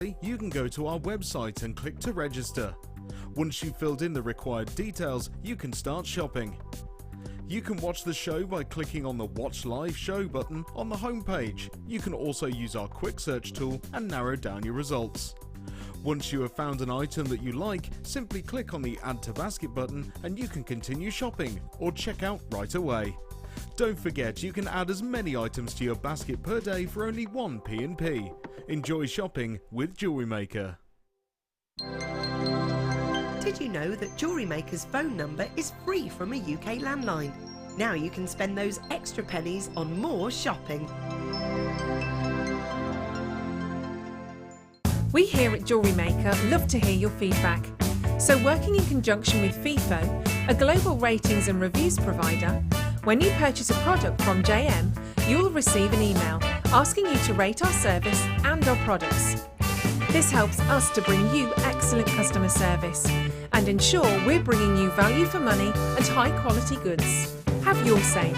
You can go to our website and click to register. Once you've filled in the required details, you can start shopping. You can watch the show by clicking on the Watch Live Show button on the homepage. You can also use our quick search tool and narrow down your results. Once you have found an item that you like, simply click on the Add to Basket button and you can continue shopping or check out right away. Don't forget, you can add as many items to your basket per day for only 1 P&P. Enjoy shopping with JewelleryMaker. Did you know that JewelleryMaker's phone number is free from a UK landline? Now you can spend those extra pennies on more shopping. We here at JewelleryMaker love to hear your feedback. So working in conjunction with FIFO, a global ratings and reviews provider, when you purchase a product from JM, you'll receive an email asking you to rate our service and our products. This helps us to bring you excellent customer service and ensure we're bringing you value for money and high quality goods. Have your say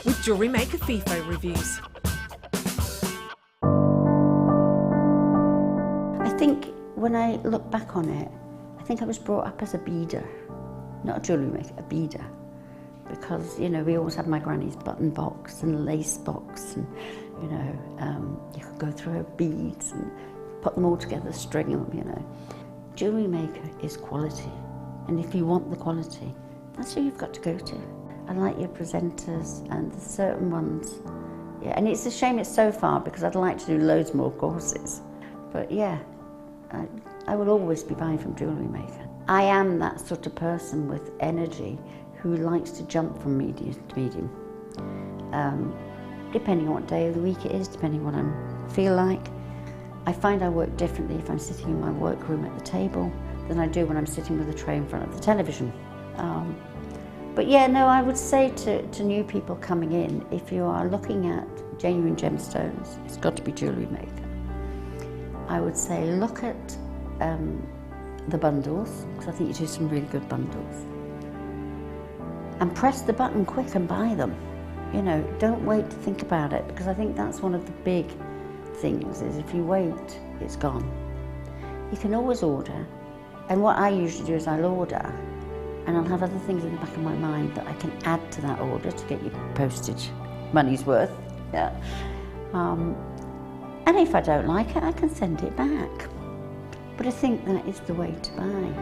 with JewelleryMaker FIFO reviews. I think when I look back on it, I think I was brought up as a beader, not a jewellery maker, a beader. Because, you know, we always had my granny's button box and lace box and, you know, you could go through her beads and put them all together, string them, you know. Jewellery maker is quality, and if you want the quality, that's who you've got to go to. I like your presenters and the certain ones, yeah, and it's a shame it's so far because I'd like to do loads more courses. But yeah, I will always be buying from Jewellery Maker. I am that sort of person with energy who likes to jump from medium to medium. Depending on what day of the week it is, depending what I feel like. I find I work differently if I'm sitting in my workroom at the table than I do when I'm sitting with a tray in front of the television. But yeah, no, I would say to new people coming in, if you are looking at genuine gemstones, it's got to be Jewellery Maker. I would say look at the bundles, because I think you do some really good bundles. And press the button quick and buy them. You know, don't wait to think about it, because I think that's one of the big things, is if you wait, it's gone. You can always order, and what I usually do is I'll order, and I'll have other things in the back of my mind that I can add to that order to get your postage money's worth. Yeah. And if I don't like it, I can send it back. But I think that is the way to buy.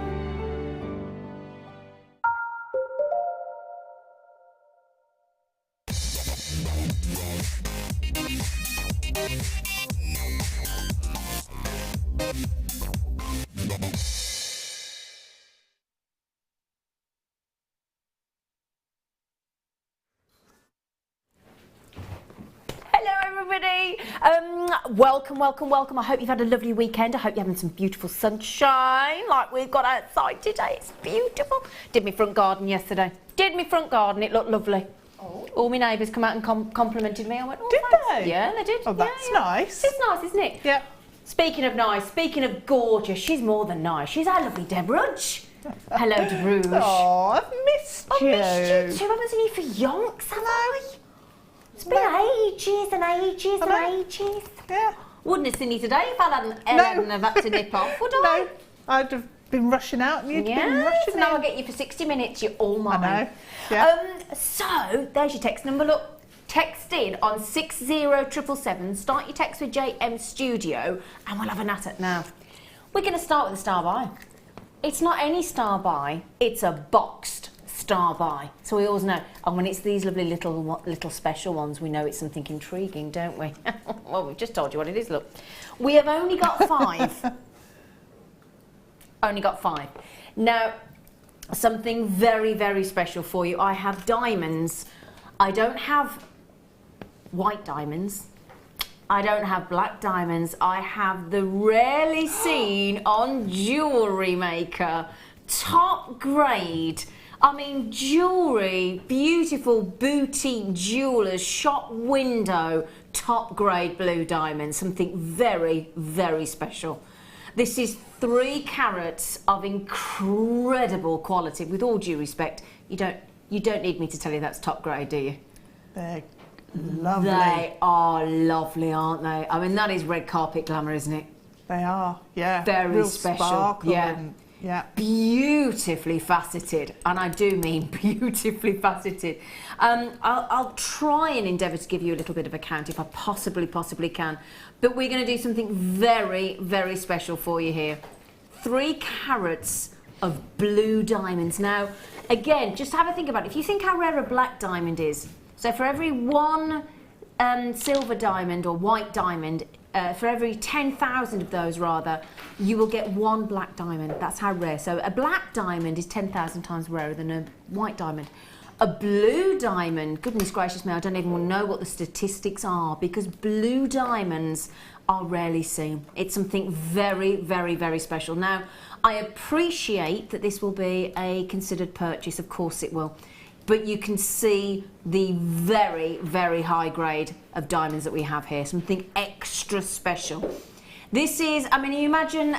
Welcome. I hope you've had a lovely weekend. I hope you're having some beautiful sunshine like we've got outside today. It's beautiful. Did my front garden yesterday. It looked lovely. Oh. All my neighbours come out and complimented me. I went, oh, did thanks. they? Yeah, they did. Oh, that's nice. It's nice, isn't it? Yeah. Speaking of nice, speaking of gorgeous, she's more than nice. She's our lovely Deborah. Hello, Deborah. Oh, I've missed you. I missed you too. I haven't seen you for yonks, have I? It's been ages and ages and ages. Yeah. Wouldn't have seen you today if I hadn't have had to nip off, would I? No, I'd have been rushing out and you'd been rushing now in. I'll get you for 60 minutes, you're all mine. I know. Yeah. So, there's your text number. Look, text in on 60777. Start your text with JM Studio and we'll have a nat at now. We're going to start with a star buy. It's not any star buy, it's a boxed star buy. So we always know, and when it's these lovely little special ones, we know it's something intriguing, don't we? Well, we've just told you what it is, look. We have only got 5. Only got 5. Now, something very, very special for you. I have diamonds. I don't have white diamonds. I don't have black diamonds. I have the rarely seen on Jewellery Maker top grade. I mean, jewellery, beautiful boutique jewellers, shop window, top grade blue diamonds, something very, very special. This is 3 carats of incredible quality. With all due respect, you don't need me to tell you that's top grade, do you? They're lovely. They are lovely, aren't they? I mean, that is red carpet glamour, isn't it? They are, yeah. Very Real special, sparkle yeah. and, yeah. Beautifully faceted, and I do mean beautifully faceted. I'll try and endeavour to give you a little bit of a count if I possibly can, but we're going to do something very, very special for you here. 3 carats of blue diamonds. Now, again, just have a think about it. If you think how rare a black diamond is, so for every 1 silver diamond or white diamond, for every 10,000 of those, rather, you will get 1 black diamond. That's how rare. So a black diamond is 10,000 times rarer than a white diamond. A blue diamond, goodness gracious me, I don't even know what the statistics are, because blue diamonds are rarely seen. It's something very, very, very special. Now, I appreciate that this will be a considered purchase. Of course it will. But you can see the very, very high grade of diamonds that we have here. Something extra special. This is, I mean, you imagine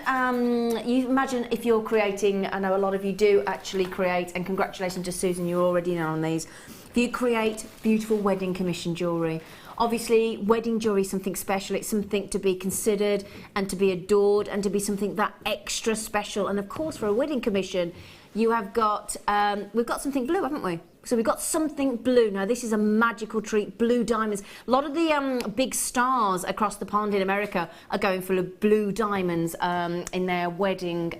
if you're creating, I know a lot of you do actually create, and congratulations to Susan, you're already in on these. If you create beautiful wedding commission jewellery, obviously wedding jewellery is something special. It's something to be considered and to be adored and to be something that extra special. And of course, for a wedding commission, you have got, we've got something blue, haven't we? So we've got something blue. Now, this is a magical treat, blue diamonds. A lot of the big stars across the pond in America are going for blue diamonds in their wedding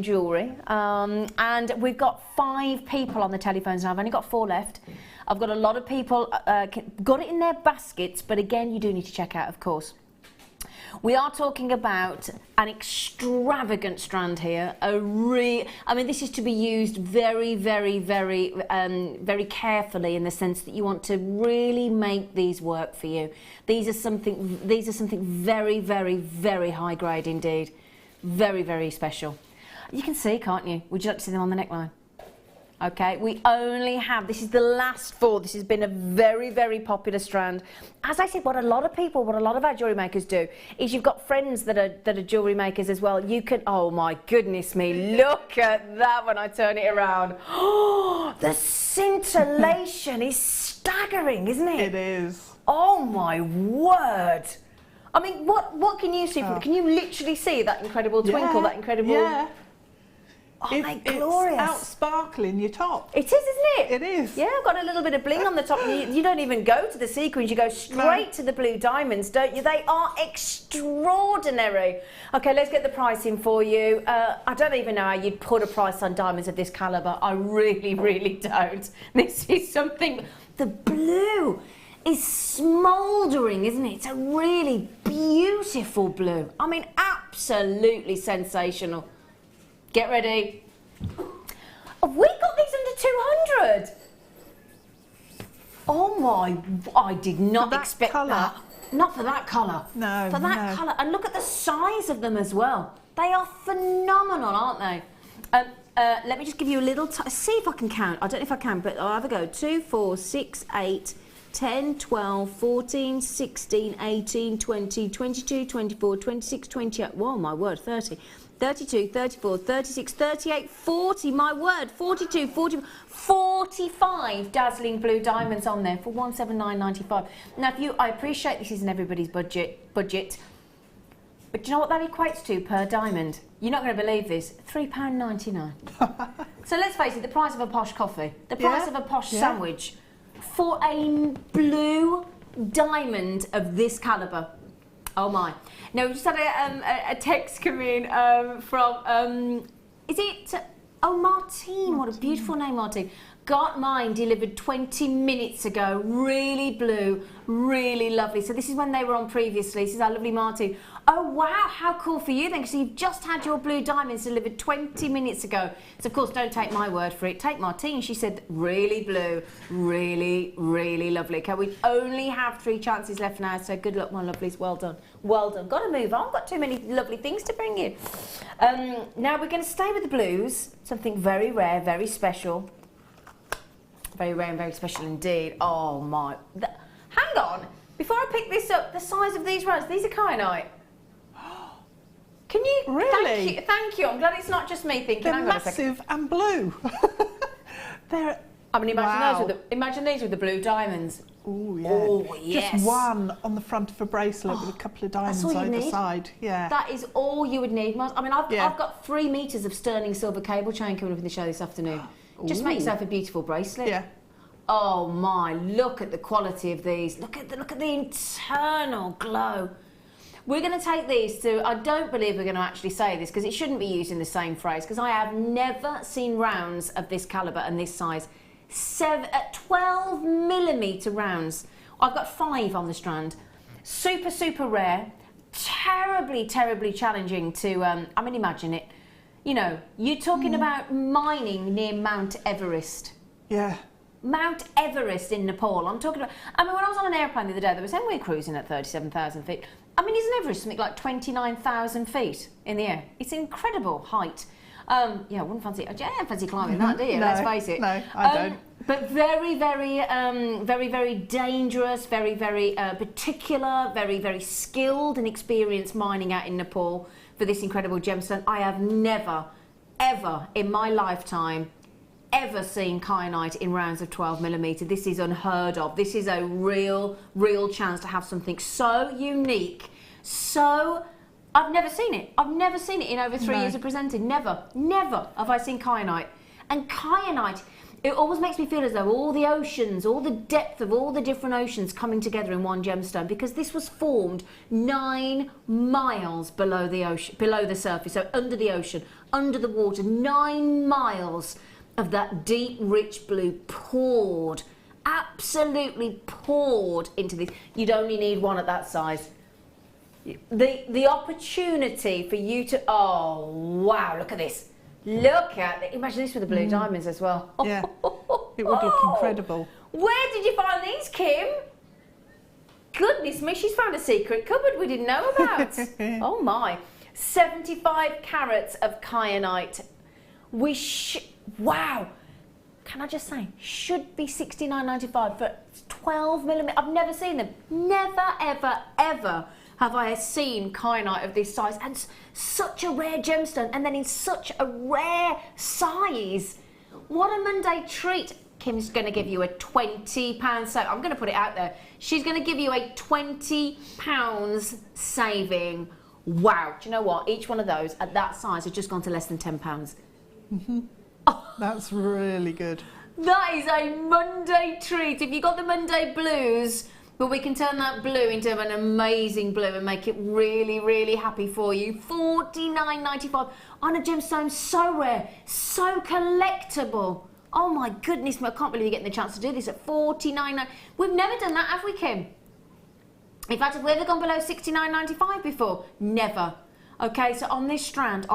jewellery. And we've got 5 people on the telephones now. I've only got 4 left. I've got a lot of people got it in their baskets, but again, you do need to check out, of course. We are talking about an extravagant strand here. I mean, this is to be used very, very, very, very carefully, in the sense that you want to really make these work for you. These are something very, very, very high grade indeed. Very, very special. You can see, can't you? Would you like to see them on the neckline? Okay, we only have, this is the last 4. This has been a very, very popular strand. As I said, what a lot of our jewellery makers do is, you've got friends that are jewellery makers as well. You can, oh my goodness me, look at that when I turn it around. Oh, the scintillation is staggering, isn't it? It is. Oh my word. I mean, what can you see from it? Can you literally see that incredible twinkle, that incredible... Yeah. Oh, they're glorious. It's out sparkling your top. It is, isn't it? It is. Yeah, I've got a little bit of bling on the top. You don't even go to the sequins, you go straight to the blue diamonds, don't you? They are extraordinary. Okay, let's get the price in for you. I don't even know how you'd put a price on diamonds of this calibre. I really, really don't. This is something... The blue is smouldering, isn't it? It's a really beautiful blue. I mean, absolutely sensational. Get ready. Have we got these under 200? Oh my, I did not expect that. Not for that colour. No, for that colour. And look at the size of them as well. They are phenomenal, aren't they? Let me just give you a little, see if I can count. I don't know if I can, but I'll have a go. 2, 4, 6, 8, 10, 12, 14, 16, 18, 20, 22, 24, 26, 28, oh my word, 30. 32, 34, 36, 38, 40, my word, 42, 40, 45 dazzling blue diamonds on there for $179.95. Now, I appreciate this isn't everybody's budget, but do you know what that equates to per diamond? You're not going to believe this, £3.99. So let's face it, the price of a posh coffee, the price of a posh sandwich, for a blue diamond of this calibre. Oh my. Now, we just had a text come in from, is it, oh, Martine, what a beautiful name, Martine. Got mine delivered 20 minutes ago, really blue, really lovely. So this is when they were on previously. This is our lovely Martine. Oh wow, how cool for you then, because you've just had your blue diamonds delivered 20 minutes ago. So of course, don't take my word for it, take Martine. She said, really blue, really, really lovely. Okay, we only have 3 chances left now, so good luck, my lovelies, well done. Well done, got to move on, got too many lovely things to bring you. Now we're going to stay with the blues, something very rare, very special. Very rare and very special indeed. Oh my, hang on, before I pick this up, the size of these rounds, these are kyanite. Can you? Really? Thank you. I'm glad it's not just me thinking. They're massive and blue. They're. I mean, imagine those with imagine these with the blue diamonds. Oh, yeah. Oh, yes. Just one on the front of a bracelet with a couple of diamonds all you either need. side. Yeah. That is all you would need. I mean, I've Yeah. got 3 meters of sterling silver cable chain coming up in the show this afternoon. Just make Ooh. yourself a beautiful bracelet. Yeah. Oh my! Look at the quality of these. Look at the internal glow. We're going to take these to. I don't believe we're going to actually say this because it shouldn't be used in the same phrase. Because I have never seen rounds of this caliber and this size. 12mm rounds. I've got 5 on the strand. Super, super rare. Terribly, terribly challenging to. I mean, imagine it. You know, you're talking about mining near Mount Everest. Yeah. Mount Everest in Nepal. I'm talking about. I mean, when I was on an airplane the other day, there was we're cruising at 37,000 feet. I mean, isn't Everest something like 29,000 feet in the air? It's incredible height. Yeah, I wouldn't fancy. I don't fancy climbing that, do you? No, Let's face it. no, I don't. But very, very, very, very dangerous. Very, very particular. Very, very skilled and experienced mining out in Nepal for this incredible gemstone. I have never, ever in my lifetime ever seen kyanite in rounds of 12mm. This is unheard of. This is a real chance to have something so unique. So, I've never seen it. I've never seen it in over 3 years of presenting. Never have I seen kyanite. And kyanite, it always makes me feel as though all the oceans, all the depth of all the different oceans coming together in one gemstone, because this was formed 9 miles below the ocean, below the surface, so under the ocean, under the water, 9 miles of that deep, rich blue poured, absolutely poured into this. You'd only need one at that size. The opportunity for you to, oh wow, look at this. Look at it. Imagine this with the blue diamonds as well. Yeah. It would look incredible. Where did you find these, Kim? Goodness me, she's found a secret cupboard we didn't know about. Oh my. 75 carats of kyanite. Wow. Can I just say, should be $69.95 for 12mm. I've never seen them. Never, ever, ever have I seen kyanite of this size, and such a rare gemstone, and then in such a rare size. What a Monday treat. Kim's going to give you a £20 save. I'm going to put it out there. She's going to give you a £20 saving. Wow. Do you know what? Each one of those at that size has just gone to less than £10. Mm-hmm. That's really good. That is a Monday treat. If you got the Monday blues, but we can turn that blue into an amazing blue and make it really, really happy for you. $49.95 on a gemstone so rare, so collectible. Oh my goodness me, I can't believe you're getting the chance to do this at $49.95. We've never done that, have we, Kim? In fact, have we ever gone below $69.95 before? Never. Okay, so on this strand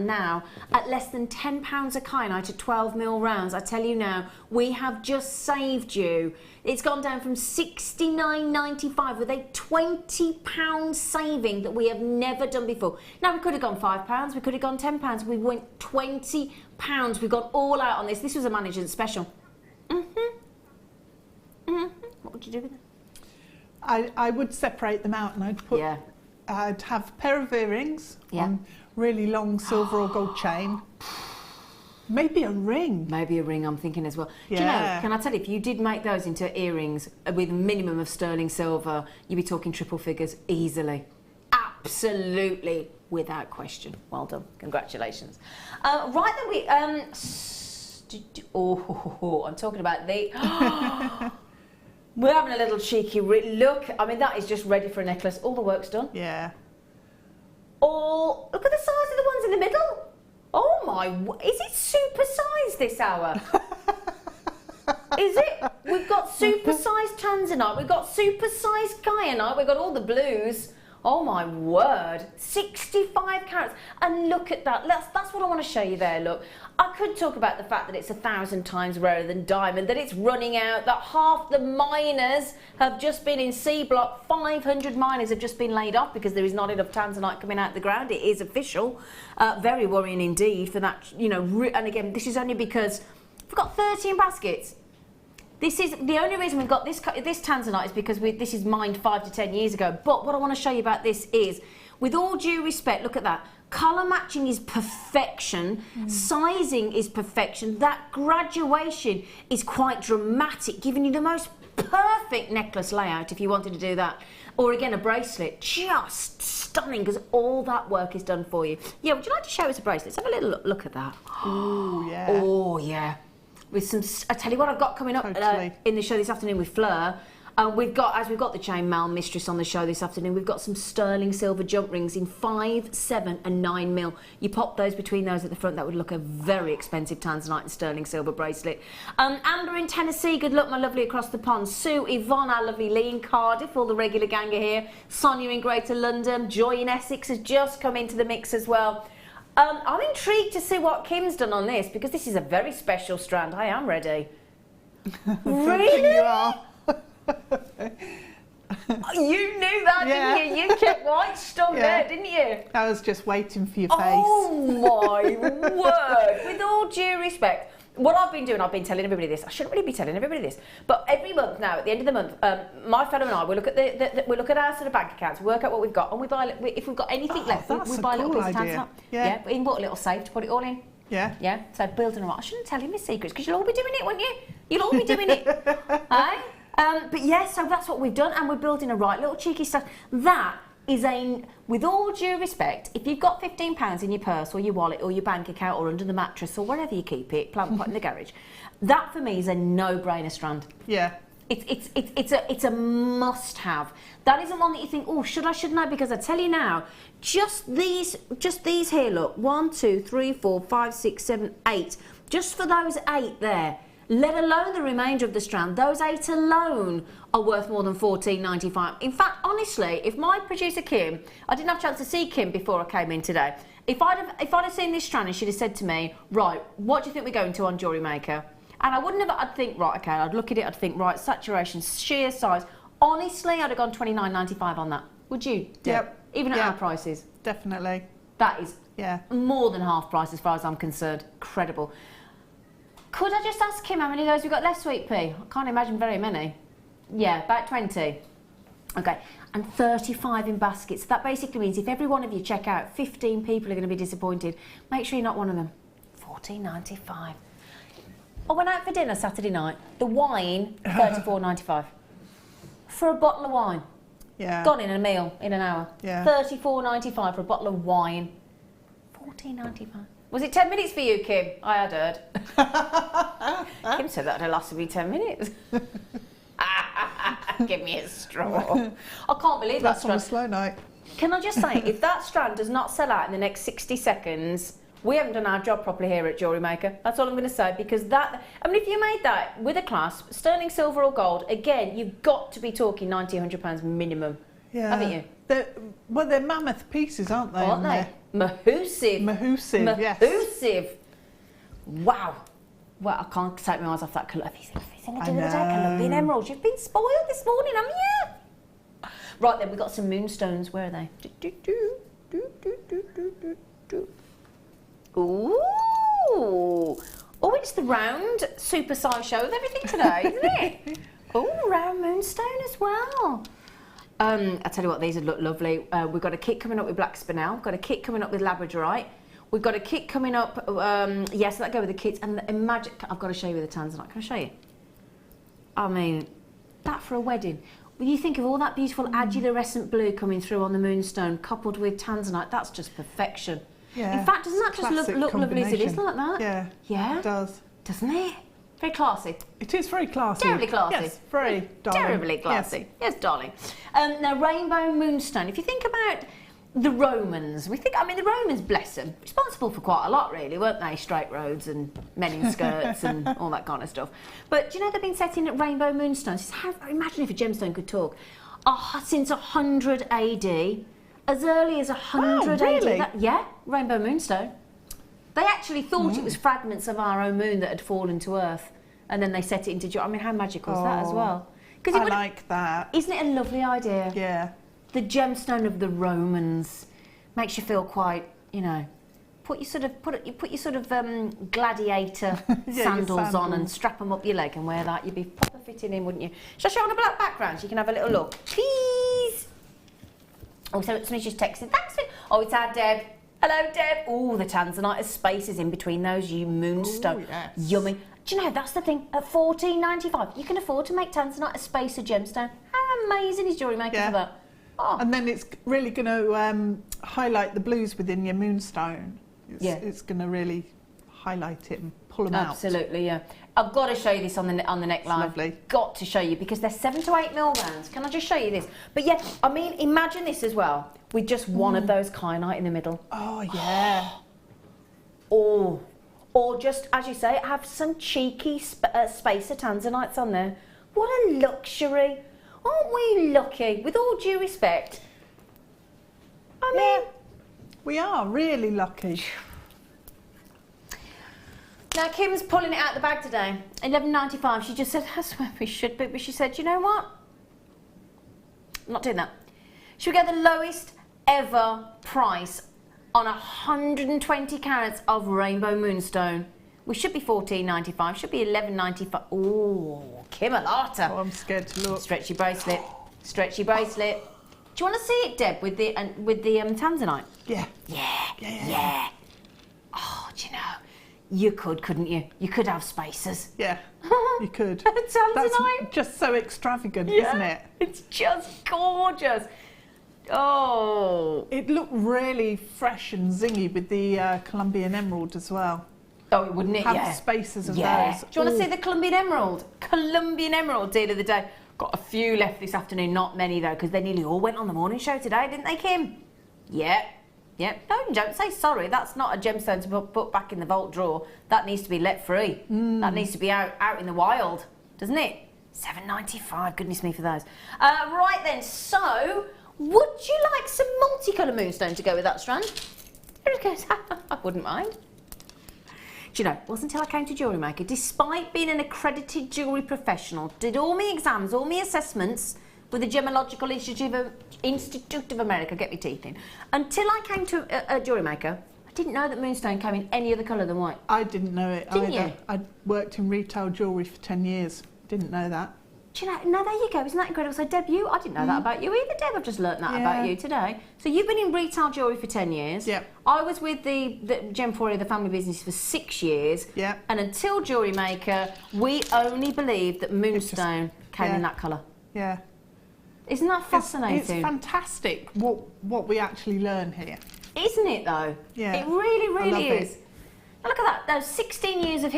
now, at less than £10 a kyanite at 12mm rounds, I tell you now, we have just saved you. It's gone down from $69.95 with a £20 saving that we have never done before. Now, we could have gone £5, we could have gone £10, we went £20. We've gone all out on this. This was a management special. What would you do with it? I would separate them out and I'd put... Yeah. I'd have a pair of earrings on really long silver or gold chain. Maybe a ring. Maybe a ring, I'm thinking as well. Yeah. Do you know, can I tell you, if you did make those into earrings with a minimum of sterling silver, you'd be talking triple figures easily. Absolutely, without question. Well done. Congratulations. Right then, we... I'm talking about the... We're having a little cheeky look. I mean, that is just ready for a necklace. All the work's done. Yeah. Look at the size of the ones in the middle. Oh my, is it super sized this hour? Is it? We've got super sized Tanzanite, we've got super sized kyanite, we've got all the blues. Oh my word, 65 carats. And look at that, that's what I want to show you there, look. I could talk about the fact that it's 1,000 times rarer than diamond, that it's running out, that half the miners have just been in C block, 500 miners have just been laid off because there is not enough Tanzanite coming out of the ground. It is official. Very worrying indeed for that, you know, and again, this is only because we've got 13 baskets. This is the only reason we've got this Tanzanite is because this is mined 5 to 10 years ago. But what I want to show you about this is, with all due respect, look at that. Colour matching is perfection. Sizing is perfection. That graduation is quite dramatic, giving you the most perfect necklace layout if you wanted to do that. Or again, a bracelet, just stunning because all that work is done for you. Yeah, would you like to show us a bracelet? Let's have a little look at that. Oh, yeah. Oh, yeah. With some, I tell you what I've got coming up in the show this afternoon with Fleur. We've got the chainmail mistress on the show this afternoon, we've got some sterling silver jump rings in 5, 7 and 9 mil. You pop those between those at the front, that would look a very expensive Tanzanite and sterling silver bracelet. Amber in Tennessee, good luck my lovely across the pond. Sue, Yvonne, our lovely Lee in Cardiff, all the regular gang are here. Sonia in Greater London, Joy in Essex has just come into the mix as well. I'm intrigued to see what Kim's done on this because this is a very special strand. I am ready. Really? You are. You knew that, didn't you? You kept white stuck there, didn't you? I was just waiting for your face. Oh my word! With all due respect, what I've been doing, I've been telling everybody this. I shouldn't really be telling everybody this, but every month now, at the end of the month, my fellow and I, we look at we look at our sort of bank accounts, work out what we've got, and we buy. If we've got anything left, we buy a little piece of Tanzanite. Yeah. But in what, a little safe to put it all in. Yeah. Yeah. So building a. I shouldn't tell you my secrets because you'll all be doing it, won't you? You'll all be doing it, eh? But yes, so that's what we've done, and we're building a right little cheeky stuff. That is with all due respect, if you've got £15 in your purse or your wallet or your bank account or under the mattress or wherever you keep it, put in the garage, that for me is a no-brainer strand. Yeah. It's a must-have. That isn't one that you think, oh, should I, shouldn't I? Because I tell you now, just these here, look, 1, 2, 3, 4, 5, 6, 7, 8. Just for those 8 there. Let alone the remainder of the strand, those 8 alone are worth more than $14.95. In fact, honestly, if my producer Kim, I didn't have a chance to see Kim before I came in today, if I'd have seen this strand and she'd have said to me, right, what do you think we're going to on JewelleryMaker? And I wouldn't have, I'd think, right, okay, I'd look at it, I'd think, right, saturation, sheer size. Honestly, I'd have gone $29.95 on that. Would you? Yep. Even at our prices? Definitely. That is more than half price as far as I'm concerned. Incredible. Could I just ask him how many of those we've got left, Sweet Pea? I can't imagine very many. Yeah, about 20. Okay, and 35 in baskets. That basically means if every one of you check out, 15 people are going to be disappointed. Make sure you're not one of them. $14.95. I went out for dinner Saturday night. The wine, $34.95. For a bottle of wine. Yeah. Gone in a meal in an hour. Yeah. $34.95 for a bottle of wine. $14.95. Was it 10 minutes for you, Kim? I had heard. Kim said that would have lasted me 10 minutes. Give me a straw. I can't believe that's that strand. On a slow night. Can I just say, if that strand does not sell out in the next 60 seconds, we haven't done our job properly here at JewelleryMaker. That's all I'm going to say, because that, I mean, if you made that with a clasp, sterling silver or gold, again, you've got to be talking £90, £100 minimum. Yeah. Haven't you? They're mammoth pieces, aren't they? Aren't they? Mahoosive. Mahoosive, yes. Mahoosive. Wow. Well, I can't take my eyes off that colour. Have you seen it the other day? Colombian emeralds. You've been spoiled this morning, haven't you? Right then, we've got some moonstones. Where are they? Ooh. Oh, it's the round super-size show of everything today, isn't it? Oh, round moonstone as well. I tell you what, these would look lovely. We've got a kit coming up with black spinel. We've got a kit coming up with labradorite. We've got a kit coming up. Yes, that go with the kits. And imagine, I've got to show you the Tanzanite. Can I show you? I mean, that for a wedding. When you think of all that beautiful adolescent blue coming through on the moonstone, coupled with Tanzanite, that's just perfection. Yeah. In fact, doesn't that just look lovely as it is like that? Yeah. Yeah. It does. Doesn't it? Very classy. It is very classy. Terribly classy. Yes, very darling. Terribly classy. Yes, darling. Now, rainbow moonstone. If you think about the Romans, I mean, the Romans, bless them, responsible for quite a lot, really, weren't they? Straight roads and men in skirts and all that kind of stuff. But do you know they've been setting at rainbow moonstones? Imagine if a gemstone could talk. Since 100 AD, as early as 100 really? AD. Yeah, rainbow moonstone. They actually thought it was fragments of our own moon that had fallen to Earth, and then they set it into. I mean, how magical is that as well? I like that. Isn't it a lovely idea? Yeah. The gemstone of the Romans makes you feel quite, you know. Put your sort of gladiator sandals on and strap them up your leg and wear that. You'd be proper fitting in, wouldn't you? Shall I show on a black background so you can have a little look, please? Oh, so somebody's just texting. Thanks. Oh, it's our Deb. Hello, Deb. Oh, the Tanzanite has spaces in between those. You moonstone. Ooh, yes. Yummy. Do you know, that's the thing, at $14.95, you can afford to make Tanzanite a spacer gemstone. How amazing is JewelleryMaker for that? Oh. And then it's really going to highlight the blues within your Moonstone. It's going to really highlight it and pull them out. Absolutely, yeah. I've got to show you this on the neckline. Lovely. Got to show you, because they're 7 to 8 mil rounds. Can I just show you this? But yeah, I mean, imagine this as well, with just one of those Kyanite in the middle. Oh, yeah. Oh. Or just, as you say, have some cheeky spacer Tanzanites on there. What a luxury. Aren't we lucky? With all due respect. I mean... We are really lucky. Now, Kim's pulling it out the bag today. $11.95. She just said, that's where we should be. But she said, you know what? I'm not doing that. Should we get the lowest ever price on 120 carats of rainbow moonstone? We should be $14.95. Should be $11.95. Oh, Kim Alata. Oh, I'm scared to look. Stretchy bracelet. Stretchy bracelet. Do you want to see it, Deb, with the Tanzanite? Yeah. Yeah. Oh, do you know? You couldn't you? You could have spacers. Yeah, you could. Tanzanite. That's just so extravagant, isn't it? It's just gorgeous. Oh. It looked really fresh and zingy with the Colombian emerald as well. Oh, wouldn't it? Have spacers of those. Do you want to see the Colombian emerald? Colombian emerald deal of the day. Got a few left this afternoon, not many though, because they nearly all went on the morning show today, didn't they, Kim? Yeah. No, don't say sorry. That's not a gemstone to put back in the vault drawer. That needs to be let free. That needs to be out in the wild, doesn't it? $7.95. Goodness me for those. Right then. So, would you like some multicolour moonstone to go with that strand? There it goes. I wouldn't mind. Do you know, it wasn't until I came to JewelleryMaker, despite being an accredited jewellery professional, did all my exams, all my assessments with the Gemological Institute of America, get my teeth in, until I came to JewelleryMaker, I didn't know that moonstone came in any other colour than white. I didn't know it Didn't either. you? I worked in retail jewellery for 10 years. Didn't know that. Do you know, no, there you go, isn't that incredible? So Deb, I didn't know that about you either, Deb, I've just learnt that about you today. So you've been in retail jewellery for 10 years. Yep. I was with the Gemforia, the family business, for 6 years. Yep. And until JewelleryMaker, we only believed that moonstone came in that colour. Yeah. Isn't that fascinating? It's fantastic what we actually learn here. Isn't it though? Yeah. It really, really I love is. it. Now look at that. Those 16 years of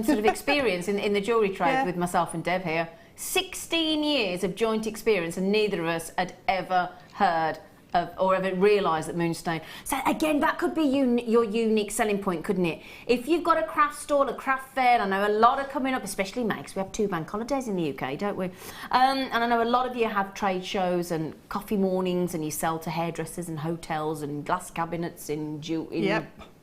sort of experience in the jewellery trade with myself and Deb here. 16 years of joint experience, and neither of us had ever heard of or ever realised that moonstone. So again, that could be your unique selling point, couldn't it? If you've got a craft stall, a craft fair, and I know a lot are coming up, especially May, because we have 2 bank holidays in the UK, don't we? And I know a lot of you have trade shows and coffee mornings, and you sell to hairdressers and hotels and glass cabinets in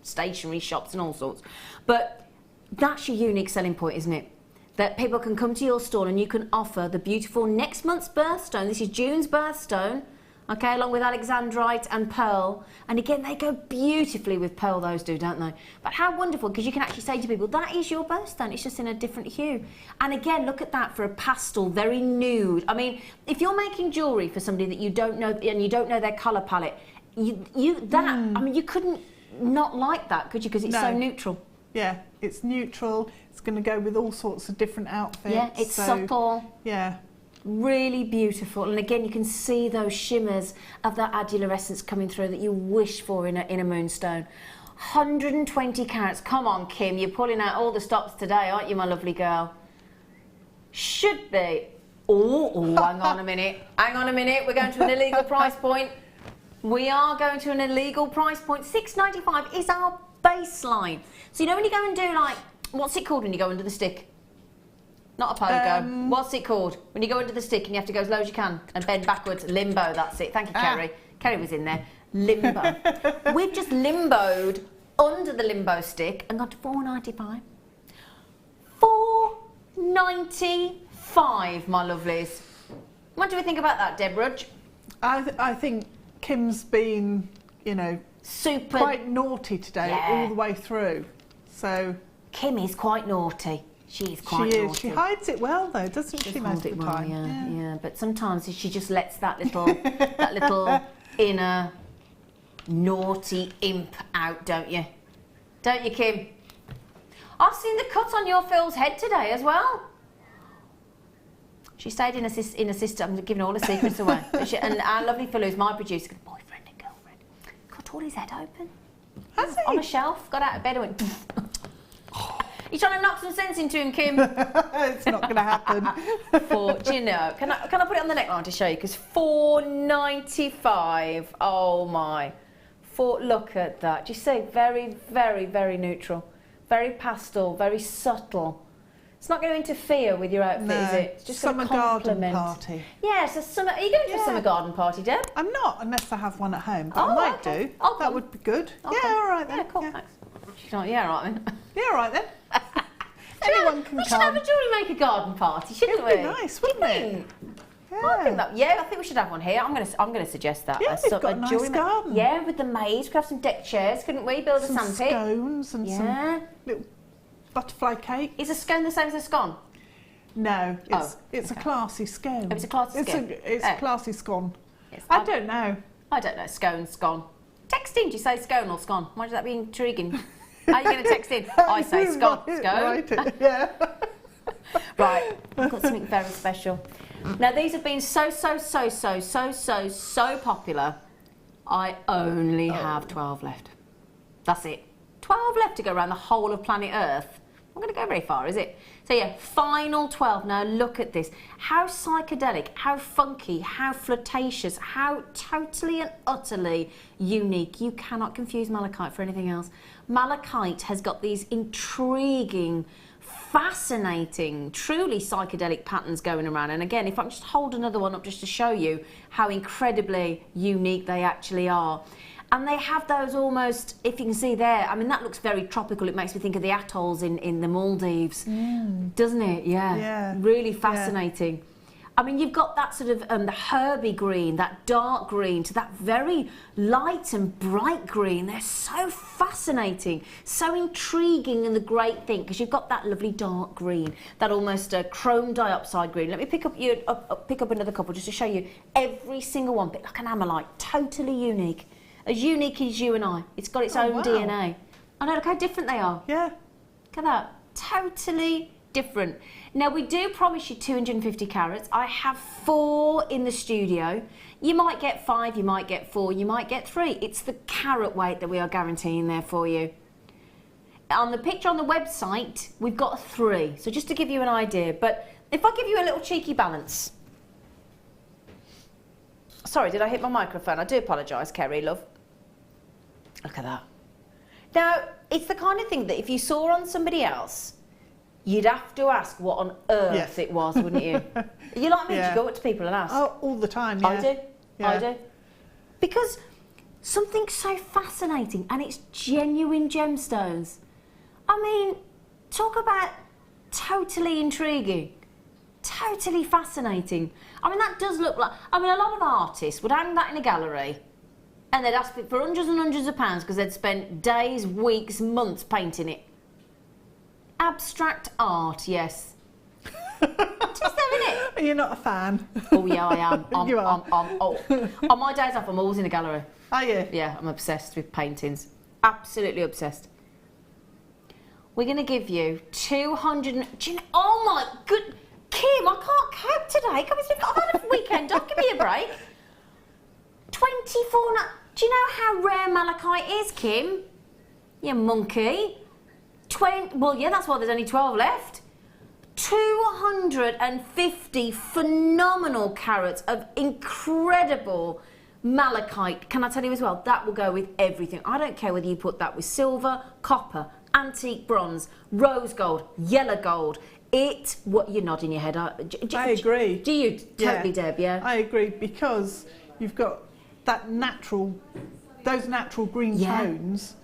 stationery shops and all sorts. But that's your unique selling point, isn't it? That people can come to your stall and you can offer the beautiful next month's birthstone. This is June's birthstone, okay, along with Alexandrite and pearl. And again, they go beautifully with pearl, those do, don't they? But how wonderful, because you can actually say to people, that is your birthstone, it's just in a different hue. And again, look at that for a pastel, very nude. I mean, if you're making jewellery for somebody that you don't know, and you don't know their colour palette, I mean, you couldn't not like that, could you? Because it's so neutral. Yeah, it's neutral. It's going to go with all sorts of different outfits. Yeah, it's subtle. Yeah. Really beautiful. And again, you can see those shimmers of that adular essence coming through that you wish for in a moonstone. 120 carats. Come on, Kim, you're pulling out all the stops today, aren't you, my lovely girl? Should be. Oh, hang on a minute. Hang on a minute. We're going to an illegal price point. We are going to an illegal price point. $6.95 is our baseline. So you know when you go and do, like, what's it called when you go under the stick? Not a pogo. What's it called? When you go under the stick and you have to go as low as you can and bend backwards. Limbo, that's it. Thank you, Kerry. Kerry was in there. Limbo. We've just limboed under the limbo stick and got to $4.95. $4.95, my lovelies. What do we think about that, Deb Rudge? I think Kim's been, you know, super quite naughty today all the way through. So Kim is quite naughty. She is quite naughty. She hides it well though, doesn't she? Most of the time. Yeah. But sometimes she just lets that little inner naughty imp out, don't you? Don't you, Kim? I've seen the cut on your Phil's head today as well. She stayed in a sister. I'm giving all the secrets away. And our lovely Phil, who's my producer, got a boyfriend and girlfriend, cut all his head open. Has he? On a shelf, got out of bed and went... You're trying to knock some sense into him, Kim. It's not going to happen. Do you know? Can I put it on the neckline to show you? Because £4.95. Oh my! Look at that. Do you see? Very, very, very neutral. Very pastel. Very subtle. It's not going to interfere with your outfit, is it? It's just summer going to complement. garden party. Yes, a summer. Are you going to a summer garden party, Deb? I'm not, unless I have one at home. But I might do. I'll that come. would be good. I'll yeah, come. all right then. Yeah, cool. Thanks. She's not. Yeah, all right then. Yeah, all right then. Anyone can we come. should have a JewelleryMaker garden party, shouldn't we? It'd be nice, wouldn't it? Yeah. I think we should have one here. I'm going to suggest that. Yeah, we've got a nice garden. Yeah, with the maize. We could have some deck chairs, couldn't we? Build some a sandpit. Scones and some little butterfly cake. Is a scone the same as a scone? No, it's a classy scone. Oh, it's a classy scone. It's a classy scone. Yes, I don't know. I don't know. Scone. Text in. Do you say scone or scone? Why does that be intriguing? How are you going to text in? I say scone. Scone. Yeah. Right. I've got something very special. Now these have been so popular. I only have 12 left. That's it. 12 left to go around the whole of planet Earth. I'm going to go very far, is it? So yeah, final 12. Now look at this. How psychedelic, how funky, how flirtatious, how totally and utterly unique. You cannot confuse malachite for anything else. Malachite has got these intriguing, fascinating, truly psychedelic patterns going around. And again, if I just hold another one up just to show you how incredibly unique they actually are. And they have those almost, if you can see there, I mean, that looks very tropical. It makes me think of the atolls in the Maldives, doesn't it? Yeah. Really fascinating. Yeah. I mean, you've got that sort of the herby green, that dark green, to that very light and bright green. They're so fascinating, so intriguing, and the great thing, because you've got that lovely dark green, that almost chrome dioxide green. Let me pick up another couple just to show you every single one, bit like an amylite, totally unique. As unique as you and I. It's got its own DNA. I know, look how different they are. Yeah. Look at that. Totally different. Now, we do promise you 250 carats. I have 4 in the studio. You might get 5, you might get 4, you might get 3. It's the carat weight that we are guaranteeing there for you. On the picture on the website, we've got 3. So just to give you an idea. But if I give you a little cheeky balance. Sorry, did I hit my microphone? I do apologise, Kerry, love. Look at that. Now, it's the kind of thing that if you saw on somebody else, you'd have to ask what on earth it was, wouldn't you? You like me? Do you go up to people and ask? Oh, all the time, yeah. I do. Yeah. I do. Because something so fascinating, and it's genuine gemstones. I mean, talk about totally intriguing. Totally fascinating. I mean, that does look like... I mean, a lot of artists would hang that in a gallery and they'd ask for hundreds and hundreds of pounds because they'd spent days, weeks, months painting it. Abstract art, yes. Just there, innit? You're not a fan. Oh, yeah, I am. You are. On my days off, I'm always in a gallery. Are you? Yeah, I'm obsessed with paintings. Absolutely obsessed. We're going to give you 200... Oh, my good... Kim, I can't cope today. I've had a weekend off. Give me a break. 24... Do you know how rare malachite is, Kim? You monkey. Well, yeah, that's why there's only 12 left. 250 phenomenal carats of incredible malachite. Can I tell you as well, that will go with everything. I don't care whether you put that with silver, copper, antique bronze, rose gold, yellow gold. You're nodding your head. I agree. Do you? Totally, Deb, yeah? I agree, because you've got those natural green tones.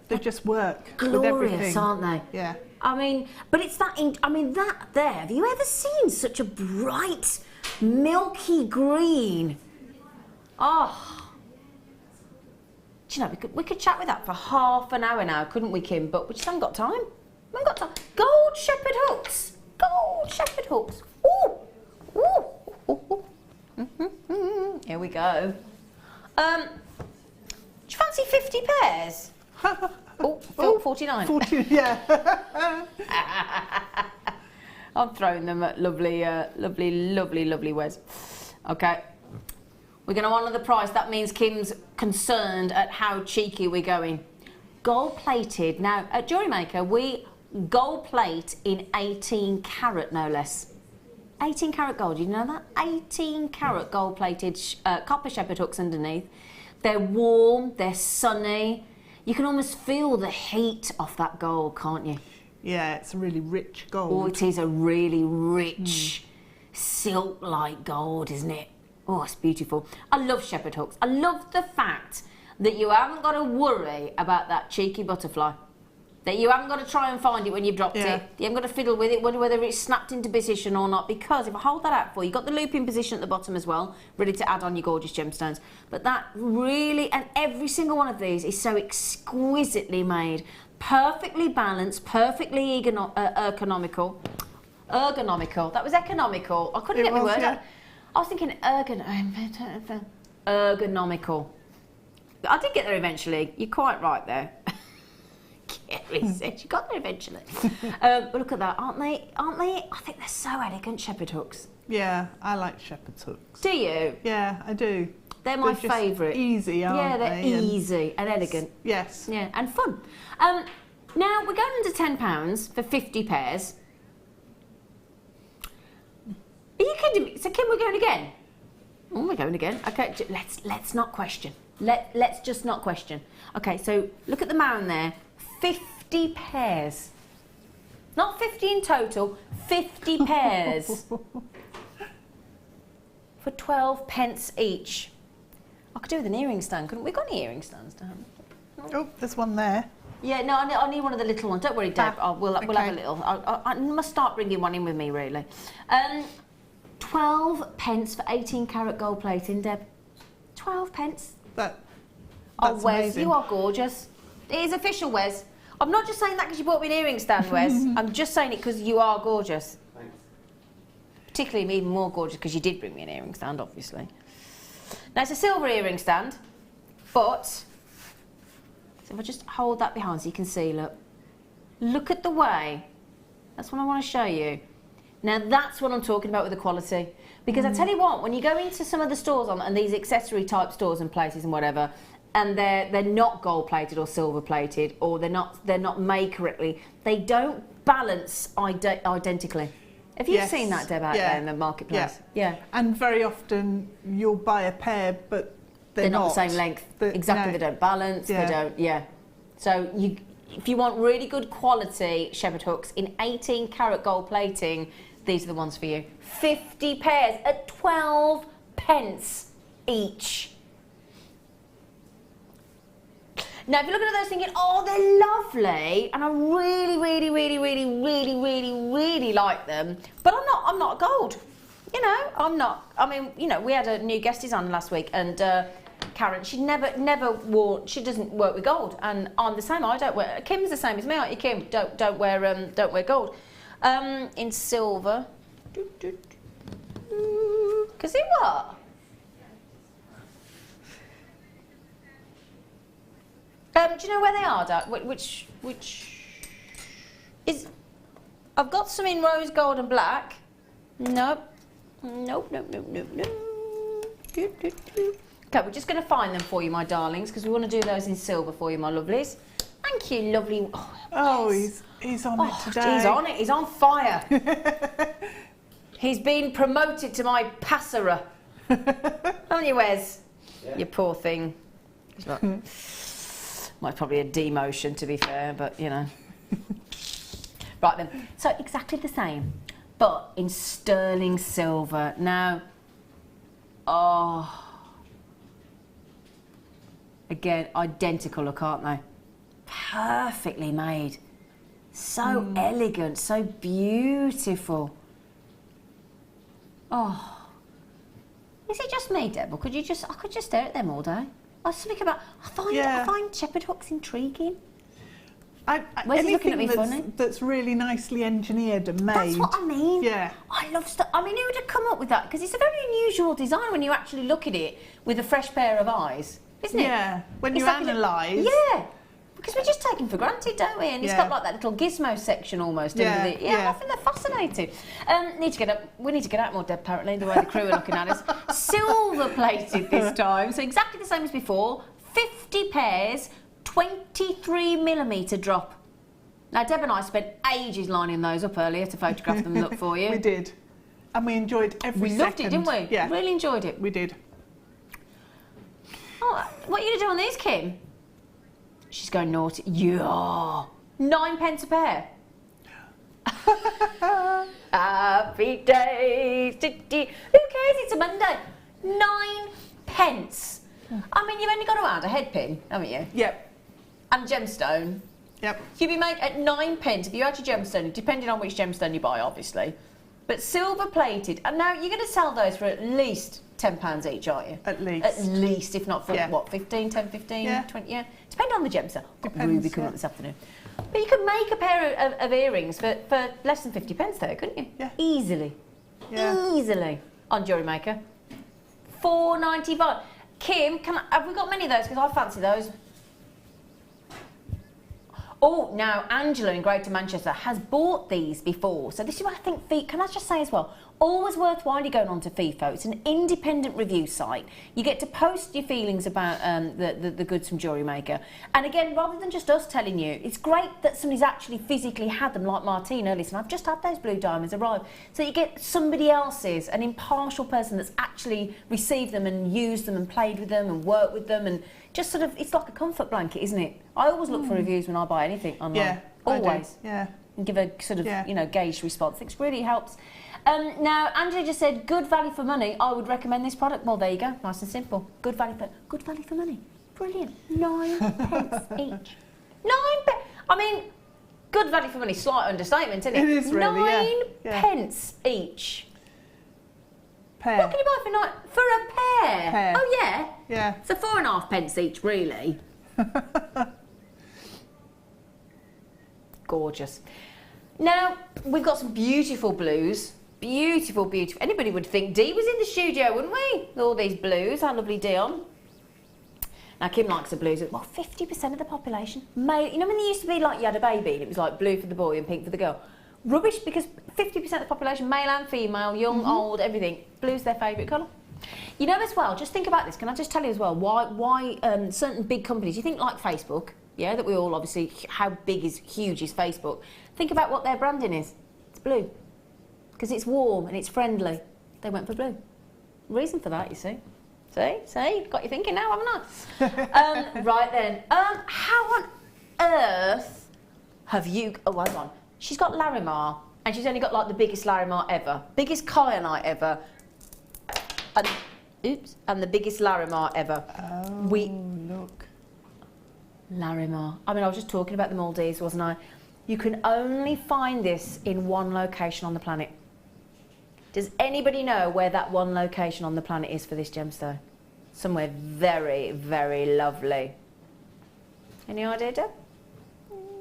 They just work with everything. Glorious, aren't they? Yeah. I mean, but it's that, that there, have you ever seen such a bright, milky green? Oh. Do you know, we could chat with that for half an hour now, couldn't we, Kim? But we just haven't got time. We haven't got time. Gold shepherd hooks. Gold shepherd hooks. Ooh. Ooh. Ooh. Here we go. Do you fancy 50 pairs? Oh, 49. 40, yeah. I'm throwing them at lovely Wes. Okay. We're going to honour the price. That means Kim's concerned at how cheeky we're going. Gold plated. Now, at JewelleryMaker, we gold plate in 18 carat, no less. 18 carat gold, you know that? 18 carat gold plated copper shepherd hooks underneath. They're warm, they're sunny. You can almost feel the heat off that gold, can't you? Yeah, it's a really rich gold. Oh, it is a really rich, silk-like gold, isn't it? Oh, it's beautiful. I love shepherd hooks. I love the fact that you haven't got to worry about that cheeky butterfly. That you haven't got to try and find it when you've dropped it. You haven't got to fiddle with it, wonder whether it's snapped into position or not, because if I hold that out for you, you've got the loop in position at the bottom as well, ready to add on your gorgeous gemstones. But that really, and every single one of these is so exquisitely made, perfectly balanced, perfectly ergonomical. That was economical. I couldn't get my word out. I was thinking ergonomical. But I did get there eventually. You're quite right there. Kelly said you got there eventually. But look at that, aren't they? I think they're so elegant, shepherd hooks. Yeah, I like shepherd hooks. Do you? Yeah, I do. They're my favourite. Easy, aren't they? Yeah, they're easy and elegant. Yes. Yeah, and fun. Now we're going under £10 for 50 pairs. Are you kidding me? So Kim, we're going again? Oh, we're going again. Okay, let's not question. Let's just not question. Okay, so look at the mound there. 50 pairs. Not 50 in total, 50 pairs. For 12 pence each. I could do with an earring stand, couldn't we? Got any earring stands down? Oh, there's one there. Yeah, no, I need one of the little ones. Don't worry, Deb. We'll have a little. I must start bringing one in with me, really. 12 pence for 18 carat gold plating, Deb. 12 pence. That's Wes, amazing. you are gorgeous. It is official, Wes. I'm not just saying that because you bought me an earring stand, Wes. I'm just saying it because you are gorgeous. Thanks. Particularly even more gorgeous because you did bring me an earring stand, obviously. Now, it's a silver earring stand, but... So if I just hold that behind so you can see, look. Look at the way. That's what I want to show you. Now, that's what I'm talking about with the quality. Because I tell you what, when you go into some of the stores and these accessory type stores and places and whatever, and they're not gold plated or silver plated, or they're not made correctly, they don't balance identically. Have you seen that, Deb, out there in the marketplace? Yeah. And very often you'll buy a pair, but they're not the same length. Exactly, they don't balance. They don't. So if you want really good quality shepherd hooks in 18 carat gold plating, these are the ones for you. 50 pairs at 12 pence each. Now, if you're looking at those thinking, oh, they're lovely, and I really, really, really, really, really, really, really like them, but I'm not gold. You know, I'm not. I mean, you know, we had a new guesties on last week, and Karen, she never wore. She doesn't work with gold, and I'm the same. I don't wear. Kim's the same as me, aren't you, Kim? Don't wear gold. In silver. Cause it what? Do you know where they are, Dad? Which is? I've got some in rose gold and black. Nope. Okay, we're just going to find them for you, my darlings, because we want to do those in silver for you, my lovelies. Thank you, lovely. Oh, he's on it today. He's on it. He's on fire. He's been promoted to my passerer. Haven't you, Wes? Yeah. You poor thing. He's like, might probably a demotion, to be fair, but you know. Right then. So exactly the same, but in sterling silver. Now, again, identical look, aren't they? Perfectly made. So elegant, so beautiful. Oh. Is it just me, Deb, or could you just, I could just stare at them all day. I was thinking about, I find shepherd hooks intriguing. Anything that's really nicely engineered and made. That's what I mean. Yeah. I love stuff. I mean, who would have come up with that? Because it's a very unusual design when you actually look at it with a fresh pair of eyes, isn't it? Yeah. When you analyse. Yeah. Because Because we just take them for granted, don't we? And it's got like that little gizmo section almost under the... I think they're fascinating. We need to get out more, Deb, apparently, the way the crew are looking at us. Silver plated this time, so exactly the same as before. 50 pairs, 23mm drop. Now, Deb and I spent ages lining those up earlier to photograph them and look for you. We did. And we enjoyed every second. We loved it, didn't we? Yeah. Really enjoyed it. We did. Oh, what are you going to do on these, Kim? She's going naughty. Yeah. 9p a pair. Happy days. Who cares? It's a Monday. 9p. I mean, you've only got to add a head pin, haven't you? Yep. And gemstone. Yep. You'd be made at 9p if you had your gemstone, depending on which gemstone you buy, obviously. But silver plated, and now you're going to sell those for at least £10 each, aren't you? At least. At least, if not for what, 15, 10, 15, 20, depending on the gemstone. Got Ruby coming up this afternoon. But you could make a pair of earrings for less than 50p though, couldn't you? Yeah. Easily. Yeah. Easily. On JewelleryMaker. £4.95. Kim, have we got many of those? Because I fancy those. Oh, now Angela in Greater Manchester has bought these before. So this is what I think, can I just say as well, always worthwhile going on to FIFO. It's an independent review site. You get to post your feelings about the goods from JewelleryMaker. And again, rather than just us telling you, it's great that somebody's actually physically had them, like Martina. Listen, I've just had those blue diamonds arrive. So you get somebody else's, an impartial person that's actually received them and used them and played with them and worked with them, and just sort of, it's like a comfort blanket, isn't it? I always look for reviews when I buy anything online. Yeah, always. Yeah. And give a sort of, you know, gauged response. It really helps. Now, Angela just said, good value for money. I would recommend this product. Well, there you go. Nice and simple. Good value for money. Brilliant. 9p each. 9p. I mean, good value for money. Slight understatement, isn't it? It is really, 9p each. Pair. What can you buy for a pair? Oh, yeah. Yeah. So 4.5p each, really. Gorgeous. Now, we've got some beautiful blues. Beautiful, beautiful. Anybody would think Dee was in the studio, wouldn't we? All these blues. Our lovely Dion. Now, Kim likes the blues. Well, 50% of the population. Male. You know when they used to be like you had a baby and it was like blue for the boy and pink for the girl? Rubbish, because 50% of the population, male and female, young, old, everything, blue's their favourite colour. You know as well, just think about this. Can I just tell you as well why certain big companies, you think like Facebook, yeah, that we all obviously, huge is Facebook. Think about what their branding is. It's blue. Because it's warm and it's friendly. They went for blue. Reason for that, you see. See? Got you thinking now, haven't I? Right then. How on earth have you... Oh, hold on. She's got Larimar, and she's only got like the biggest Larimar ever. Biggest Kyanite ever. And the biggest Larimar ever. Oh, look. Larimar. I mean, I was just talking about the Maldives, wasn't I? You can only find this in one location on the planet. Does anybody know where that one location on the planet is for this gemstone? Somewhere very, very lovely. Any idea, Deb?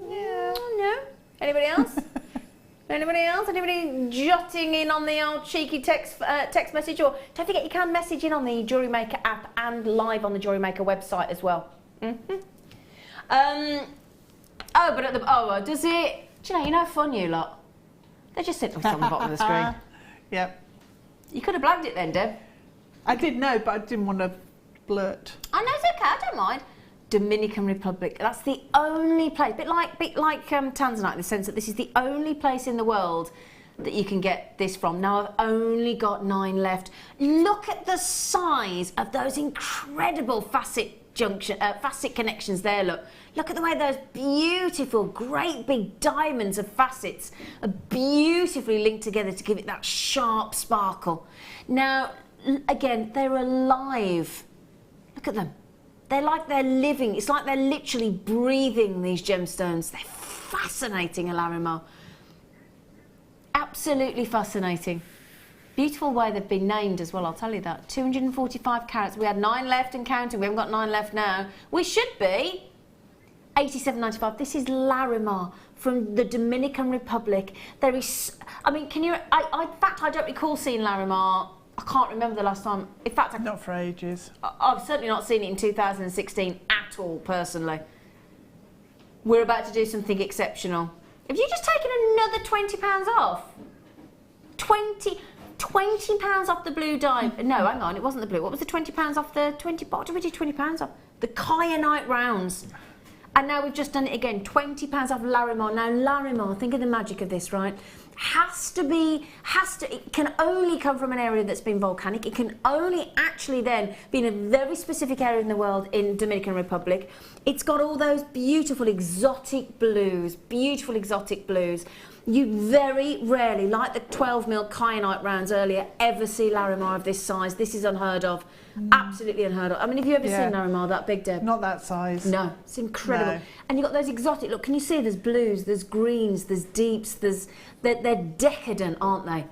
Yeah. No? Anybody else? Anybody else? Anybody jotting in on the old cheeky text message? Or don't forget you can message in on the JewelleryMaker app and live on the JewelleryMaker website as well. Does it? Do you know how fun you lot? They just sit on the bottom of the screen. Yep. You could have blagged it then, Deb. I did know, but I didn't want to blurt. I know, it's okay, I don't mind. Dominican Republic. That's the only place, bit like Tanzanite, in the sense that this is the only place in the world that you can get this from. Now I've only got 9 left. Look at the size of those incredible facet connections there. Look at the way those beautiful, great big diamonds of facets are beautifully linked together to give it that sharp sparkle. Now, again, they're alive. Look at them. They're like they're living. It's like they're literally breathing, these gemstones. They're fascinating, Larimar. Absolutely fascinating. Beautiful way they've been named as well, I'll tell you that. 245 carats. We had 9 left and counting. We haven't got 9 left now. We should be. 87.95. This is Larimar from the Dominican Republic. There is, I mean, can you, in fact, I don't recall seeing Larimar. I can't remember the last time. In fact, not for ages. I've certainly not seen it in 2016 at all, personally. we're about to do something exceptional. Have you just taken another £20 off? £20 off the blue diamond. No, hang on, it wasn't the blue. What was the £20 off the 20? What did we do £20 off? The Kyanite rounds. And now we've just done it again, £20 off Larimar. Now Larimar, think of the magic of this, right? It can only come from an area that's been volcanic. It can only actually then be in a very specific area in the world, in Dominican Republic. It's got all those beautiful exotic blues, You very rarely, like the 12mm Kyanite rounds earlier, ever see Larimar of this size. This is unheard of, absolutely unheard of. I mean, have you ever seen Larimar that big, Deb? Not that size. No, it's incredible. No. And you've got those exotic, look, can you see there's blues, there's greens, there's deeps, they're decadent, aren't they?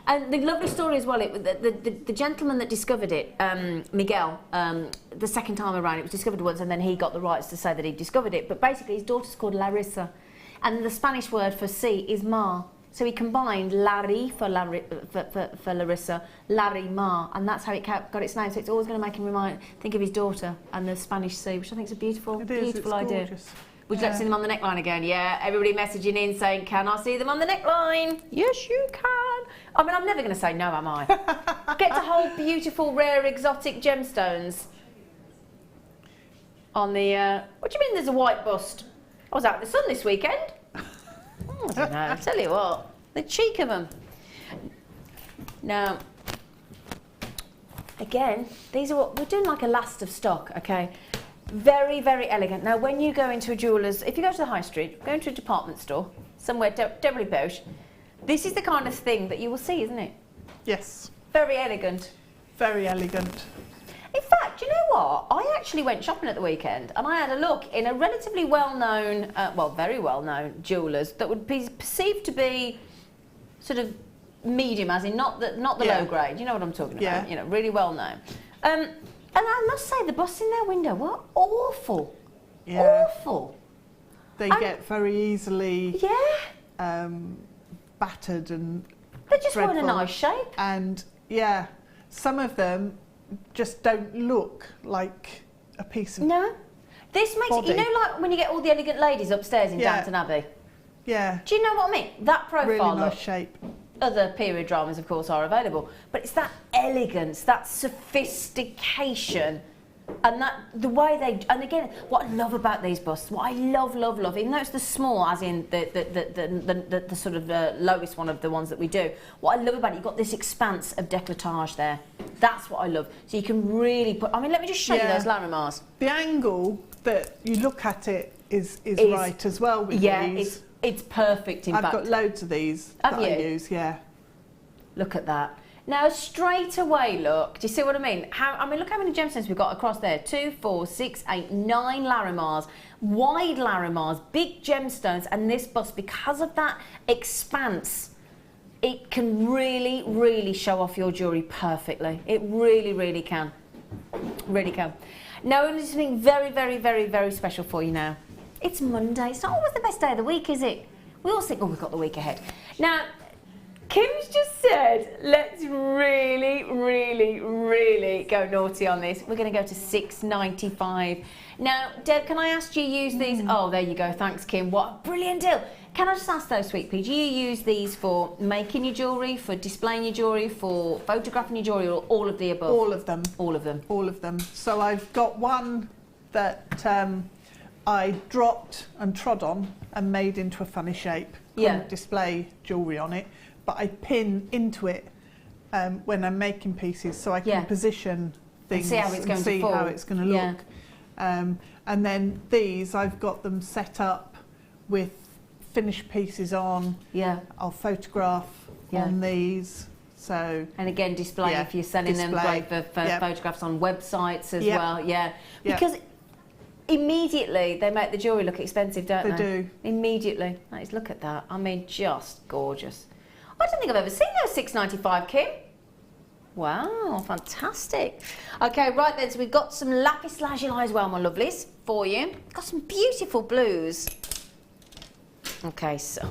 And the lovely story as well, the gentleman that discovered it, Miguel, the second time around, it was discovered once and then he got the rights to say that he discovered it, but basically his daughter's called Larissa. And the Spanish word for sea is mar. So he combined Larry for Larissa, Larimar, and that's how it got its name. So it's always going to make him think of his daughter and the Spanish sea, which I think is a beautiful idea. Gorgeous. Would you like to see them on the neckline again? Yeah, everybody messaging in saying, can I see them on the neckline? Yes, you can. I mean, I'm never going to say no, am I? Get to hold beautiful, rare, exotic gemstones on the... what do you mean there's a white bust? I was out in the sun this weekend. Oh, I don't know, I'll tell you what. The cheek of them. Now, again, these are what... We're doing like a last of stock, okay? Very, very elegant. Now, when you go into a jeweller's... If you go to the high street, go into a department store, somewhere doubly posh, this is the kind of thing that you will see, isn't it? Yes. Very elegant. Very elegant. In fact, you know what? I actually went shopping at the weekend and I had a look in a relatively well-known, very well-known jewellers that would be perceived to be sort of medium, as in not the low grade. You know what I'm talking about? You know, really well-known. And I must say, the busts in their window were awful. Yeah. Awful. They get very easily battered and they just weren't a nice shape. And yeah, some of them just don't look like a piece of This makes body. it, you know, like when you get all the elegant ladies upstairs in Downton Abbey? Yeah. Do you know what I mean? That profile really nice look. shape. Other period dramas, of course, are available, but it's that elegance, that sophistication, and that the way they. And again, what I love about these busts, what I love, even though it's the small, as in the sort of lowest one of the ones that we do. What I love about it, you've got this expanse of décolletage there. That's what I love. So you can really put. I mean, let me just show you those Larimars. The angle that you look at it is right as well with these. It's perfect, in fact. I've got loads of these that I use, Look at that. Now, straight away, look, do you see what I mean? Look how many gemstones we've got across there. 2, 4, 6, 8, 9 Larimars, wide Larimars, big gemstones, and this bust, because of that expanse, it can really, really show off your jewellery perfectly. It really, really can. Really can. Now, we're going to do something very, very, very, very special for you now. It's Monday. It's not always the best day of the week, is it? We all think, oh, we've got the week ahead. Now, Kim's just said, let's really, really, really go naughty on this. We're going to go to $6.95. Now, Deb, can I ask you use these? Oh, there you go. Thanks, Kim. What a brilliant deal. Can I just ask though, Sweet Pea, do you use these for making your jewellery, for displaying your jewellery, for photographing your jewellery, or all of the above? All of them. All of them. All of them. So I've got one that I dropped and trod on and made into a funny shape. Couldn't display jewellery on it, but I pin into it when I'm making pieces, so I can position things and see how it's going to look. And then these, I've got them set up with finished pieces on. I'll photograph on these. So, and again, display if you're selling them, great for photographs on websites as well. Because immediately they make the jewellery look expensive, don't they? They do. Immediately. Look at that. I mean, just gorgeous. I don't think I've ever seen those $6.95, Kim. Wow, fantastic. Okay, right then, so we've got some lapis lazuli as well, my lovelies, for you. Got some beautiful blues. Okay, so,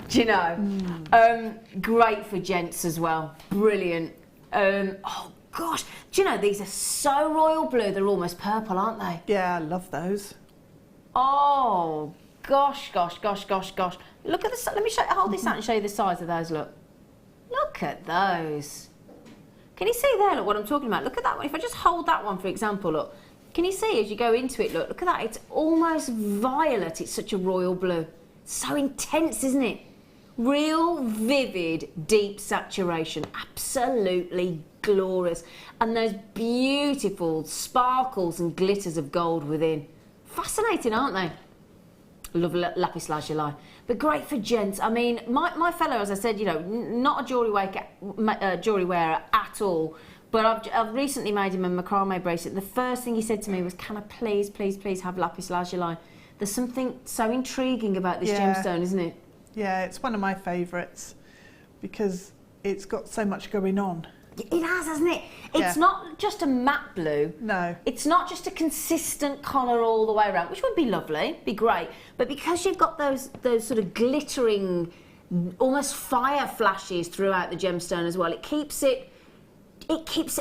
do you know, great for gents as well. Brilliant. Oh, gosh. Do you know, these are so royal blue, they're almost purple, aren't they? Yeah, I love those. Oh, gosh, gosh, gosh, gosh, gosh. Look at the, let me hold this out and show you the size of those, look. Look at those. Can you see there, look, what I'm talking about? Look at that one. If I just hold that one, for example, look. Can you see as you go into it, look at that. It's almost violet. It's such a royal blue. So intense, isn't it? Real, vivid, deep saturation. Absolutely glorious. And those beautiful sparkles and glitters of gold within. Fascinating, aren't they? Love lapis lazuli. But great for gents. I mean, my fellow, as I said, you know, not a jewellery wearer at all. But I've recently made him a macrame bracelet. The first thing he said to me was, can I please, please, please have lapis lazuli? There's something so intriguing about this gemstone, isn't it? Yeah, it's one of my favourites because it's got so much going on. It has, hasn't it? It's not just a matte blue. No. It's not just a consistent colour all the way around, which would be lovely, be great. But because you've got those sort of glittering, almost fire flashes throughout the gemstone as well, it keeps it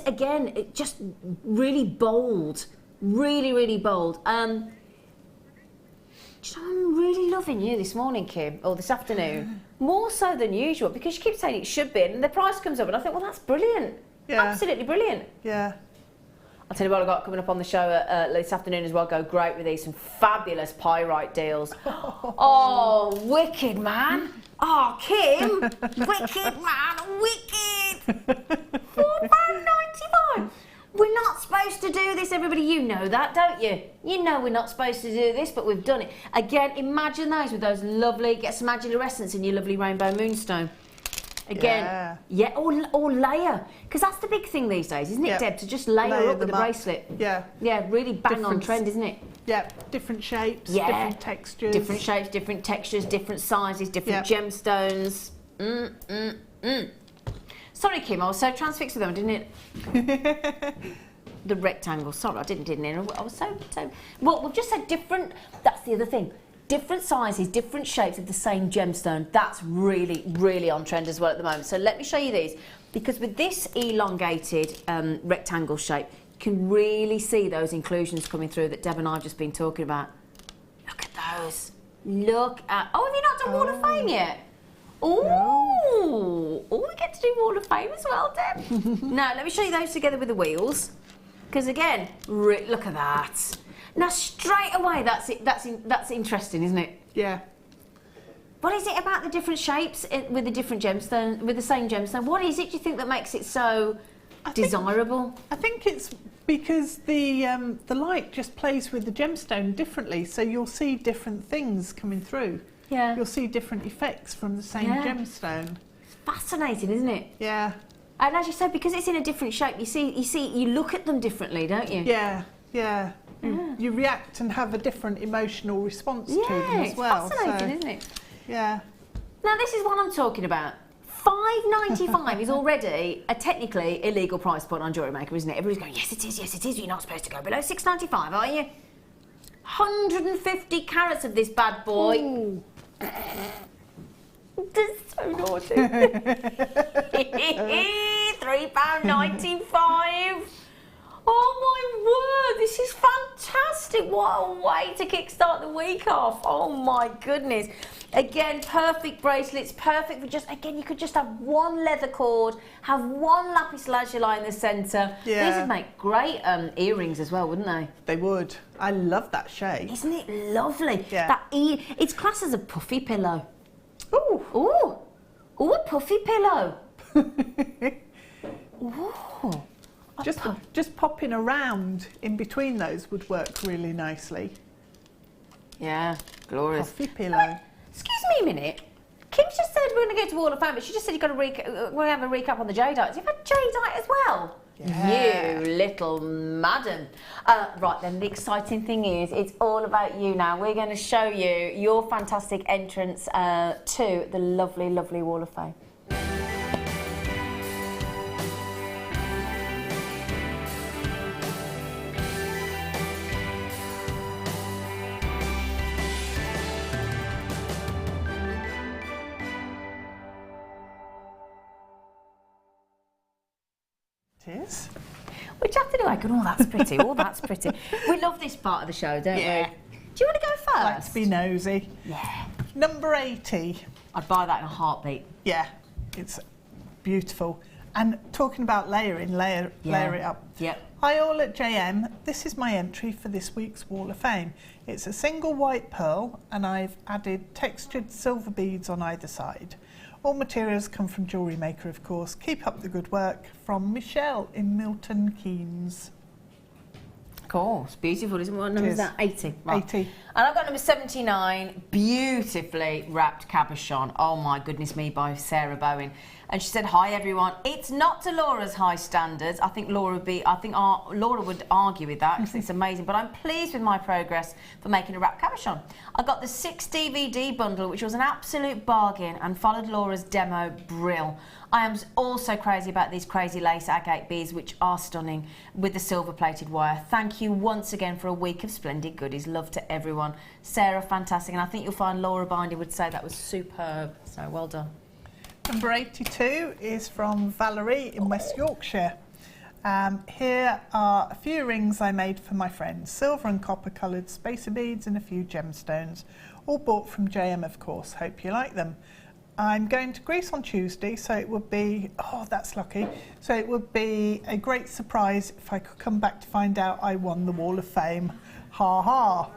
again, it just really bold, really, really bold. I'm really loving you this morning, Kim, or this afternoon, more so than usual, because you keep saying it should be, and the price comes up, and I think, well, that's brilliant. Yeah. Absolutely brilliant. Yeah. I'll tell you what I've got coming up on the show this afternoon as well. Go great with these, some fabulous pyrite deals. Oh, wicked, man. Oh, Kim, wicked, man, wicked. £4.95. We're not supposed to do this, everybody. You know that, don't you? You know we're not supposed to do this, but we've done it. Again, imagine those with those lovely, get some agilurescence in your lovely rainbow moonstone. Again, or layer. Because that's the big thing these days, isn't it, Deb? To just layer up with a bracelet. Yeah. Yeah, really bang on trend, isn't it? Yeah, different shapes, different textures. Different shapes, different textures, different sizes, different gemstones. Sorry, Kim, I was so transfixed with them, didn't it? The rectangle. Sorry, I didn't. I was so... Well, we've just said different... That's the other thing. Different sizes, different shapes of the same gemstone. That's really, really on trend as well at the moment. So let me show you these. Because with this elongated rectangle shape, you can really see those inclusions coming through that Deb and I have just been talking about. Look at those. Look at... Oh, have you not done Wall of Fame yet? Oh, we get to do Wall of Fame as well, Deb. Now, let me show you those together with the wheels. Because again, look at that. Now, straight away, that's interesting, isn't it? Yeah. What is it about the different shapes with the different gemstone, with the same gemstone? What is it, do you think, that makes it so desirable? I think it's because the light just plays with the gemstone differently, so you'll see different things coming through. Yeah. You'll see different effects from the same gemstone. It's fascinating, isn't it? Yeah. And as you said, because it's in a different shape, you look at them differently, don't you? Yeah, yeah. You react and have a different emotional response to them as well. It's fascinating, isn't it? Yeah. Now this is what I'm talking about. $5.95 is already a technically illegal price point on JewelleryMaker, isn't it? Everybody's going, yes it is, yes it is. You're not supposed to go below $6.95, are you? 150 carats of this bad boy. Ooh. This is so naughty. £3.95. Oh my word, this is fantastic. What a way to kickstart the week off. Oh my goodness. Again, perfect bracelets, perfect for just, again, you could just have one leather cord, have one lapis lazuli in the centre. Yeah. These would make great earrings as well, wouldn't they? They would. I love that shape. Isn't it lovely? Yeah. It's classed as a puffy pillow. Ooh. Ooh. Ooh, a puffy pillow. Ooh. Just popping around in between those would work really nicely. Yeah, glorious. Puffy pillow. Excuse me a minute. Kim's just said we're going to go to Wall of Fame, but she just said you've got to we're going to have a recap on the Jadeite. You've had Jadeite as well? Yeah. You little madam. Right then, the exciting thing is it's all about you now. We're going to show you your fantastic entrance to the lovely, lovely Wall of Fame. Is. Which after like, oh, that's pretty, oh, that's pretty. We love this part of the show, don't we? Do you want to go first? Like to be nosy. Yeah. Number 80. I'd buy that in a heartbeat. Yeah, it's beautiful. And talking about layering, layer it up. Yep. Hi all at JM, this is my entry for this week's Wall of Fame. It's a single white pearl and I've added textured silver beads on either side. All materials come from JewelleryMaker, of course. Keep up the good work. From Michelle in Milton Keynes. Cool, it's beautiful, isn't it? What number is that? 80. Right. 80. And I've got number 79, beautifully wrapped cabochon. Oh my goodness me, by Sarah Bowen. And she said, hi everyone. It's not to Laura's high standards. I think Laura would argue with that because it's amazing. But I'm pleased with my progress for making a wrapped cabochon. I got the 6 DVD bundle, which was an absolute bargain, and followed Laura's demo brill. I am also crazy about these crazy lace agate beads, which are stunning, with the silver plated wire. Thank you once again for a week of splendid goodies. Love to everyone. Sarah, fantastic. And I think you'll find Laura Bindy would say that was superb. So well done. Number 82 is from Valerie in West Yorkshire. Here are a few rings I made for my friends. Silver and copper coloured spacer beads and a few gemstones. All bought from JM, of course. Hope you like them. I'm going to Greece on Tuesday, so it would be, oh, that's lucky. So it would be a great surprise if I could come back to find out I won the Wall of Fame. Ha ha.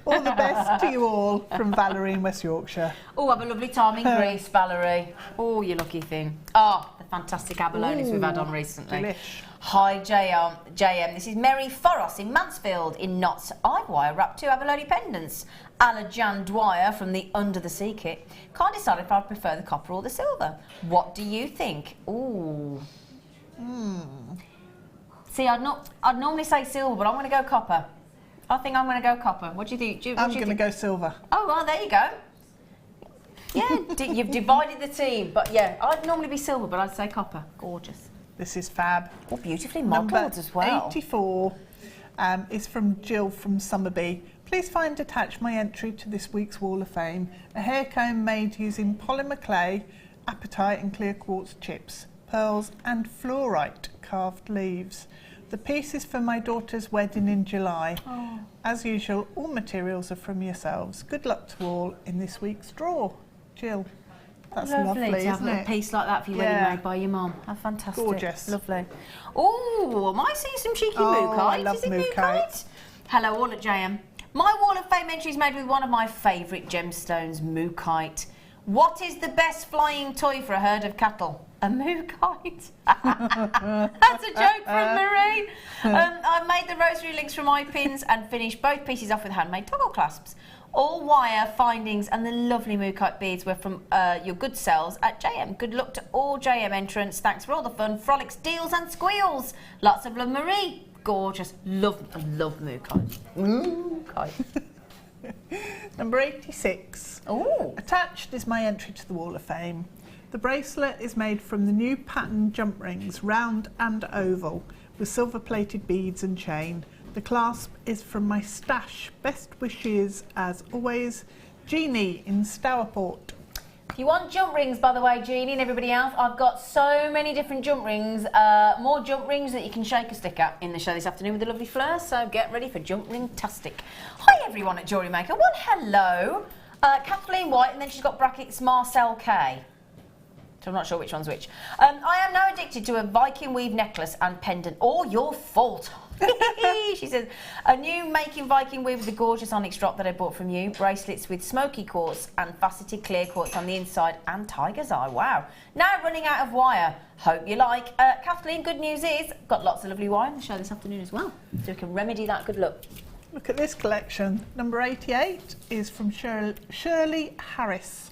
All the best to you all from Valerie in West Yorkshire. Oh, have a lovely time in Greece, Valerie. Oh, you lucky thing. Oh, the fantastic abalones we've had on recently. Delish. Hi, JM. This is Mary Forros in Mansfield in Knots. I wire wrapped 2 abalone pendants. A la Jan Dwyer from the Under the Sea kit. Can't decide if I prefer the copper or the silver. What do you think? Ooh. See, I'd normally say silver, but I'm going to go copper. I think I'm going to go copper. What do you think? I'm going to go silver. Oh, well, there you go. Yeah, you've divided the team. But yeah, I'd normally be silver, but I'd say copper. Gorgeous. This is fab. Oh, beautifully modelled as well. Number 84 is from Jill from Summerby. Please find attached my entry to this week's Wall of Fame. A hair comb made using polymer clay, apatite and clear quartz chips, pearls and fluorite carved leaves. The piece is for my daughter's wedding in July. Oh. As usual, all materials are from yourselves. Good luck to all in this week's draw. Jill. That's lovely, to have isn't it? A piece like that for your wedding made by your mum. How fantastic. Gorgeous. Lovely. Oh, am I seeing some cheeky mookaite? I love Is it mookaite. Hello all at JM. My Wall of Fame entry is made with one of my favourite gemstones, mookaite. What is the best flying toy for a herd of cattle? A mookaite. That's a joke from Marie. I made the rosary links from my pins and finished both pieces off with handmade toggle clasps. All wire findings and the lovely mookaite beads were from your good selves at JM. Good luck to all JM entrants. Thanks for all the fun, frolics, deals and squeals. Lots of love, Marie. Gorgeous. Love mookaite. Mookaite. Number 86. Oh. Attached is my entry to the Wall of Fame. The bracelet is made from the new pattern jump rings, round and oval, with silver plated beads and chain. The clasp is from my stash. Best wishes, as always, Jeannie in Stourport. If you want jump rings, by the way, Jeannie and everybody else, I've got so many different jump rings, more jump rings that you can shake a stick at in the show this afternoon with the lovely Fleur, so get ready for jump ring-tastic. Hi everyone at JewelleryMaker. Well, hello. Kathleen White, and then she's got brackets Marcel K. So I'm not sure which one's which. I am now addicted to a Viking weave necklace and pendant. All your fault. She says, a new making Viking weave with the gorgeous onyx drop that I bought from you. Bracelets with smoky quartz and faceted clear quartz on the inside and tiger's eye. Wow. Now running out of wire. Hope you like. Kathleen, good news is, got lots of lovely wire in the show this afternoon as well. So we can remedy that. Good luck. Look at this collection. Number 88 is from Shirley Harris.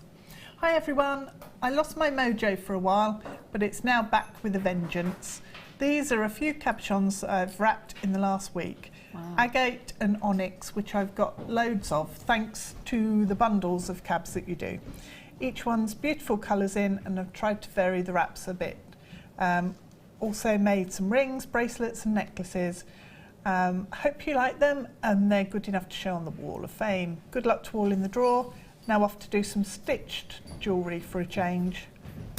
Hi everyone. I lost my mojo for a while, but it's now back with a vengeance. These are a few cabochons I've wrapped in the last week. Wow. Agate and onyx, which I've got loads of, thanks to the bundles of cabs that you do. Each one's beautiful colours in, and I've tried to vary the wraps a bit. Also made some rings, bracelets and necklaces. Hope you like them, and they're good enough to show on the Wall of Fame. Good luck to all in the draw. Now off to do some stitched jewellery for a change.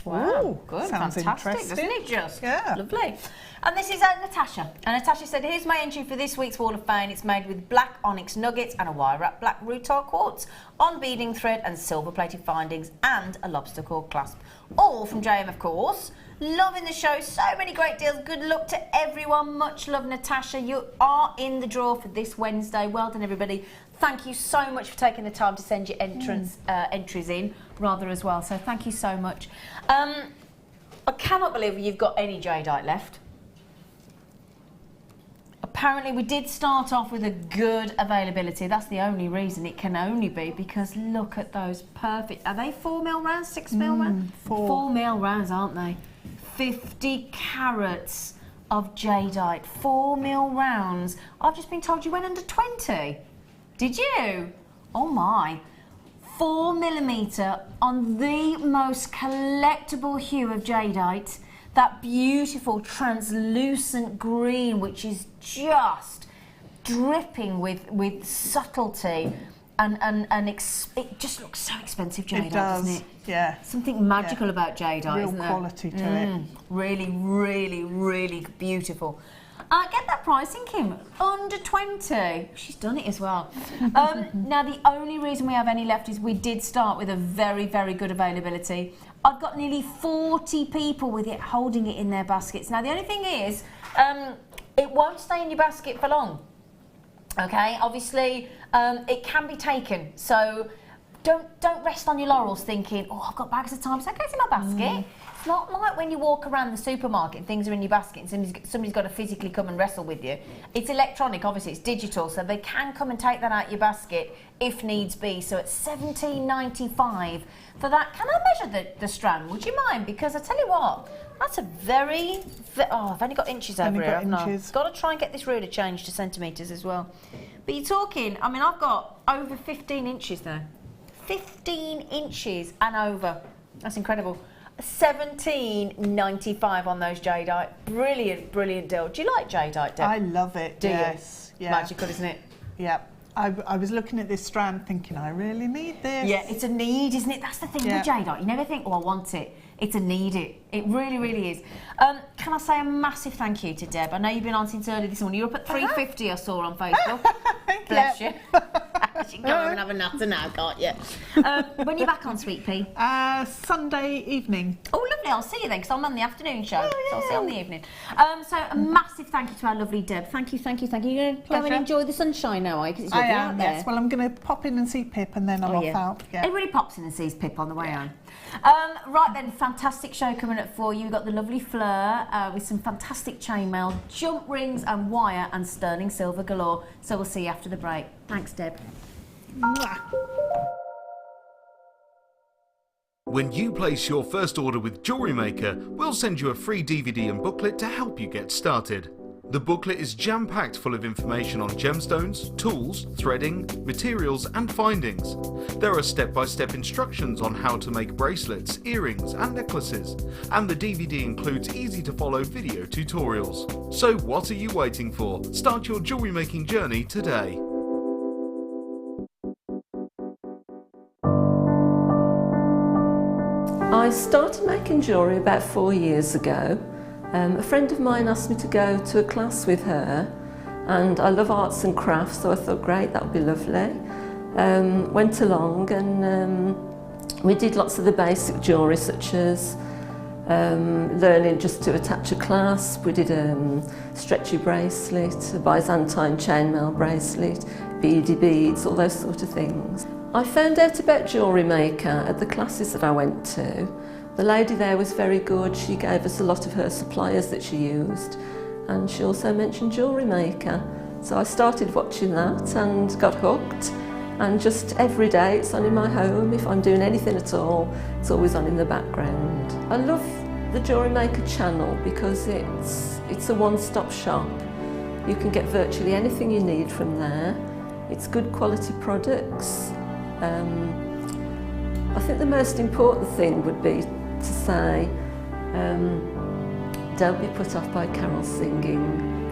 Wow, Ooh, good, sounds fantastic, interesting. doesn't it just? Yeah. Lovely. And this is Natasha. And Natasha said, here's my entry for this week's Wall of Fame. It's made with black onyx nuggets and a wire wrap black rutile quartz on beading thread and silver plated findings and a lobster claw clasp. All from JM, of course. Loving the show, so many great deals. Good luck to everyone. Much love, Natasha. You are in the draw for this Wednesday. Well done, everybody. Thank you so much for taking the time to send your entries in, rather, as well. So thank you so much. I cannot believe you've got any jadeite left. Apparently, we did start off with a good availability. That's the only reason it can only be because look at those perfect. Are they 4mm rounds, 6mm rounds? 4mm rounds, aren't they? 50 carats of jadeite, 4mm rounds. I've just been told you went under 20. Did you? Oh my. 4mm on the most collectible hue of jadeite. That beautiful translucent green, which is just dripping with subtlety, and it just looks so expensive, jadeite, doesn't it? Yeah. Something magical about jadeite, Real isn't there? quality to it. Really, really, really beautiful. Get that pricing, Kim. Under 20. She's done it as well. Now, the only reason we have any left is we did start with a very, very good availability. I've got nearly 40 people with it holding it in their baskets. Now, the only thing is, it won't stay in your basket for long. Okay, obviously, it can be taken. So don't rest on your laurels thinking, oh, I've got bags of time, so okay, it's in my basket. It's not like when you walk around the supermarket and things are in your basket and somebody's got to physically come and wrestle with you. It's electronic, obviously, it's digital, so they can come and take that out your basket if needs be. So it's $17.95 for that. Can I measure the strand? Would you mind? Because I tell you what, that's a very I've only got inches over here, haven't I? Got to try and get this ruler changed to centimetres as well. But you're talking, I mean, I've got over 15 inches there. 15 inches and over. That's incredible. $17.95 on those jadeite. Brilliant, brilliant deal. Do you like jadeite, Deb? I love it. Do yes. you? Yeah. Magical, isn't it? Yeah. I was looking at this strand thinking, I really need this. Yeah, it's a need, isn't it? That's the thing with jadeite. You never think, oh, I want it. It's a need it. It really, really is. Can I say a massive thank you to Deb? I know you've been on since early this morning. You're up at 3:50, I saw on Facebook. Bless you. You can go home and have a natter now, can't you? When are you back on, Sweet Pea? Sunday evening. Oh, lovely. I'll see you then, because I'm on the afternoon show. So I'll see you on the evening. So a massive thank you to our lovely Deb. Thank you, thank you, thank you. You're going to go and enjoy the sunshine now, are you? 'Cause it's lovely out there. Yes. Well, I'm going to pop in and see Pip and then I'm off out. Yeah. Everybody pops in and sees Pip on the way home. Right then, fantastic show coming up for you. We've got the lovely Fleur with some fantastic chainmail, jump rings and wire and sterling silver galore. So we'll see you after the break. Thanks, Deb. Mwah. When you place your first order with JewelleryMaker, we'll send you a free DVD and booklet to help you get started. The booklet is jam-packed full of information on gemstones, tools, threading, materials and findings. There are step-by-step instructions on how to make bracelets, earrings and necklaces, and the DVD includes easy-to-follow video tutorials. So what are you waiting for? Start your jewellery making journey today. I started making jewellery about 4 years ago. A friend of mine asked me to go to a class with her, and I love arts and crafts, so I thought, great, that would be lovely. Went along and we did lots of the basic jewellery, such as learning just to attach a clasp. We did a stretchy bracelet, a Byzantine chainmail bracelet, beady beads, all those sort of things. I found out about JewelleryMaker at the classes that I went to. The lady there was very good. She gave us a lot of her suppliers that she used, and she also mentioned JewelleryMaker. So I started watching that and got hooked, and just every day it's on in my home. If I'm doing anything at all, it's always on in the background. I love the JewelleryMaker channel because it's a one-stop shop. You can get virtually anything you need from there. It's good quality products. I think the most important thing would be to say, don't be put off by Carol singing.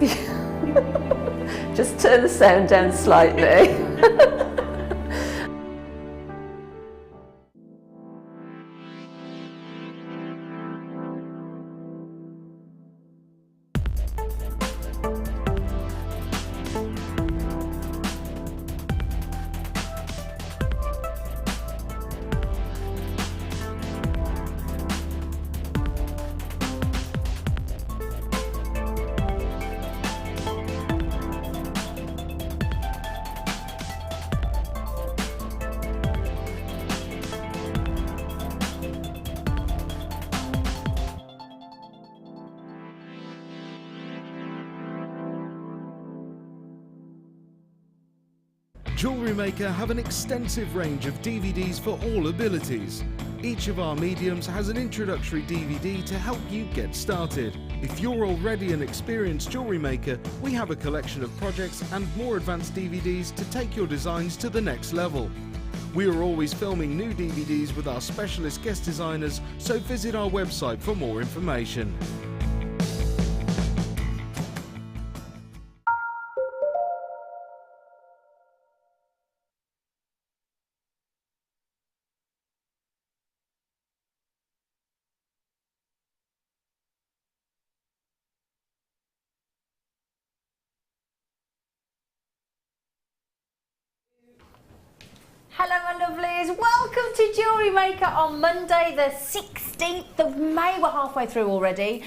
Just turn the sound down slightly. JewelleryMaker have an extensive range of DVDs for all abilities. Each of our mediums has an introductory DVD to help you get started. If you're already an experienced jewellery maker, we have a collection of projects and more advanced DVDs to take your designs to the next level. We are always filming new DVDs with our specialist guest designers, so visit our website for more information. Hello my lovelies, welcome to JewelleryMaker on Monday the 16th of May. We're halfway through already.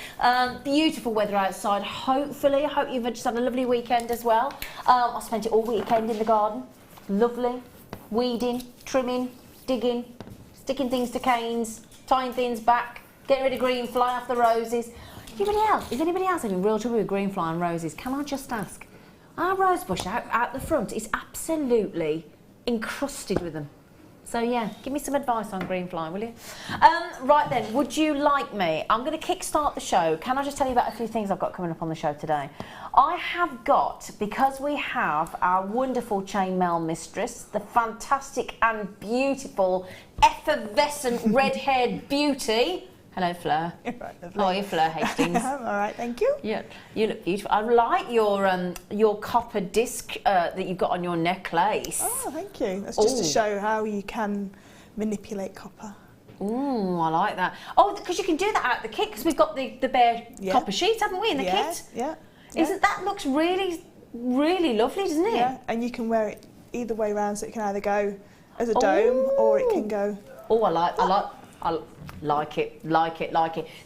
Beautiful weather outside, hopefully. I hope you've just had a lovely weekend as well. I spent it all weekend in the garden. Lovely. Weeding, trimming, digging, sticking things to canes, tying things back, getting rid of green fly off the roses. Is anybody else having real trouble with green fly and roses? Can I just ask? Our rose bush out the front is absolutely encrusted with them. So yeah, give me some advice on green fly, will you? Right then, would you like me? I'm going to kickstart the show. Can I just tell you about a few things I've got coming up on the show today? I have got, because we have our wonderful chainmail mistress, the fantastic and beautiful, effervescent red-haired beauty. Hello, Fleur. You're right, lovely. How are you, Fleur Hastings? I'm all right, thank you. Yeah, you look beautiful. I like your copper disc that you've got on your necklace. Oh, thank you. That's just to show how you can manipulate copper. Ooh, I like that. Oh, because you can do that out the kit, because we've got the bare copper sheet, haven't we, in the kit? Yeah. Isn't that looks really, really lovely, doesn't it? Yeah, and you can wear it either way around, so it can either go as a dome or it can go. Oh, I like it.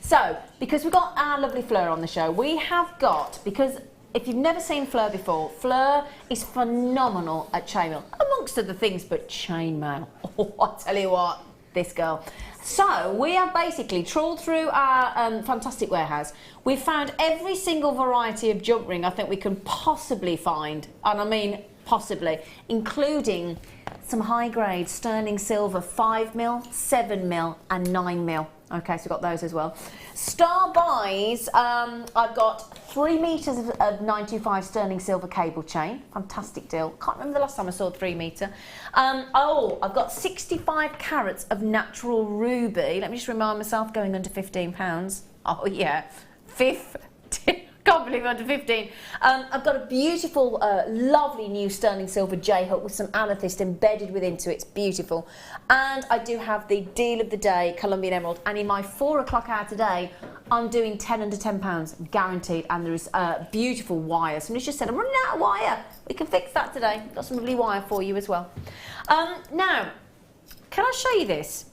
So, because we've got our lovely Fleur on the show, we have got, because if you've never seen Fleur before, Fleur is phenomenal at chainmail, amongst other things, but chainmail. Oh, I tell you what, this girl. So, we have basically trawled through our fantastic warehouse. We've found every single variety of jump ring I think we can possibly find, and I mean possibly, including some high-grade sterling silver 5mm, 7mm and 9mm. Okay, so we've got those as well. Star buys, I've got 3 metres of 925 sterling silver cable chain. Fantastic deal. Can't remember the last time I saw a 3 metre. I've got 65 carats of natural ruby. Let me just remind myself, going under £15. Oh yeah, 50. Can't believe under 15. I've got a beautiful, lovely new sterling silver J-hook with some amethyst embedded within it. It's beautiful. And I do have the deal of the day, Colombian emerald. And in my 4 o'clock hour today, I'm doing 10 under £10, guaranteed. And there is beautiful wire. Somebody's just said, I'm running out of wire. We can fix that today. Got some lovely wire for you as well. Now, can I show you this?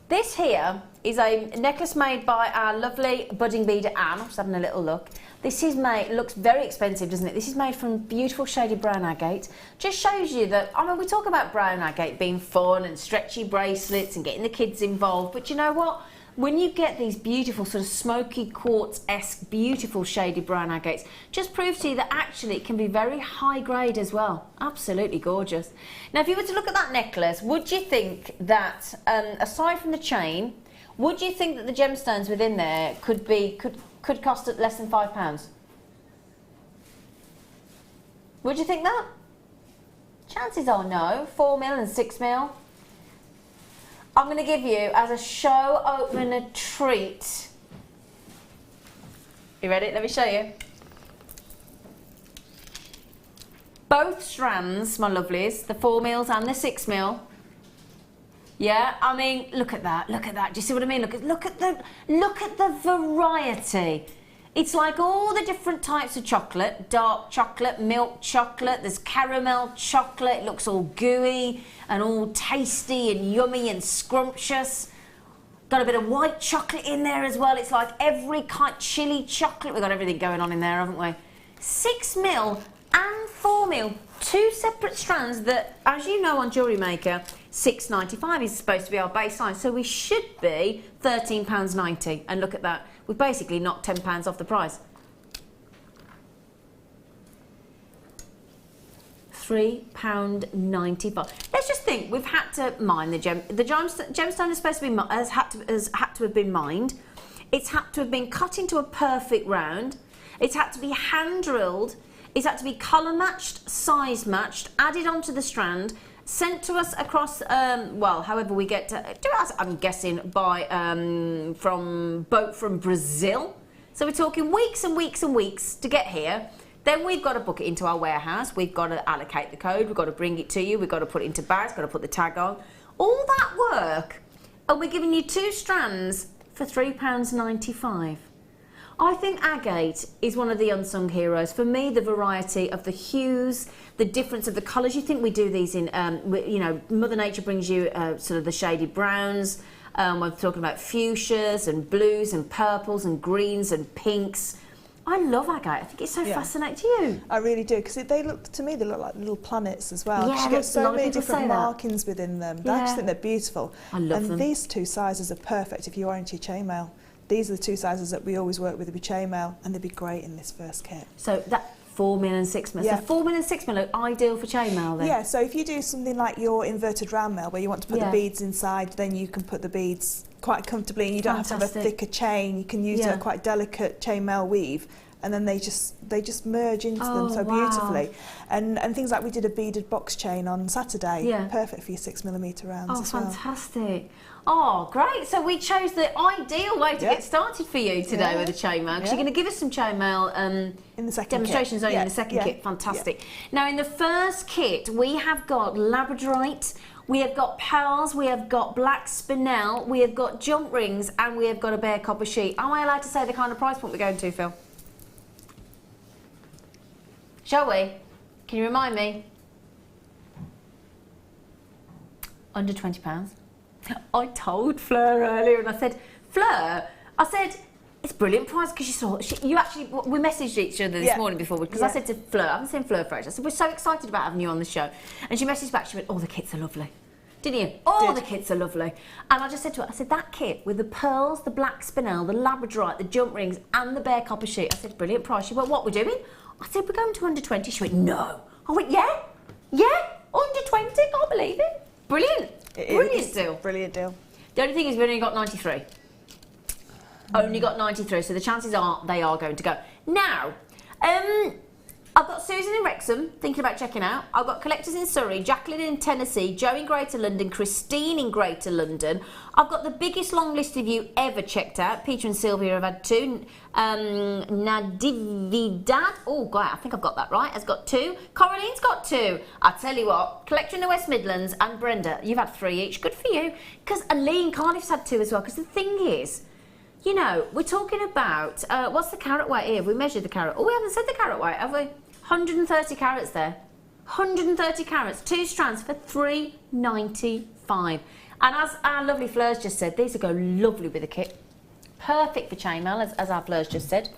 This here is a necklace made by our lovely budding beader Anne. I'm just having a little look. This is made, looks very expensive, doesn't it? This is made from beautiful shaded brown agate. Just shows you that, I mean, we talk about brown agate being fun and stretchy bracelets and getting the kids involved, but you know what? When you get these beautiful sort of smoky quartz-esque beautiful shaded brown agates, just proves to you that actually it can be very high grade as well. Absolutely gorgeous. Now if you were to look at that necklace, would you think that, aside from the chain, would you think that the gemstones within there could cost less than £5? Would you think that? Chances are no. 4mm and 6mm. I'm going to give you, as a show opener treat. You ready? Let me show you. Both strands, my lovelies, the 4mm and the 6mm. Yeah, I mean, look at that. Look at that. Do you see what I mean? Look at the variety. It's like all the different types of chocolate, dark chocolate, milk chocolate, there's caramel chocolate, it looks all gooey and all tasty and yummy and scrumptious. Got a bit of white chocolate in there as well. It's like every kind, chili chocolate. We've got everything going on in there, haven't we? 6mm and 4mm, two separate strands that, as you know on JewelleryMaker, £6.95 is supposed to be our baseline. So we should be £13.90. And look at that. We've basically knocked £10 off the price. £3.95. Let's just think, we've had to mine the gemstone is supposed to be has had to have been mined. It's had to have been cut into a perfect round. It's had to be hand drilled. It's had to be colour matched, size matched, added onto the strand, sent to us across, well, however we get to us, I'm guessing by boat from Brazil. So we're talking weeks and weeks and weeks to get here. Then we've got to book it into our warehouse. We've got to allocate the code. We've got to bring it to you. We've got to put it into bags. Got to put the tag on. All that work, and we're giving you 2 strands for £3.95. I think agate is one of the unsung heroes. For me, the variety of the hues, the difference of the colours. You think we do these in, you know, Mother Nature brings you sort of the shaded browns. We're talking about fuchsias and blues and purples and greens and pinks. I love agate. I think it's so fascinating to you. I really do, because they look like little planets as well. Yeah, you get so many different markings within them. Yeah. I just think they're beautiful. I love them. And these 2 sizes are perfect if you are into your chainmail. These are the 2 sizes that we always work with chainmail, and they'd be great in this first kit. So that 4mm and 6mm. Yeah. So 4mm and 6mm look ideal for chainmail then? Yeah, so if you do something like your inverted round mail where you want to put the beads inside, then you can put the beads quite comfortably and you don't have to have a thicker chain. You can use a quite delicate chainmail weave, and then they just merge into them so beautifully. And things like we did a beaded box chain on Saturday, perfect for your 6mm rounds as well. Oh, fantastic. Oh, great. So we chose the ideal way to get started for you today with the chainmail, because you're going to give us some chainmail in the second demonstrations kit. only in the second kit. Fantastic. Now, in the first kit, we have got labradorite, we have got pearls, we have got black spinel, we have got jump rings, and we have got a bare copper sheet. Am I allowed to say the kind of price point we're going to, Phil? Shall we? Can you remind me? Under £20. I told Fleur earlier, and I said, Fleur, it's brilliant price, because you actually, we messaged each other this morning before, because I said to Fleur, I haven't seen Fleur for ages. I said, we're so excited about having you on the show. And she messaged back, she went, oh, the kits are lovely. Didn't you? Oh, the kits are lovely. And I just said to her, I said, that kit with the pearls, the black spinel, the labradorite, the jump rings, and the bare copper sheet. I said, brilliant price. She went, what we're doing? I said, we're going to under 20. She went, no. I went, yeah, under 20, can't believe it. Brilliant. Brilliant deal. Brilliant deal. The only thing is we only got 93. Only got 93, so the chances are they are going to go. Now, I've got Susan in Wrexham thinking about checking out. I've got collectors in Surrey, Jacqueline in Tennessee, Joe in Greater London, Christine in Greater London. I've got the biggest long list of you ever checked out. Peter and Sylvia have had 2. Nadividad, oh God, I think I've got that right, has got 2. Coraline's got 2. I tell you what, collector in the West Midlands and Brenda, you've had 3 each. Good for you. Because Lee in Cardiff's had 2 as well. Because the thing is, you know, we're talking about, what's the carat weight here? Have we measured the carat? Oh, we haven't said the carat weight, have we? 130 carats there. 130 carats, 2 strands for £3.95. And as our lovely Fleur's just said, these will go lovely with the kit. Perfect for chainmail, as our Fleur's just said.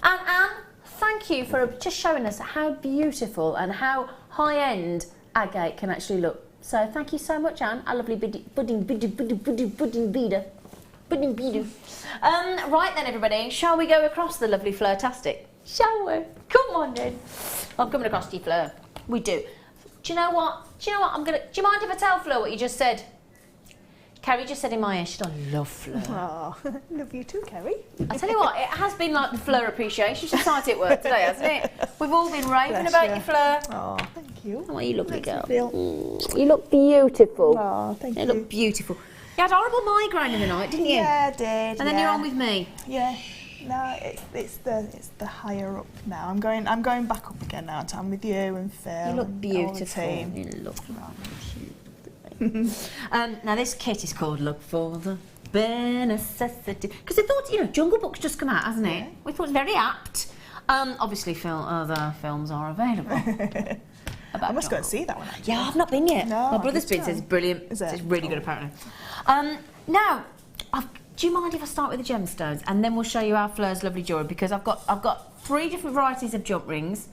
And Anne, thank you for just showing us how beautiful and how high-end agate can actually look. So thank you so much, Anne, our lovely budding beader. Right then, everybody, shall we go across the lovely Fleur-tastic? Shall we? Come on then. I'm coming across to you, Fleur. We do. Do you know what? Do you mind if I tell Fleur what you just said? Carrie just said in my ear, she said, I love Fleur. Oh, love you too, Carrie. I tell you what, it has been like the Fleur Appreciation Society at work today, hasn't it? We've all been raving about you, Fleur. Oh, thank you. Oh, you lovely girl. You look beautiful. Oh, thank you. You look beautiful. You had horrible migraine in the night, didn't you? Yeah, I did. And then you're on with me. Yeah. No, it's the higher up now. I'm going back up again now. I'm with you and Phil. You look beautiful. And you look now this kit is called Look for the Bare Necessity, because I thought, you know, Jungle Book's just come out, hasn't it? We thought it was very apt. Obviously, other films are available. I must go and see that one. Actually. Yeah, I've not been yet. No, my brother's been. Says it's brilliant. It's really good, apparently. Now, do you mind if I start with the gemstones, and then we'll show you our Fleur's lovely jewellery, because I've got 3 different varieties of jump rings,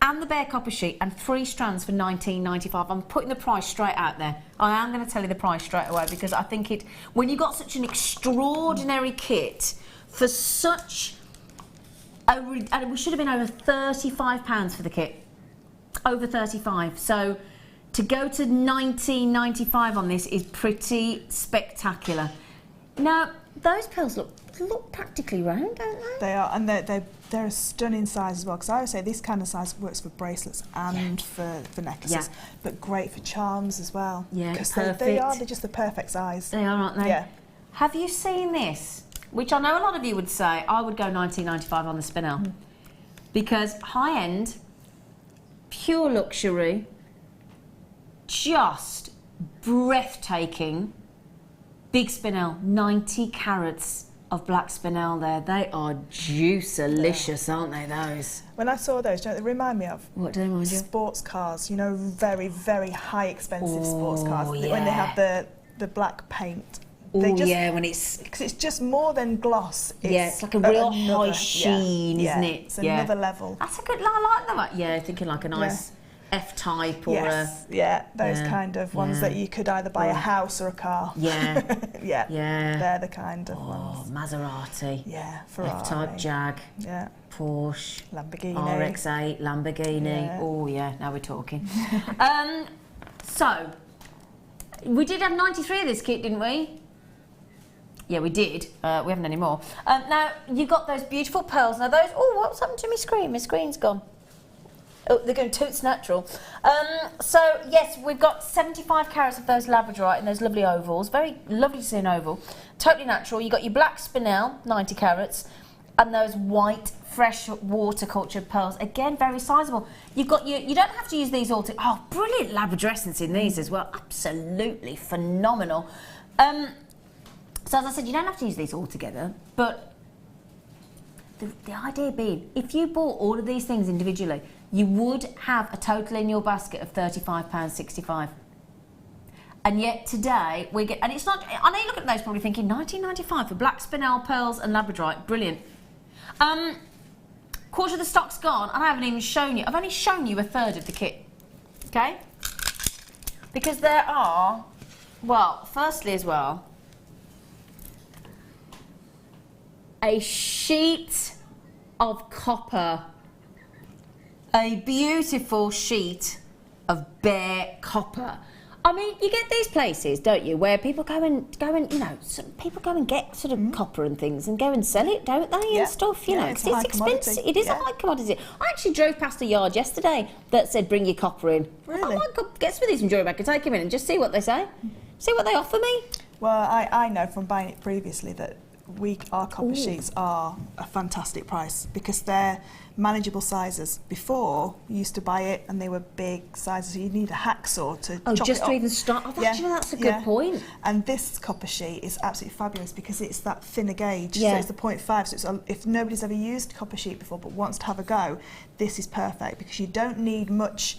and the bare copper sheet, and 3 strands for £19.95. I'm putting the price straight out there. I am going to tell you the price straight away, because I think when you've got such an extraordinary kit for such and we should have been over £35 for the kit. over 35. So to go to 19.95 on this is pretty spectacular. Now, those pearls look practically round, don't they? They are, and they're a stunning size as well, because I would say this kind of size works for bracelets and for necklaces, but great for charms as well. Yeah, because they're just the perfect size. They are, aren't they? Yeah. Have you seen this? Which I know a lot of you would say, I would go 19.95 on the spinel. Because high-end, pure luxury, just breathtaking, big spinel, 90 carats of black spinel there. They are juice-alicious, aren't they, those? When I saw those, do you know what they remind me of? What do they remind you? Sports cars, you know, very, very high expensive sports cars. Yeah. When they have the black paint. Oh yeah, when it's... Because it's just more than gloss. It's like a real high sheen, isn't it? It's another level. That's a good... I like that. Yeah, thinking like a nice F-type or those kind of ones that you could either buy a house or a car. Yeah. yeah. They're the kind of ones. Maserati. Yeah, Ferrari. F-type Jag. Yeah. Porsche. Lamborghini. RX-8, Lamborghini. Yeah. Oh yeah, now we're talking. So, we did have 93 of this kit, didn't we? Yeah, we did. We haven't any more. Now, you've got those beautiful pearls. Now those... Oh, what's happened to my screen? My screen's gone. Oh, they're going toots natural. So, yes, we've got 75 carats of those labradorite in those lovely ovals. Very lovely to see an oval. Totally natural. You've got your black spinel, 90 carats, and those white, fresh water cultured pearls. Again, very sizable. You've got your... You don't have to use these all to... Oh, brilliant labradorescence in these as well. Absolutely phenomenal. So as I said, you don't have to use these all together, but the idea being, if you bought all of these things individually, you would have a total in your basket of £35.65. And yet today, we get, and it's not, I know you look at those probably thinking, £19.95 for black spinel, pearls and labradorite, brilliant. Quarter of the stock's gone, and I haven't even shown you, I've only shown you a third of the kit, okay? Because there are, well, firstly as well, a sheet of copper, a beautiful sheet of bare copper. I mean, you get these places, don't you, where people go and you know, people go and get sort of copper and things and go and sell it, don't they, and stuff, you know, because it's expensive. It is a high commodity. I actually drove past a yard yesterday that said, bring your copper in. Really? I might go get some of these from JewelleryMaker, take them in and just see what they say. See what they offer me. Well, I know from buying it previously that our copper sheets are a fantastic price because they're manageable sizes. Before, you used to buy it and they were big sizes. You need a hacksaw to chop just it to up. even start. Oh, that's a good point. And this copper sheet is absolutely fabulous because it's that thinner gauge. So it's the 0.5. So it's if nobody's ever used copper sheet before but wants to have a go, this is perfect because you don't need much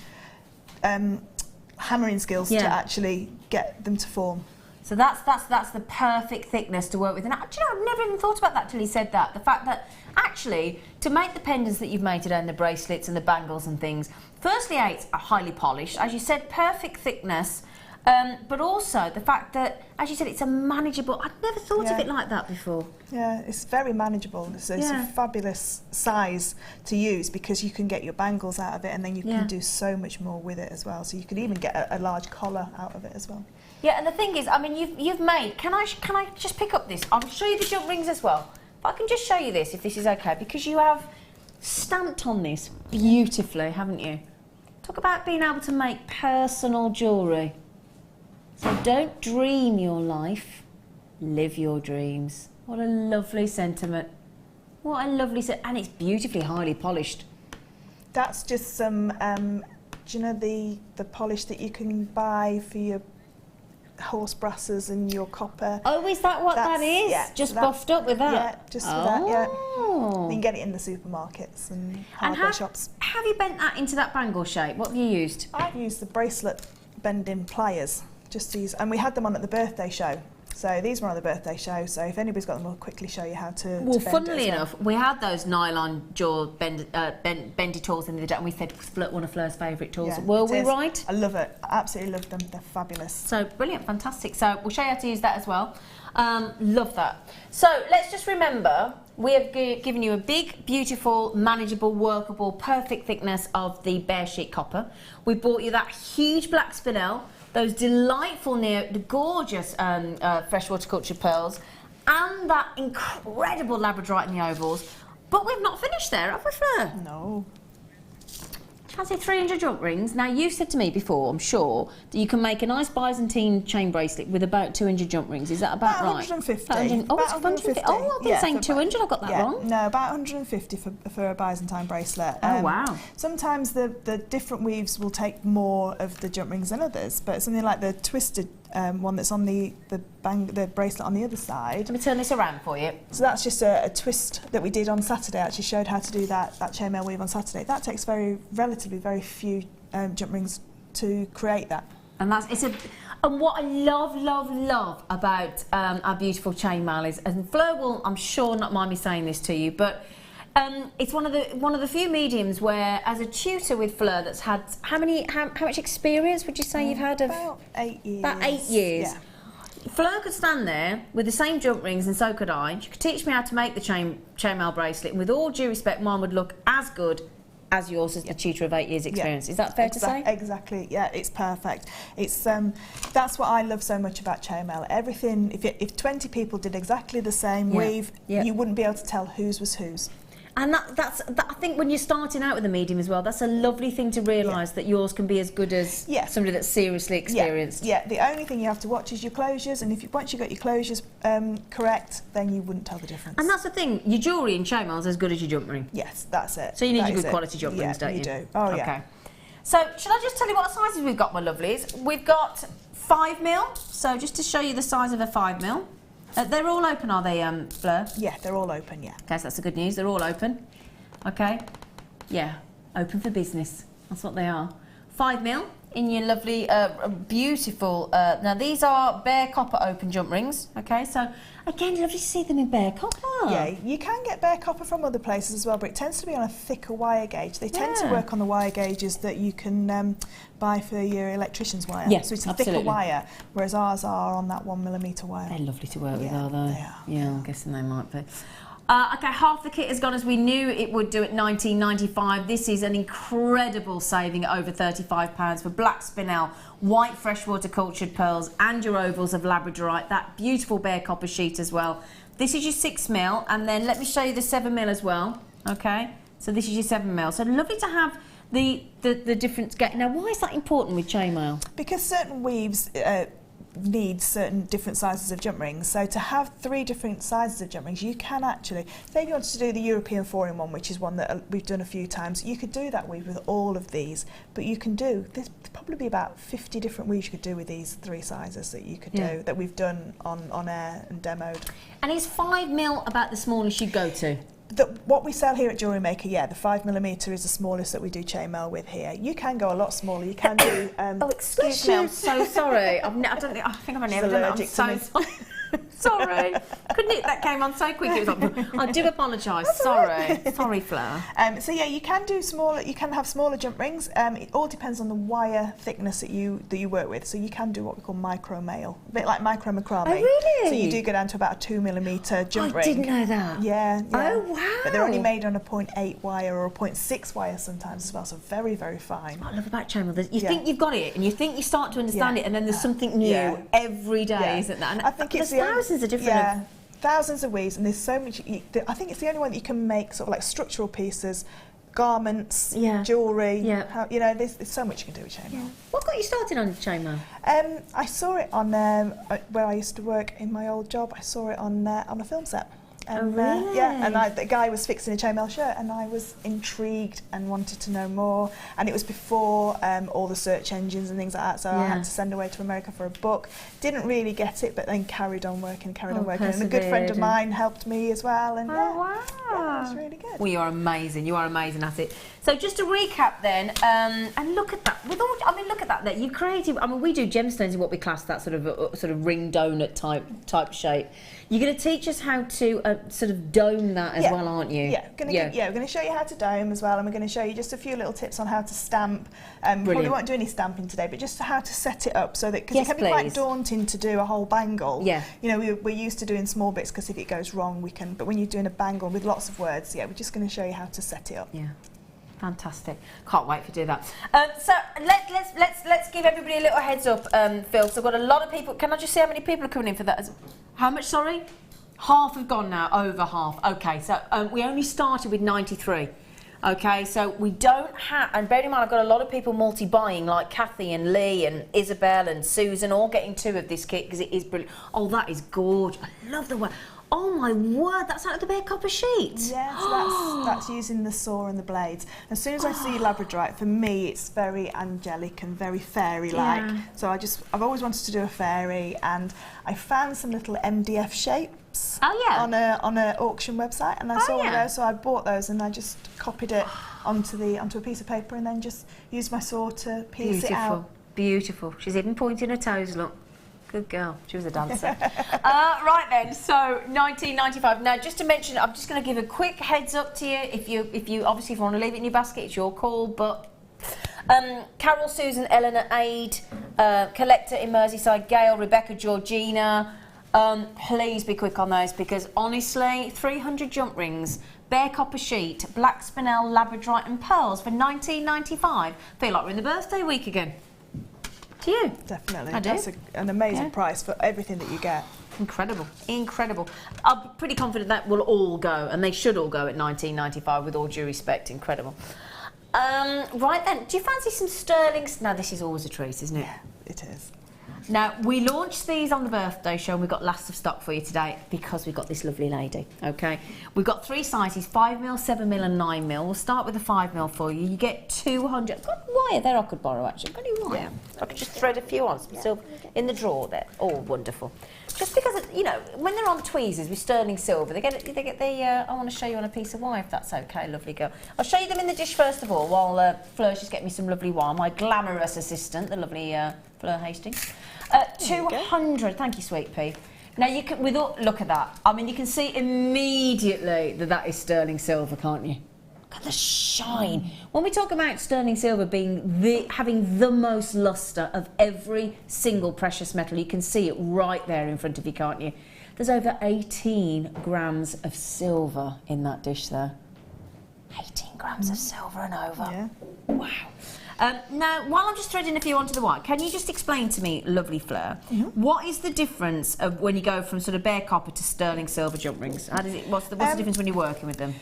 hammering skills to actually get them to form. So that's the perfect thickness to work with. And do you know, I've never even thought about that till he said that. The fact that actually, to make the pendants that you've made today and the bracelets and the bangles and things, firstly, it's highly polished. As you said, perfect thickness. But also the fact that, as you said, it's a manageable... I'd never thought of it like that before. Yeah, it's very manageable. So it's a fabulous size to use because you can get your bangles out of it and then you can do so much more with it as well. So you can even get a large collar out of it as well. Yeah, and the thing is, I mean, you've made... Can I just pick up this? I'll show you the jump rings as well. But I can just show you this, if this is okay, because you have stamped on this beautifully, haven't you? Talk about being able to make personal jewellery. So don't dream your life, live your dreams. What a lovely sentiment. What a lovely sentiment. And it's beautifully highly polished. That's just some, do you know the polish that you can buy for your horse brasses and your copper? Oh, is that what that is? Yeah, just buffed up with that? Yeah, just with that, yeah. You can get it in the supermarkets and hardware shops. Have you bent that into that bangle shape? What have you used? I've used the bracelet bending pliers. Just these, and we had them on at the birthday show. So these were on the birthday show. So if anybody's got them, we'll quickly show you how to. Well, funnily enough, we had those nylon jaw bendy tools in the other day, and we said one of Fleur's favourite tools. Yeah, were we right? I love it. I absolutely love them. They're fabulous. So brilliant, fantastic. So we'll show you how to use that as well. Love that. So let's just remember, we have given you a big, beautiful, manageable, workable, perfect thickness of the bare sheet copper. We bought you that huge black spinel, those delightful, gorgeous freshwater cultured pearls, and that incredible labradorite in the ovals. But we've not finished there, have we, Fleur? No. Fancy 300 jump rings. Now, you've said to me before, I'm sure, that you can make a nice Byzantine chain bracelet with about 200 jump rings. Is that about right? 150. Oh, it's 150. Oh, I've been saying 200. I got that wrong. No, about 150 for a Byzantine bracelet. Oh, wow. Sometimes the different weaves will take more of the jump rings than others, but something like the twisted one that's on the bracelet on the other side. Let me turn this around for you. So that's just a twist that we did on Saturday. I actually showed how to do that chainmail weave on Saturday. That takes relatively very few jump rings to create that. And and what I love about our beautiful chainmail is, and Fleur will, I'm sure, not mind me saying this to you, but it's one of the few mediums where, as a tutor with Fleur, that's had how much experience would you say you've had of? About 8 years. About 8 years. Yeah. Fleur could stand there with the same jump rings, and so could I. She could teach me how to make the chainmail bracelet, and with all due respect, mine would look as good as yours as the tutor of 8 years experience. Is that fair to say? Exactly, yeah, it's perfect. It's that's what I love so much about chainmail. Everything, if 20 people did exactly the same weave, you wouldn't be able to tell whose was whose. And I think when you're starting out with a medium as well, that's a lovely thing to realise, that yours can be as good as somebody that's seriously experienced. Yeah, the only thing you have to watch is your closures, and once you've got your closures correct, then you wouldn't tell the difference. And that's the thing, your jewellery in chainmail is as good as your jump ring. Yes, that's it. So you need your good quality jump rings, don't you? You do. Oh, yeah. Okay. So, should I just tell you what sizes we've got, my lovelies? We've got 5mm, so just to show you the size of a 5mm. They're all open, are they, Fleur? Yeah, they're all open, yeah. Okay, so that's the good news. They're all open. Okay. Yeah, open for business. That's what they are. 5mm in your lovely, beautiful... now, these are bare copper open jump rings. Okay, so, again, lovely to see them in bare copper. Yeah, you can get bare copper from other places as well, but it tends to be on a thicker wire gauge. They tend to work on the wire gauges that you can buy for your electrician's wire. Yeah, so it's a thicker wire, whereas ours are on that 1mm wire. They're lovely to work with, are they? They are. Yeah, I'm guessing they might be. Okay, half the kit has gone as we knew it would do at $19.95. This is an incredible saving at over £35 for black spinel, white freshwater cultured pearls, and your ovals of labradorite, that beautiful bare copper sheet as well. This is your 6mm, and then let me show you the 7mm as well. Okay, so this is your 7mm. So lovely to have the different. Now, why is that important with chainmail? Because certain weaves need certain different sizes of jump rings. So to have 3 different sizes of jump rings, you can actually, say if you wanted to do the European 4-in-1, which is one that we've done a few times, you could do that weave with all of these, but you can do, there's probably about 50 different weaves you could do with these 3 sizes that you could do, that we've done on air and demoed. And is 5mm about the smallest you go to? What we sell here at JewelleryMaker, the 5mm is the smallest that we do chainmail with here. You can go a lot smaller. You can do. Oh, excuse me. I'm so sorry. I think I've never done that. I'm so sorry. Sorry. That came on so quick. It was like, I do apologise. Sorry. Sorry, Fleur. So yeah, you can do smaller. You can have smaller jump rings. It all depends on the wire thickness that you work with. So you can do what we call micro mail, a bit like micro macrame. Oh, really? So you do go down to about a 2mm jump ring. I didn't know that. Yeah. Oh wow. But they're only made on a 0.8 wire or a 0.6 wire sometimes as well. So very, very fine. What I love about chainmail, you think you've got it, and you think you start to understand it, and then there's something new every day, isn't there? And I think it's thousands of different. Thousands of weaves, and there's so much. I think it's the only one that you can make sort of like structural pieces, garments, jewellery. Yeah. There's so much you can do with chainmail. What got you started on chainmail? I saw it on where I used to work in my old job. I saw it on a film set. And, really? And the guy was fixing a chainmail shirt, and I was intrigued and wanted to know more. And it was before all the search engines and things like that, so I had to send away to America for a book. Didn't really get it, but then carried on working. And a good friend of mine helped me as well. And wow. Yeah, it's really good. Well, you are amazing. You are amazing at it. So just to recap then, and look at that. With all, I mean, look at that. That you created. I mean, we do gemstones in what we class that sort of ring donut type shape. You're going to teach us how to sort of dome that as well, aren't you? Yeah, we're going to show you how to dome as well, and we're going to show you just a few little tips on how to stamp. Probably won't do any stamping today, but just how to set it up so that, because it can be quite daunting to do a whole bangle. Yeah. You know, we're used to doing small bits because if it goes wrong, we can. But when you're doing a bangle with lots of words, we're just going to show you how to set it up. Yeah. Fantastic. Can't wait to do that. So let's give everybody a little heads up, Phil. So I've got a lot of people. Can I just see how many people are coming in for that? How much, sorry? Half have gone now, over half. Okay, so we only started with 93. Okay, so we don't have, and bear in mind I've got a lot of people multi-buying, like Kathy and Lee and Isabel and Susan, all getting 2 of this kit because it is brilliant. Oh, that is gorgeous. I love the way. Oh my word, that's out of the bare copper sheet. Yeah, so that's using the saw and the blades. As soon as I see labradorite, for me it's very angelic and very fairy-like. Yeah. So I've always wanted to do a fairy, and I found some little MDF shapes on a auction website, and I saw one of those, so I bought those and I just copied it onto a piece of paper and then just used my saw to piece it out. Beautiful. She's even pointing her toes, look. Good girl. She was a dancer. Right then, so 1995. Now, just to mention, I'm just going to give a quick heads up to you. If you obviously if you want to leave it in your basket, it's your call. But Carol, Susan, Eleanor, Ade, Collector in Merseyside, Gail, Rebecca, Georgina. Please be quick on those because honestly, 300 jump rings, bare copper sheet, black spinel, labradorite, and pearls for 1995. Feel like we're in the birthday week again. To you? Definitely. That's an amazing price for everything that you get. Incredible, incredible. I'm pretty confident that will all go, and they should all go at 1995 with all due respect. Incredible. Right then, do you fancy some sterlings? Now this is always a treat, isn't it? Yeah, it is. Now, we launched these on the birthday show and we've got lots of stock for you today because we've got this lovely lady, okay? We've got 3 sizes, 5mm, 7mm and 9mm. We'll start with the 5mm for you. You get 200. I've got wire there I could borrow, actually. I've got any wire. I could just thread a few on, silver in the drawer there. Oh, wonderful. Just because, you know, when they're on tweezers with sterling silver, they get the, I want to show you on a piece of wire, if that's okay, lovely girl. I'll show you them in the dish first of all, while Fleur's just getting me some lovely wire. My glamorous assistant, the lovely Fleur Hastings. 200, thank you, sweet pea. Now you can, look at that. I mean, you can see immediately that is sterling silver, can't you? Look at the shine. When we talk about sterling silver being having the most luster of every single precious metal, you can see it right there in front of you, can't you? There's over 18 grams of silver in that dish there. 18 grams of silver and over. Yeah. Wow. Now, while I'm just threading a few onto the wire, can you just explain to me, lovely Fleur, what is the difference of when you go from sort of bare copper to sterling silver jump rings? How does it, what's the difference when you're working with them?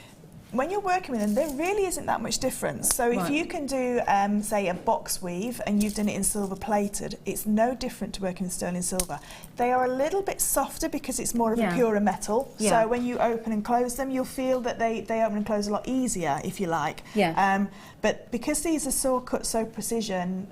When you're working with them, there really isn't that much difference. So if you can do, say, a box weave and you've done it in silver plated, it's no different to working with sterling silver. They are a little bit softer because it's more of a purer metal. So when you open and close them, you'll feel that they open and close a lot easier, if you like. But because these are saw cut so precision,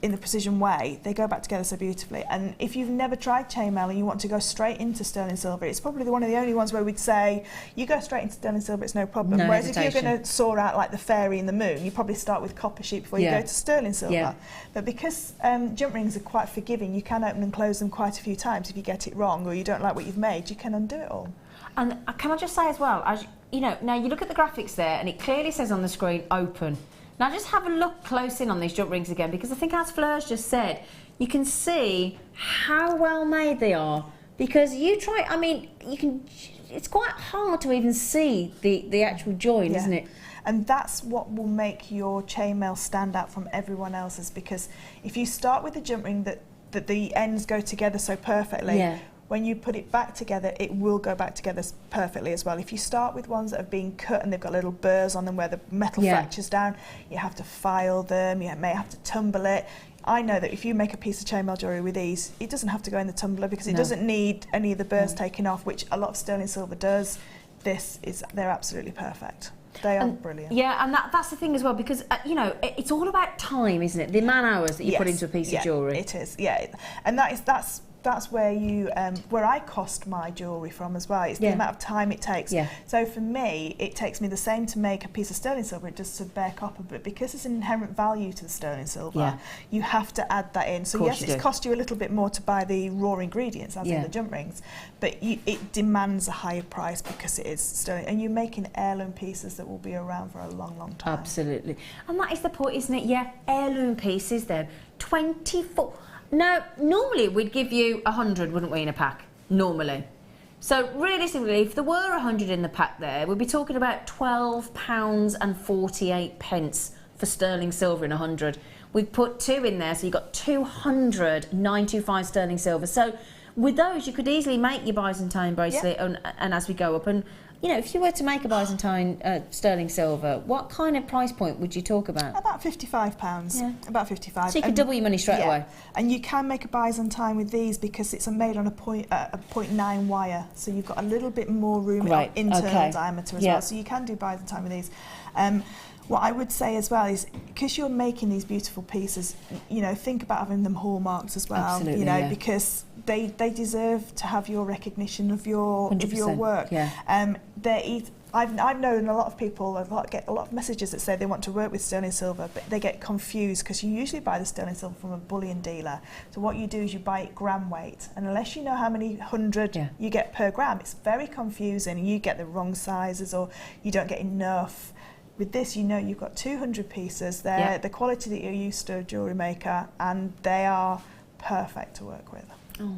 in the precision way, they go back together so beautifully. And if you've never tried chainmail and you want to go straight into sterling silver, it's probably one of the only ones where we'd say, you go straight into sterling silver, it's no problem. No Whereas hesitation. if you're going to saw out like the fairy in the moon, you probably start with copper sheet before you go to sterling silver. But because jump rings are quite forgiving, you can open and close them quite a few times. If you get it wrong or you don't like what you've made, you can undo it all. And can I just say as well, as you know, now you look at the graphics there and it clearly says on the screen open. Now just have a look close in on these jump rings again, because I think as Fleur's just said, you can see how well made they are. Because you try, I mean, you can, it's quite hard to even see the actual join, isn't it? And that's what will make your chainmail stand out from everyone else's, because if you start with a jump ring that the ends go together so perfectly, when you put it back together, it will go back together perfectly as well. If you start with ones that have been cut and they've got little burrs on them where the metal fractures down, you have to file them, you may have to tumble it. I know that if you make a piece of chainmail jewellery with these, it doesn't have to go in the tumbler because it doesn't need any of the burrs taken off, which a lot of sterling silver does. They're absolutely perfect. They are brilliant. Yeah, and that's the thing as well, because you know, it's all about time, isn't it? The man hours that you put into a piece of jewellery. It is. Yeah, and that's that's where you where I cost my jewellery from as well. It's the amount of time it takes. So for me, it takes me the same to make a piece of sterling silver just to bare copper, but because it's an inherent value to the sterling silver, you have to add that in. So yes, it's cost you a little bit more to buy the raw ingredients, as in the jump rings, but it demands a higher price because it is sterling, and you're making heirloom pieces that will be around for a long, long time. Absolutely, and that is the point, isn't it? Yeah, heirloom pieces then. 24. Now, normally we'd give you 100, wouldn't we, in a pack? Normally. So realistically, if there were 100 in the pack there, we'd be talking about £12.48 for sterling silver in 100. We've put 2 in there, so you've got 200,925 sterling silver. So with those, you could easily make your Byzantine bracelet, and as we go up, and you know, if you were to make a Byzantine sterling silver, what kind of price point would you talk about? About £55. Yeah. About 55. So you could double your money straight away. And you can make a Byzantine with these because it's made on a 0.9 wire, so you've got a little bit more room in internal diameter as well. So you can do Byzantine with these. What I would say as well is, because you're making these beautiful pieces, you know, think about having them hallmarked as well. Absolutely, you know, because they deserve to have your recognition of your work. I've known a lot of people, get a lot of messages that say they want to work with sterling silver, but they get confused because you usually buy the sterling silver from a bullion dealer. So what you do is you buy it gram weight, and unless you know how many hundred you get per gram, it's very confusing. You get the wrong sizes, or you don't get enough. With this, you know you've got 200 pieces. They're the quality that you're used to, Jewellery Maker, and they are perfect to work with. Oh.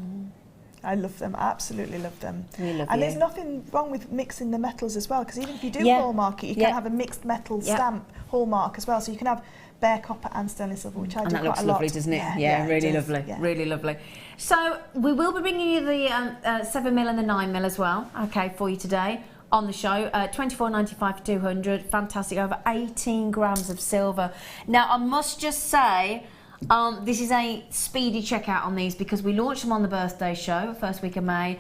I love them, absolutely love them. We love and there's nothing wrong with mixing the metals as well, because even if you do hallmark it, you can have a mixed metal stamp hallmark as well. So you can have bare copper and sterling silver, which I do quite a lot. And that looks lovely, doesn't it? Yeah, really lovely, really lovely. So we will be bringing you the 7mm and the 9mm as well, okay, for you today on the show. $24.95 for 200, fantastic, over 18 grams of silver. Now I must just say, this is a speedy checkout on these because we launched them on the birthday show, first week of May.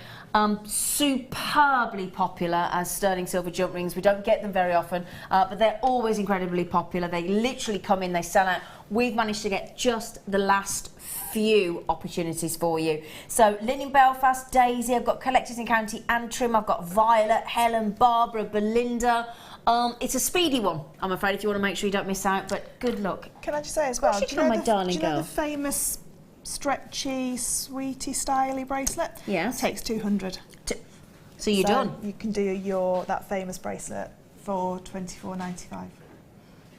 Superbly popular as sterling silver jump rings. We don't get them very often, but they're always incredibly popular. They literally come in, they sell out. We've managed to get just the last few opportunities for you. So Lynn in Belfast, Daisy, I've got Collectors in County Antrim, I've got Violet, Helen, Barbara, Belinda. It's a speedy one, I'm afraid, if you want to make sure you don't miss out, but good luck. Can I just say as well, do you know the famous stretchy, sweetie, styly bracelet? Yeah. It takes 200. So you're done? You can do that famous bracelet for $24.95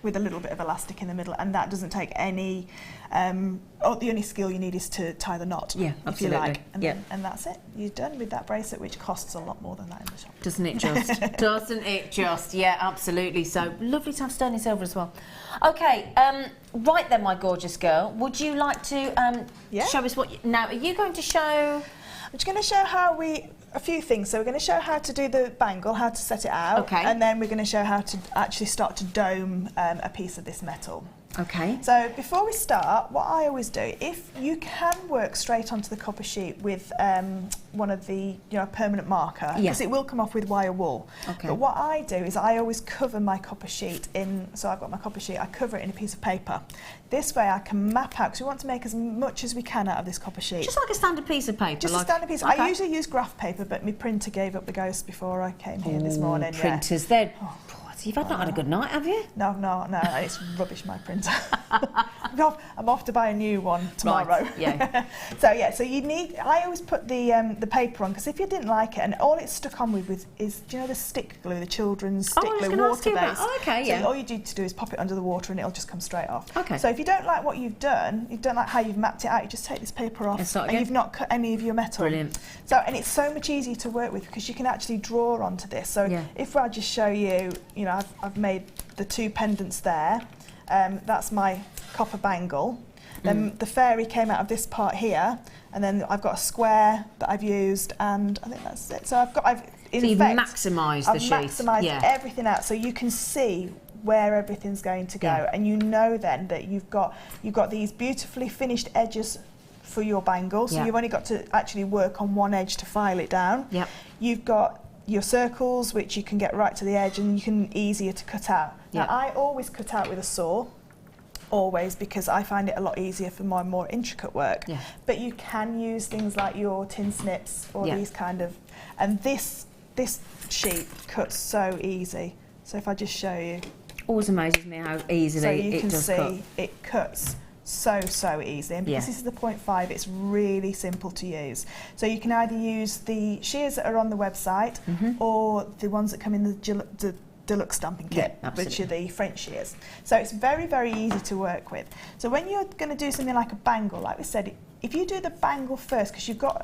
with a little bit of elastic in the middle, and that doesn't take any, the only skill you need is to tie the knot, if you like, and that's it. You're done with that bracelet, which costs a lot more than that in the shop. Doesn't it just? Doesn't it just? Yeah, absolutely. So lovely to have sterling silver as well. Okay, right then, my gorgeous girl, would you like to show us what, now are you going to show? I'm just going to show a few things. So we're going to show how to do the bangle, how to set it out, and then we're going to show how to actually start to dome a piece of this metal. Okay. So before we start, what I always do, if you can work straight onto the copper sheet with one of the permanent marker, because it will come off with wire wool. Okay. But what I do is I always cover my copper sheet in. So I've got my copper sheet. I cover it in a piece of paper. This way I can map out, because we want to make as much as we can out of this copper sheet. Just like a standard piece of paper. Just a standard piece. Okay. I usually use graph paper, but my printer gave up the ghost before I came here this morning. Printers, they're. You've not had a good night, have you? No, it's rubbish, my printer. I'm off to buy a new one tomorrow. Right, yeah. So you need, I always put the paper on, because if you didn't like it, and all it's stuck on with is, do you know the stick glue, the children's stick glue, water-based? Oh, okay, yeah. So all you need to do is pop it under the water and it'll just come straight off. Okay. So if you don't like what you don't like how you've mapped it out, you just take this paper off and you've not cut any of your metal. Brilliant. So, and it's so much easier to work with because you can actually draw onto this. So if I just show you, I've made the 2 pendants there. That's my copper bangle. Then the fairy came out of this part here, and then I've got a square that I've used, and I think that's it. So you've maximised the sheet. I've maximised everything out, so you can see where everything's going to go, and you know then that you've got these beautifully finished edges for your bangle. So you've only got to actually work on one edge to file it down. Yep. You've got your circles, which you can get right to the edge, and you can easier to cut out. Now I always cut out with a saw. always, because I find it a lot easier for my more intricate work. Yeah. But you can use things like your tin snips or these kind of, and this sheet cuts so easy. So if I just show you. Always amazes me how easily it does cut. So you can see it cuts so easily, and because this is the 0.5, it's really simple to use. So you can either use the shears that are on the website or the ones that come in the deluxe stamping kit, which are the French shears. So it's very, very easy to work with. So when you're going to do something like a bangle, like we said, if you do the bangle first, because you've got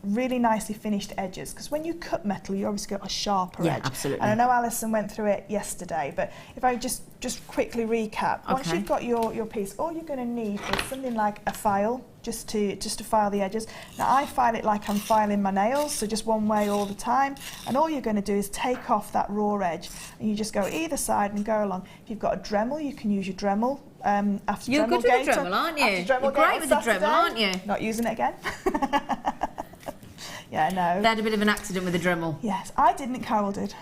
really nicely finished edges, because when you cut metal, you obviously got a sharper edge. Absolutely. And I know Alison went through it yesterday, but if I just quickly recap, once you've got your piece, all you're going to need is something like a file, just to file the edges. Now I file it like I'm filing my nails, so just one way all the time, and all you're going to do is take off that raw edge, and you just go either side and go along. If you've got a Dremel, you can use your Dremel. After You're good with Dremel the Dremel, aren't you? You're great with the Dremel, aren't you? Not using it again. Yeah, no. They had a bit of an accident with the Dremel. Yes, I didn't, Carol did.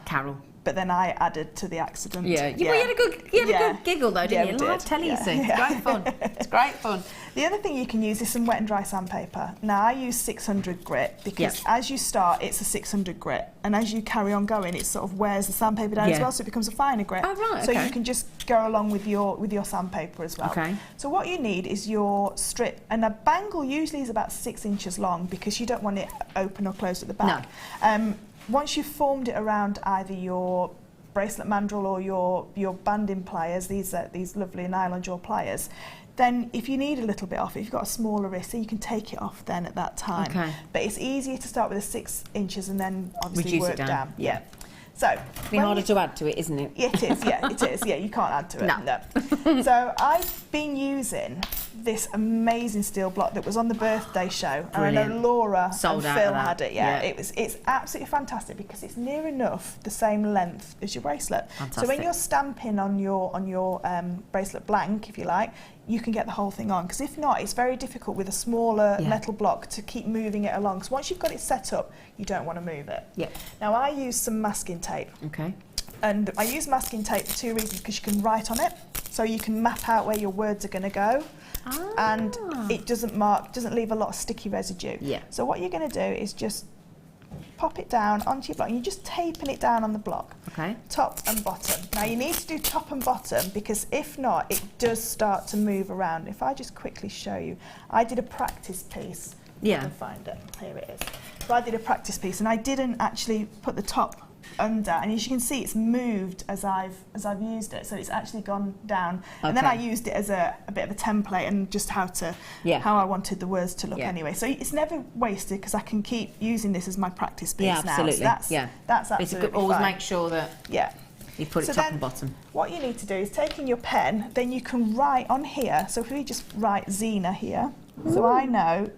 Carol. But then I added to the accident. Yeah. Well, you had a good giggle though, didn't you? Live telly, you see. It's great fun. It's great fun. The other thing you can use is some wet and dry sandpaper. Now I use 600 grit because as you start, it's a 600 grit, and as you carry on going, it sort of wears the sandpaper down as well, so it becomes a finer grit. Oh, right, so you can just go along with your sandpaper as well. Okay. So what you need is your strip, and a bangle usually is about 6 inches long because you don't want it open or closed at the back. No. Once you've formed it around either your bracelet mandrel or your banding pliers, these lovely nylon jaw pliers, then if you need a little bit off, if you've got a smaller wrist, so you can take it off then at that time. Okay. But it's easier to start with a 6 inches and then obviously reduce work it down. Yeah. So it'd be harder to add to it, isn't it? It is, yeah, it is. Yeah, you can't add to it. No. So I've been using this amazing steel block that was on the birthday show. Brilliant. And I know Laura Sold and out Phil of that. had it. Yeah, it's absolutely fantastic because it's near enough the same length as your bracelet. Fantastic. So when you're stamping on your bracelet blank, if you like, you can get the whole thing on, because if not, it's very difficult with a smaller metal block to keep moving it along. So once you've got it set up, you don't want to move it. Yeah. Now I use some masking tape. Okay. And I use masking tape for 2 reasons, because you can write on it, so you can map out where your words are going to go, and it doesn't leave a lot of sticky residue. Yeah. So what you're going to do is just pop it down onto your block, and you're just taping it down on the block. Okay. Top and bottom. Now you need to do top and bottom, because if not, it does start to move around. If I just quickly show you, I did a practice piece. Yeah. I can find it. Here it is. So I did a practice piece, and I didn't actually put the top under, and as you can see, it's moved as I've used it, so it's actually gone down. Okay. And then I used it as a bit of a template, and just how I wanted the words to look anyway. So it's never wasted, because I can keep using this as my practice piece now. Absolutely. So that's absolutely always fine. Make sure that you put it top and bottom. What you need to do is taking your pen, then you can write on here. So if we just write Zena here, so I know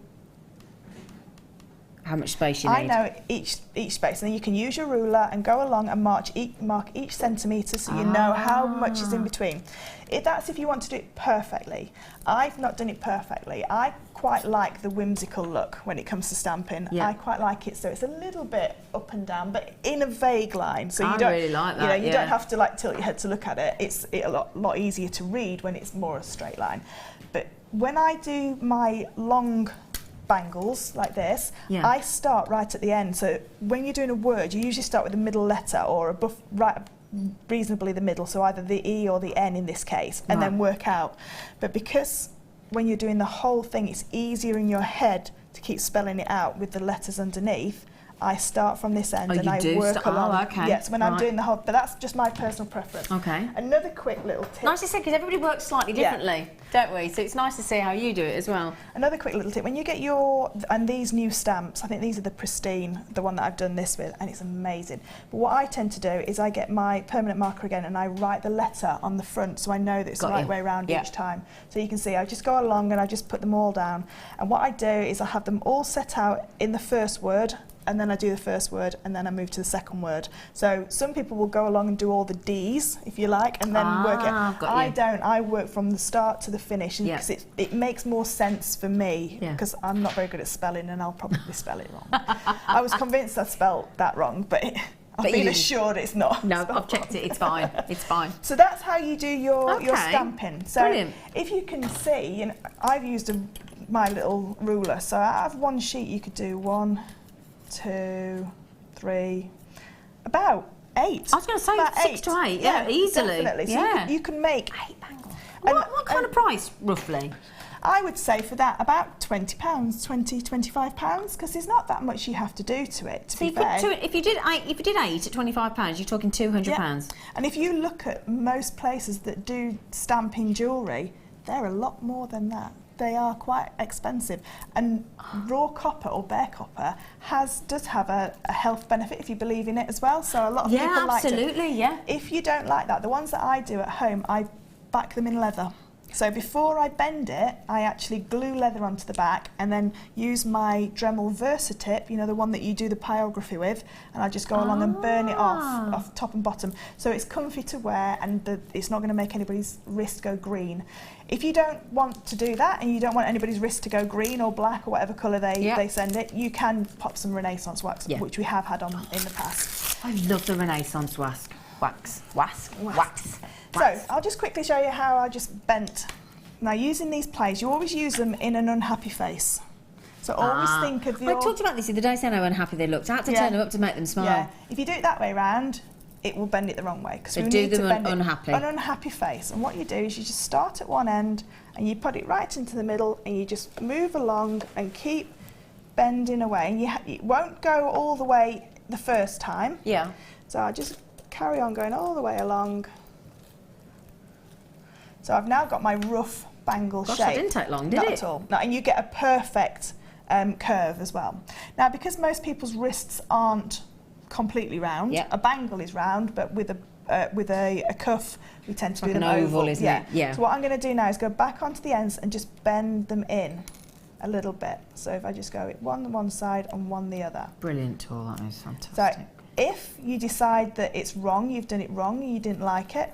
how much space you need. I know each space, and then you can use your ruler and go along and mark each centimetre, so you know how much is in between. That's if you want to do it perfectly. I've not done it perfectly. I quite like the whimsical look when it comes to stamping. I quite like it, so it's a little bit up and down, but in a vague line. So you don't really like that. You don't have to like tilt your head to look at it. It's a lot easier to read when it's more a straight line. But when I do my long bangles like this, I start right at the end. So when you're doing a word, you usually start with the middle letter, or above, right reasonably the middle, so either the E or the N in this case, and then work out. But because when you're doing the whole thing, it's easier in your head to keep spelling it out with the letters underneath, I start from this end and I work along. Oh, okay. Yes, when I'm doing the whole, but that's just my personal preference. Okay. Another quick little tip. Nice to see, because everybody works slightly differently, don't we? So it's nice to see how you do it as well. Another quick little tip: when you get these new stamps, I think these are the Pristine, the one that I've done this with, and it's amazing. But what I tend to do is I get my permanent marker again, and I write the letter on the front, so I know that it's the right way around each time. So you can see I just go along and I just put them all down. And what I do is I have them all set out in the first word, and then I do the first word, and then I move to the second word. So some people will go along and do all the D's, if you like, and then work it. I don't. I work from the start to the finish, because it makes more sense for me, because I'm not very good at spelling, and I'll probably spell it wrong. I was convinced I spelled that wrong, but I've been assured it's not. No, I've checked it. It's fine. It's fine. So that's how you do your stamping. So Brilliant. if you can see, and I've used my little ruler. So out of one sheet, you could do 1, 2, 3, about 8. I was going to say about 6 to 8. Yeah, easily. Definitely. So you can make 8 bangles. What kind of price, roughly? I would say for that about £20, £25, because there's not that much you have to do to it. To be fair. If you did 8 at £25, you're talking £200. Yeah. And if you look at most places that do stamping jewellery, they're a lot more than that. They are quite expensive. And raw copper or bare copper does have a health benefit if you believe in it as well. So a lot of people like it. Yeah, absolutely, yeah. If you don't like that, the ones that I do at home, I back them in leather. So before I bend it, I actually glue leather onto the back and then use my Dremel Versatip, you know, the one that you do the pyrography with, and I just go along and burn it off top and bottom. So it's comfy to wear and it's not going to make anybody's wrist go green. If you don't want to do that and you don't want anybody's wrist to go green or black or whatever colour they send it, you can pop some Renaissance wax, which we have had on in the past. I love the Renaissance wax. So I'll just quickly show you how I just bent. Now using these plates, you always use them in an unhappy face. So always think of your... I talked about this the other day, saying how unhappy they looked. I had to turn them up to make them smile. Yeah. If you do it that way round, it will bend it the wrong way. So do them unhappy. An unhappy face. And what you do is you just start at one end and you put it right into the middle and you just move along and keep bending away. And it won't go all the way the first time. Yeah. So I just carry on going all the way along. So I've now got my rough bangle shape. That didn't take long, did it? Not at all. No, and you get a perfect curve as well. Now, because most people's wrists aren't completely round, a bangle is round, but with a cuff, we tend to do them oval, isn't it? Yeah. So what I'm going to do now is go back onto the ends and just bend them in a little bit. So if I just go one side and one the other. Brilliant tool, that is fantastic. So if you decide that it's wrong, you've done it wrong, and you didn't like it,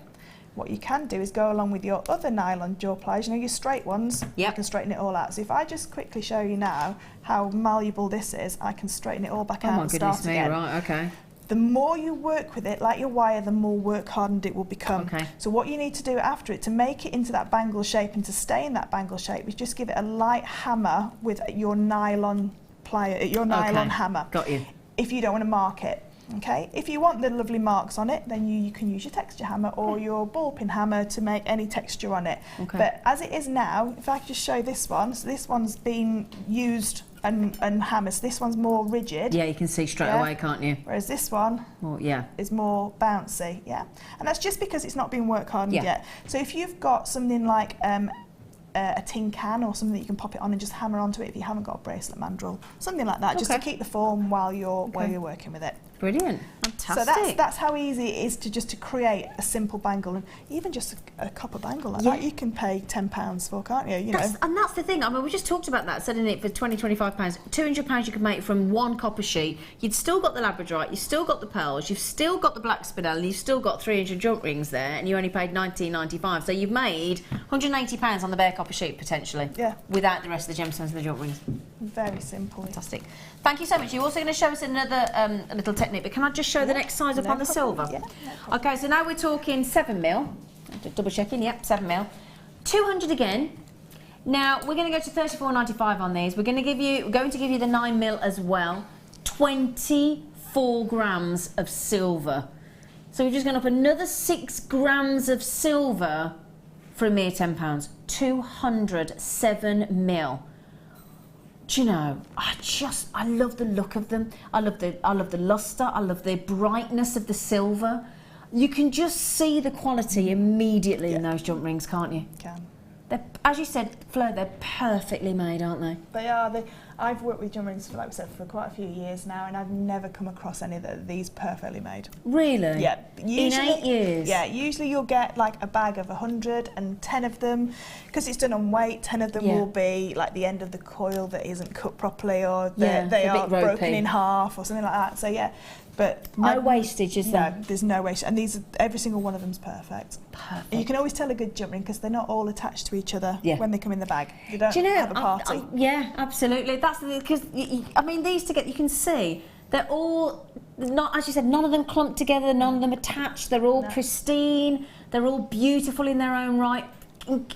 what you can do is go along with your other nylon jaw pliers, you know, your straight ones, you can straighten it all out. So if I just quickly show you now how malleable this is, I can straighten it all back out and start again. Right, okay. The more you work with it, like your wire, the more work hardened it will become. Okay. So what you need to do after it, to make it into that bangle shape and to stay in that bangle shape, is just give it a light hammer with your nylon plier, your nylon hammer. Got you. If you don't want to mark it. Okay, if you want the lovely marks on it, then you can use your texture hammer or your ball pin hammer to make any texture on it. Okay. But as it is now, if I could just show this one, so this one's been used and hammered, so this one's more rigid. Yeah, you can see straight away, can't you? Whereas this one is more bouncy, and that's just because it's not been work hardened yet. So if you've got something like a tin can or something that you can pop it on and just hammer onto it if you haven't got a bracelet mandrel, something like that, just to keep the form while you're working with it. Brilliant, fantastic. So that's how easy it is to create a simple bangle, and even just a copper bangle like that, you can pay £10 for, can't you? And that's the thing. I mean, we just talked about that, selling it for £20, £25, £200 you could make from one copper sheet. You'd still got the labradorite, you've still got the pearls, you've still got the black spinel, and you've still got 300 jump rings there, and you only paid £19.95. So you've made £180 on the bare copper sheet potentially. Yeah. Without the rest of the gemstones and the jump rings. Very simple. Fantastic. Thank you so much. You're also going to show us another little technique, but can I just show the next size up on the silver? Yeah, no okay, so now we're talking 7mm. Double checking, 7mm. 200 again. Now we're going to go to $34.95 on these. We're going to give you the 9mm as well. 24 grams of silver. So we're just going up another 6 grams of silver for a mere £10. 207mm. Do you know, I love the look of them. I love the luster. I love the brightness of the silver. You can just see the quality immediately in those jump rings, can't you? Can. They're, as you said, Fleur, they're perfectly made, aren't they? They are. I've worked with jump rings, like we said, for quite a few years now, and I've never come across any that are these perfectly made. Really? Yeah. Usually, in 8 years? Yeah, usually you'll get like a bag of 100, and 10 of them, because it's done on weight, 10 of them will be like the end of the coil that isn't cut properly, or they are broken in half or something like that. So yeah. But no wastage, is there? No, there's no wastage, and every single one of them's perfect. Perfect. And you can always tell a good jump ring because they're not all attached to each other when they come in the bag. You don't have a party. Yeah, absolutely. That's because I mean these together, you can see they're all not, as you said, none of them clumped together, none of them attached. They're all pristine. They're all beautiful in their own right,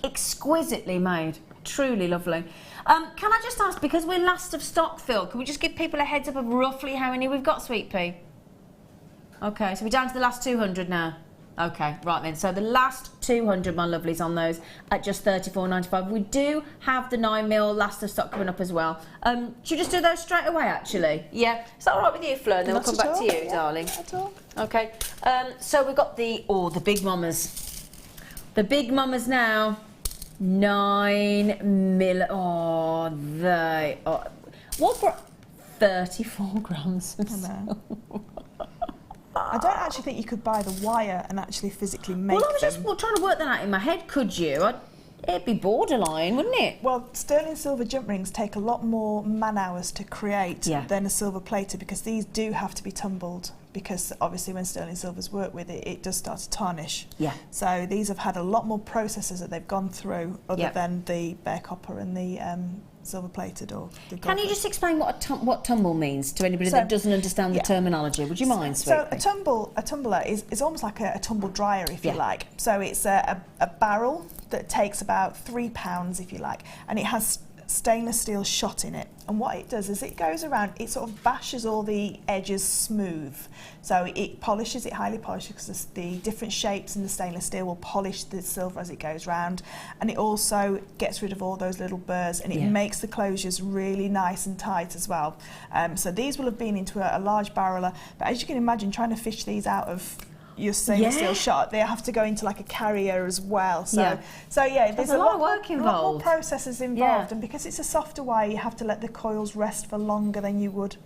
exquisitely made. Truly lovely. Can I just ask, because we're last of stock, Phil, can we just give people a heads up of roughly how many we've got, Sweet Pea? Okay, so we're down to the last 200 now. Okay, right then. So the last 200, my lovelies, on those at just $34.95. We do have the 9mm last of stock coming up as well. Should we just do those straight away, actually? Yeah. Is that all right with you, Fleur? And then we'll come back to you, darling. At all. Okay. So we've got the big mamas. The big mamas now. 9mm. Oh, they are. What for? 34 grams of silver. I don't actually think you could buy the wire and actually physically make them. Well, I was just trying to work that out in my head. Could you? It'd be borderline, wouldn't it? Well, sterling silver jump rings take a lot more man hours to create than a silver plated, because these do have to be tumbled, because obviously when sterling silvers work with it, it does start to tarnish. Yeah. So these have had a lot more processes that they've gone through other than the bare copper and the silver plated or the gold. Can you just explain what tumble means to anybody that doesn't understand the terminology? Would you mind, Sweet Pea? So a tumbler is almost like a tumble dryer, if you like. So it's a barrel that takes about 3 pounds, if you like, and it has stainless steel shot in it, and what it does is it goes around, it sort of bashes all the edges smooth, so it polishes it, highly polishes, because the different shapes in the stainless steel will polish the silver as it goes round, and it also gets rid of all those little burrs, and it makes the closures really nice and tight as well. So these will have been into a large barreler, but as you can imagine, trying to fish these out of your stainless steel shot, they have to go into like a carrier as well. So there's a lot of work involved. A lot more processes involved, and because it's a softer wire, you have to let the coils rest for longer than you would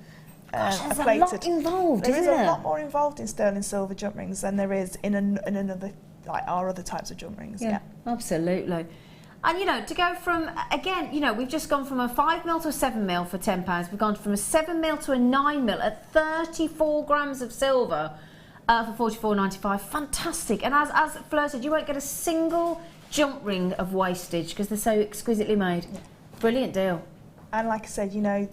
there's a plated. lot involved, There is a lot more involved in sterling silver jump rings than there is in another, like our other types of jump rings. Yeah, absolutely. And you know, to go from, again, you know, we've just gone from a 5mm to a 7mm for £10. We've gone from a 7mm to a 9mm at 34 grams of silver. For $44.95, fantastic. And as Fleur said, you won't get a single jump ring of wastage because they're so exquisitely made. Yeah. Brilliant deal. And like I said, you know,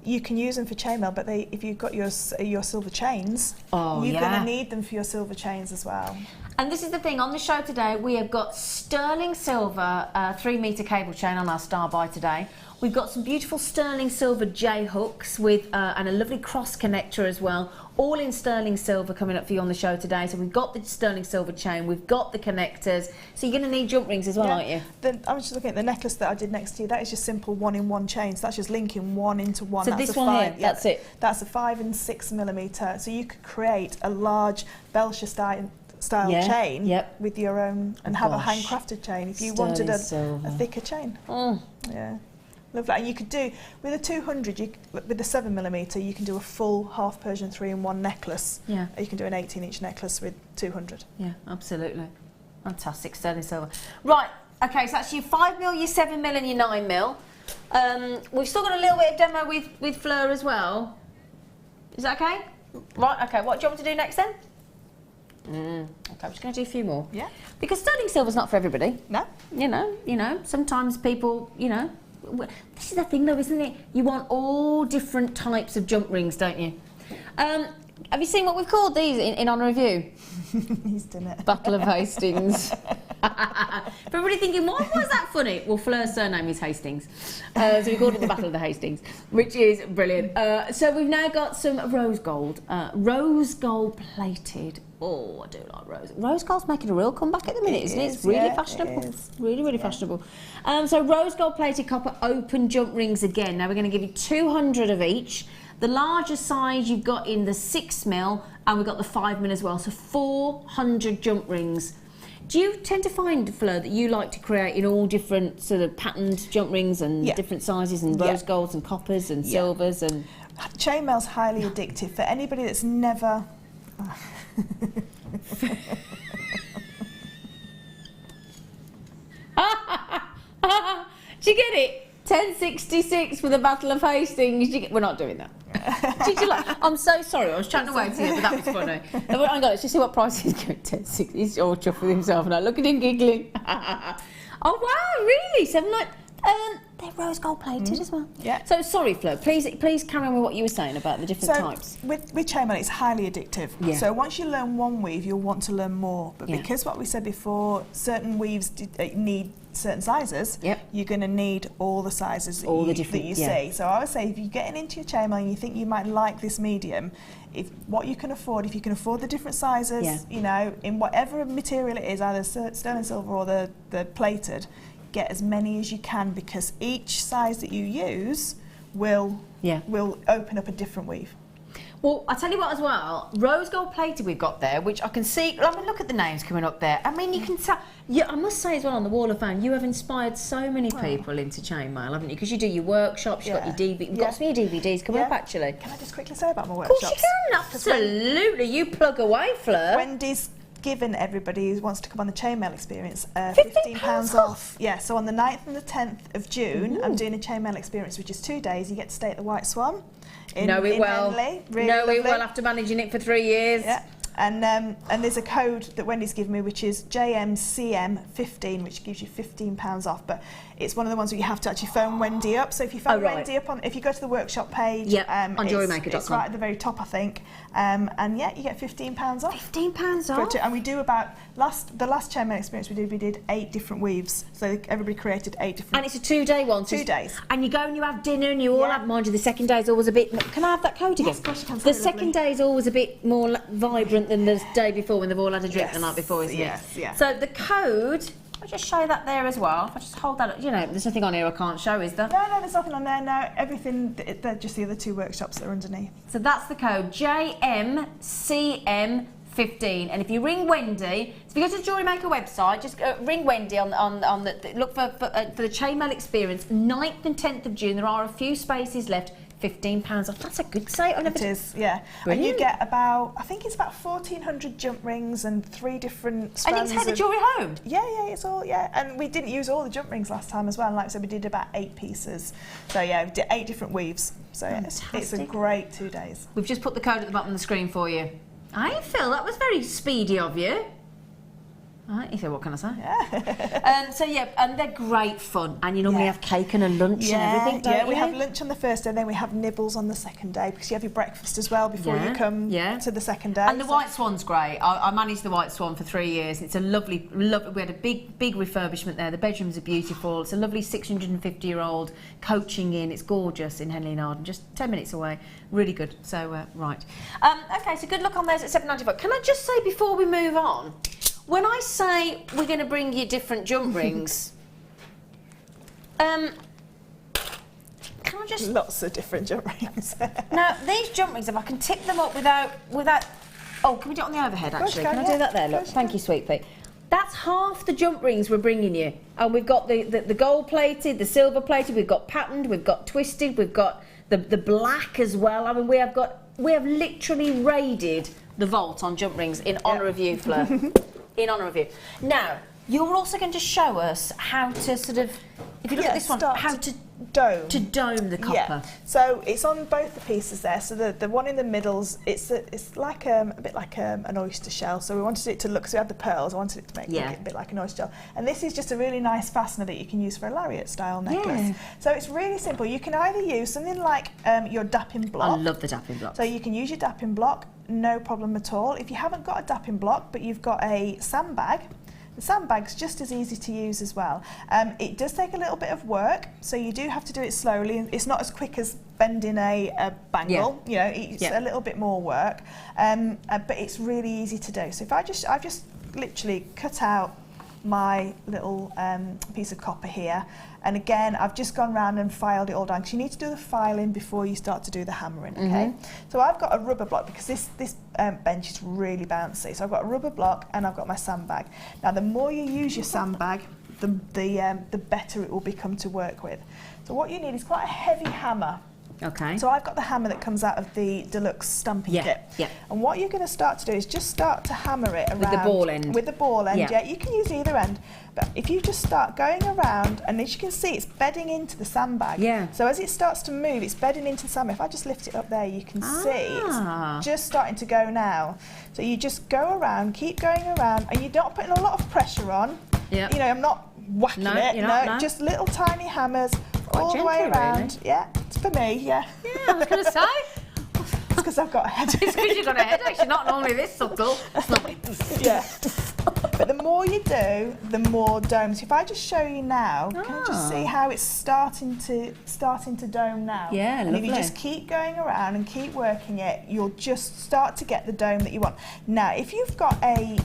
you can use them for chainmail, but if you've got your silver chains, you're going to need them for your silver chains as well. And this is the thing, on the show today, we have got sterling silver 3-metre cable chain on our star buy today. We've got some beautiful sterling silver J hooks with and a lovely cross connector as well, all in sterling silver coming up for you on the show today. So we've got the sterling silver chain, we've got the connectors. So you're going to need jump rings as well, aren't you? I was just looking at the necklace that I did next to you. That is just simple 1-in-1 chain. So that's just linking one into one. So that's this one here, that's it. That's a 5 and 6mm. So you could create a large Belcher style chain with your own, and have a handcrafted chain if you wanted a thicker chain. Yeah. Lovely. And you could do, with a 200, with the 7mm, you can do a full half Persian 3-in-1 necklace. Yeah. You can do an 18-inch necklace with 200. Yeah, absolutely. Fantastic, sterling silver. Right, okay, so that's your 5mm, your 7mm and your 9mm. We've still got a little bit of demo with Fleur as well. Is that okay? Right, okay, what do you want me to do next then? Okay, I'm just going to do a few more. Yeah. Because sterling silver's not for everybody. No. You know, sometimes people, you know, this is the thing though, isn't it? You want all different types of jump rings, don't you? Have you seen what we've called these in honour of you? He's done it. Battle of Hastings. For everybody thinking, why is that funny? Well, Fleur's surname is Hastings. So we called it the Battle of the Hastings, which is brilliant. So we've now got some rose gold plated. Oh, I do like rose. Rose gold's making a real comeback at the minute, isn't it? It's really fashionable. It is. Really fashionable. So rose gold plated copper open jump rings again. Now we're going to give you 200 of each. The larger size you've got in the 6mm, and we've got the 5mm as well. So 400 jump rings. Do you tend to find, Fleur, that you like to create in all different sort of patterned jump rings and different sizes, and rose golds and coppers and silvers and... Chainmail's highly addictive. For anybody that's never... Do you get it? 1066 for the Battle of Hastings. We're not doing that. Did you like? I'm so sorry. I was chatting away to you, but that was funny. Hang on, let's just see what price he's going. 1060. He's all chuffed with himself now. Look at him giggling. Oh wow, really? 7 night. they're rose gold plated as well. Yeah. So sorry, Fleur. Please carry on with what you were saying about the different types. With chainmail, it's highly addictive. Yeah. So once you learn one weave, you'll want to learn more. But Yeah. because what we said before, certain weaves need certain sizes. Yep. You're going to need all the sizes that you yeah. see. So I would say if you're getting into your chainmail and you think you might like this medium, if you can afford the different sizes, Yeah. you know, in whatever material it is, either stone and silver or the plated, get as many as you can, because each size that you use will open up a different weave. Well, I tell you what as well, rose gold plated we've got there, which I can see. I mean, look at the names coming up there. I mean, you can tell. Yeah, I must say as well, on the Wall of Fame, you have inspired so many people into chainmail, haven't you? Because you do your workshops, you've got your DVD. You've got some of your DVDs coming up, actually. Can I just quickly say about my Of workshops? course you can, absolutely. You plug away, Fleur. Wendy's given everybody who wants to come on the chainmail experience £15 off. Yeah, so on the 9th and the 10th of June, I'm doing a chainmail experience, which is 2 days. You get to stay at the White Swan. Know it well. Henley. Really know it lovely. well after managing it for 3 years. Yeah. And there's a code that Wendy's given me, which is JMCM15, which gives you £15 off. But it's one of the ones where you have to actually phone Wendy up. So if you phone Wendy up if you go to the workshop page, on JewelleryMaker.com. it's right at the very top, I think. And yeah, you get £15 off. £15 off. And we do the last chainmail experience we did 8 different weaves. So everybody created 8 different. And it's a 2-day one. 2 days. And you go and you have dinner and you all have, mind you, the second day is always a bit. Can I have that code again? Yes, of course you can. The second day is always a bit more vibrant than the day before when they've all had a drink the night before, isn't it? Yeah. So the code, I'll just show that there as well. If I just hold that up, you know, there's nothing on here I can't show, is there? No, there's nothing on there. No, everything, they're just the other 2 workshops that are underneath. So that's the code, JMCM15. And if you ring Wendy, so if you go to the JewelleryMaker website, just ring Wendy on the look for the chainmail experience, 9th and 10th of June. There are a few spaces left. £15 off. That's a good sale. It is, yeah. Brilliant. And you get about 1,400 jump rings and 3 different strands. And you take the jewellery home? Yeah, it's all, And we didn't use all the jump rings last time as well. And like I said, we did about 8 pieces. So yeah, we did 8 different weaves. So it's a great 2 days. We've just put the code at the bottom of the screen for you. Hey Phil, that was very speedy of you. Right, you feel, what can I say? Yeah. So yeah, and they're great fun. And you normally have cake and a lunch and everything, don't you? We have lunch on the first day, and then we have nibbles on the second day, because you have your breakfast as well before you come to the second day. And the White Swan's great. I managed the White Swan for 3 years. It's a lovely, we had a big refurbishment there. The bedrooms are beautiful. It's a lovely 650-year-old coaching inn. It's gorgeous in Henley and Arden, just 10 minutes away. Really good. So, right. Okay, so good luck on those at £7.95. Can I just say before we move on, when I say we're going to bring you different jump rings, can I just... Lots of different jump rings. Now, these jump rings, if I can tip them up without... Oh, can we do it on the overhead, actually? Can I do that there? Look, thank you, Sweet Pea. That's half the jump rings we're bringing you. And we've got the gold-plated, the silver-plated, we've got patterned, we've got twisted, we've got the black as well. I mean, we have literally raided the vault on jump rings in honour of you, Fleur. In honour of you. Now, you're also going to show us how to sort of, if you look at this one, how to dome the copper. Yeah. So it's on both the pieces there. So the one in the middle's it's like a bit like an oyster shell. So we wanted it to look. So we had the pearls. I wanted it to make look a bit like an oyster shell. And this is just a really nice fastener that you can use for a lariat style necklace. Yeah. So it's really simple. You can either use something like your dapping block. I love the dapping block. So you can use your dapping block, no problem at all. If you haven't got a dapping block but you've got a sandbag, the sandbag's just as easy to use as well. It does take a little bit of work, so you do have to do it slowly. It's not as quick as bending a bangle. You know, it's a little bit more work, but it's really easy to do. So if I've just literally cut out my little piece of copper here, and again I've just gone round and filed it all down, because you need to do the filing before you start to do the hammering. Okay, so I've got a rubber block, because this bench is really bouncy, so I've got a rubber block and I've got my sandbag. Now the more you use your sandbag, the better it will become to work with. So what you need is quite a heavy hammer. Okay. So I've got the hammer that comes out of the deluxe stamping kit. Yeah. And what you're going to start to do is just start to hammer it around. With the ball end. With the ball end, yeah. You can use either end. But if you just start going around, and as you can see, it's bedding into the sandbag. Yeah. So as it starts to move, it's bedding into the sandbag. If I just lift it up there, you can see it's just starting to go now. So you just go around, keep going around, and you're not putting a lot of pressure on. Yeah. You know, I'm not whacking it. You're not, no. Just little tiny hammers all the way around. Really. Yeah, it's for me, yeah. Yeah, I was going to say. It's because I've got a headache. It's because you've got a headache. You're not normally this subtle. It's normally... Yeah. But the more you do, the more domes. If I just show you now, can you just see how it's starting to dome now? Yeah, and lovely. if you just keep going around and keep working it, you'll just start to get the dome that you want. Now, if you've got a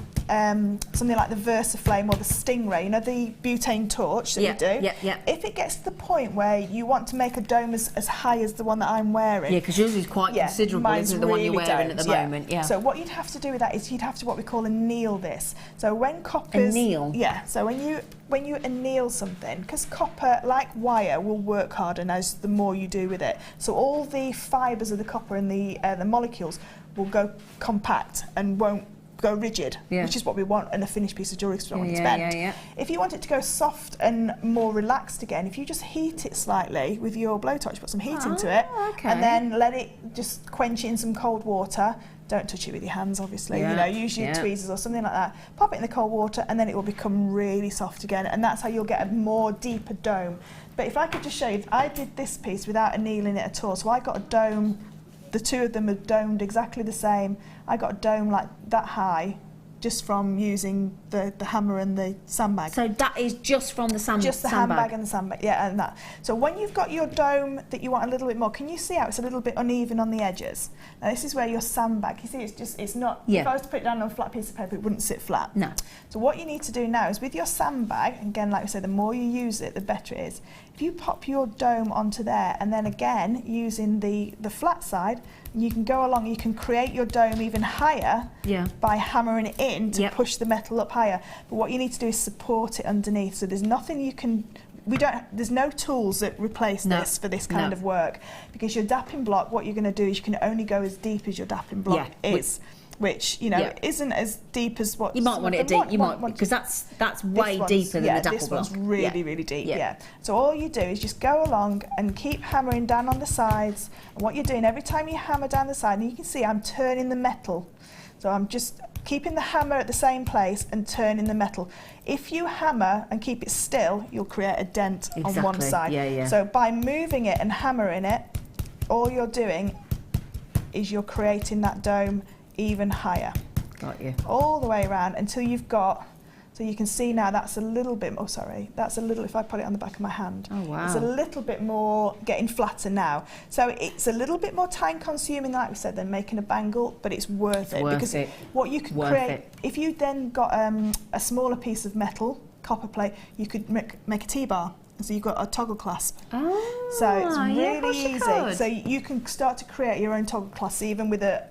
something like the VersaFlame or the Stingray, you know, the butane torch that we do. Yeah. If it gets to the point where you want to make a dome as high as the one that I'm wearing. Yeah, because yours is quite considerable, isn't it, the one you're wearing at the moment? Yeah. So what you'd have to do with that is you'd have to what we call anneal this. So when copper's... Anneal? Yeah, so when you anneal something, because copper, like wire, will work harder as the more you do with it. So all the fibres of the copper and the molecules will go compact and won't go rigid, which is what we want in a finished piece of jewellery because we don't want it to bend. If you want it to go soft and more relaxed again, if you just heat it slightly with your blowtorch, put some heat into it, and then let it just quench in some cold water. Don't touch it with your hands, obviously. You know, use your tweezers or something like that. Pop it in the cold water, and then it will become really soft again, and that's how you'll get a more deeper dome. But if I could just show you, I did this piece without annealing it at all, so I got a dome. The two of them are domed exactly the same. I got a dome like that high just from using the hammer and the sandbag. So that is just from the sandbag? Just the handbag and the sandbag, yeah, and that. So when you've got your dome that you want a little bit more, can you see how it's a little bit uneven on the edges? Now this is where your sandbag, you see it's not, if I was to put it down on a flat piece of paper, it wouldn't sit flat. No. So what you need to do now is with your sandbag, again, like we said, the more you use it, the better it is. If you pop your dome onto there, and then again, using the flat side, you can go along, you can create your dome even higher by hammering it in to push the metal up higher. But what you need to do is support it underneath. So there's nothing you can, there's no tools that replace this for this kind of work. Because your dapping block, what you're going to do is you can only go as deep as your dapping block is. Which you know isn't as deep as what you might want it deep. You might because that's way deeper than the dapple this block. One's really really deep. Yeah. So all you do is just go along and keep hammering down on the sides. And what you're doing every time you hammer down the side, and you can see I'm turning the metal. So I'm just keeping the hammer at the same place and turning the metal. If you hammer and keep it still, you'll create a dent on one side. So by moving it and hammering it, all you're doing is you're creating that dome even higher. Got you. All the way around until you've got, so you can see now that's a little bit, that's a little, if I put it on the back of my hand, it's a little bit more getting flatter now. So it's a little bit more time consuming, like we said, than making a bangle, but it's worth it. Because what you could create, if you then got a smaller piece of metal, copper plate, you could make a T-bar. So you've got a toggle clasp. So it's really easy. So you can start to create your own toggle clasp, even with a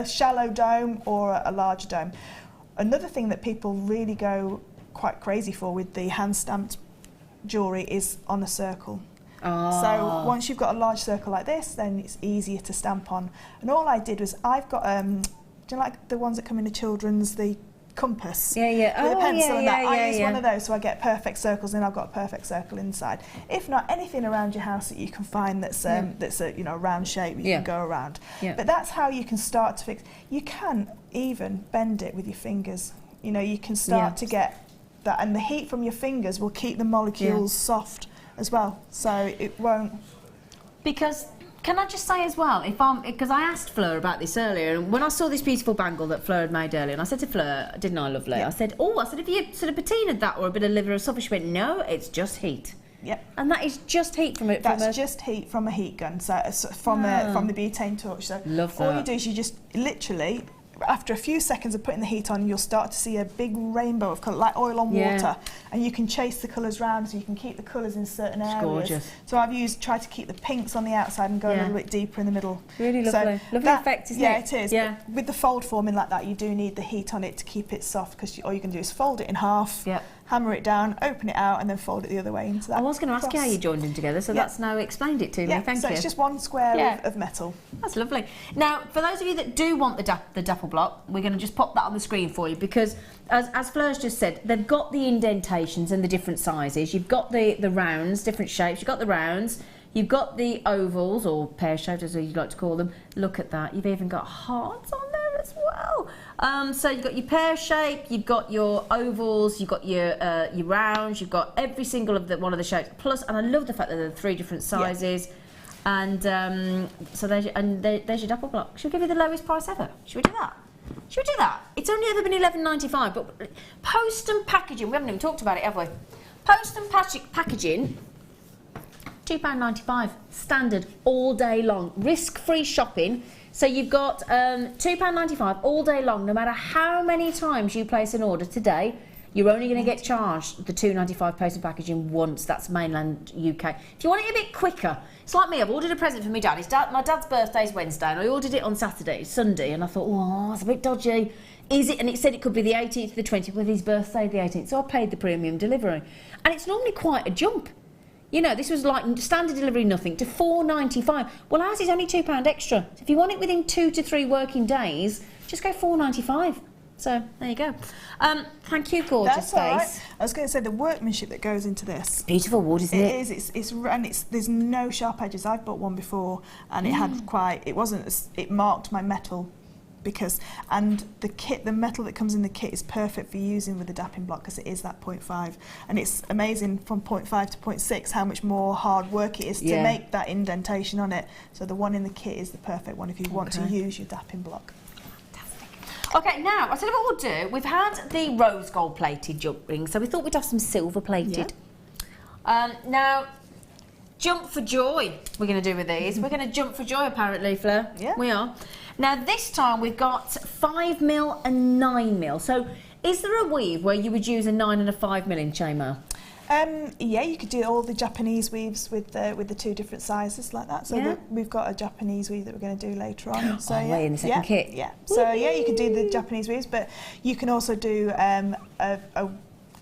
shallow dome or a large dome. Another thing that people really go quite crazy for with the hand-stamped jewellery is on a circle. So once you've got a large circle like this, then it's easier to stamp on. And all I did was, I've got, do you like the ones that come in the children's, the compass with a pencil and that. I use one of those so I get perfect circles, and I've got a perfect circle inside. If not, anything around your house that you can find that's a round shape you can go around. But that's how you can start to fix. You can even bend it with your fingers. You know, you can start to get that, and the heat from your fingers will keep the molecules soft as well, so it won't. Because can I just say as well, because I asked Fleur about this earlier, and when I saw this beautiful bangle that Fleur had made earlier, and I said to Fleur, didn't I, lovely? I said, if you sort of patinaed that or a bit of liver or sulphur, she went, no, it's just heat. Yep. And that is just heat from it. That's just heat from a heat gun, so from the butane torch. So all you do is you just literally, after a few seconds of putting the heat on, you'll start to see a big rainbow of colour, like oil on water, and you can chase the colours round, so you can keep the colours in certain areas. Gorgeous. So I've tried to keep the pinks on the outside and go a little bit deeper in the middle. Really lovely. So lovely effect, isn't it? Yeah, it is. Yeah. But with the fold forming like that, you do need the heat on it to keep it soft, because all you can do is fold it in half. Yep. Hammer it down, open it out, and then fold it the other way into that. I was going to ask you how you joined them together, so that's now explained it to me. Thank you. So it's just one square of metal. That's lovely. Now, for those of you that do want the dapple block, we're going to just pop that on the screen for you, because as Fleur's just said, they've got the indentations and the different sizes. You've got the rounds, different shapes. You've got the rounds. You've got the ovals, or pear-shaped as you'd like to call them. Look at that. You've even got hearts on there as well. So you've got your pear shape, you've got your ovals, you've got your rounds, you've got every single one of the shapes. Plus, and I love the fact that there are 3 different sizes. Yeah. And so there's your dapple block. Should we give you the lowest price ever? Should we do that? Should we do that? It's only ever been £11.95, but post and packaging, we haven't even talked about it, have we? Post and packaging, £2.95, standard, all day long, risk-free shopping. So you've got £2.95 all day long, no matter how many times you place an order today. You're only going to get charged the £2.95 post and packaging once. That's mainland UK. If you want it a bit quicker, it's like me. I've ordered a present for my dad. My dad's birthday's Wednesday, and I ordered it on Sunday, and I thought, oh, it's a bit dodgy. Is it? And it said it could be the 18th to the 20th, with his birthday the 18th. So I paid the premium delivery, and it's normally quite a jump. You know, this was like standard delivery, nothing, to £4.95. Well, ours is only £2 extra. So if you want it within 2 to 3 working days, just go £4.95. So there you go. Thank you, gorgeous face. Right. I was going to say the workmanship that goes into this. Beautiful wood, isn't it? It is. There's no sharp edges. I've bought one before, and it had it marked my metal, and the metal that comes in the kit is perfect for using with the dapping block because it is that 0.5, and it's amazing from 0.5 to 0.6 how much more hard work it is to make that indentation on it. So the one in the kit is the perfect one if you want to use your dapping block. Okay, now, I'll tell you what we'll do. We've had the rose gold plated jump rings, so we thought we'd have some silver plated. Yeah. Now, jump for joy we're going to do with these. We're going to jump for joy, apparently, Fleur. Yeah. We are. Now, this time we've got 5mm and 9mm. So, is there a weave where you would use a 9 and a 5mm in chainmail? Yeah, you could do all the Japanese weaves with the 2 different sizes like that. So we've got a Japanese weave that we're going to do later on. So in the second kit. Yeah. So you can do the Japanese weaves, but you can also do a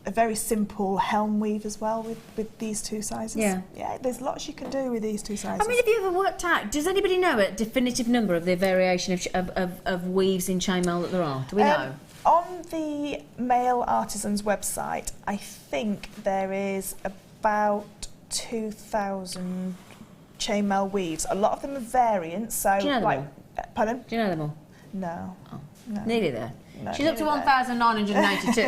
very simple helm weave as well with these 2 sizes. Yeah. Yeah. There's lots you can do with these 2 sizes. I mean, have you ever worked out? Does anybody know a definitive number of the variation of weaves in chainmail that there are? Do we know? On the Male Artisans website, I think there is about 2,000 chainmail weaves. A lot of them are variants. So, do you know them all? Pardon? Do you know them all? No. Oh. No. Nearly there. No, she's up to 1,982.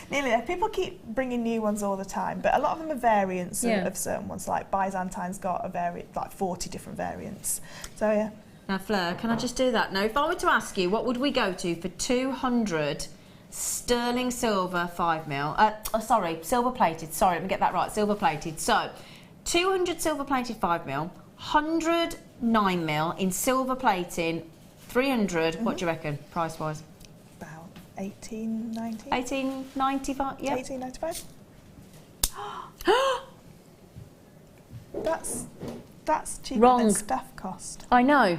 Nearly there. People keep bringing new ones all the time, but a lot of them are variants of certain ones. Like Byzantine's got like 40 different variants. So yeah. Now, Fleur, can I just do that? Now, if I were to ask you, what would we go to for 200 sterling silver 5mm? Silver plated. Sorry, let me get that right. Silver plated. So, 200 silver plated 5mm, 100 9mm in silver plating, 300. What do you reckon, price wise? About 18.90. 18.95. Yeah. 18.95. That's cheaper than staff cost. I know.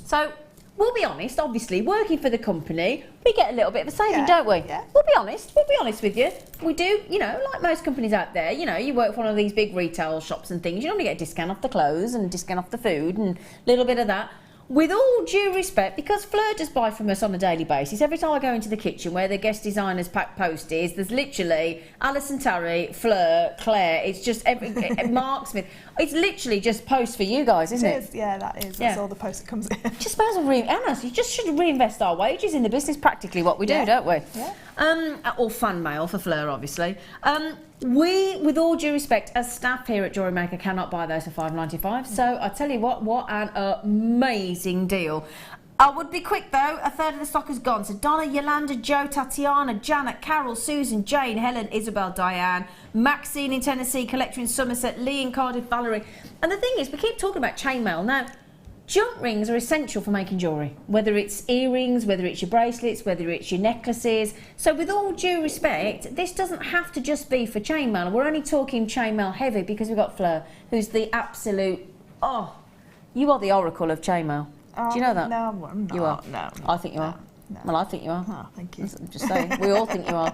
So, we'll be honest, obviously, working for the company, we get a little bit of a saving, don't we? Yeah. We'll be honest with you. We do, you know, like most companies out there, you know, you work for one of these big retail shops and things, you normally get a discount off the clothes and a discount off the food and a little bit of that. With all due respect, because Fleur does buy from us on a daily basis, every time I go into the kitchen where the guest designers pack post is, there's literally Alison Tarry, Fleur, Claire, it's just Mark Smith. It's literally just post for you guys, isn't it? Yeah, that is. That's all the post that comes in. Just might as well you just should reinvest our wages in the business, practically what we do, don't we? Yeah. Or fan mail for Fleur, obviously. We, with all due respect, as staff here at JewelleryMaker, cannot buy those for $5.95. So I tell you what an amazing deal. I would be quick though, a third of the stock is gone. So Donna, Yolanda, Jo, Tatiana, Janet, Carol, Susan, Jane, Helen, Isabel, Diane, Maxine in Tennessee, Collector in Somerset, Lee in Cardiff, Valerie. And the thing is, we keep talking about chainmail. Now, jump rings are essential for making jewellery, whether it's earrings, whether it's your bracelets, whether it's your necklaces. So with all due respect, this doesn't have to just be for chainmail. We're only talking chainmail heavy because we've got Fleur, who's the absolute, you are the oracle of chainmail. Do you know that? No, I'm not. You are? No. I think you are. No. Well, I think you are. Oh, thank you. I'm just saying, we all think you are.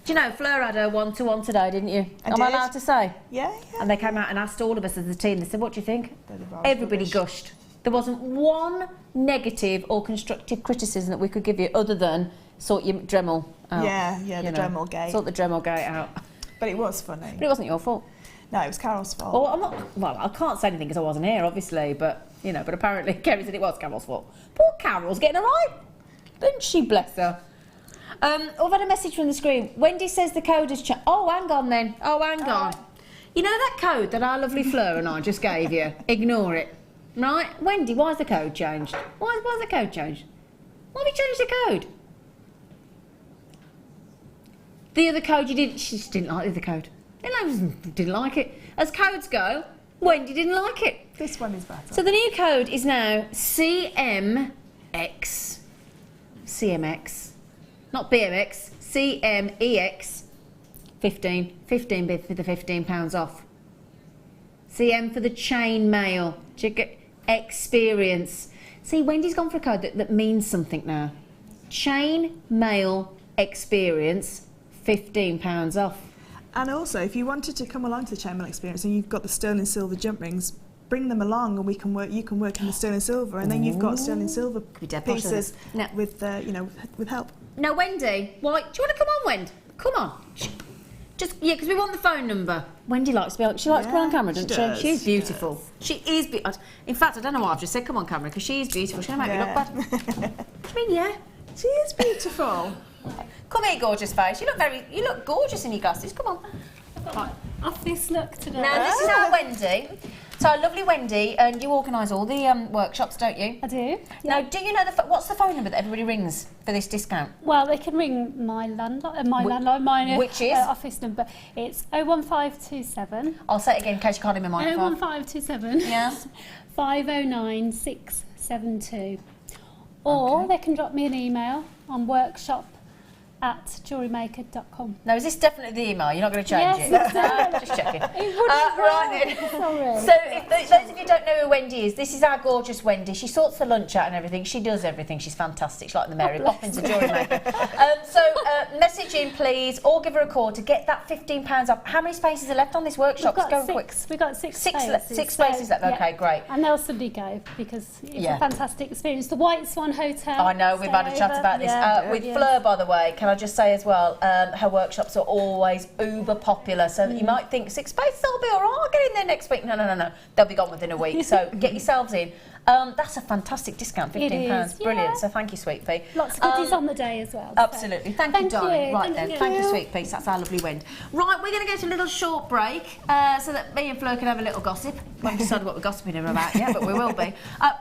Do you know, Fleur had her one-to-one today, didn't you? Am I allowed to say? Yeah. And they came out and asked all of us as a team, they said, what do you think? Everybody gushed. There wasn't one negative or constructive criticism that we could give you other than sort your Dremel out. Yeah, the Dremel gate. Sort the Dremel gate out. But it was funny. But it wasn't your fault. No, it was Carol's fault. I can't say anything because I wasn't here, obviously, but You know, but apparently Kerry said it was Carol's fault. Poor Carol's getting a right, didn't she, bless her? I've had a message from the screen. Wendy says the code has changed. Oh, hang on then. Oh, hang on. You know that code that our lovely Fleur and I just gave you? Ignore it. Right? Wendy, why's the code changed? Why's the code changed? Why have you changed the code? The other code you didn't... She just didn't like the other code. Didn't like it. As codes go, Wendy didn't like it. This one is better. So the new code is now CMX. Not BMX. CMEX. 15 bid for the £15 off. CM for the chain mail. Experience. See, Wendy's gone for a code that means something now. Chain mail experience, £15 off. And also, if you wanted to come along to the chainmail experience and you've got the sterling silver jump rings, bring them along and we can work. You can work in the sterling silver, and then you've got sterling silver pieces with with help. Now, Wendy, why do you want to come on, Wendy? Come on. Because we want the phone number. Wendy likes to be. She likes to be on camera, doesn't she? She's beautiful. She is beautiful. In fact, I don't know why I've just said come on camera, because she is beautiful. She's going to make me look bad. I mean, yeah. She is beautiful. Come here, gorgeous face. You look gorgeous in your glasses. Come on. Right. Off this look today. Now, this is our Wendy. So, our lovely Wendy, and you organise all the workshops, don't you? I do. Now, do you know what's the phone number that everybody rings for this discount? Well, they can ring my landline, which is? Office number. It's 01527. I'll say it again in case you can't hear my microphone. 01527. Yeah. 509 672. Or they can drop me an email on workshop@jewellerymaker.com. Now, is this definitely the email? You're not going to change it? Yes, No, just checking. It wouldn't right then. Sorry. So, if those of you who don't know who Wendy is, this is our gorgeous Wendy. She sorts the lunch out and everything. She does everything. She's fantastic. She's like the Mary Poppins of JewelleryMaker. Message in, please, or give her a call to get that £15 off. How many spaces are left on this workshop? We've got quick. We've got six spaces. Six spaces left. Yeah. Okay, great. And they'll suddenly go because it's a fantastic experience. The White Swan Hotel. I know, we've had a chat about this. With Fleur, by the way, can I just say as well, her workshops are always uber popular. So you might think 6 spaces, I'll be all right, I'll get in there next week. No. They'll be gone within a week. So get yourselves in. That's a fantastic discount, £15. Brilliant. So thank you, Sweet Pea. Lots of goodies on the day as well. Absolutely. Thank you, darling. Right then. You. Thank you, Sweet Pea. That's our lovely Wendy. Right, we're going to go to a little short break so that me and Fleur can have a little gossip. We haven't decided what we're gossiping about yet, but we will be.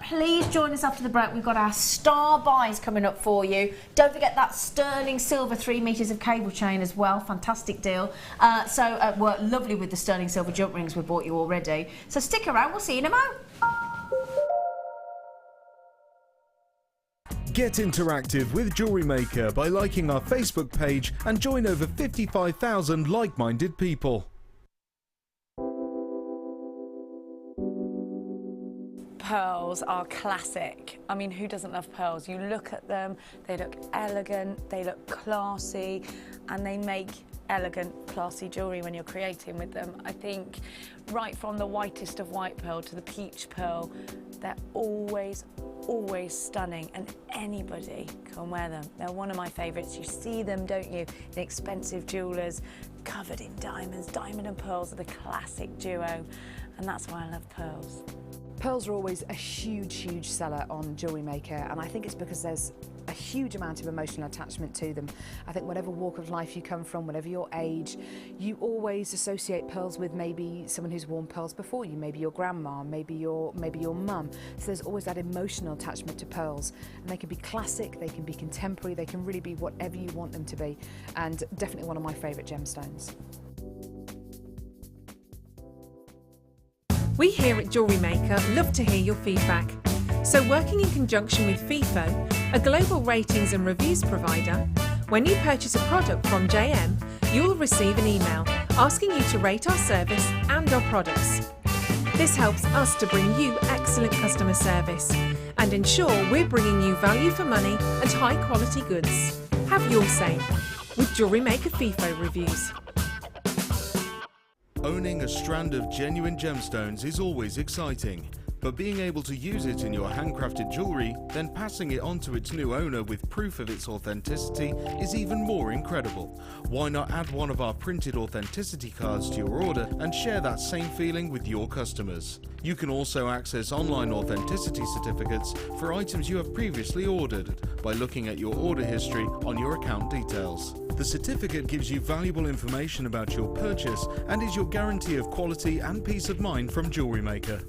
Please join us after the break. We've got our star buys coming up for you. Don't forget that sterling silver 3 metres of cable chain as well. Fantastic deal. We're lovely with the sterling silver jump rings we bought you already. So stick around. We'll see you in a moment. Get interactive with JewelleryMaker by liking our Facebook page and join over 55,000 like-minded people. Pearls are classic. I mean, who doesn't love pearls? You look at them, they look elegant, they look classy, and they make elegant, classy jewellery when you're creating with them. I think right from the whitest of white pearl to the peach pearl, they're always stunning, and anybody can wear them. They're one of my favourites. You see them, don't you, in expensive jewellers, covered in diamonds. Diamond and pearls are the classic duo, and that's why I love pearls. Pearls are always a huge seller on JewelleryMaker, and I think it's because there's a huge amount of emotional attachment to them. I think whatever walk of life you come from, whatever your age, you always associate pearls with maybe someone who's worn pearls before you, maybe your grandma, maybe your mum. So there's always that emotional attachment to pearls, and they can be classic, they can be contemporary, they can really be whatever you want them to be, and definitely one of my favourite gemstones. We here at JewelleryMaker love to hear your feedback. So working in conjunction with FIFO, a global ratings and reviews provider, when you purchase a product from JM, you'll receive an email asking you to rate our service and our products. This helps us to bring you excellent customer service and ensure we're bringing you value for money and high quality goods. Have your say with JewelleryMaker FIFO reviews. Owning a strand of genuine gemstones is always exciting, but being able to use it in your handcrafted jewellery, then passing it on to its new owner with proof of its authenticity is even more incredible. Why not add one of our printed authenticity cards to your order and share that same feeling with your customers? You can also access online authenticity certificates for items you have previously ordered by looking at your order history on your account details. The certificate gives you valuable information about your purchase and is your guarantee of quality and peace of mind from JewelleryMaker.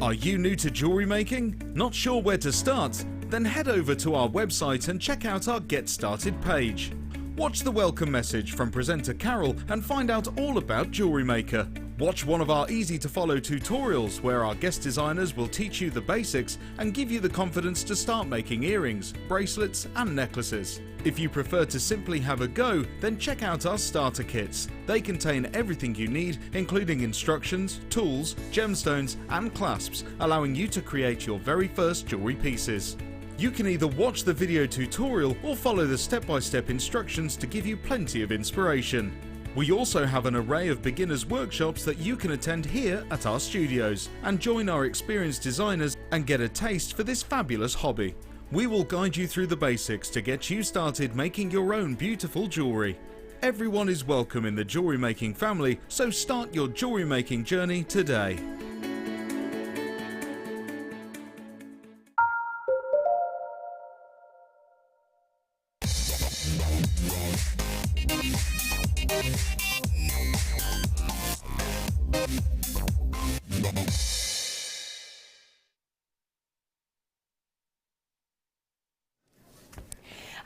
Are you new to jewellery making? Not sure where to start? Then head over to our website and check out our Get Started page. Watch the welcome message from presenter Carol and find out all about JewelleryMaker. Watch one of our easy to follow tutorials where our guest designers will teach you the basics and give you the confidence to start making earrings, bracelets and necklaces. If you prefer to simply have a go, then check out our starter kits. They contain everything you need, including instructions, tools, gemstones and clasps, allowing you to create your very first jewellery pieces. You can either watch the video tutorial or follow the step-by-step instructions to give you plenty of inspiration. We also have an array of beginners workshops that you can attend here at our studios and join our experienced designers and get a taste for this fabulous hobby. We will guide you through the basics to get you started making your own beautiful jewellery. Everyone is welcome in the jewellery making family, so start your jewellery making journey today.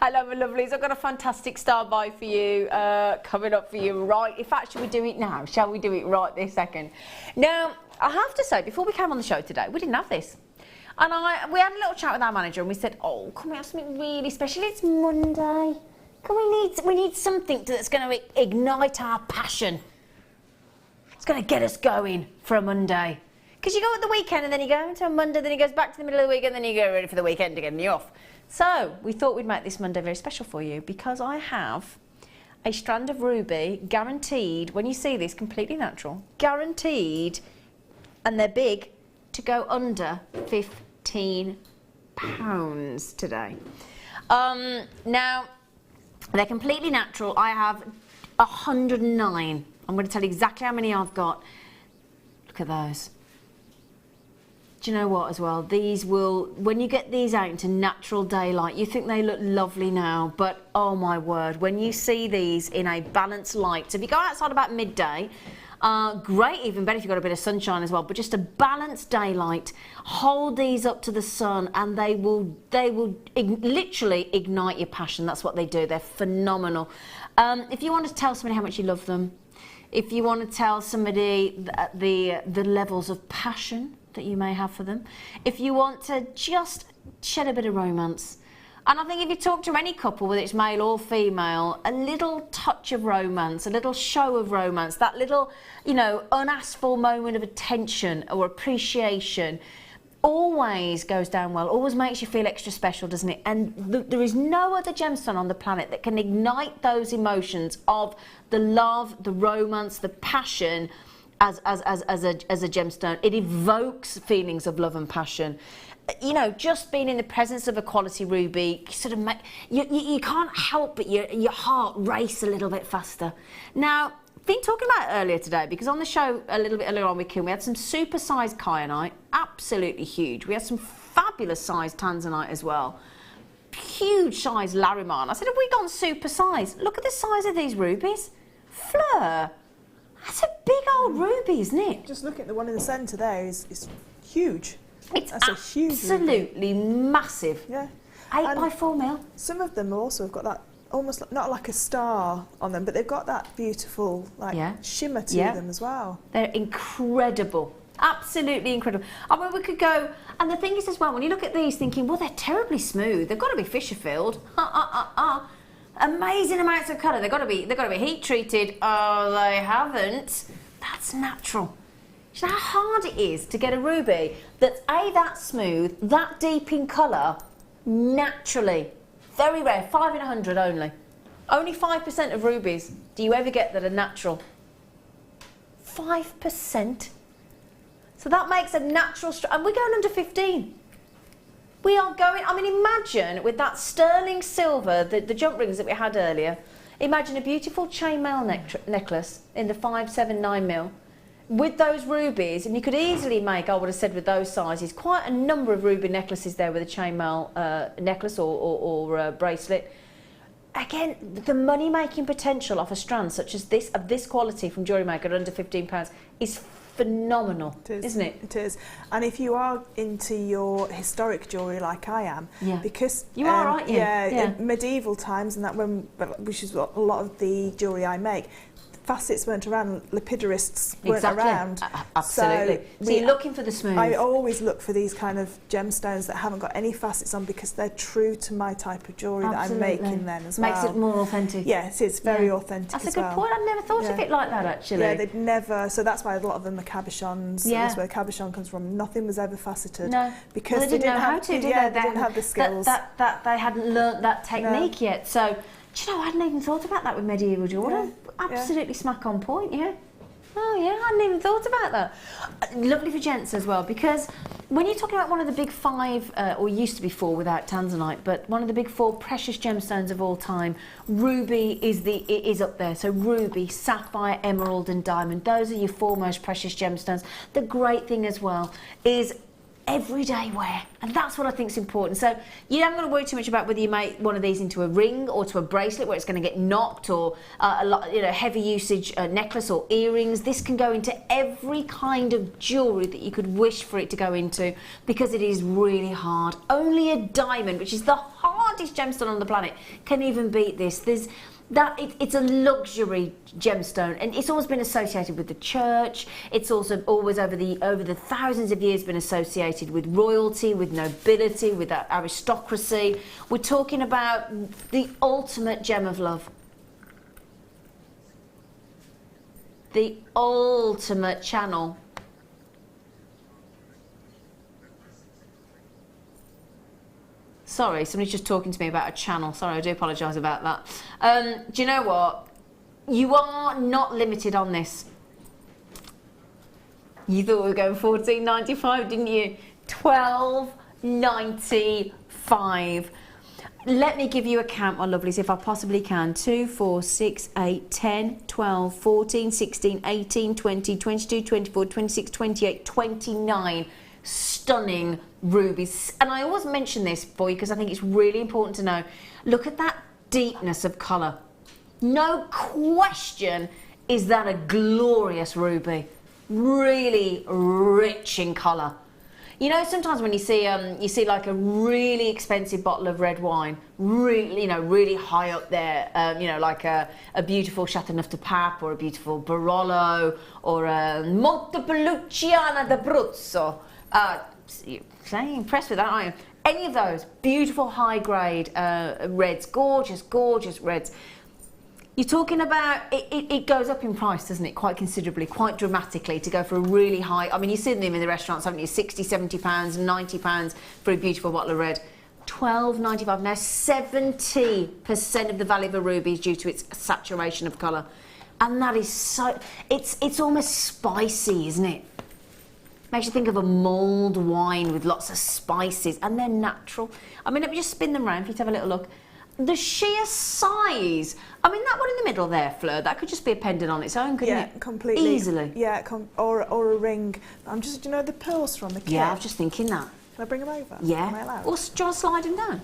Hello, my lovelies. I've got a fantastic star buy for you coming up for you right. In fact, shall we do it now? Shall we do it right this second? Now, I have to say, before we came on the show today, we didn't have this. And we had a little chat with our manager and we said, oh, can we have something really special? It's Monday. We need something that's going to ignite our passion. It's going to get us going for a Monday. Because you go at the weekend and then you go into a Monday, then it goes back to the middle of the week and then you go ready for the weekend again and you're off. So we thought we'd make this Monday very special for you because I have a strand of ruby, guaranteed, when you see this, completely natural, guaranteed, and they're big, to go under £15 today. Now, they're completely natural. I have 109. I'm going to tell you exactly how many I've got. Look at those. Do you know what as well? These will, when you get these out into natural daylight, you think they look lovely now, but oh my word, when you see these in a balanced light, so if you go outside about midday, great, even better if you've got a bit of sunshine as well, but just a balanced daylight, hold these up to the sun and they will literally ignite your passion. That's what they do. They're phenomenal. If you want to tell somebody how much you love them, if you want to tell somebody the levels of passion that you may have for them, if you want to just shed a bit of romance, and I think if you talk to any couple, whether it's male or female, a little touch of romance, a little show of romance, that little, you know, unasked for moment of attention or appreciation always goes down well, always makes you feel extra special, doesn't it? And there is no other gemstone on the planet that can ignite those emotions of the love, the romance, the passion as a gemstone. It evokes feelings of love and passion. You know, just being in the presence of a quality ruby sort of you can't help but your heart race a little bit faster. Now, been talking about it earlier today because on the show a little bit earlier on with Kim, we had some super sized Kyanite, absolutely huge. We had some fabulous sized Tanzanite as well, huge size Larimar. And I said, have we gone super size? Look at the size of these rubies. Fleur, that's a big old ruby, isn't it? Just look at the one in the centre there, is huge. It's that's absolutely massive. Yeah. 8 by 4 mil. Some of them also have got that almost not like a star on them, but they've got that beautiful shimmer to them as well. They're incredible. Absolutely incredible. I mean, we could go, and the thing is as well, when you look at these thinking, well, they're terribly smooth. They've got to be Fisher filled. Amazing amounts of colour. They've got to be heat treated. Oh, they haven't. That's natural. Do you know how hard it is to get a ruby that's that smooth, that deep in colour, naturally? Very rare, 5 in 100 only. Only 5% of rubies do you ever get that are natural. 5%. So that makes a natural, and we're going under 15. We are going, I mean, imagine with that sterling silver, the jump rings that we had earlier, imagine a beautiful chainmail necklace in the 579mm with those rubies, and you could easily make, I would have said with those sizes, quite a number of ruby necklaces there with a chainmail necklace or bracelet. Again, the money-making potential of a strand such as this, of this quality from JewelleryMaker at under £15 is phenomenal, isn't it? It is. And if you are into your historic jewellery like I am, because you are, aren't you? In medieval times, and that which is what a lot of the jewellery I make, facets weren't around, lapidarists weren't around. Absolutely. So you're looking for the smooth. I always look for these kind of gemstones that haven't got any facets on, because they're true to my type of jewellery that I'm making then as well. Makes it more authentic. Yes, it's very authentic. That's a good point. I've never thought of it like that, actually. Yeah, they'd never. So that's why a lot of them are cabochons. Yeah. That's where the cabochon comes from. Nothing was ever faceted. No, because they didn't know how to. They didn't have the skills. That they hadn't learnt that technique yet. So, do you know, I hadn't even thought about that with medieval jewellery. Absolutely smack on point, Oh yeah, I hadn't even thought about that. Lovely for gents as well, because when you're talking about one of the big 5, or used to be 4 without Tanzanite, but one of the big 4 precious gemstones of all time, ruby is up there. So ruby, sapphire, emerald and diamond, those are your 4 most precious gemstones. The great thing as well is everyday wear, and that's what I think is important. So you haven't got to worry too much about whether you make one of these into a ring or to a bracelet where it's going to get knocked, or a lot, heavy usage necklace or earrings. This can go into every kind of jewellery that you could wish for it to go into, because it is really hard. Only a diamond, which is the hardest gemstone on the planet, can even beat this. It's a luxury gemstone, and it's always been associated with the church. It's also always over the thousands of years been associated with royalty, with nobility, with aristocracy. We're talking about the ultimate gem of love. The ultimate channel. Sorry, somebody's just talking to me about a channel. Sorry, I do apologise about that. Do you know what? You are not limited on this. You thought we were going $14.95, didn't you? $12.95. Let me give you a count, my lovelies, if I possibly can. 2, 4, 6, 8, 10, 12, 14, 16, 18, 20, 22, 24, 26, 28, 29. Stunning rubies. And I always mention this for you because I think it's really important to know. Look at that deepness of colour. No question is that a glorious ruby. Really rich in colour. You know, sometimes when you see like a really expensive bottle of red wine, really high up there, like a beautiful Chateauneuf de Pape, or a beautiful Barolo, or a Montepulciano d'Abruzzo. You're impressed with that, aren't you? Any of those beautiful high grade reds, gorgeous reds. You're talking about, it goes up in price, doesn't it? Quite considerably, quite dramatically, to go for a really high, I mean, you've seen them in the restaurants, haven't you? £60, £70, £90 for a beautiful bottle of red. £12.95. Now, 70% of the value of a ruby is due to its saturation of colour. And that is so, it's almost spicy, isn't it? Makes you think of a mulled wine with lots of spices, and they're natural. I mean, let me just spin them round for you to have a little look. The sheer size. I mean, that one in the middle there, Fleur, that could just be a pendant on its own, couldn't it? Yeah, completely. Easily. Yeah, or a ring. I'm just, do you know the pearls from the kit? Yeah, I was just thinking that. Can I bring them over? Yeah. Am I allowed? Or do you want to slide them down?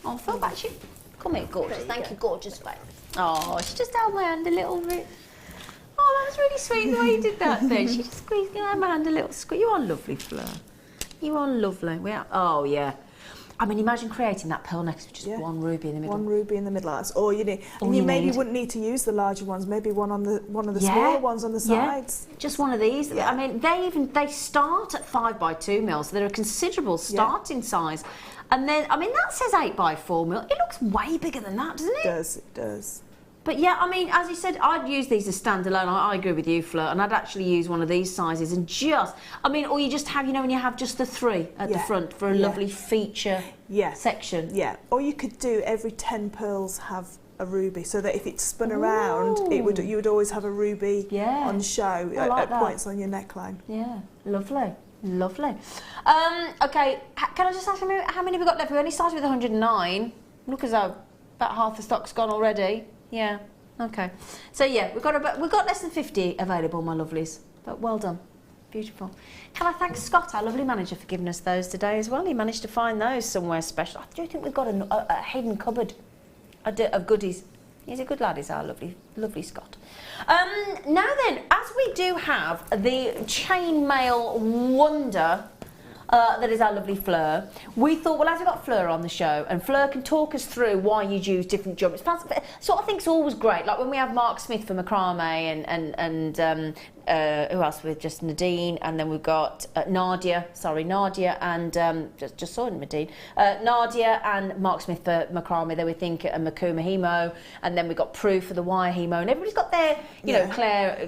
Oh, Fleur, back to you. Come here, gorgeous. Thank you, gorgeous face. Oh, she just held my hand a little bit. Oh, that was really sweet the way you did that then. She just squeezed my hand a little squeeze. You are lovely, Fleur. You are lovely. Oh, yeah. I mean, imagine creating that pearl necklace with just one ruby in the middle. One ruby in the middle. That's all you need. And you maybe wouldn't need to use the larger ones. Maybe one of the smaller ones on the sides. Just one of these. Yeah. I mean, they start at 5x2mm, so they're a considerable starting size. And then, I mean, that says 8x4mm. It looks way bigger than that, doesn't it? It does. But yeah, I mean, as you said, I'd use these as standalone. I agree with you, Fleur, and I'd actually use one of these sizes and or you just have, when you have just the 3 at the front for a lovely feature section. Yeah, or you could do every 10 pearls have a ruby, so that if it spun around, you would always have a ruby on show at points on your neckline. Yeah, lovely. Lovely. Okay, can I just ask you how many have we got left? We only started with 109. Look as though about half the stock's gone already. Yeah. Okay. So yeah, we've got less than 50 available, my lovelies. But well done. Beautiful. Can I thank Scott, our lovely manager, for giving us those today as well? He managed to find those somewhere special. I do think we've got a hidden cupboard of goodies. He's a good lad, is our lovely Scott. Now then, as we do have the chainmail wonder that is our lovely Fleur, we thought, well, as we've got Fleur on the show, and Fleur can talk us through why you'd use different jumps. Sort of think's always great, like when we have Mark Smith for macrame and who else? With just Nadine, and then we've got Nadia and just saw Nadine. Nadia and Mark Smith for macrame. Then we think Makuma Hemo, and then we've got Prue for the wire hemo, and everybody's got their, you know,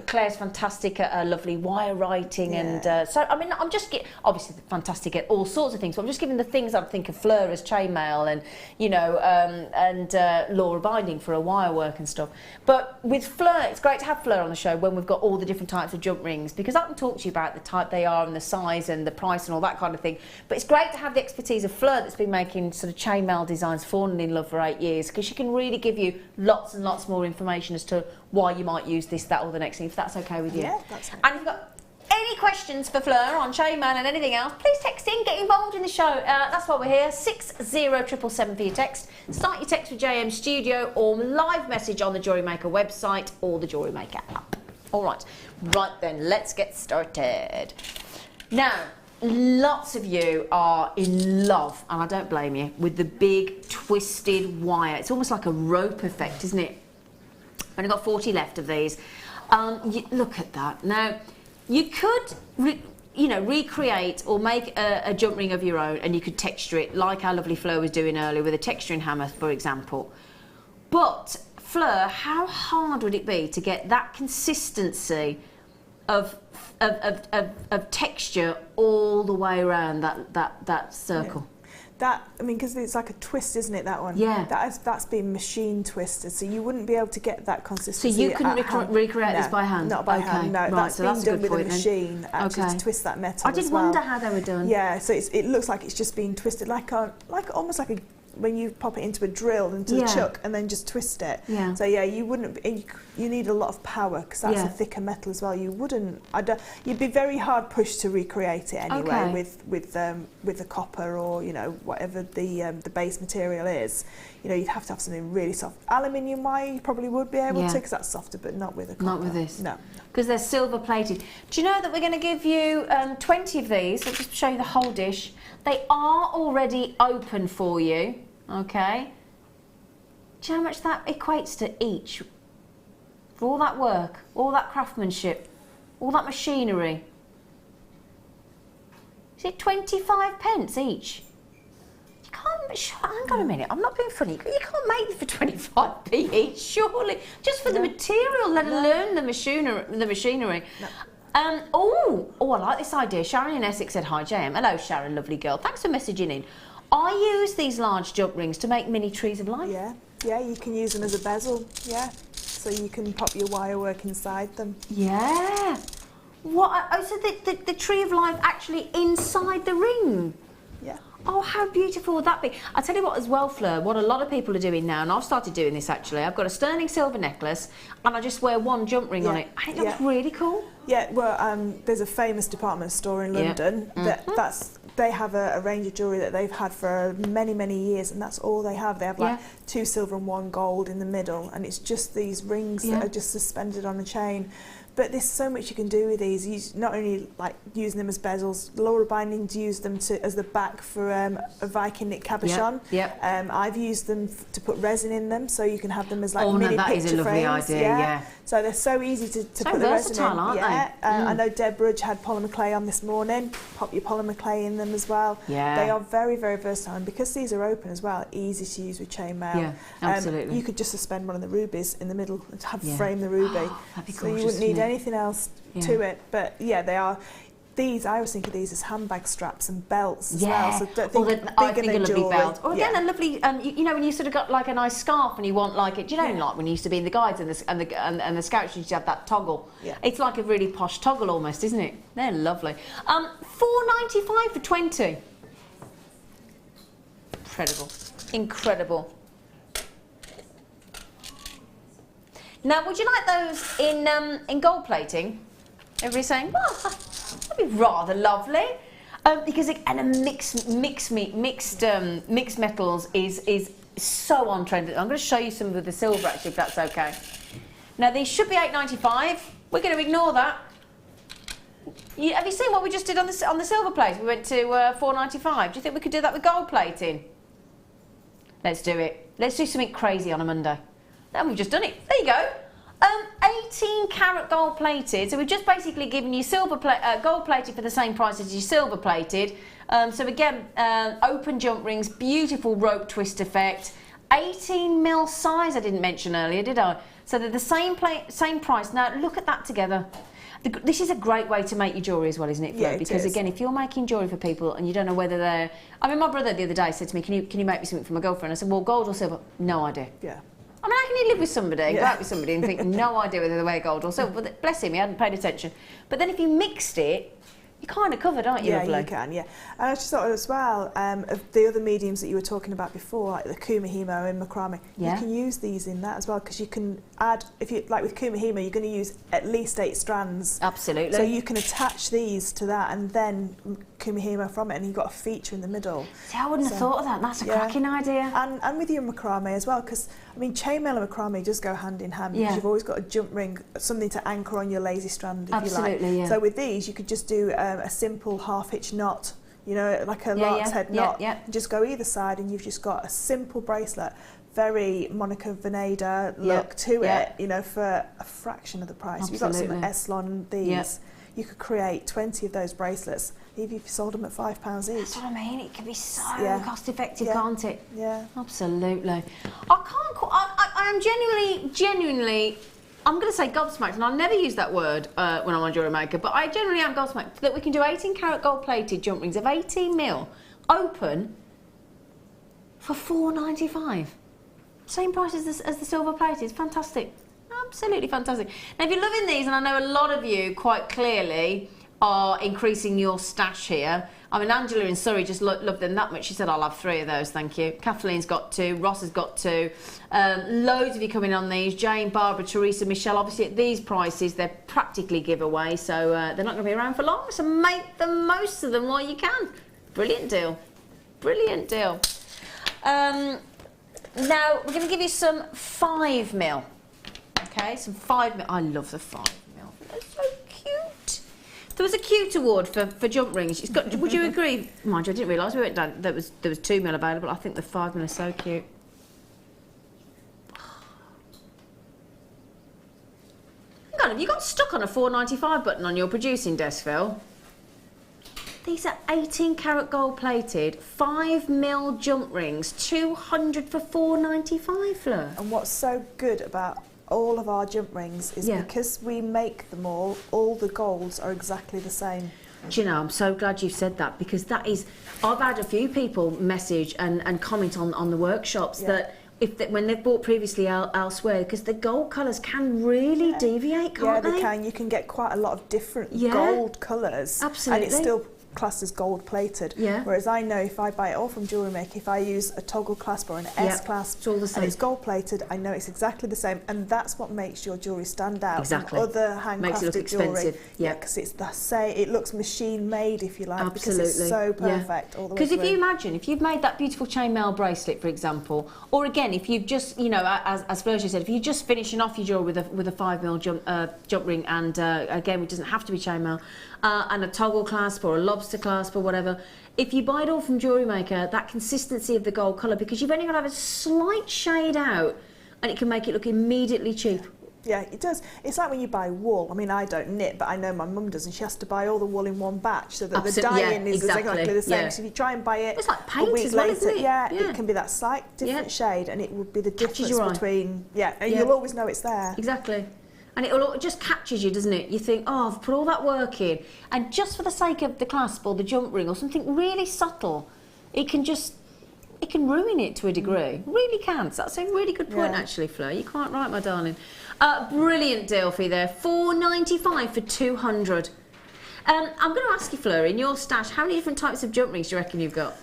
Claire's fantastic at lovely wire writing, and so I mean, I'm just obviously fantastic at all sorts of things, but I'm just giving the things I'd think of Fleur as chainmail, and you know, and Laura binding for a wire work and stuff. But with Fleur, it's great to have Fleur on the show when we've got all the different types of jump rings, because I can talk to you about the type they are and the size and the price and all that kind of thing, but it's great to have the expertise of Fleur that's been making sort of chainmail designs, fallen in love for 8 years, because she can really give you lots and lots more information as to why you might use this, that or the next thing, if that's okay with you. Yeah, that's fine. And if you've got any questions for Fleur on chainmail and anything else, please text in, get involved in the show. That's why we're here, 60777 for your text. Start your text with JM Studio or live message on the JewelleryMaker website or the JewelleryMaker app. All right, then, let's get started. Now, lots of you are in love, and I don't blame you, with the big twisted wire. It's almost like a rope effect, isn't it? Only got 40 left of these. Look at that. Now, you could, recreate or make a jump ring of your own, and you could texture it like our lovely Fleur was doing earlier with a texturing hammer, for example. But Fleur, how hard would it be to get that consistency of texture all the way around that circle? Yeah. Because it's like a twist, isn't it, that one? Yeah. That's been machine twisted, so you wouldn't be able to get that consistency. So you couldn't recreate this by hand? Not by hand, no. Right, that's been done with a machine, actually, to twist that metal. I did wonder how they were done. Yeah, so it looks like it's just been twisted, almost like when you pop it into a drill, into the chuck, and then just twist it. Yeah. So yeah, you wouldn't. You need a lot of power, because that's a thicker metal as well. You wouldn't. You'd be very hard pushed to recreate it anyway with the copper, or whatever the base material is. You'd have to have something really soft. Aluminium wire, you probably would be able to, because that's softer, but not with a copper. Not with this. No. Because they're silver plated. Do you know that we're going to give you 20 of these? I'll just show you the whole dish. They are already open for you. Okay. Do you know how much that equates to each? For all that work, all that craftsmanship, all that machinery. Is it 25p each? You can't, hang on a minute, I'm not being funny. You can't make it for 25p each, surely. Just for the material, let alone the machinery. No. I like this idea. Sharon in Essex said, hi JM. Hello Sharon, lovely girl. Thanks for messaging in. I use these large jump rings to make mini trees of life. Yeah, you can use them as a bezel, so you can pop your wire work inside them. Yeah. What? Oh, so the tree of life actually inside the ring? Yeah. Oh, how beautiful would that be? I'll tell you what as well, Fleur, what a lot of people are doing now, and I've started doing this actually, I've got a sterling silver necklace, and I just wear one jump ring on it, and it looks really cool. Yeah, well, there's a famous department store in London they have a range of jewellery that they've had for many, many years, and that's all they have. They have like 2 silver and 1 gold in the middle, and it's just these rings that are just suspended on a chain. But there's so much you can do with these. You not only like using them as bezels, Laura Binding's used them as the back for a Viking knit cabochon. I've used them to put resin in them, so you can have them as like mini picture frames. That is a lovely idea, So they're so easy to put the resin in. Aren't they? I know Deborah had polymer clay on this morning. Pop your polymer clay in them as well. Yeah. They are very, very versatile, and because these are open as well, easy to use with chainmail. Yeah, absolutely. You could just suspend one of the rubies in the middle and frame the ruby. That'd be so you wouldn't need anything else to it. But yeah, they are. these, I always think of these as handbag straps and belts as Yeah. well. So don't think I bigger think than a lovely jewellery. belt. Or again, a lovely, you know, when you sort of got like a nice scarf and you want like it, do you know, like when you used to be in the guides and the scouts used to have that toggle. Yeah. It's like a really posh toggle almost, isn't it? They're lovely. $4.95 for 20. Incredible. Incredible. Now, would you like those in gold plating? Everybody's saying, well, that'd be rather lovely. Because mixed metals is so on trend. I'm going to show you some of the silver actually, if that's okay. Now these should be $8.95. We're going to ignore that. Have you seen what we just did on the silver plate? We went to $4.95. Do you think we could do that with gold plating? Let's do it. Let's do something crazy on a Monday. Then we've just done it. There you go. 18 karat gold plated. So we've just basically given you gold plated for the same price as your silver plated. So again, open jump rings, beautiful rope twist effect. 18mm size I didn't mention earlier, did I? So they're the same price. Now look at that together. This is a great way to make your jewellery as well, isn't it, Fleur? Yeah, because again, if you're making jewellery for people and you don't know whether they're... I mean, my brother the other day said to me, can you make me something for my girlfriend? I said, well, gold or silver? No idea. Yeah. I mean, how can you live with somebody, go out with somebody and think, no idea whether they wear gold or silver? But bless him, he hadn't paid attention. But then if you mixed it, you're kind of covered, aren't you, yeah, lovely? you can, yeah. And I just thought as well, of the other mediums that you were talking about before, like the Kumihimo and macrame, you can use these in that as well, because you can add, if you like with Kumihimo, you're going to use at least 8 strands. Absolutely. So you can attach these to that and then Kumihimo from it, and you've got a feature in the middle. See, I wouldn't have thought of that. That's a cracking idea. And with your macrame as well, because I mean, chainmail and macrame just go hand in hand, because you've always got a jump ring, something to anchor on your lazy strand, if you like. Yeah. So with these, you could just do a simple half-hitch knot, you know, like a lark's head knot. And just go either side, and you've just got a simple bracelet. Very Monica Veneda look to it, you know, for a fraction of the price. Absolutely. You've got some Eslon these. You could create 20 of those bracelets, even if you sold them at £5 each. That's what I mean. It can be so cost effective, can't it? Yeah. Absolutely. I am genuinely, I'm going to say gobsmacked, and I'll never use that word when I'm on JewelleryMaker, but I generally am gobsmacked that we can do 18 karat gold plated jump rings of 18mm open for $4.95. Same price as the silver plated. It's fantastic. Absolutely fantastic. Now, if you're loving these, and I know a lot of you quite clearly are increasing your stash here. I mean, Angela in Surrey just loved them that much. She said, I'll have 3 of those, thank you. Kathleen's got 2. Ross has got 2. Loads of you coming on these. Jane, Barbara, Teresa, Michelle. Obviously, at these prices, they're practically giveaway, so they're not going to be around for long. So make the most of them while you can. Brilliant deal. Brilliant deal. Now, we're going to give you some 5mm. Okay, some 5mm. I love the 5mm. They're so cute. There was a cute award for jump rings. It's got. Would you agree? Mind you, I didn't realise we went down. There was 2mm available. I think the 5mm are so cute. Hang on, have you got stuck on a $4.95 button on your producing desk, Phil? These are 18 karat gold plated, 5mm jump rings, 200 for $4.95, Fleur. And what's so good about all of our jump rings is because we make them all the golds are exactly the same. Do you know, I'm so glad you've said that, because that is, I've had a few people message and comment on the workshops that when they've bought previously elsewhere, because the gold colours can really deviate, can't they? Yeah, they can. You can get quite a lot of different gold colours. Absolutely. And it's still classed as gold plated. Yeah. Whereas I know if I buy it all from JewelleryMaker, if I use a toggle clasp or an S clasp, it's all the same. and it's gold plated, I know it's exactly the same, and that's what makes your jewellery stand out from other handcrafted jewellery. Yeah, because it's the same. It looks machine made, if you like, absolutely. because it's so perfect all the way through. Because if you imagine, if you've made that beautiful chainmail bracelet, for example, or again, if you've just, you know, as Fleur said, if you're just finishing off your jewellery with a 5mm jump ring, and again, it doesn't have to be chainmail, and a toggle clasp or a lobster clasp or whatever, if you buy it all from JewelleryMaker, that consistency of the gold colour, because you've only got to have a slight shade out, and it can make it look immediately cheap. Yeah, it does. It's like when you buy wool. I mean, I don't knit, but I know my mum does, and she has to buy all the wool in one batch, so that the dye-in is exactly the same. So if you try and buy it it's like paint a week as well, later, isn't it? It can be that slight different shade, and it would be the difference between, and you'll always know it's there. Exactly. and it just catches you, doesn't it? You think, oh, I've put all that work in, and just for the sake of the clasp or the jump ring or something really subtle, it can ruin it to a degree. Really can. So that's a really good point, actually, Fleur. You're quite right, my darling. Brilliant deal for you there. $4.95 for 200. I'm going to ask you, Fleur, in your stash, how many different types of jump rings do you reckon you've got?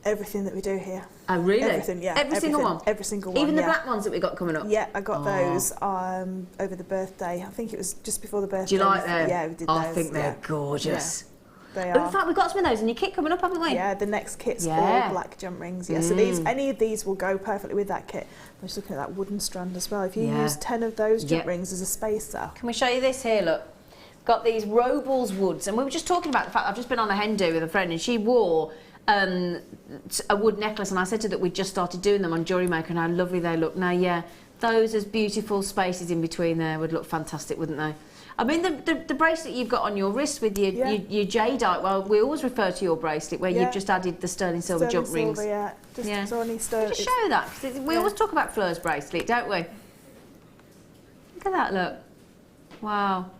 Everything that we do here. Oh, really? Everything, yeah. Every single one? Every single one, Even the black ones that we got coming up? Yeah, I got those over the birthday. I think it was just before the birthday. Do you like them? Yeah, we did those. I think they're gorgeous. Yeah. They are. In fact, we've got some of those in your kit coming up, haven't we? Yeah, the next kit's all black jump rings. Yeah, so any of these will go perfectly with that kit. I'm just looking at that wooden strand as well. If you use 10 of those jump rings as a spacer. Can we show you this here? Look, got these Robles woods, and we were just talking about the fact I've just been on a hen do with a friend, and she wore a wood necklace, and I said to her that we'd just started doing them on JewelleryMaker, and how lovely they look. Now, yeah, those as beautiful spaces in between there would look fantastic, wouldn't they? I mean, the bracelet you've got on your wrist with your jadeite, well, we always refer to your bracelet where you've just added the sterling silver jump rings. Yeah, just only sterling. Just show that, because we always talk about Fleur's bracelet, don't we? Look at that, look. Wow.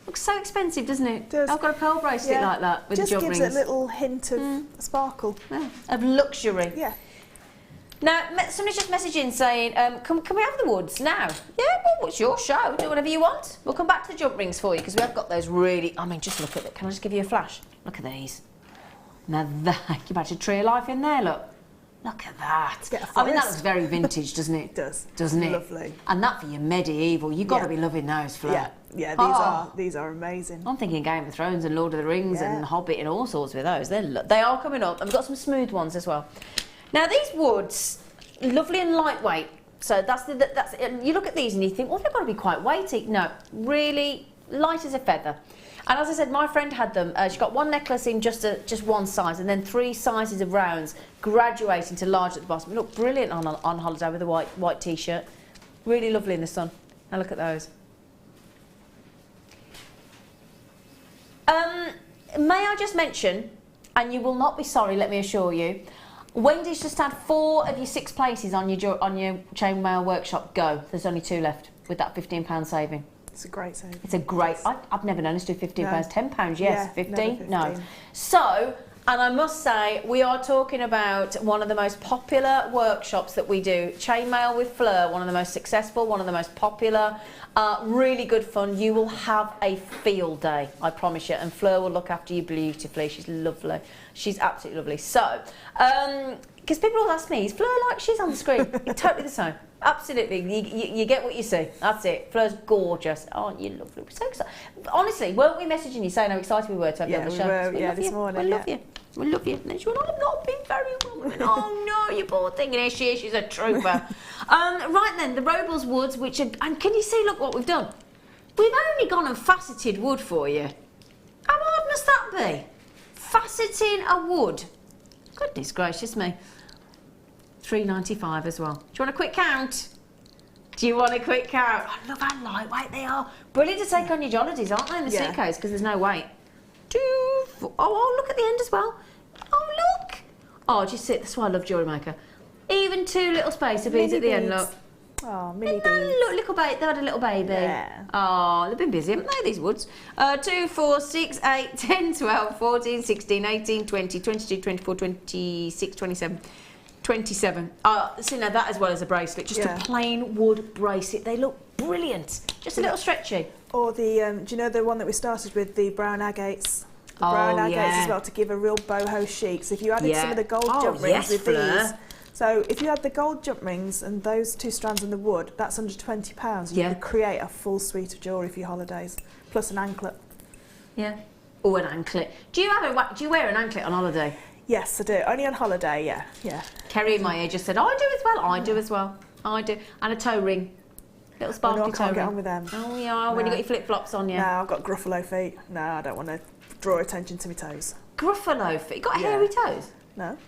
Looks so expensive, doesn't it? It does. I've got a pearl bracelet like that with the jump rings. Just gives a little hint of sparkle. Yeah. Of luxury. Yeah. Now, somebody's just messaging saying, can we have the woods now? Yeah, well, it's your show. Do whatever you want. We'll come back to the jump rings for you, because we have got those really... I mean, just look at it. Can I just give you a flash? Look at these. Now, that... You've actually tree of life in there, look. Look at that. I mean, that looks very vintage, doesn't it? It does. Doesn't it? Lovely. And that for your medieval, you've got to be loving those, Fleur. Yeah, these are amazing. I'm thinking Game of Thrones and Lord of the Rings and Hobbit and all sorts with those. They are coming up, and we've got some smooth ones as well. Now, these woods, lovely and lightweight. So that's you look at these and you think, well, they've got to be quite weighty. No, really light as a feather. And as I said, my friend had them. She got one necklace in just one size, and then 3 sizes of rounds, graduating to large at the bottom. It looked brilliant on holiday with a white t-shirt. Really lovely in the sun. Now look at those. May I just mention, and you will not be sorry, let me assure you, Wendy's just had 4 of your 6 places on your chainmail workshop go. There's only 2 left with that £15 saving. It's a great saving. It's a great... I've never known us do £15. No. £10, yes. Yeah, 15? No. So, and I must say, we are talking about one of the most popular workshops that we do. Chainmail with Fleur, one of the most successful, one of the most popular. Really good fun. You will have a field day, I promise you. And Fleur will look after you beautifully. She's lovely. She's absolutely lovely. So, because people always ask me, is Fleur like she's on the screen? You're totally the same. Absolutely. You get what you see. That's it. Fleur's gorgeous. Aren't you lovely? We're so excited. Honestly, weren't we messaging you saying how excited we were to have you on the show? We were, this morning. We love you. We love you. And then she went, I've not been very well. We went, oh no, you poor thing. And here she is. She's a trooper. Right then, the Robles woods, which are... And can you see, look what we've done? We've only gone and faceted wood for you. How hard must that be? Faceting a wood. Goodness gracious me. $3.95 as well. Do you want a quick count? Do you want a quick count? I love how lightweight they are. Brilliant to take on your jollities, aren't they, in the suitcase, because there's no weight. 2, 4... Oh, look at the end as well. Oh, look. Oh, just sit. That's why I love JewelleryMaker. Even 2 little spacer beads at the end, look. Oh, mini beads. Look, little baby. They had a little baby. Yeah. Oh, they've been busy, haven't they, these woods? 2, 4, 6, 8, 10, 12, 14, 16, 18, 20, 22, 24, 26, 27... 27. See, now that as well as a bracelet, just a plain wood bracelet. They look brilliant. Just a little stretchy. Or the, do you know the one that we started with, the brown agates? The brown agates as well, to give a real boho chic. So if you added some of the gold jump rings with these. So if you had the gold jump rings and those 2 strands in the wood, that's under £20. You could create a full suite of jewellery for your holidays, plus an anklet. Yeah. Or an anklet. Do you wear an anklet on holiday? Yes, I do. Only on holiday, yeah. Kerry in my ear just said, I do as well. I do as well. I do. And a toe ring. Little sparkly toe ring. I can't get on with them. Oh, yeah, when you got your flip-flops on, No, I've got Gruffalo feet. No, I don't want to draw attention to my toes. Gruffalo feet? You got hairy toes? No.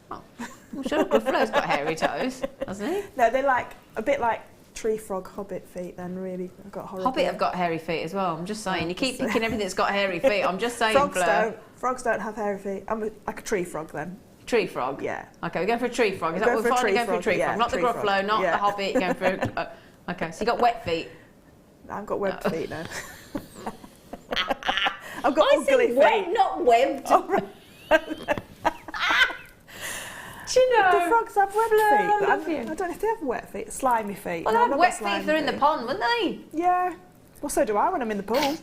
Oh, I'm sure Gruffalo's got hairy toes, hasn't he? No, they're like, a bit like tree frog hobbit feet then, really. I've got horrible... Hobbit have got hairy feet as well, I'm just saying. You keep thinking everything's got hairy feet, I'm just saying, Fleur. Frogs don't have hairy feet. I'm like a tree frog then. Tree frog? Yeah. Okay, we're going for a tree frog. Is that what we're finally going for a tree frog? Not the Gruffalo, not the Hobbit, you're going for... okay, so you got wet feet. I've got webbed feet now. I've got ugly feet. Web, not webbed. Oh, right. Do you know? The frogs have webbed feet. I I don't know if they have wet feet. Slimy feet. Well, No, they I've have not wet got feet slimy if they're in the pond, wouldn't they? Yeah. Well, so do I when I'm in the pool.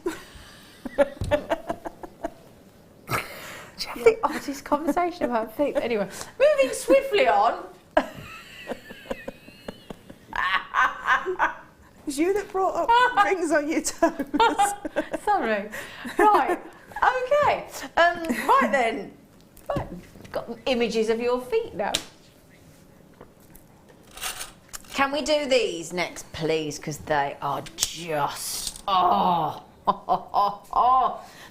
The oddest conversation about feet. Anyway, moving swiftly on. It was you that brought up rings on your toes. Sorry. Right. Okay. Right then. Right. Got images of your feet now. Can we do these next, please? Because they are just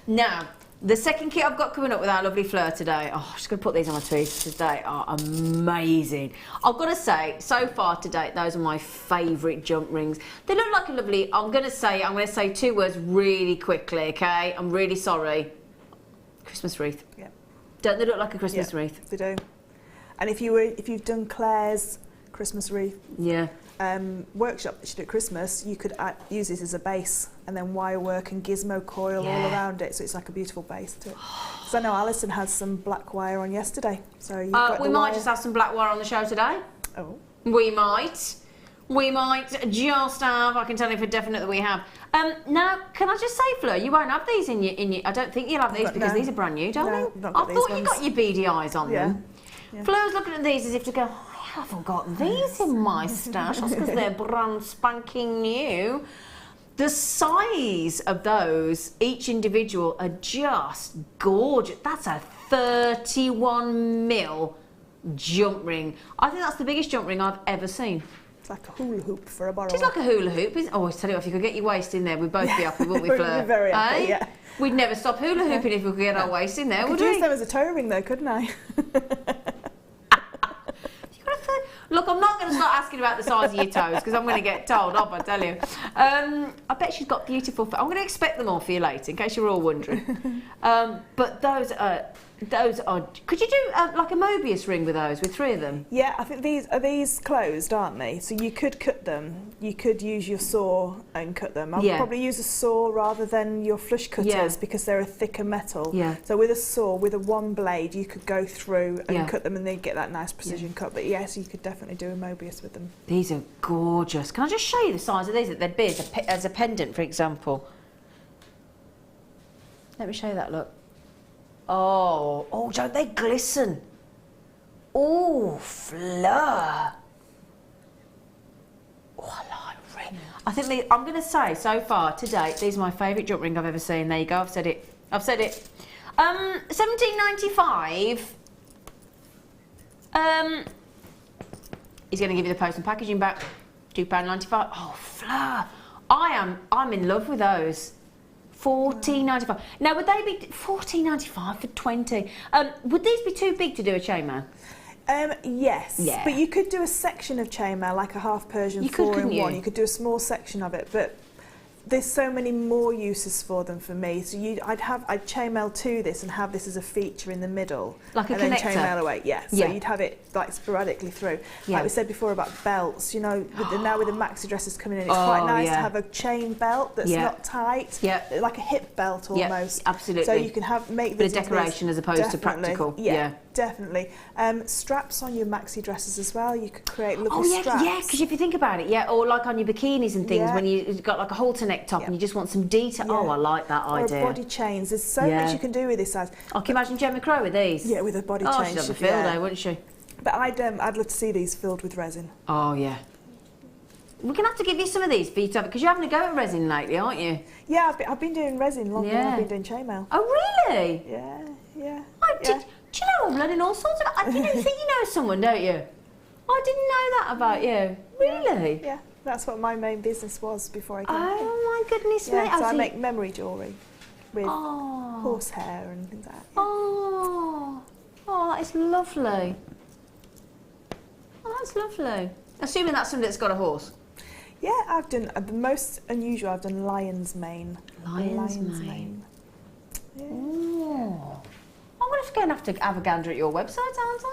Now, the second kit I've got coming up with our lovely Fleur today. Oh, I'm just going to put these on my tweets because they are amazing. I've got to say, so far to date, those are my favourite jump rings. They look like a lovely. I'm going to say 2 words really quickly. Okay, I'm really sorry. Christmas wreath. Yeah. Don't they look like a Christmas wreath? They do. And if you've done Claire's Christmas wreath, workshop that she did at Christmas, you could use this as a base and then wire work and gizmo coil all around it, so it's like a beautiful base to it. So I know Alison has some black wire on yesterday. So you we might just have some black wire on the show today. Oh. We might just have. I can tell you for definite that we have. Now, can I just say, Fleur, you won't have these in your. I don't think you'll have these because these are brand new, darling. No, I thought you got your beady eyes on them. Yeah. Fleur's looking at these as if to go, I haven't got these in my stash. That's because they're brand spanking new. The size of those, each individual, are just gorgeous. That's a 31mm jump ring. I think that's the biggest jump ring I've ever seen. It's like a hula hoop for a borrower. It's like a hula hoop. Oh, I tell you what, if you could get your waist in there, we'd both be happy, wouldn't we, Fleur? We'd be very happy, yeah. We'd never stop hula hooping if we could get our waist in there, would we? I could use them as a toe ring though, couldn't I? Look, I'm not going to start asking about the size of your toes because I'm going to get told off, I tell you. I bet she's got beautiful feet. I'm going to expect them all for you later in case you're all wondering. But those are... Could you do like a Mobius ring with those, with 3 of them? Yeah, I think these closed, aren't they? So you could cut them. You could use your saw and cut them. I'd probably use a saw rather than your flush cutters because they're a thicker metal. Yeah. So with a saw, with a one blade, you could go through and cut them and then get that nice precision cut. But yes, you could definitely do a Mobius with them. These are gorgeous. Can I just show you the size of these? They'd be as a pendant, for example. Let me show you that, look. Oh, don't they glisten? Oh, Fleur. Oh, I like ring. I think I'm going to say, so far, to date, these are my favourite jump ring I've ever seen. There you go, I've said it. $17.95. He's going to give you the post and packaging back. £2.95. Oh, Fleur. I'm in love with those. $14.95. Now, would they be $14.95 for 20? Would these be too big to do a chainmail? Yes, but you could do a section of chainmail, like a half Persian 4-in-1. You could do a small section of it, but there's so many more uses for them for me. So I'd chainmail to this and have this as a feature in the middle, like a and connector. Then chainmail away. So you'd have it like sporadically through. Like we said before about belts, you know, now with the maxi dresses coming in, it's quite nice to have a chain belt that's not tight, like a hip belt almost. Absolutely. So you can make bit of decoration as opposed to practical. Yeah. Definitely. Straps on your maxi dresses as well. You could create lovely straps. Yeah, because if you think about it, or like on your bikinis and things, when you've got like a halter neck top and you just want some detail. Oh, I like that idea. Or body chains. There's so much you can do with this size. I can imagine Gemma Crow with these. Yeah, with a body chain. Oh, she'd have a field day, wouldn't she? But I'd love to see these filled with resin. Oh, yeah. We're going to have to give you some of these for you to have, because you're having a go at resin lately, aren't you? Yeah, I've been doing resin longer than I've been doing chainmail. Oh, really? Yeah. Do you know I'm learning all sorts of... I didn't think you know someone, don't you? I didn't know that about you. Really? Yeah, that's what my main business was before I came here. Oh, my goodness me. So I make memory jewellery with horsehair and things like that. Yeah. Oh, that is lovely. Oh, that's lovely. Assuming that's something that's got a horse. Yeah, I've done the most unusual. I've done lion's mane. Lion's mane. Yeah. Oh. I'm going to have to have a gander at your website, aren't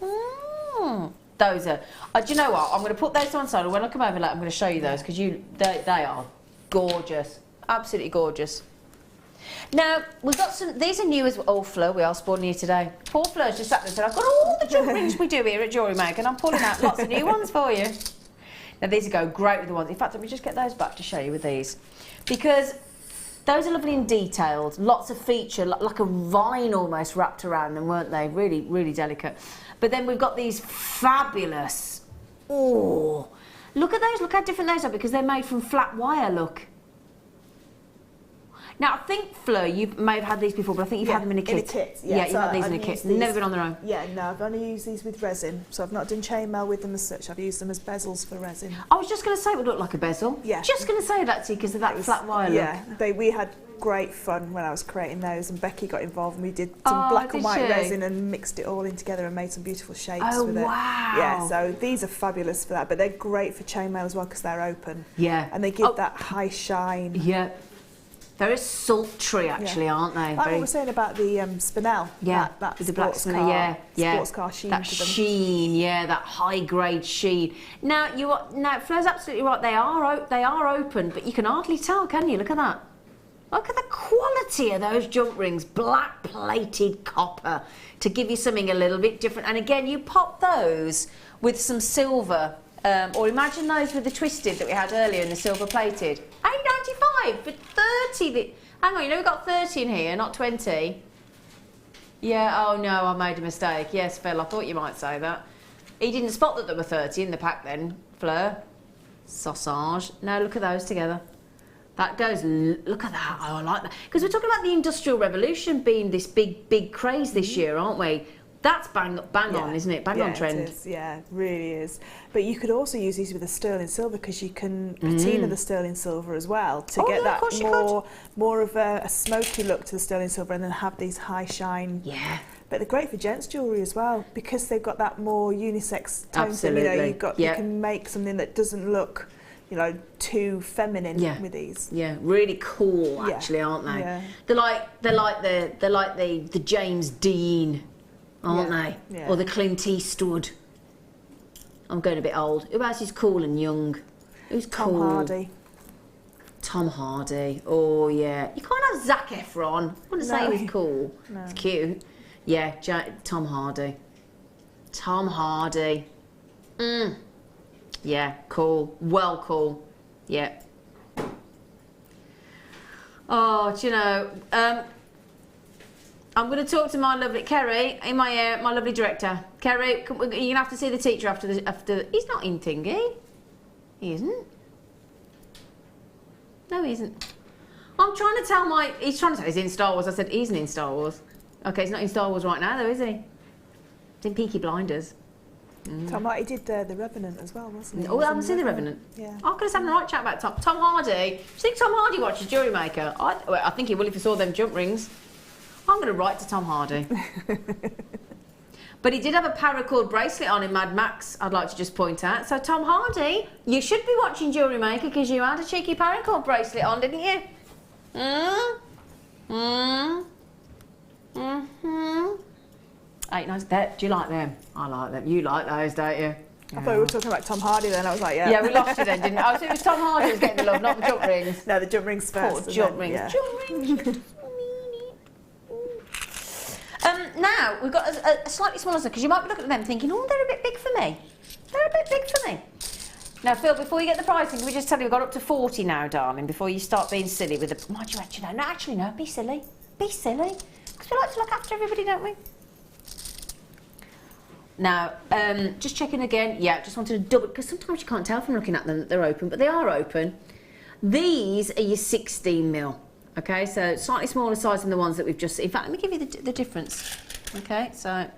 I? Those are. Do you know what? I'm going to put those on sale. When I come over later, I'm going to show you those because they are gorgeous, absolutely gorgeous. Now, we've got some, these are new as well. Oh, Fleur, we are spoiling you today. Poor Fleur's just sat there and said, I've got all the jump rings we do here at JewelleryMaker and I'm pulling out lots of new ones for you. Now, these go great with the ones. In fact, let me just get those back to show you with these. Because those are lovely and detailed. Lots of feature, like a vine almost wrapped around them, weren't they? Really, really delicate. But then we've got these fabulous, oh, look at those, look how different those are because they're made from flat wire, look. Now, I think, Fleur, you may have had these before, but I think you've had them in a kit. In a kit, yeah. Yeah, you've had these in a kit. Never been on their own. Yeah, no, I've only used these with resin. So I've not done chainmail with them as such. I've used them as bezels for resin. I was just going to say it would look like a bezel. Yeah. Just going to say that to you because of that flat wire look. Yeah, we had great fun when I was creating those, and Becky got involved and we did some black and white resin and mixed it all in together and made some beautiful shapes with it. Wow. Yeah, so these are fabulous for that, but they're great for chainmail as well because they're open. Yeah. And they give that high shine. Yeah. Very sultry, actually, aren't they? Like what we were saying about the spinel. Yeah, that with the black spinel, sports car sheen that to them. sheen, yeah, that high-grade sheen. Now, Fleur's absolutely right. They are open, but you can hardly tell, can you? Look at that. Look at the quality of those jump rings, black-plated copper, to give you something a little bit different. And again, you pop those with some silver, or imagine those with the twisted that we had earlier in the silver-plated. $8.95 for 30. Hang on, you know we've got 30 in here, not 20. Yeah, oh no, I made a mistake. Yes, Phil, I thought you might say that. He didn't spot that there were 30 in the pack then, Fleur. Sausage. No, look at those together. That goes, look at that, oh, I like that. Because we're talking about the Industrial Revolution being this big craze this year, aren't we? That's bang on, isn't it? Bang on trend. It is. Yeah, it really is. But you could also use these with the sterling silver because you can patina the sterling silver as well to get that more of a smoky look to the sterling silver and then have these high shine. Yeah. But they're great for gents jewellery as well because they've got that more unisex tone. Absolutely. You know, you can make something that doesn't look, you know, too feminine with these. Yeah, really cool actually, aren't they? Yeah. They're like the James Dean, aren't they? Yeah. Or the Clint Eastwood. I'm going a bit old. Who else is cool and young? Who's Tom cool? Hardy. Tom Hardy. Oh yeah. You can't have Zac Efron. I wouldn't say he's cool. No. It's cute. Yeah, Tom Hardy. Tom Hardy. Yeah, cool. Well cool. Yeah. Oh, do you know, I'm going to talk to my lovely Kerry in my ear, my lovely director. Kerry, you're going to have to see the teacher after the. He's not in Thingy. He isn't. No, he isn't. I'm trying to tell he's trying to tell he's in Star Wars. I said, he isn't in Star Wars. Okay, he's not in Star Wars right now though, is he? He's in Peaky Blinders. Tom Hardy did the Revenant as well, wasn't he? Oh, I haven't seen the Revenant. Yeah. I could have had a right chat about Tom Hardy. Do you think Tom Hardy watches JewelleryMaker? I think he will if he saw them jump rings. I'm going to write to Tom Hardy. But he did have a paracord bracelet on in Mad Max, I'd like to just point out. So Tom Hardy, you should be watching JewelleryMaker because you had a cheeky paracord bracelet on, didn't you? Do you like them? I like them. You like those, don't you? I thought we were talking about Tom Hardy then. I was like, yeah. Yeah, we lost you then, didn't we? Oh, so it was Tom Hardy who was getting the love, not the jump rings. No, the jump rings first. Poor jump rings. Yeah. Jump rings. Now, we've got a slightly smaller size, because you might be looking at them thinking, oh, they're a bit big for me. They're a bit big for me. Now, Phil, before you get the pricing, can we just tell you we've got up to 40 now, darling, before you start being silly with the... Mind you, actually, no, be silly. Be silly. Because we like to look after everybody, don't we? Now, just checking again. Yeah, just wanted to double... Because sometimes you can't tell from looking at them that they're open, but they are open. These are your 16mm. Okay, so slightly smaller size than the ones that we've just... In fact, let me give you the difference. Okay, so...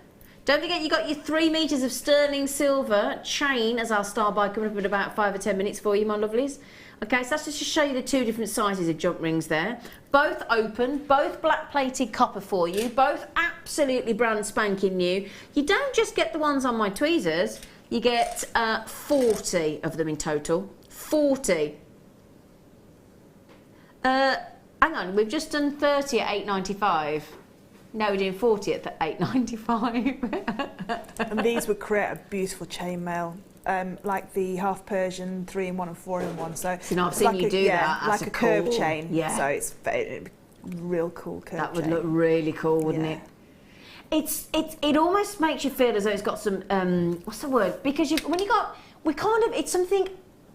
Don't forget, you got your 3 metres of sterling silver chain as our star by coming up in about 5 or 10 minutes for you, my lovelies. Okay, so that's just to show you the 2 different sizes of jump rings there. Both open, both black-plated copper for you, both absolutely brand spanking new. You don't just get the ones on my tweezers, you get 40 of them in total. 40. Hang on, we've just done 30 at $8.95. Now we're doing 40 at $8.95. And these would create a beautiful chainmail like the half Persian 3-in-1 and 4-in-1. So I've seen you do that. Like a curved chain. Yeah. So it's real cool curved chain. That would look really cool, wouldn't it? It almost makes you feel as though it's got some what's the word? Because it's something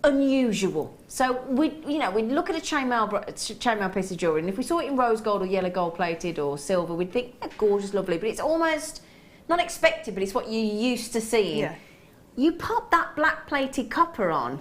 unusual. So we look at a chainmail piece of jewellery, and if we saw it in rose gold or yellow gold plated or silver, we'd think gorgeous, lovely. But it's almost not expected, but it's what you're used to seeing. Yeah. You pop that black plated copper on,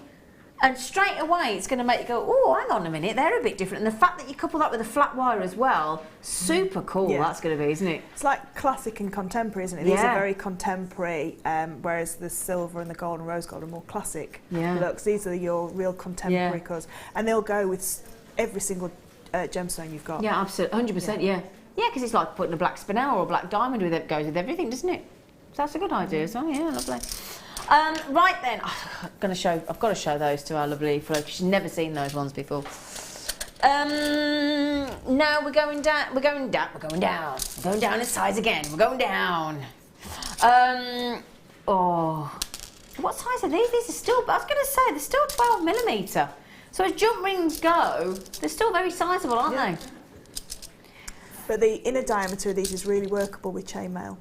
and straight away it's going to make you go, oh, hang on a minute, they're a bit different. And the fact that you couple that with a flat wire as well, super cool. Yeah. That's going to be, isn't it? It's like classic and contemporary, isn't it? These are very contemporary, whereas the silver and the gold and rose gold are more classic looks. These are your real contemporary colours, and they'll go with every single gemstone you've got. Yeah, absolutely, 100%. Yeah, because it's like putting a black spinel or a black diamond with it, goes with everything, doesn't it? So that's a good idea. So yeah, lovely. Right then, I've got to show those to our lovely Fleur, because she's never seen those ones before. Now we're going down. We're going down in size again. We're going down. What size are these? These are still, I was going to say, they're still 12mm. So as jump rings go, they're still very sizable, aren't they? But the inner diameter of these is really workable with chainmail.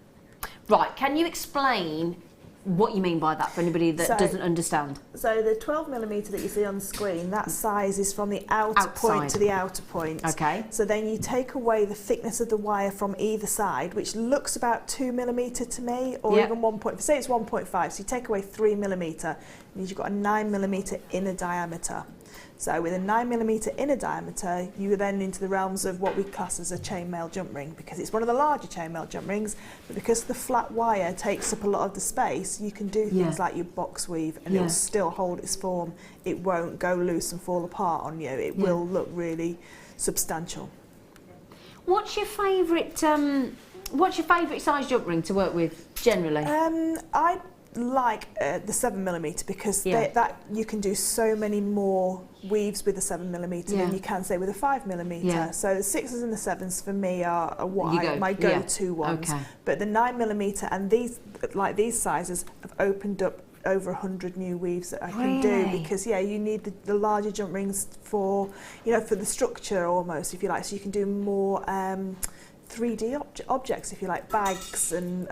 Right, can you explain what you mean by that for anybody that doesn't understand? So the 12mm that you see on the screen, that size is from the outer point to the outer point. Okay. So then you take away the thickness of the wire from either side, which looks about 2mm to me, or even 1.5. Say it's 1.5, so you take away 3mm, means you've got a 9mm inner diameter. So with a 9mm inner diameter, you are then into the realms of what we class as a chainmail jump ring, because it's one of the larger chainmail jump rings, but because the flat wire takes up a lot of the space, you can do things like your box weave, and it'll still hold its form. It won't go loose and fall apart on you. It will look really substantial. What's your favourite size jump ring to work with generally? I like the 7mm, because that you can do so many more weaves with the 7mm than you can say with a 5mm. So the 6s and the 7s for me are my go-to ones. Okay. But the 9mm and these sizes have opened up over 100 new weaves that I can do, because you need the larger jump rings for for the structure almost, if you like, so you can do more 3D objects, if you like, bags and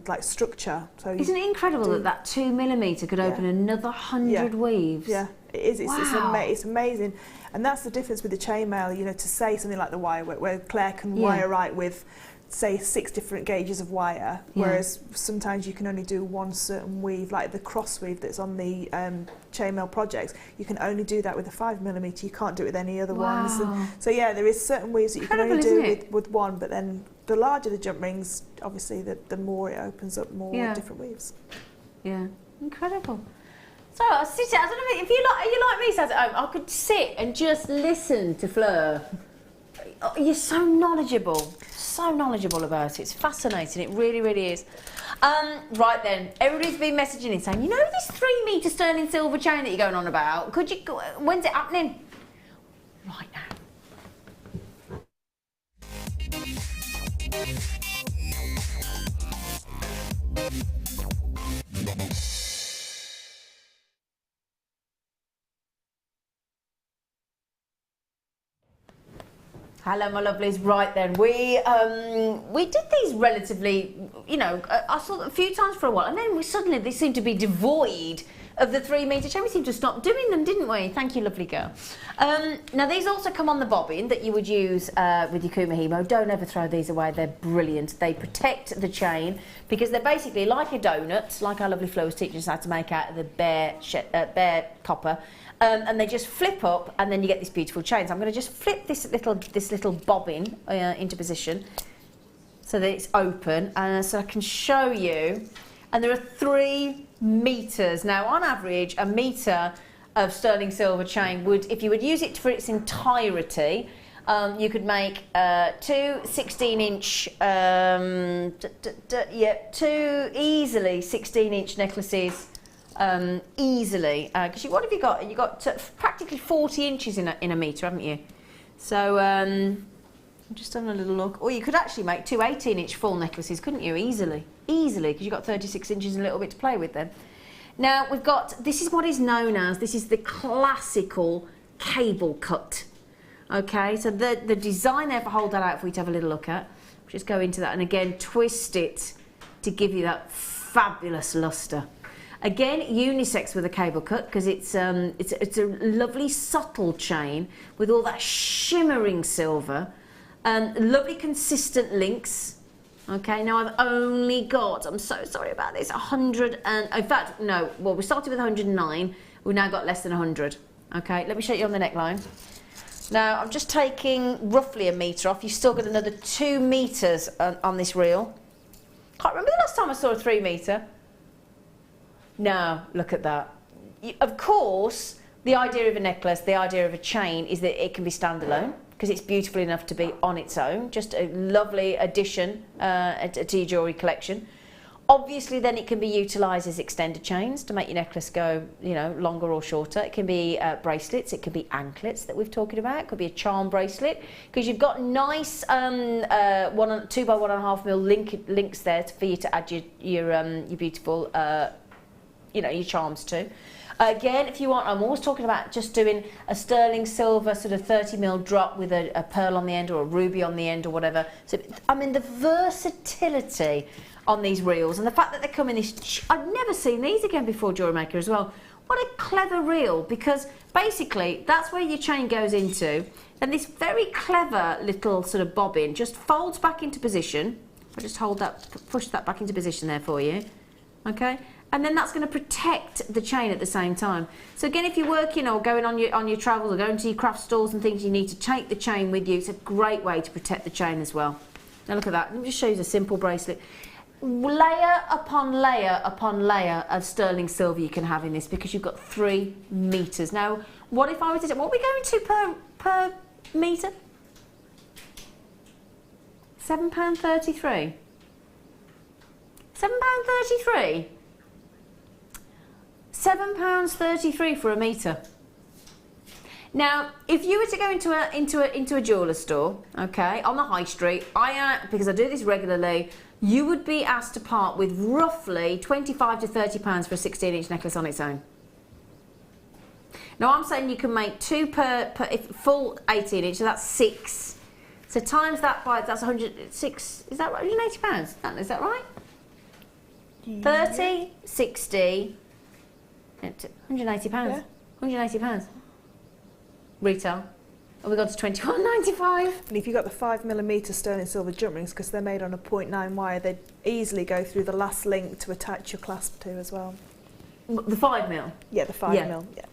like structure. So isn't it incredible that 2mm could open another 100 weaves? Yeah, it is. It's amazing, and that's the difference with the chainmail. To say something like the wire, where Claire can wire right with, say, 6 different gauges of wire, whereas sometimes you can only do one certain weave, like the cross weave that's on the chainmail projects. You can only do that with a 5mm. You can't do it with any other ones. And so there is certain weaves that you can only do with one, but then the larger the jump rings, obviously the more it opens up more different weaves. Yeah, incredible. So I don't know if you like me, sat at home, I could sit and just listen to Fleur. You're so knowledgeable about it. It's fascinating. It really, really is. Right then, everybody's been messaging in saying, this 3 metre sterling silver chain that you're going on about, when's it happening? Right now. Hello, my lovelies. Right then, we did these relatively, I saw them a few times for a while, and then suddenly they seem to be devoid of the 3 metre chain. We seem to stop doing them, didn't we? Thank you, lovely girl. Now, these also come on the bobbin that you would use with your Kumahimo. Don't ever throw these away. They're brilliant. They protect the chain because they're basically like a donut, like our lovely Fleur was teaching us how to make out of the bare copper. And they just flip up, and then you get this beautiful chain. So I'm going to just flip this little bobbin into position so that it's open, so I can show you. And there are 3 metres. Now, on average, a metre of sterling silver chain would, if you would use it for its entirety, you could make 2 16-inch, 2 easily 16-inch necklaces. Easily, because what have you got? You got practically 40 inches in a metre, haven't you? So I'm just having a little look. Or you could actually make 2 18-inch full necklaces, couldn't you? Easily, because you've got 36 inches and a little bit to play with then. Now we've got, this is what is known as, this is the classical cable cut. Okay, so the design there, if I hold that out for you to have a little look at, just go into that and again twist it to give you that fabulous luster. Again, unisex with a cable cut because it's a lovely subtle chain with all that shimmering silver, lovely consistent links. Okay, now I've only got, I'm so sorry about this, 100 and, in fact, no, well, we started with 109, we've now got less than 100. Okay, let me show you on the neckline. Now, I'm just taking roughly a metre off. You've still got another 2 metres on this reel. Can't remember the last time I saw a 3 metre. No, look at that. Of course, the idea of a necklace, the idea of a chain is that it can be standalone because it's beautiful enough to be on its own. Just a lovely addition to your jewellery collection. Obviously, then it can be utilised as extended chains to make your necklace go, you know, longer or shorter. It can be bracelets, it can be anklets that we've talked about. It could be a charm bracelet because you've got nice 2 by 1.5 mil links there for you to add your beautiful, you know, your charms to. Again, if you want, I'm always talking about just doing a sterling silver sort of 30 mil drop with a pearl on the end or a ruby on the end or whatever. So, I mean, the versatility on these reels and the fact that they come in this, I've never seen these again before, JewelleryMaker as well. What a clever reel, because basically that's where your chain goes into, and this very clever little sort of bobbin just folds back into position. I'll just hold that, push that back into position there for you, okay? And then that's going to protect the chain at the same time. So again, if you're working or going on your travels or going to your craft stores and things, you need to take the chain with you. It's a great way to protect the chain as well. Now look at that. Let me just show you a simple bracelet. Layer upon layer upon layer of sterling silver you can have in this because you've got 3 metres. Now, what if I was to, what are we going to per metre? £7.33. £7.33. £7.33 for a metre. Now, if you were to go into a jeweller store, okay, on the high street, because I do this regularly, you would be asked to part with roughly £25 to £30 for a 16-inch necklace on its own. Now, I'm saying you can make 2 per full 18-inch, so that's 6. So times that by, that's 106, is that right? £180? Is that right? Yeah. 30, 60, £180. Yeah. £180. Retail. And we got to £21.95. And if you've got the 5mm sterling silver jump rings, because they're made on a 0.9 wire, they'd easily go through the last link to attach your clasp to as well. The 5mm? Yeah, the 5mm, yeah.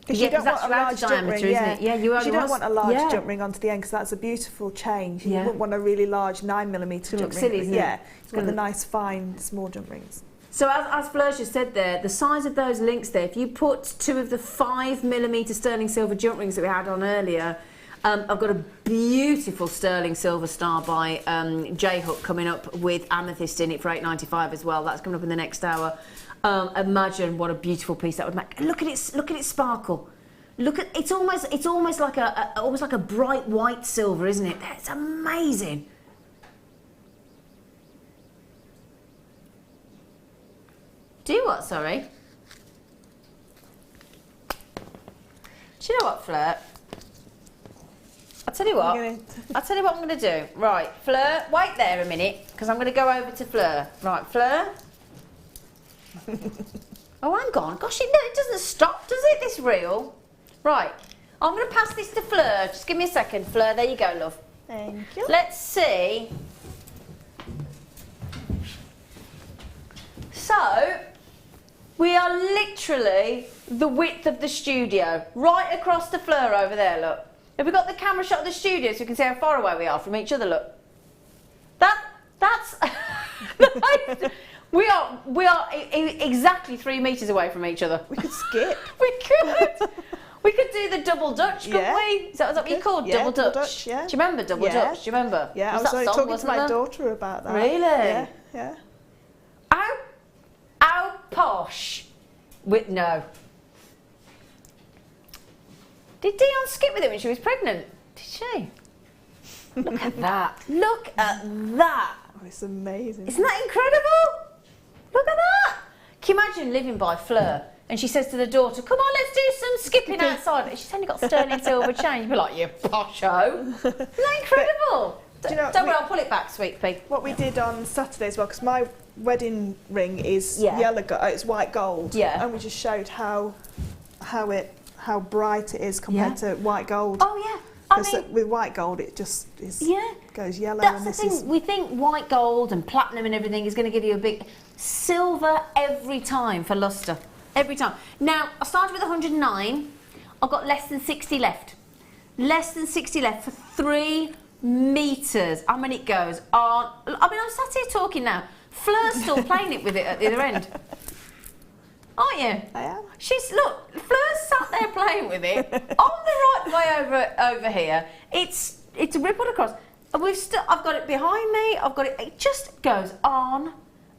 Because you don't want a large diameter, isn't it? Yeah, you don't want a large jump ring onto the end because that's a beautiful chain. You wouldn't want a really large 9mm jump ring. Silly, isn't it? Yeah, it's got the nice, fine, small jump rings. So as Fleur just said there, the size of those links there, if you put 2 of the 5mm sterling silver jump rings that we had on earlier, I've got a beautiful sterling silver star by J-Hook coming up with Amethyst in it for £8.95 as well. That's coming up in the next hour. Imagine what a beautiful piece that would make. And look at its sparkle. Look at it's almost like a bright white silver, isn't it? It's amazing. Do what, sorry? Do you know what, Fleur? I'll tell you what. I'm going to do. Right, Fleur, wait there a minute, because I'm going to go over to Fleur. Right, Fleur. Oh, hang on. Gosh, it doesn't stop, does it, this reel? Right, I'm going to pass this to Fleur. Just give me a second, Fleur. There you go, love. Thank you. Let's see. So, we are literally the width of the studio, right across the Fleur over there, look. Have we got the camera shot of the studio so we can see how far away we are from each other, look. That's... we are exactly 3 metres away from each other. We could skip. We could. We could do the double Dutch, couldn't we? Is that what you called? Yeah, double Dutch? Yeah. Do you remember double Dutch? Do you remember? Yeah, I was talking to my daughter about that. Really? Yeah. How posh. No. Did Dion skip with it when she was pregnant? Did she? Look at that. Look at that. Oh, it's amazing. Isn't that incredible? Look at that. Can you imagine living by Fleur? And she says to the daughter, come on, let's do some skipping outside. And she's only got sterling silver chain. You'd be like, you posho. Isn't that incredible? Do you know, don't worry, I'll pull it back, sweet pea. What we did on Saturday as well, because my wedding ring is yellow gold, it's white gold. Yeah. And we just showed how bright it is compared to white gold. Oh, yeah. Because with white gold, it just goes yellow. That's the thing. We think white gold and platinum and everything is going to give you a big silver every time for lustre. Every time. Now, I started with 109. I've got less than 60 left. Less than 60 left for 3 metres. I mean, it goes on. I mean, I'm sat here talking now. Fleur's still playing it with it at the other end. Aren't you? I am. Look, Fleur's sat there playing with it on the right way over here. It's rippled across. And I've got it behind me. I've got it. It just goes on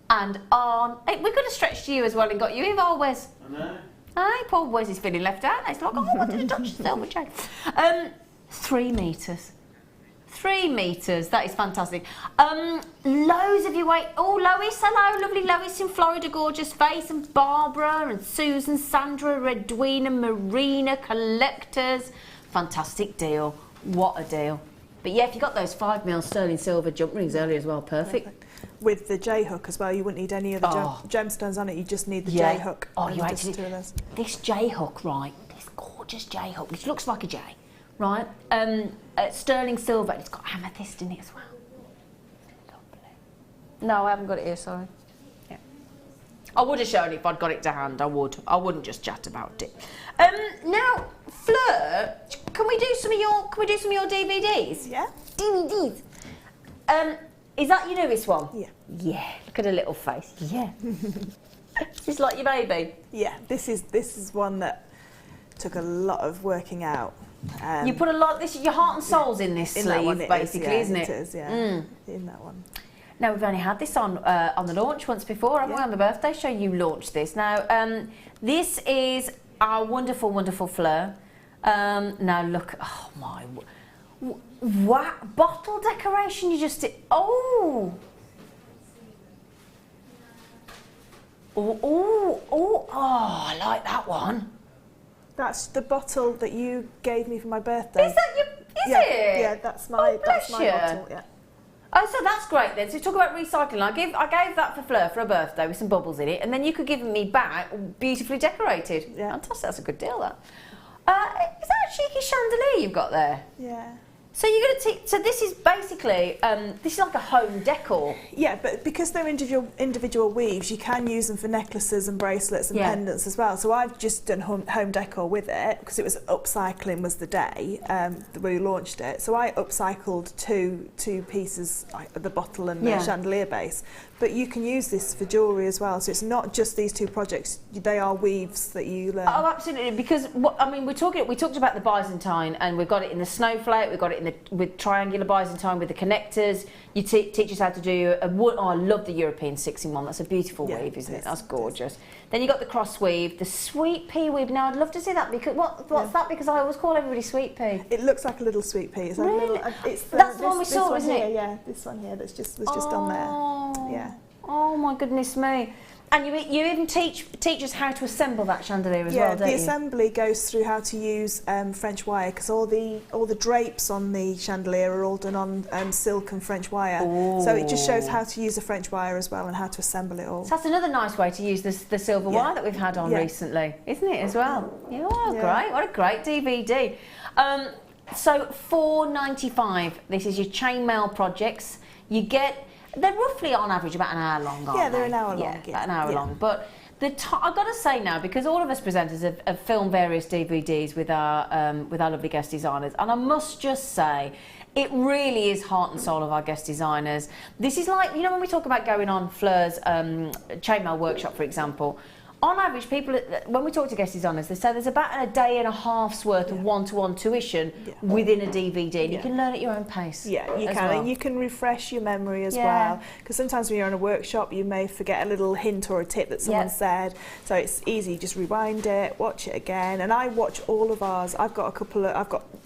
and on. Hey, we could have stretched you as well and got you involved, Wes. I know. Hey, poor Wes is feeling left out. He's like, oh, I wanted to touch the silver chain. 3 metres. 3 metres, that is fantastic. Loads of you wait. Oh, Lois, hello, lovely Lois in Florida, gorgeous face, and Barbara and Susan, Sandra, Redwina, Marina, collectors. Fantastic deal. What a deal. But yeah, if you got those 5mm sterling silver jump rings earlier as well, perfect. With the J hook as well, you wouldn't need any other gemstones on it, you just need the J hook. Oh, you actually do this J hook, right? This gorgeous J hook, which looks like a J. Right, sterling silver, and it's got amethyst in it as well. Lovely. No, I haven't got it here, sorry. Yeah. I would have shown it if I'd got it to hand, I would. I wouldn't just chat about it. Now, Fleur, can we do some of your DVDs? Yeah. DVDs. Is that your newest one? Yeah. Yeah, look at her little face. Yeah. Is this like your baby? Yeah, this is one that took a lot of working out. You put a lot. Your heart and soul's in this sleeve, basically, isn't it? It is, yeah. In that one. Now we've only had this on the launch once before, haven't we? On the birthday show, you launched this. Now this is our wonderful, wonderful Fleur. Now look, oh my, what bottle decoration you just did? Oh, I like that one. That's the bottle that you gave me for my birthday. Is that your? It? Yeah, that's my bottle. Yeah. Oh, so that's great then. So talk about recycling. I gave that for Fleur for her birthday with some bubbles in it, and then you could give them me back beautifully decorated. Yeah, fantastic. That's a good deal. That. Is that a cheeky chandelier you've got there? Yeah. So you're going to so this is basically this is like a home decor. Yeah, but because they're individual weaves, you can use them for necklaces and bracelets and pendants as well. So I've just done home decor with it because it was upcycling was the day that we launched it. So I upcycled two pieces, like the bottle and the chandelier base. But you can use this for jewellery as well. So it's not just these 2 projects; they are weaves that you learn. Oh, absolutely. Because we talked about the Byzantine, and we've got it in the snowflake. We've got it with triangular Byzantine with the connectors. You teach us how to do a wood. Oh, I love the European 6-in-1. That's a beautiful weave, isn't it? That's gorgeous. Then you got the cross weave, the sweet pea weave. Now I'd love to see that because what's that? Because I always call everybody sweet pea. It looks like a little sweet pea. It's like really? That's the one we saw, isn't it? Yeah, this one here was just on there. Yeah. Oh my goodness me. And you even teach us how to assemble that chandelier as well, don't you? Yeah, the assembly goes through how to use French wire because all the drapes on the chandelier are all done on silk and French wire. Ooh. So it just shows how to use the French wire as well and how to assemble it all. So that's another nice way to use the silver wire that we've had on recently, isn't it, as well? Yeah, great. What a great DVD. So $4.95. This is your chainmail projects. You get... They're roughly on average about an hour long, aren't they? Yeah, they're an hour long. Yeah, about an hour long. But I've got to say now, because all of us presenters have filmed various DVDs with our lovely guest designers, and I must just say, it really is heart and soul of our guest designers. This is like, you know, when we talk about going on Fleur's chainmail workshop, for example, on average, people, when we talk to guest designers, they say there's about a day and a half's worth of one-to-one tuition within a DVD. And you can learn at your own pace. Yeah, you can. Well. And you can refresh your memory as well. Because sometimes when you're on a workshop, you may forget a little hint or a tip that someone said. So it's easy. Just rewind it, watch it again. And I watch all of ours. I've got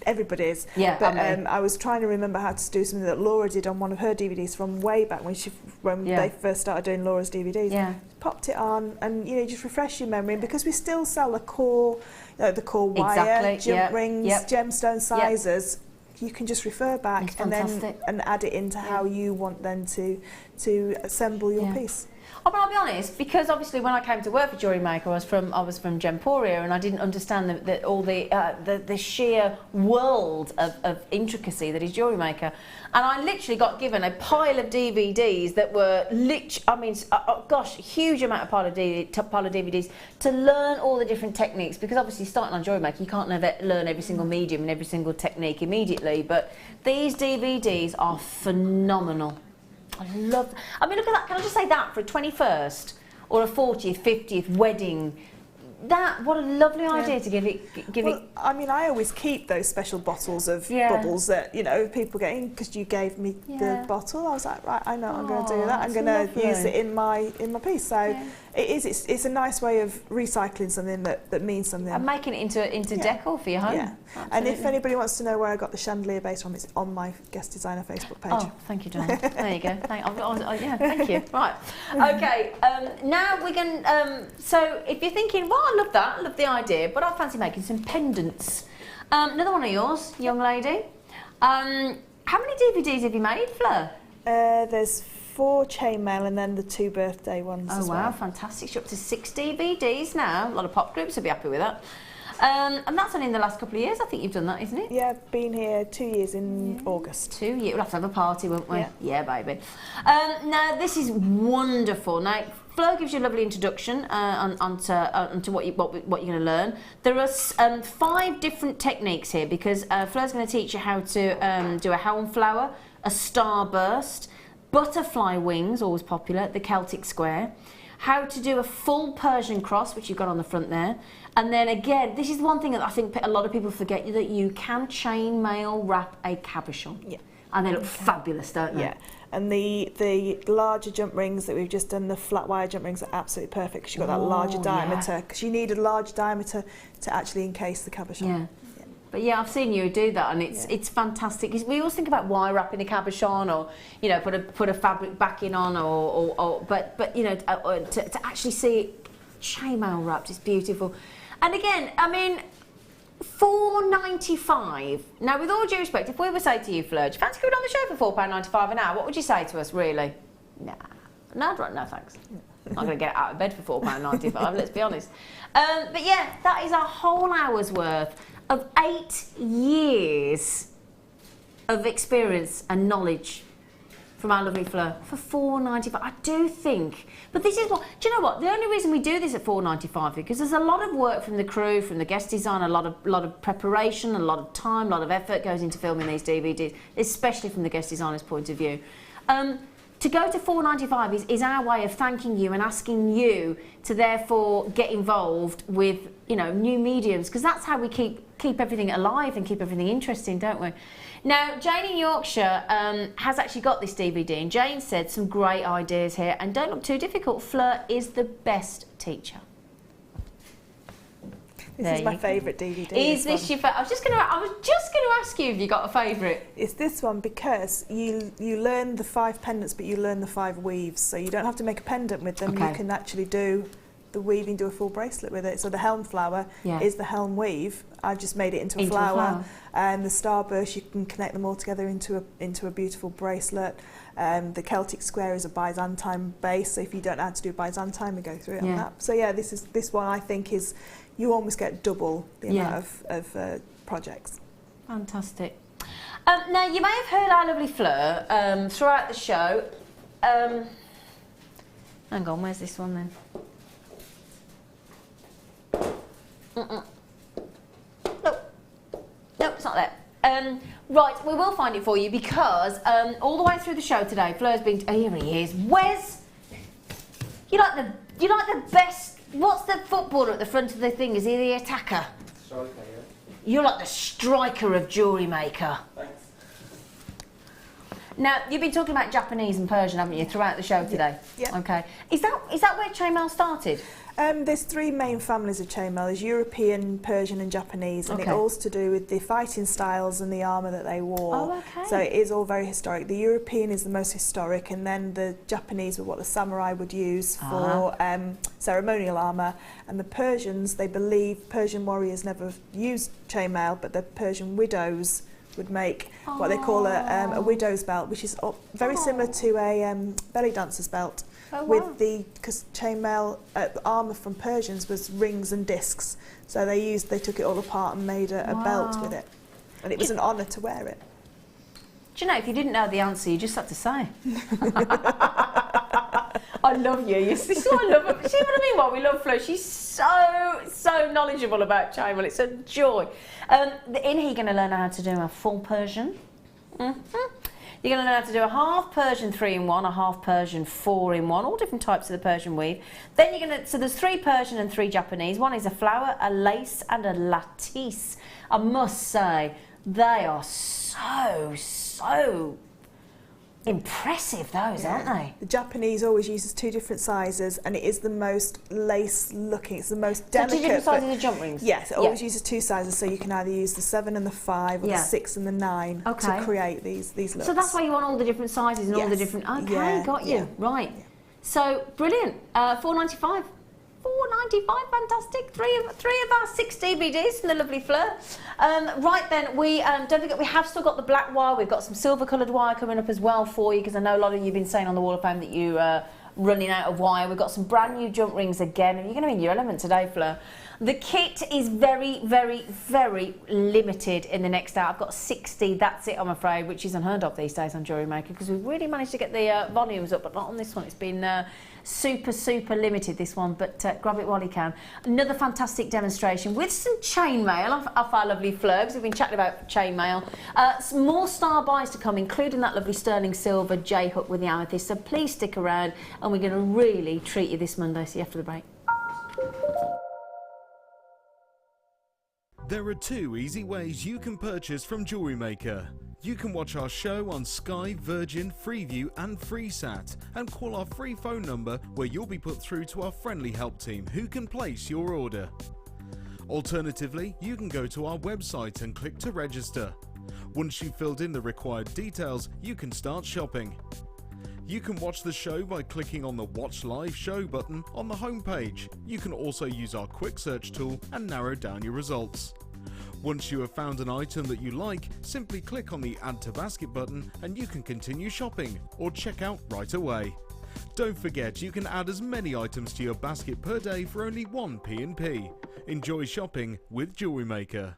everybody's. Yeah, but I was trying to remember how to do something that Laura did on one of her DVDs from way back when they first started doing Laura's DVDs. Yeah. popped it on, and you know, just refresh your memory. And because we still sell the core wire, jump rings, gemstone sizes, you can just refer back and add it into how you want then to assemble your piece. Oh, but I'll be honest, because obviously when I came to work for JewelleryMaker, I was from Gemporia, and I didn't understand all the sheer world of intricacy that is JewelleryMaker. And I literally got given a pile of DVDs that were huge amount of pile of DVDs to learn all the different techniques, because obviously starting on JewelleryMaker, you can't learn every single medium and every single technique immediately, but these DVDs are phenomenal. I love. I mean, look at that. Can I just say that for a 21st or a 40th, 50th wedding? What a lovely idea to give it. I mean, I always keep those special bottles of bubbles that, you know, people get in, because you gave me the bottle. I was like, right, I know I'm going to do that. I'm going to use it in my piece. So it's a nice way of recycling something that means something. And making it into decor for your home. Yeah. And if anybody wants to know where I got the chandelier base from, it's on my guest designer Facebook page. Oh, thank you, Jane. There you go. Thank you. Right. Okay. Now we can. So if you're thinking, well, I love that. I love the idea, but I fancy making some pendants. Another one of yours, young lady. How many DVDs have you made, Fleur? There's 4 chainmail and then the 2 birthday ones as well. Oh wow, fantastic. You're up to 6 DVDs now. A lot of pop groups will be happy with that. And that's only in the last couple of years, I think you've done that, isn't it? Yeah, I've been here 2 years in August. 2 years. We'll have to have a party, won't we? Yeah, baby. Now, this is wonderful. Now, Fleur gives you a lovely introduction onto what you're going to learn. There are 5 different techniques here, because Fleur's going to teach you how to do a helm flower, a starburst, butterfly wings, always popular, the Celtic square, how to do a full Persian cross, which you've got on the front there. And then again, this is one thing that I think a lot of people forget, that you can chainmail wrap a cabochon. Yeah. And they look fabulous, don't they? Yeah. And the larger jump rings that we've just done, the flat wire jump rings, are absolutely perfect, because you've got that larger diameter, because you need a large diameter to actually encase the cabochon. Yeah. But yeah, I've seen you do that, and it's fantastic. We always think about wire wrapping a cabochon, or you know, put a fabric backing on, but you know, to actually see it chainmail wrapped is beautiful. And again, I mean, £4.95. Now, with all due respect, if we were say to you, Fleur, do you fancy coming on the show for £4.95 an hour? What would you say to us, really? No, thanks. I'm not going to get out of bed for £4.95. Let's be honest. But yeah, that is a whole hour's worth of 8 years of experience and knowledge from our lovely Fleur for £4.95. I do think, but this is what, do you know what? The only reason we do this at £4.95 is because there's a lot of work from the crew, from the guest design, a lot of preparation, a lot of time, a lot of effort goes into filming these DVDs, especially from the guest designer's point of view. To go to £4.95 is our way of thanking you and asking you to therefore get involved with, you know, new mediums, because that's how we keep everything alive and keep everything interesting, don't we? Now, Jane in Yorkshire has actually got this DVD, and Jane said some great ideas here, and don't look too difficult. Fleur is the best teacher. This is my favourite DVD. Is this your favourite? I was just going to ask you if you got a favourite. It's this one, because you learn the 5 pendants, but you learn the 5 weaves, so you don't have to make a pendant with them. Okay. You can actually do the weaving, do a full bracelet with it. So the helm flower is the helm weave. I've just made it into a flower. And the starburst, you can connect them all together into a beautiful bracelet. The Celtic square is a Byzantine base, so if you don't know how to do Byzantine, we go through it on that. So yeah, this one I think is, you almost get double the amount of projects. Fantastic. Now, you may have heard our lovely Fleur throughout the show. Hang on, where's this one then? No, it's not there. Right, we will find it for you, because all the way through the show today, Fleur's been. Oh, here he is. Wes, you like the best. What's the footballer at the front of the thing? Is he the attacker? Striker, yeah. You're like the striker of JewelleryMaker. Thanks. Now, you've been talking about Japanese and Persian, haven't you, throughout the show today? Yeah. Okay. Is that where chainmail started? There's three main families of chainmail. There's European, Persian and Japanese, and it all's to do with the fighting styles and the armour that they wore. Oh, okay. So it is all very historic. The European is the most historic, and then the Japanese were what the samurai would use for ceremonial armour, and the Persians, they believe Persian warriors never used chainmail, but the Persian widows would make what they call a widow's belt, which is very similar to a belly dancer's belt. Because chainmail armour from Persians was rings and discs, so they took it all apart and made a belt with it, and it was an honour to wear it. Do you know, if you didn't know the answer, you just had to say. I love you. You see what I love? See what I mean? Well, we love Fleur. She's so knowledgeable about chainmail. It's a joy. In here, you're going to learn how to do a full Persian. You're going to learn how to do a half Persian 3-in-1, a half Persian 4-in-1, all different types of the Persian weave. Then you're going to, so there's 3 Persian and 3 Japanese. One is a flower, a lace and a lattice. I must say, they are so impressive, those, aren't they? The Japanese always uses 2 different sizes, and it is the most lace looking, it's the most delicate. So 2 different sizes of jump rings? Yes, it always uses 2 sizes, so you can either use the 7 and the 5 or the 6 and the 9 to create these looks. So that's why you want all the different sizes and all the different, got you, right. So, brilliant, £4.95. £4.95, fantastic. Three of our 6 DVDs from the lovely Fleur. Right then, we don't forget we have still got the black wire. We've got some silver coloured wire coming up as well for you, because I know a lot of you have been saying on the Wall of Fame that you running out of wire. We've got some brand new jump rings again. You're going to be in your element today, Fleur. The kit is very limited in the next hour. I've got 60, that's it, I'm afraid, which is unheard of these days on JewelleryMaker, because we've really managed to get the volumes up, but not on this one. It's been super limited, this one, but grab it while you can. Another fantastic demonstration with some chainmail off our lovely Fleur, because we've been chatting about chainmail. Some more star buys to come, including that lovely sterling silver J hook with the amethyst, so please stick around, and we're going to really treat you this Monday. See you after the break. There are 2 easy ways you can purchase from JewelleryMaker. You can watch our show on Sky, Virgin, Freeview and FreeSat, and call our free phone number where you'll be put through to our friendly help team who can place your order. Alternatively, you can go to our website and click to register. Once you've filled in the required details, you can start shopping. You can watch the show by clicking on the Watch Live Show button on the homepage. You can also use our quick search tool and narrow down your results. Once you have found an item that you like, simply click on the Add to Basket button and you can continue shopping or check out right away. Don't forget, you can add as many items to your basket per day for only 1 P&P. Enjoy shopping with JewelleryMaker.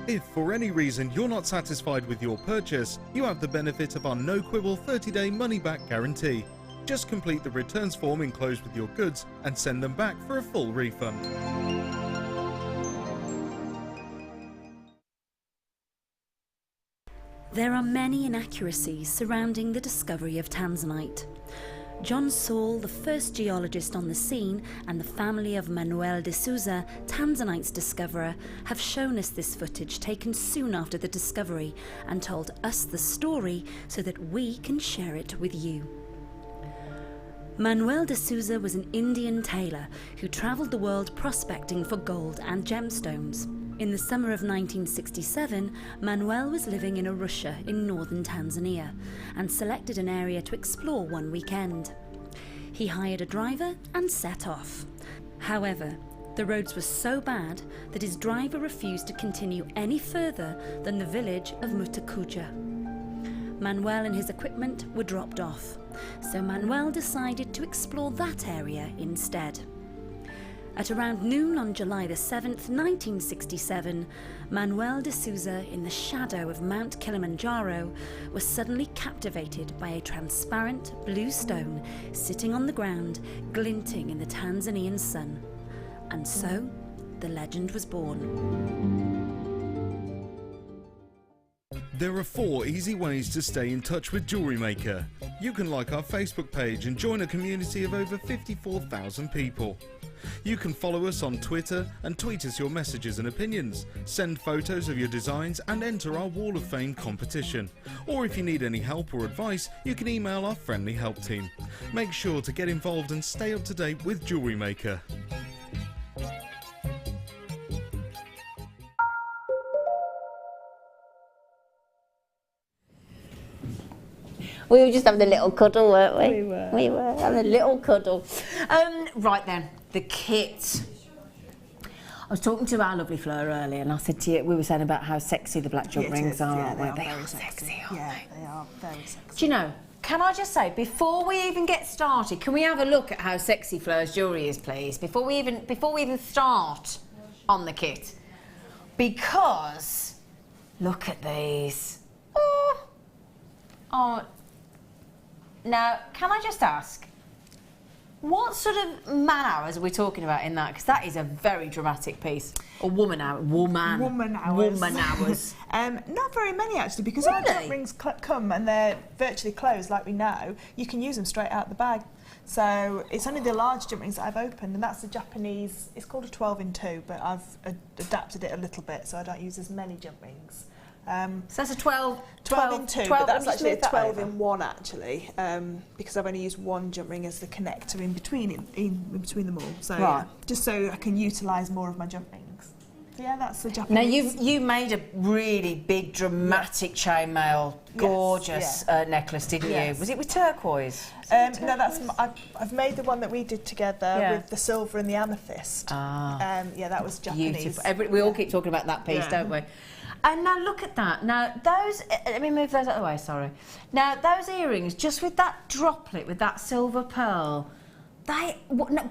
If for any reason you're not satisfied with your purchase, you have the benefit of our no-quibble 30-day money-back guarantee. Just complete the returns form enclosed with your goods and send them back for a full refund. There are many inaccuracies surrounding the discovery of Tanzanite. John Saul, the first geologist on the scene, and the family of Manuel de Souza, Tanzanite's discoverer, have shown us this footage taken soon after the discovery and told us the story so that we can share it with you. Manuel de Souza was an Indian tailor who travelled the world prospecting for gold and gemstones. In the summer of 1967, Manuel was living in Arusha in northern Tanzania and selected an area to explore one weekend. He hired a driver and set off. However, the roads were so bad that his driver refused to continue any further than the village of Mutakuja. Manuel and his equipment were dropped off, so Manuel decided to explore that area instead. At around noon on July the 7th, 1967, Manuel de Souza, in the shadow of Mount Kilimanjaro, was suddenly captivated by a transparent blue stone sitting on the ground, glinting in the Tanzanian sun. And so, the legend was born. There are 4 easy ways to stay in touch with JewelleryMaker. You can like our Facebook page and join a community of over 54,000 people. You can follow us on Twitter and tweet us your messages and opinions, send photos of your designs and enter our Wall of Fame competition. Or if you need any help or advice, you can email our friendly help team. Make sure to get involved and stay up to date with JewelleryMaker. We were just having a little cuddle, weren't we? We were. We were having a little cuddle. Right then, the kit. I was talking to our lovely Fleur earlier, and I said to you, we were saying about how sexy the black jump rings are, aren't we? They are sexy, aren't they? They are very sexy. Do you know, can I just say, before we even get started, can we have a look at how sexy Fleur's jewellery is, please? Before we even start on the kit. Because, look at these. Oh. Now, can I just ask, what sort of man hours are we talking about in that? Because that is a very dramatic piece. Or woman hours. Woman hours. Not very many, actually, because our jump rings come and they're virtually closed, like we know. You can use them straight out the bag. So it's only the large jump rings that I've opened, and that's the Japanese. It's called a 12-in-2, but I've adapted it a little bit, so I don't use as many jump rings. So that's a 12-in-2, but that's actually a 12-in-1 actually, because I've only used one jump ring as the connector in between them all. So right. Just so I can utilise more of my jump rings. So yeah, that's the Japanese. Now you made a really big, dramatic chainmail, gorgeous necklace, didn't you? Was it with turquoise? No, that's I've made the one that we did together with the silver and the amethyst. Yeah, that was Japanese. Beautiful. We all keep talking about that piece, don't we? And now look at that. Now those, let me move those out of the way, sorry. Now those earrings, just with that droplet, with that silver pearl,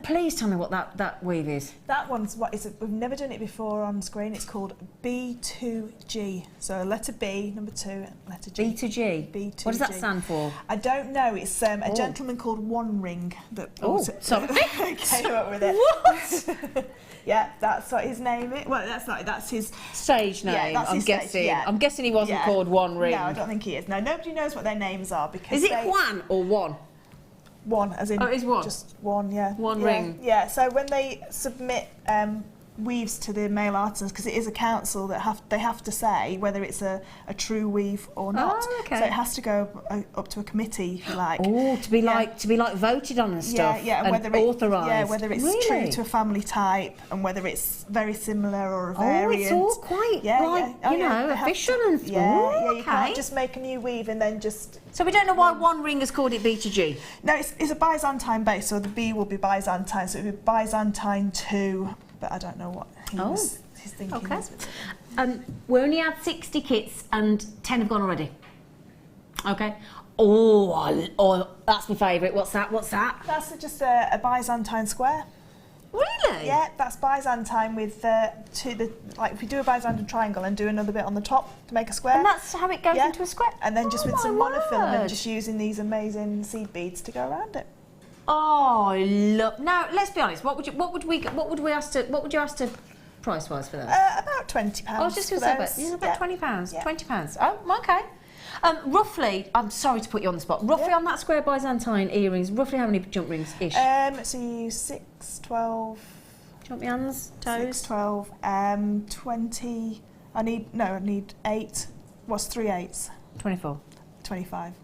please tell me what that weave is. That one's we've never done it before on screen. It's called B2G. So letter B, number 2, letter G. B2G? B2G. What does that stand for? I don't know. It's a gentleman called One Ring that sorry. came up with it. What? Yeah, that's what his name is. Well, that's his stage name. Yeah, that's I'm his guessing. Stage, yeah. I'm guessing he wasn't called One Ring. No, I don't think he is. No, nobody knows what their names are because. Is it Juan or One? One, as in. Oh, it's one. Just one, yeah. One ring. Yeah. So when they submit weaves to the male artisans, because it is a council that they have to say whether it's a true weave or not. Oh, okay. So it has to go up to a committee, if you like. Oh, to be like voted on and stuff. Yeah, and whether authorised. Yeah, whether it's true to a family type and whether it's very similar or a variant. Oh, it's all quite official and stuff. Yeah, you can't just make a new weave and then just. So we don't know why One Ring has called it B2G. No, it's a Byzantine base, so the B will be Byzantine, so it would be Byzantine 2. But I don't know what his thinking is with it. We only had 60 kits and 10 have gone already. Okay. Oh, that's my favourite. What's that? That's just a Byzantine square. Really? Yeah, that's Byzantine with if you do a Byzantine triangle and do another bit on the top to make a square. And that's how it goes into a square. And then just with some monofilament, just using these amazing seed beads to go around it. Oh, look! Now let's be honest. What would you ask to price wise for that? About £20. I was just going to say about £20. Yeah. £20. Oh, okay. Roughly, I'm sorry to put you on the spot. Roughly on that square Byzantine earrings, roughly how many jump rings ish? So you use 6, 12. Do you want my hands, toes? 6, 12, 20. I need 8. What's 3 8s? 24. 25.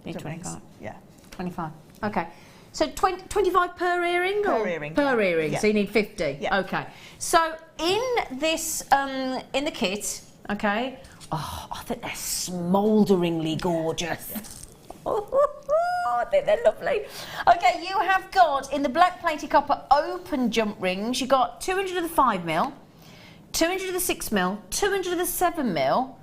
Need 25. Yeah. 25. Okay. So 25 per earring? Per earring. Per earring, yeah. so you need 50? Yeah. Okay. So in this, in the kit, okay, I think they're smoulderingly gorgeous. I think they're lovely. Okay, you have got, in the black plated copper open jump rings, you've got 200 of the 5mm, 200 of the 6mm, 200 of the 7mm.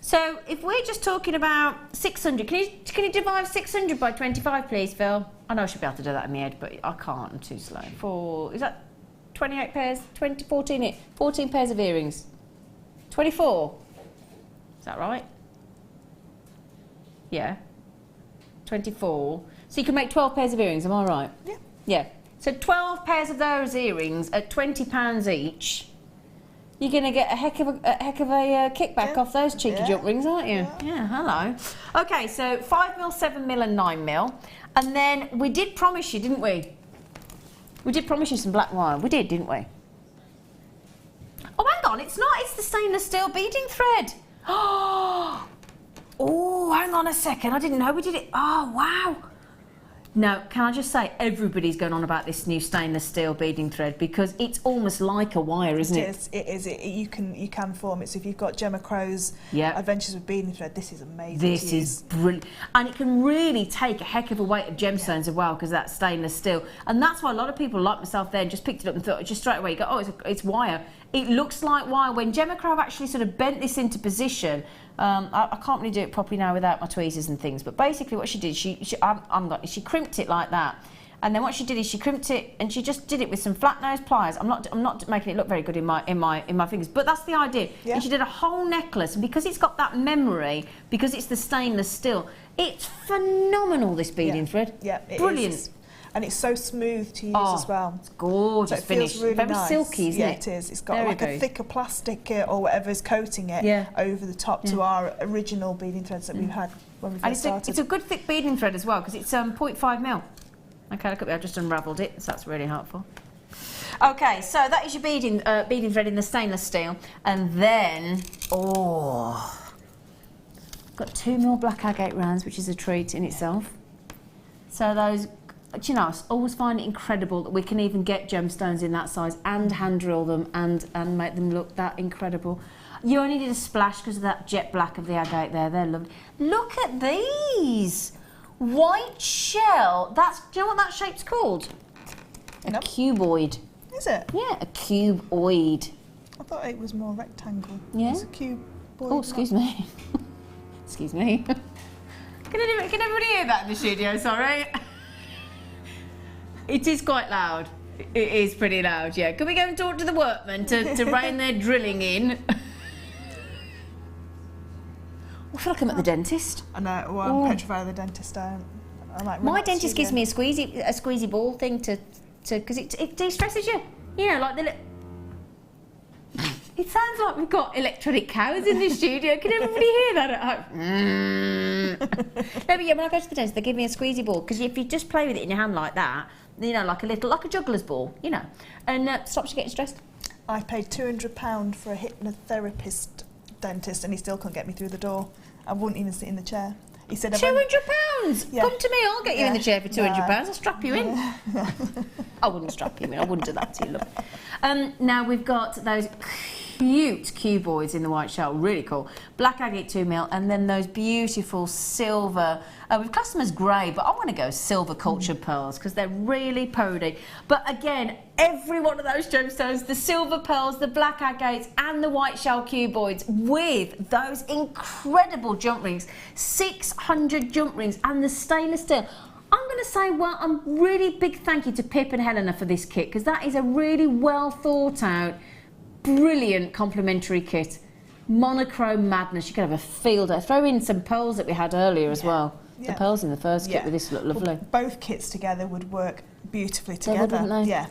So if we're just talking about 600, can you divide 600 by 25, please, Phil? I know I should be able to do that in my head, but I can't. I'm too slow. Is that 28 pairs? 14 pairs of earrings. 24. Is that right? Yeah. 24. So you can make 12 pairs of earrings. Am I right? Yeah. Yeah. So 12 pairs of those earrings at £20 each. You're going to get a heck of a kickback off those cheeky jump rings, aren't you? Yeah, hello. Okay, so 5mm, 7mm and 9mm. And then we did promise you, didn't we? We did promise you some black wire. We did, didn't we? Oh, hang on, it's not. It's the stainless steel beading thread. Oh, hang on a second. I didn't know we did it. Oh, wow. Now, can I just say, everybody's going on about this new stainless steel beading thread because it's almost like a wire, isn't it? It is. You can form it. So if you've got Gemma Crow's Adventures with Beading Thread, this is amazing. This is brilliant. And it can really take a heck of a weight of gemstones as well because that's stainless steel. And that's why a lot of people like myself then just picked it up and thought, just straight away, you go, oh, it's wire. It looks like wire. When Gemma Crow actually sort of bent this into position, I can't really do it properly now without my tweezers and things, but basically what she did, she crimped it like that, and then what she did is she crimped it and she just did it with some flat nose pliers. I'm not making it look very good in my fingers, but that's the idea. And she did a whole necklace, and because it's got that memory, because it's the stainless steel, it's phenomenal, this beading thread. Yeah, it brilliant. Is. And it's so smooth to use as well. It's gorgeous. So it feels really very nice. silky, isn't it? Yeah, it is. It's got like a thicker plastic or whatever's coating it over the top to our original beading threads that we've had when we first started. It's a good thick beading thread as well because it's 0.5mm. Okay, look at me, I've just unravelled it, so that's really helpful. Okay, so that is your beading thread in the stainless steel, and then got 2mm black agate rounds, which is a treat in itself. So those. Do you know, I always find it incredible that we can even get gemstones in that size and hand drill them and make them look that incredible. You only need a splash because of that jet black of the agate there. They're lovely. Look at these! White shell. Do you know what that shape's called? A cuboid. Is it? Yeah, a cuboid. I thought it was more rectangle. Yeah? It's a cuboid. Oh, excuse me. Excuse me. Can everybody hear that in the studio? Sorry. It is quite loud. It is pretty loud, yeah. Can we go and talk to the workmen to rein their drilling in? I feel like I'm at the dentist. I know. Well, I'm petrified of the dentist. My dentist gives me a squeezy ball thing to because it de-stresses you. You know, like the. It sounds like we've got electronic cows in the studio. Can everybody hear that at home? No, but yeah, when I go to the dentist, they give me a squeezy ball because if you just play with it in your hand like that, you know, like a juggler's ball, you know, and stops you getting stressed. I paid £200 for a hypnotherapist dentist, and he still couldn't get me through the door. I wouldn't even sit in the chair. He said, £200? Yeah. Come to me, I'll get you in the chair for £200. I'll strap you in. I wouldn't strap you in. I wouldn't do that to you, look. Now we've got those cute cuboids in the white shell, really cool. Black agate 2mm, and then those beautiful silver. We've classed them as grey, but I want to go silver cultured pearls because they're really pody. But again, every one of those gemstones, the silver pearls, the black agates, and the white shell cuboids with those incredible jump rings, 600 jump rings, and the stainless steel. I'm going to say, well, a really big thank you to Pip and Helena for this kit because that is a really well thought out, brilliant complementary kit. Monochrome madness. You could have a field day. Throw in some pearls that we had earlier as well. The pearls in the first kit with this look lovely. Well, both kits together would work beautifully together. They would, wouldn't they? Yeah.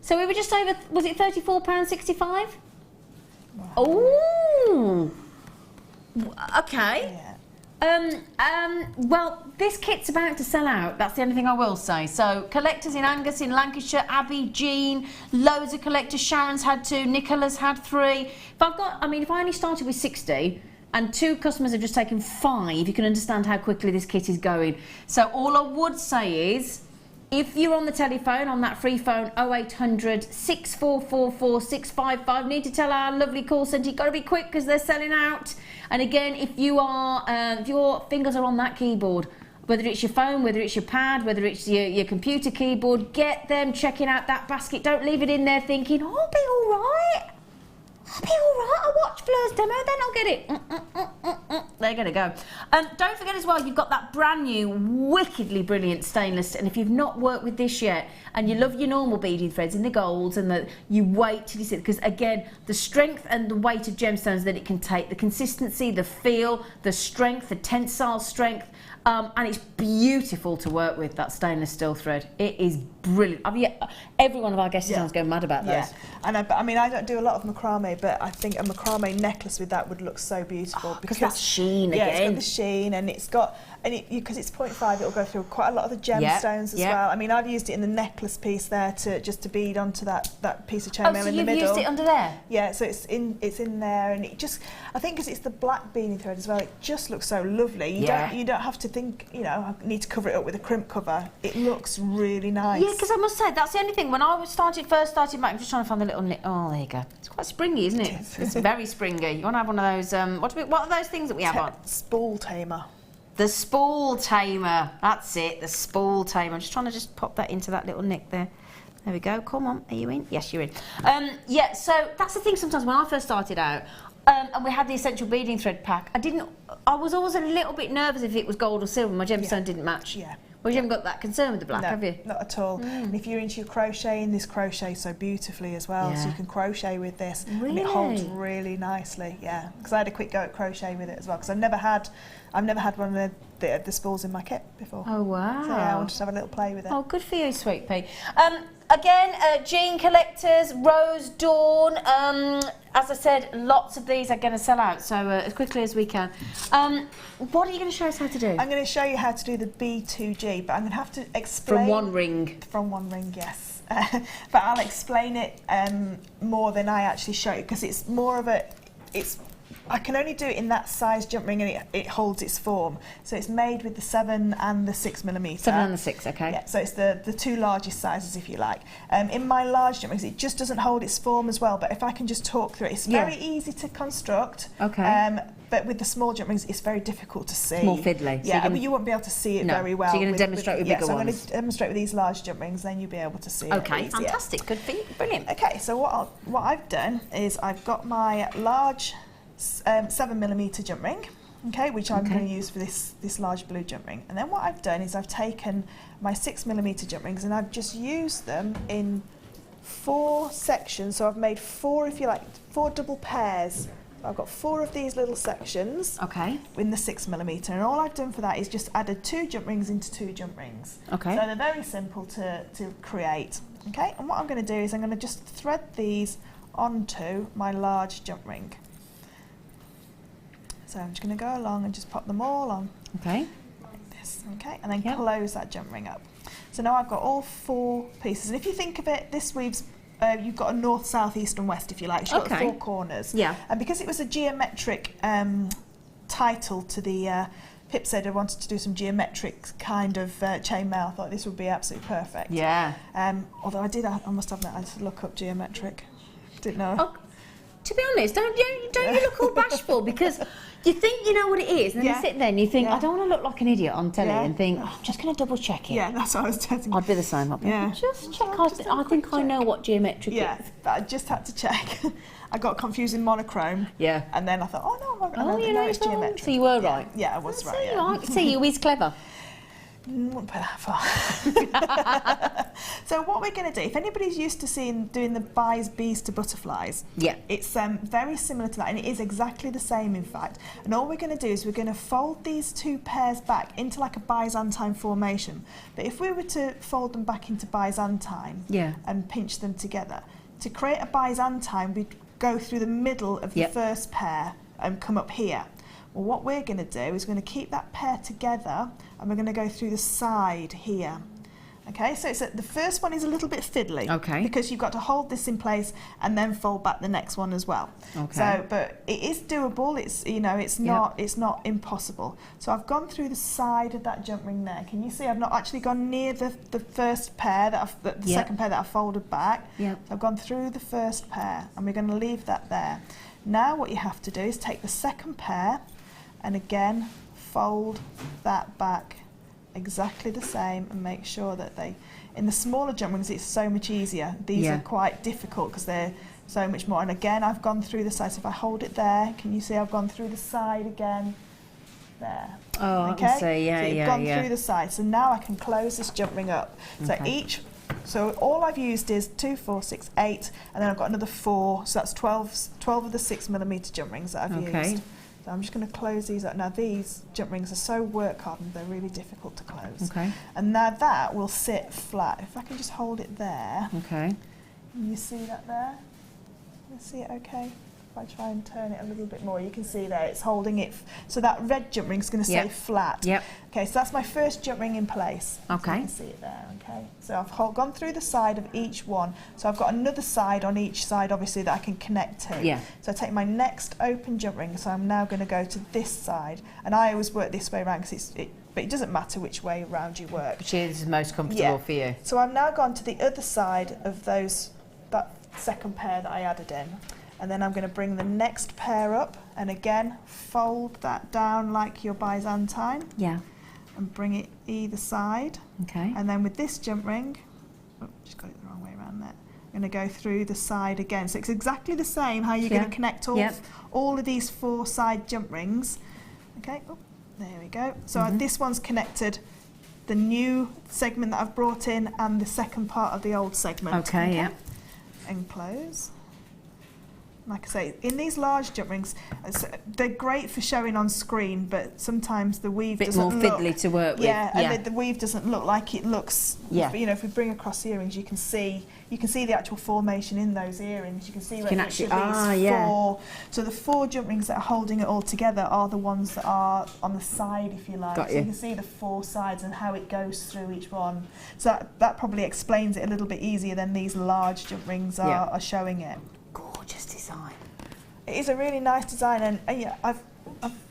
So we were just over, was it £34.65? Wow. Oh! Okay. Yeah. Well, this kit's about to sell out. That's the only thing I will say. So, collectors in Angus, in Lancashire, Abby, Jean, loads of collectors. Sharon's had 2, Nicola's had 3. If I only started with 60 and 2 customers have just taken 5, you can understand how quickly this kit is going. So, all I would say is, if you're on the telephone, on that free phone, 0800 6444 655, need to tell our lovely call centre, you've got to be quick because they're selling out. And again, if you are, if your fingers are on that keyboard, whether it's your phone, whether it's your pad, whether it's your computer keyboard, get them checking out that basket. Don't leave it in there thinking, oh, I'll be all right. I'll be all right. I'll watch Fleur's demo, then I'll get it. They're going to go. Don't forget as well, you've got that brand new, wickedly brilliant stainless. And if you've not worked with this yet, and you love your normal beading threads in the golds, and you wait till you see it, because again, the strength and the weight of gemstones that it can take, the consistency, the feel, the strength, the tensile strength, And it's beautiful to work with, that stainless steel thread. It is brilliant. Every one of our guests is going mad about those. Yeah, and I mean, I don't do a lot of macrame, but I think a macrame necklace with that would look so beautiful. Because that sheen again. Yeah, it's got the sheen, and it's got, because it's 0.5, it'll go through quite a lot of the gemstones as well. I mean, I've used it in the necklace piece there to bead onto that piece of chainmail in the middle. Oh, so you've used it under there? Yeah, so it's in there, and it just, I think because it's the black beading thread as well, it just looks so lovely. You don't have to think, you know, I need to cover it up with a crimp cover. It looks really nice. Yeah, because I must say, that's the only thing. When I first started back, I'm just trying to find the little knit. Oh, there you go. It's quite springy, isn't it? It's very springy. You want to have one of those, what are those things that we have on? Spool tamer. The spool tamer. That's it, the spool tamer. I'm just trying to pop that into that little nick there. There we go. Come on, are you in? Yes, you're in. Yeah, so that's the thing sometimes when I first started out, and we had the essential beading thread pack, I was always a little bit nervous if it was gold or silver. My gemstone didn't match. Yeah. Well, you haven't got that concern with the black, have you? Not at all. And if you're into your crocheting, this crochets so beautifully as well. So you can crochet with this. Really? And it holds really nicely, yeah. Because I had a quick go at crochet with it as well. Because I've never had one of the spools in my kit before. Oh, wow. So yeah, I wanted to have a little play with it. Oh, good for you, Sweet Pea. Again, jean collectors, Rose Dawn. As I said, lots of these are going to sell out, so as quickly as we can. What are you going to show us how to do? I'm going to show you how to do the B2G, but I'm going to have to explain... From one ring? From one ring, yes. But I'll explain it more than I actually show you, because it's more of a... I can only do it in that size jump ring, and it holds its form. So it's made with the 7 and the 6mm. 7 and the 6, okay. Yeah, so it's the two largest sizes, if you like. In my large jump rings, it just doesn't hold its form as well, but if I can just talk through it, it's very easy to construct. Okay. But with the small jump rings, it's very difficult to see. It's more fiddly. Yeah, but you won't be able to see it very well. So you're going to demonstrate with bigger ones? I'm going to demonstrate with these large jump rings, then you'll be able to see it. Okay, fantastic. Good for you. Brilliant. Okay, so what I've done is I've got my large 7mm jump ring, okay, which I'm going to use for this large blue jump ring. And then what I've done is I've taken my 6mm jump rings and I've just used them in 4 sections. So I've made 4, if you like, 4 double pairs. I've got 4 of these little sections in the 6mm, and all I've done for that is just added 2 jump rings into 2 jump rings. Okay. So they're very simple to create. Okay, and what I'm going to do is I'm going to just thread these onto my large jump ring. So I'm just going to go along and just pop them all on. Okay. Like this, okay, and then close that jump ring up. So now I've got all 4 pieces, and if you think of it, this weave's you've got a north, south, east and west, if you like. It's got 4 corners. Yeah. And because it was a geometric title to the Pip said I wanted to do some geometric kind of chainmail. I thought this would be absolutely perfect. Yeah. Although I must admit, I had to look up geometric. Didn't know. Oh, to be honest, don't you look all bashful, because you think you know what it is, and then you sit there and you think, I don't want to look like an idiot on telly, and think, I'm just going to double check it. Yeah, that's what I was testing. I'd be the same. I'd be just check. I think I know what geometric is. But I just had to check. I got confused in monochrome. Yeah. And then I thought, no, it's geometric. So you were right. Yeah, I was right. See, you is clever. Wouldn't put that far. So what we're going to do, if anybody's used to doing the bees to butterflies, it's very similar to that, and it is exactly the same, in fact. And all we're going to do is we're going to fold these 2 pairs back into like a Byzantine formation. But if we were to fold them back into Byzantine and pinch them together, to create a Byzantine, we'd go through the middle of the first pair and come up here. Well, what we're going to do is we're going to keep that pair together, and we're going to go through the side here. Okay, so the first one is a little bit fiddly, because you've got to hold this in place and then fold back the next one as well. Okay. So, but it is doable. It's it's not impossible. So I've gone through the side of that jump ring there. Can you see? I've not actually gone near the first pair the second pair that I folded back. So I've gone through the first pair, and we're going to leave that there. Now what you have to do is take the second pair, and again fold that back exactly the same, and make sure that in the smaller jump rings it's so much easier. These are quite difficult because they're so much more, and again I've gone through the side. So if I hold it there, can you see I've gone through the side again there? Oh, okay. I can see, so you've gone through the side. So now I can close this jump ring up. So all I've used is 2, 4, 6, 8, and then I've got another 4, so that's 12 of the 6mm jump rings that I've used. So I'm just going to close these up. Now these jump rings are so work hardened, they're really difficult to close. Okay. And now that will sit flat. If I can just hold it there. Okay. You see that there? You see it okay? If I try and turn it a little bit more, you can see there it's holding it. So that red jump ring is going to stay flat. Yep. Okay, so that's my first jump ring in place. Okay. So you can see it there, okay? So I've gone through the side of each one. So I've got another side on each side, obviously, that I can connect to. Yeah. So I take my next open jump ring, so I'm now going to go to this side. And I always work this way around, because but it doesn't matter which way around you work. Which is most comfortable for you. So I've now gone to the other side of that second pair that I added in. And then I'm going to bring the next pair up, and again fold that down like your Byzantine. Yeah. And bring it either side. Okay. And then with this jump ring, just got it the wrong way around there. I'm going to go through the side again. So it's exactly the same how you're going to connect all of these 4 side jump rings. Okay. Oh, there we go. So this one's connected the new segment that I've brought in and the second part of the old segment. Okay. Yeah. And close. Like I say, in these large jump rings, they're great for showing on screen, but sometimes the weave doesn't look... Bit more fiddly to work with. Yeah, and the weave doesn't look like it looks... Yeah. You know, if we bring across the earrings, you can see the actual formation in those earrings. You can see where actually, these 4... So the 4 jump rings that are holding it all together are the ones that are on the side, if you like. Got so you can see the 4 sides and how it goes through each one. So that probably explains it a little bit easier than these large jump rings are showing it. Gorgeous design. It is a really nice design, and yeah, I've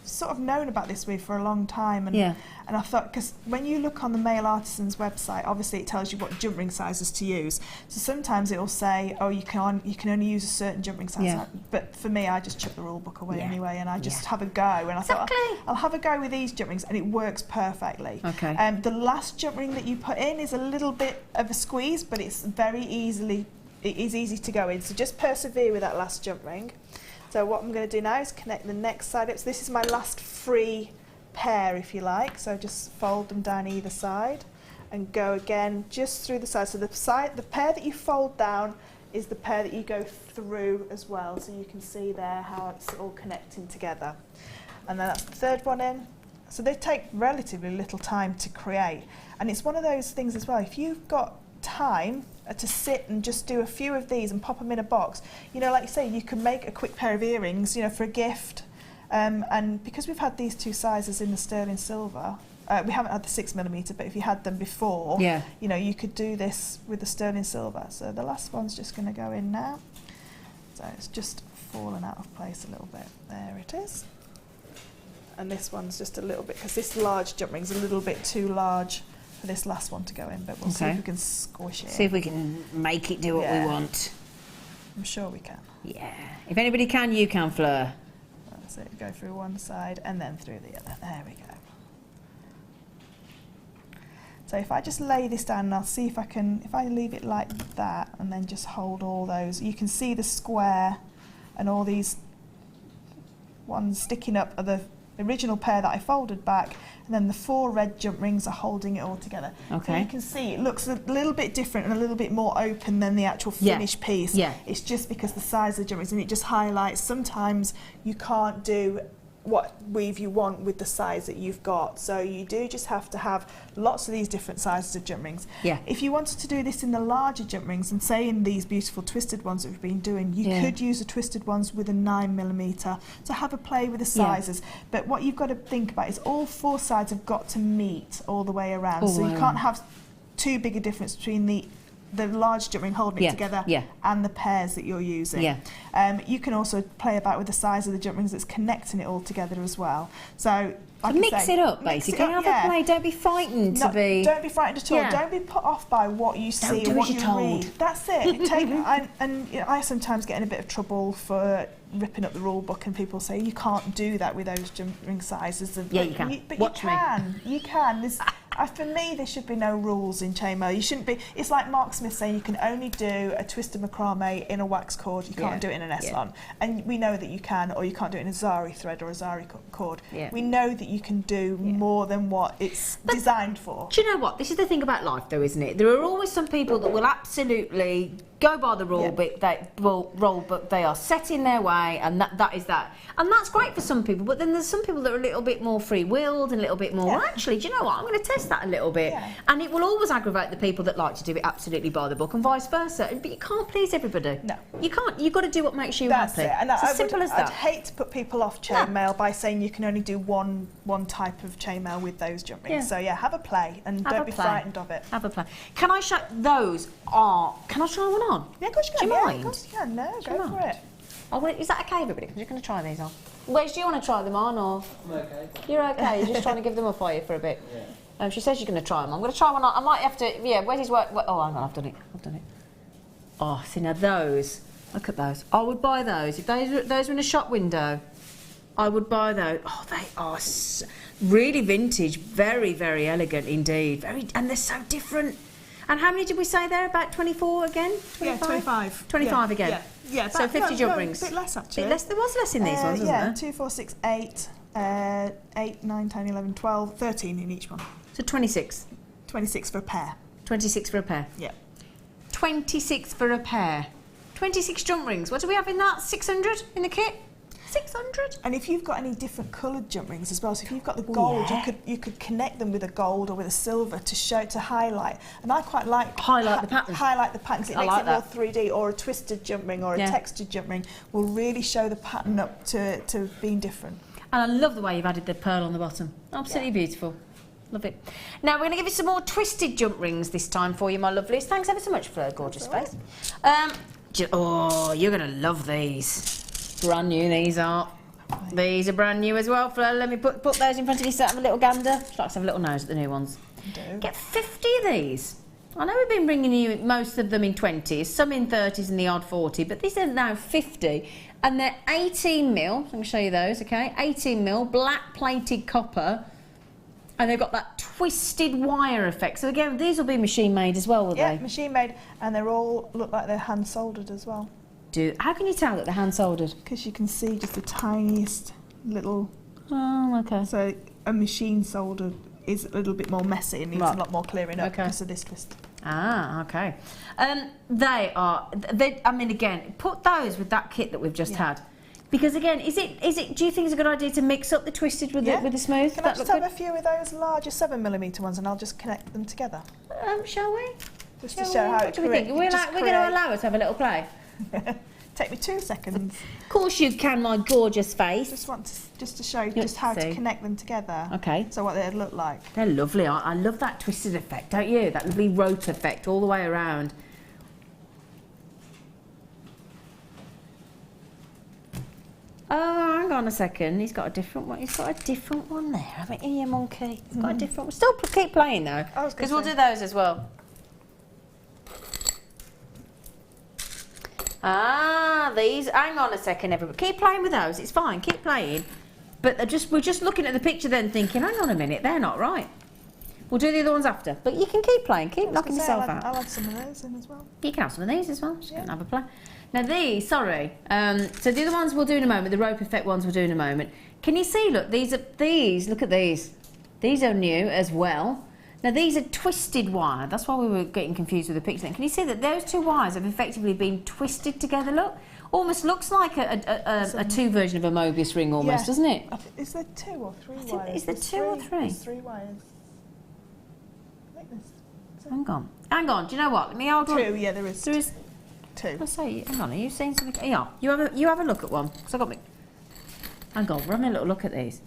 sort of known about this weave for a long time, and I thought, because when you look on the Male Artisan's website, obviously it tells you what jump ring sizes to use. So sometimes it will say, oh, you can only use a certain jump ring size. Yeah. But for me, I just chuck the rule book away anyway, and I just have a go. And I thought, I'll have a go with these jump rings, and it works perfectly. Okay. The last jump ring that you put in is a little bit of a squeeze, but it's it is easy to go in. So just persevere with that last jump ring. So what I'm going to do now is connect the next side up. So this is my last free pair, if you like. So just fold them down either side and go again just through the side. So the pair that you fold down is the pair that you go through as well. So you can see there how it's all connecting together. And then that's the third one in. So they take relatively little time to create. And it's one of those things as well, if you've got time to sit and just do a few of these and pop them in a box, you know, like you say, you can make a quick pair of earrings, you know, for a gift. And because we've had these 2 sizes in the sterling silver, we haven't had the 6mm, but if you had them before, you know, you could do this with the sterling silver. So the last one's just going to go in now. So it's just fallen out of place a little bit. There it is. And this one's just a little bit, because this large jump ring's a little bit too large for this last one to go in, but we'll see if we can squish it. See if we can make it do what we want. I'm sure we can. Yeah. If anybody can, you can, Fleur. That's it. Go through one side and then through the other. There we go. So if I just lay this down, and I'll see if I can, if I leave it like that and then just hold all those, you can see the square and all these ones sticking up are the original pair that I folded back, and then the 4 red jump rings are holding it all together. Okay. So you can see it looks a little bit different and a little bit more open than the actual finished piece. Yeah. It's just because the size of the jump rings, and it just highlights sometimes you can't do what weave you want with the size that you've got, so you do just have to have lots of these different sizes of jump rings. If you wanted to do this in the larger jump rings, and say in these beautiful twisted ones that we've been doing, you could use the twisted ones with a 9mm to have a play with the sizes. But what you've got to think about is all 4 sides have got to meet all the way around, so you can't have too big a difference between the large jump ring holding it together and the pairs that you're using. You can also play about with the size of the jump rings that's connecting it all together as well. So like mix it up, basically. Have a play. Don't be frightened to be... Don't be frightened at all. Don't be put off by what you see and what you read. That's it. And you know, I sometimes get in a bit of trouble for ripping up the rule book, and people say you can't do that with those jump ring sizes. And, you can. But Watch you can. me. You can. For me, there should be no rules in chainmail. You shouldn't be. It's like Mark Smith saying you can only do a twisted macrame in a wax cord. You can't do it in an S-lon, and we know that you can, or you can't do it in a zari thread or a zari cord. We know that you can do more than what it's designed for. Do you know what? This is the thing about life, though, isn't it? There are always some people that will absolutely go by the rule, but they are set in their way, and that is that. And that's great for some people, but then there's some people that are a little bit more free-willed and a little bit more, well, actually, do you know what? I'm going to test that a little bit. And it will always aggravate the people that like to do it absolutely by the book and vice versa. But you can't please everybody. No. You can't. You've got to do what makes you happy. It. And it's as simple as that. I'd hate to put people off chainmail by saying you can only do one type of chainmail with those jump rings. So yeah, have a play and don't be frightened of it. Have a play. Can I show those? Can I try one on? Yeah, of course you can. Do you mind? Of course you can. No, go for it. Oh, well, is that okay, everybody? Because you're going to try these on. Wes, do you want to try them on, or? I'm okay. You're okay. You're just trying to give them up, are you, for a bit? Yeah. She says she's going to try them. I'm going to try one on. I might have to. Yeah. Where's his work? Oh, hang on. I've done it. Oh, see now those. Look at those. I would buy those if those were in a shop window. I would buy those. Oh, they are really vintage. Very, very elegant indeed. And they're so different. And how many did we say there? About 24 again? 25? Yeah, 25. 25 again. Yeah, so 50 jump rings. A bit less, actually. Bit less. There was less in these ones, wasn't there? 2, 4, 6, 8, 8, 9, 10, 11, 12, 13 in each one. So 26. 26 for a pair. 26 for a pair. Yeah. 26 for a pair. 26 jump rings. What do we have in that? 600 in the kit? 600. And if you've got any different coloured jump rings as well, so if you've got the gold, you could connect them with a gold or with a silver to highlight. And I quite like highlight the pattern. Highlight the pattern. It makes it more 3D. Or a twisted jump ring or a textured jump ring will really show the pattern up to being different. And I love the way you've added the pearl on the bottom. Absolutely beautiful. Love it. Now we're going to give you some more twisted jump rings this time for you, my lovelies. Thanks ever so much, Fleur. Gorgeous face. Oh, you're going to love these. Brand new, these are. These are brand new as well, Fleur. Let me put those in front of you so have a little gander. She likes to have a little nose at the new ones. Get 50 of these. I know we've been bringing you most of them in 20s, some in 30s and the odd 40, but these are now 50. And they're 18mm. Let me show you those, okay? 18mm, black plated copper. And they've got that twisted wire effect. So again, these will be machine made as well, will they? Yeah, machine made, and they're all look like they're hand soldered as well. How can you tell that they're hand soldered? Because you can see just the tiniest little. Oh, okay. So a machine soldered is a little bit more messy and needs a lot more clearing up because of this twist. Ah, okay. I mean, again, put those with that kit that we've just had. Because again, do you think it's a good idea to mix up the twisted with the smooth? Can I just have a few of those larger 7mm ones and I'll just connect them together? Shall we? Just to show how what do we think? We're going to allow us to have a little play? Take me 2 seconds. Of course you can, my gorgeous face. Just to show just how to connect them together. Okay. So what they'd look like. They're lovely. I love that twisted effect, don't you? That lovely rote effect all the way around. Oh, hang on a second. He's got a different one. He's got a different one there. Haven't you, monkey? He's got a different one. Still keep playing though, because we'll do those as well. Ah, these. Hang on a second, everybody. Keep playing with those. It's fine. Keep playing. But we're just looking at the picture then thinking, hang on a minute, they're not right. We'll do the other ones after. But you can keep playing. Keep knocking yourself out. I'll add some of those in as well. You can have some of these as well. Just going to have a play. Now these, so the other ones we'll do in a moment, the rope effect ones we'll do in a moment. Can you see, look, look at these. These are new as well. Now these are twisted wire, that's why we were getting confused with the picture then. Can you see that those two wires have effectively been twisted together, look? Almost looks like a 2 version of a Mobius ring almost, doesn't it? Is there 2 or 3 wires? Is there 2 or 3? There's 3 wires. I think there's... Hang on, do you know what? Let me hold on. 2, yeah, there is. There is 2. Let's say, hang on, are you seeing something? Yeah, you have a look at one. Cause I got me. Hang on, we're having a little look at these.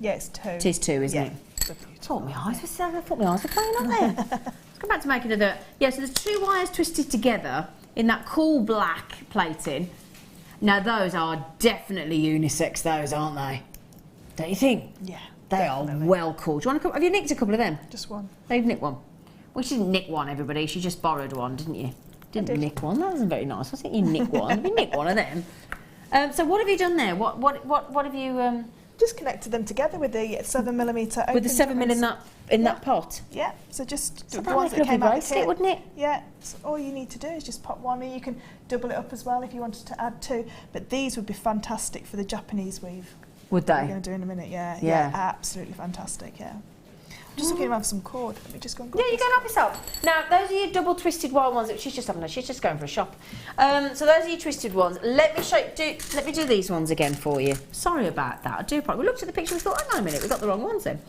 Yeah, it's 2. It is 2, isn't it? I thought my eyes were playing on there. Let's go back to making another. Yeah, so there's 2 wires twisted together in that cool black plating. Now those are definitely unisex, those, aren't they? Don't you think? Yeah. They definitely are well cool. Do you want to? Have you nicked a couple of them? Just one. They've nicked one. Well, she didn't nick one, everybody. She just borrowed one, didn't you? Didn't nick one. That wasn't very nice. I think you nicked one. You nicked one of them. So what have you done there? What have you? Just connected them together with the 7mm open. With the 7mm in that pot? Yeah, so just so the ones that lovely came out of the bracelet, kit. wouldn't it? Yeah, so all you need to do is just pop one, and you can double it up as well if you wanted to add 2. But these would be fantastic for the Japanese weave. Would they? We're going to do in a minute, yeah, absolutely fantastic, yeah. I'm just looking to have some cord. Let me just go and grab you can help yourself. Now, those are your double twisted wire ones that she's just having. She's just going for a shop. So those are your twisted ones. Let me do these ones again for you. Sorry about that. I do. We looked at the picture. We thought, hang on a minute, we got the wrong ones then.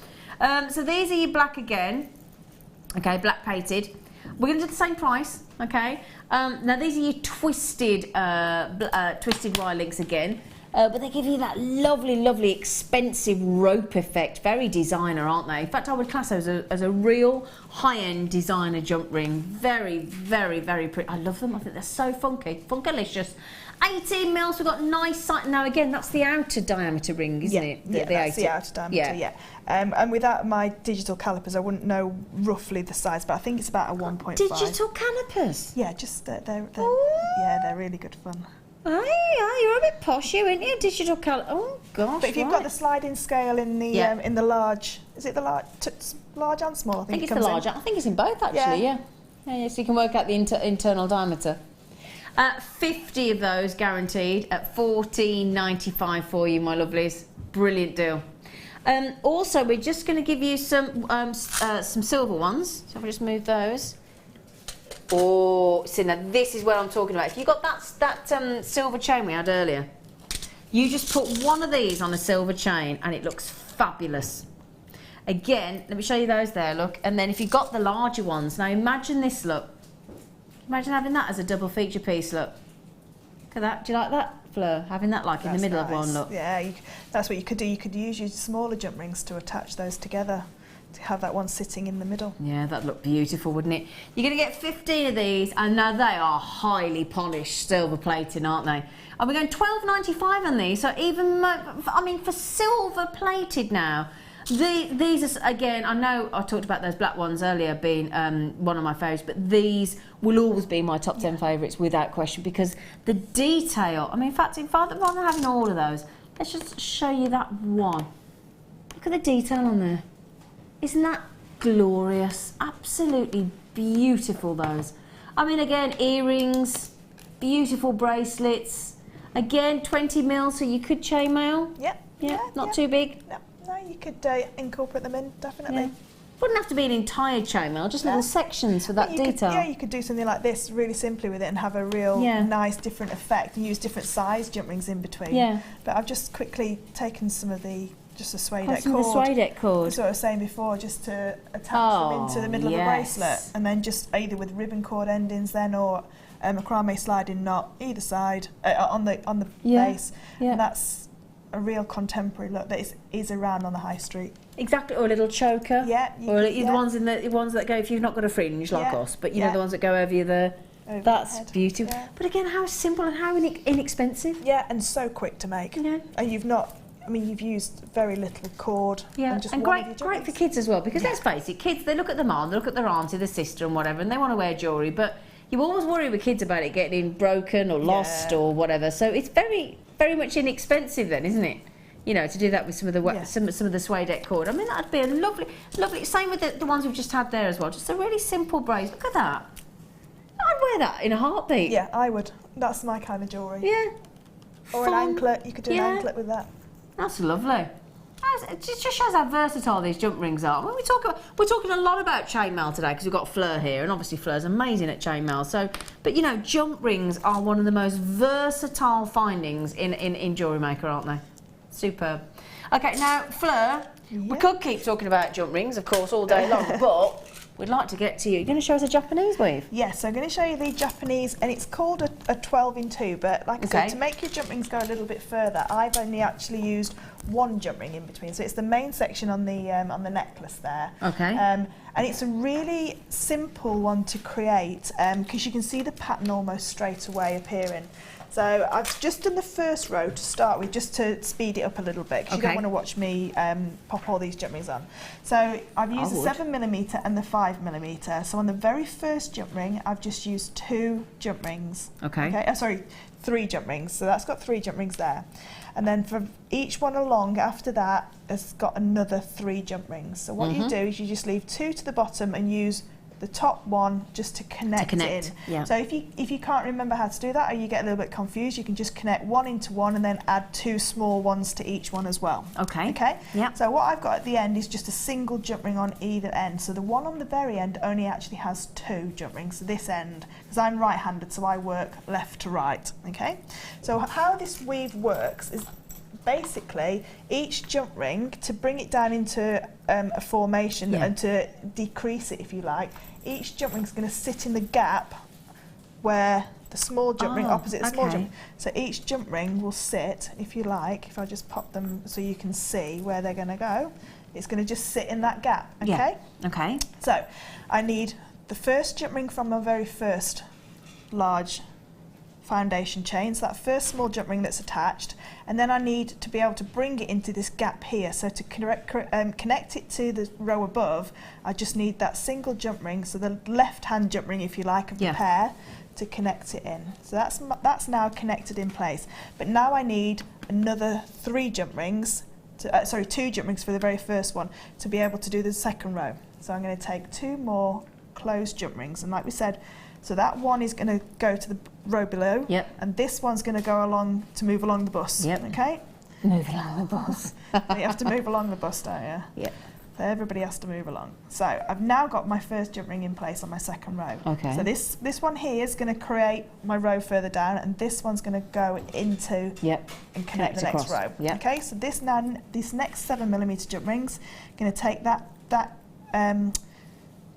So these are your black again. Okay, black painted. We're going to do the same price. Okay. Now these are your twisted twisted wire links again. But they give you that lovely, lovely, expensive rope effect. Very designer, aren't they? In fact, I would class those as a real high-end designer jump ring. Very, very, very pretty. I love them. I think they're so funky. Funkalicious. 18 mils. We've got nice size. Now, again, that's the outer diameter ring, isn't it? That's the outer diameter, and without my digital calipers, I wouldn't know roughly the size, but I think it's about a 1.5. Digital calipers? Yeah, just they're really good fun. Oh, you're a bit posh, you, aren't you? Digital colour. Oh gosh. But if you've got the sliding scale in the large, is it the large and small? I think it's the large. I think it's in both actually. Yeah. So you can work out the internal diameter. 50 of those guaranteed at $14.95 for you, my lovelies. Brilliant deal. Also, we're just going to give you some silver ones. So if I just move those. Oh, so now this is what I'm talking about. If you got that silver chain we had earlier, you just put one of these on a silver chain and it looks fabulous. Again, let me show you those there, look. And then if you got the larger ones, now imagine this, look. Imagine having that as a double feature piece, look. Look at that. Do you like that, Fleur? Having that like in the middle of one, look. Yeah, that's what you could do. You could use your smaller jump rings to attach those together. To have that one sitting in the middle. Yeah, that'd look beautiful, wouldn't it? You're going to get 15 of these, and now they are highly polished silver plating, aren't they? And we're going $12.95 on these, so even, I mean, for silver plated now, these are, again, I know I talked about those black ones earlier being one of my favourites, but these will always be my top 10 favourites without question, because the detail, I mean, in fact, rather than having all of those, let's just show you that one. Look at the detail on there. Isn't that glorious? Absolutely beautiful, those. I mean, again, earrings, beautiful bracelets. Again, 20 mils, so you could chainmail. Not too big. No, you could incorporate them in, definitely. Yeah. Wouldn't have to be an entire chainmail, just little sections for that detail. You could do something like this really simply with it and have a real nice different effect and use different size jump rings in between. Yeah. But I've just quickly taken some of the suede cord. That's what I was saying before, just to attach them into the middle of a bracelet, and then just either with ribbon cord endings then, or a macrame sliding knot either side on the base. Yeah. And that's a real contemporary look that is around on the high street. Exactly, or a little choker. Yeah. The ones that go if you've not got a fringe like us, but you know the ones that go over you there. That's beautiful. Yeah. But again, how simple and how inexpensive. Yeah, and so quick to make. Yeah. And you've used very little cord. Yeah, and great for kids as well, because let's face it, kids, they look at the mum, they look at their auntie, their sister and whatever, and they want to wear jewellery, but you always worry with kids about it getting broken or lost or whatever, so it's very, very much inexpensive then, isn't it? You know, to do that with some of the suede cord. I mean, that'd be a lovely, same with the ones we've just had there as well, just a really simple bracelet. Look at that. I'd wear that in a heartbeat. Yeah, I would. That's my kind of jewellery. Yeah. Or an anklet, you could do an anklet with that. That's lovely. It just shows how versatile these jump rings are. When we're talking a lot about chainmail today because we've got Fleur here, and obviously Fleur's amazing at chainmail. So, but you know, jump rings are one of the most versatile findings in JewelleryMaker, aren't they? Superb. Okay, now Fleur, we could keep talking about jump rings, of course, all day long, but we'd like to get to you. You're going to show us a Japanese weave? Yes, so I'm going to show you the Japanese, and it's called a 12 in 2, but like I said, to make your jump rings go a little bit further, I've only actually used one jump ring in between. So it's the main section on the necklace there. Okay. And it's a really simple one to create because you can see the pattern almost straight away appearing. So I've just done the first row to start with, just to speed it up a little bit, because you don't want to watch me pop all these jump rings on. So I've used the 7mm and the 5mm. So on the very first jump ring, I've just used 2 jump rings. Sorry, 3 jump rings. So that's got 3 jump rings there. And then for each one along after that, it's got another 3 jump rings. So what you do is you just leave 2 to the bottom and use the top one just to connect in. Yeah. So if you can't remember how to do that, or you get a little bit confused, you can just connect one into one and then add 2 small ones to each one as well. Okay. Yeah. So what I've got at the end is just a single jump ring on either end. So the one on the very end only actually has 2 jump rings. So this end, because I'm right-handed, so I work left to right. Okay. So how this weave works is basically each jump ring, to bring it down into a formation and to decrease it, if you like, each jump ring is going to sit in the gap where the small jump ring opposite the small jump. So each jump ring will sit, if you like, if I just pop them so you can see where they're going to go, it's going to just sit in that gap. Okay. Okay. So I need the first jump ring from my very first large foundation chain, so that first small jump ring that's attached, and then I need to be able to bring it into this gap here. So to connect it to the row above, I just need that single jump ring, so the left hand jump ring, if you like, of the pair, to connect it in. So that's now connected in place. But now I need another 3 jump rings, 2 jump rings for the very first one to be able to do the second row. So I'm going to take 2 more closed jump rings, and like we said, so that one is going to go to the row below, and this one's going to go along to move along the bus. Okay? Move along the bus. You have to move along the bus, don't you? Yeah. So everybody has to move along. So I've now got my first jump ring in place on my second row. Okay. So this one here is going to create my row further down, and this one's going to go into and connect the next row. Okay. So this next 7mm jump rings going to take that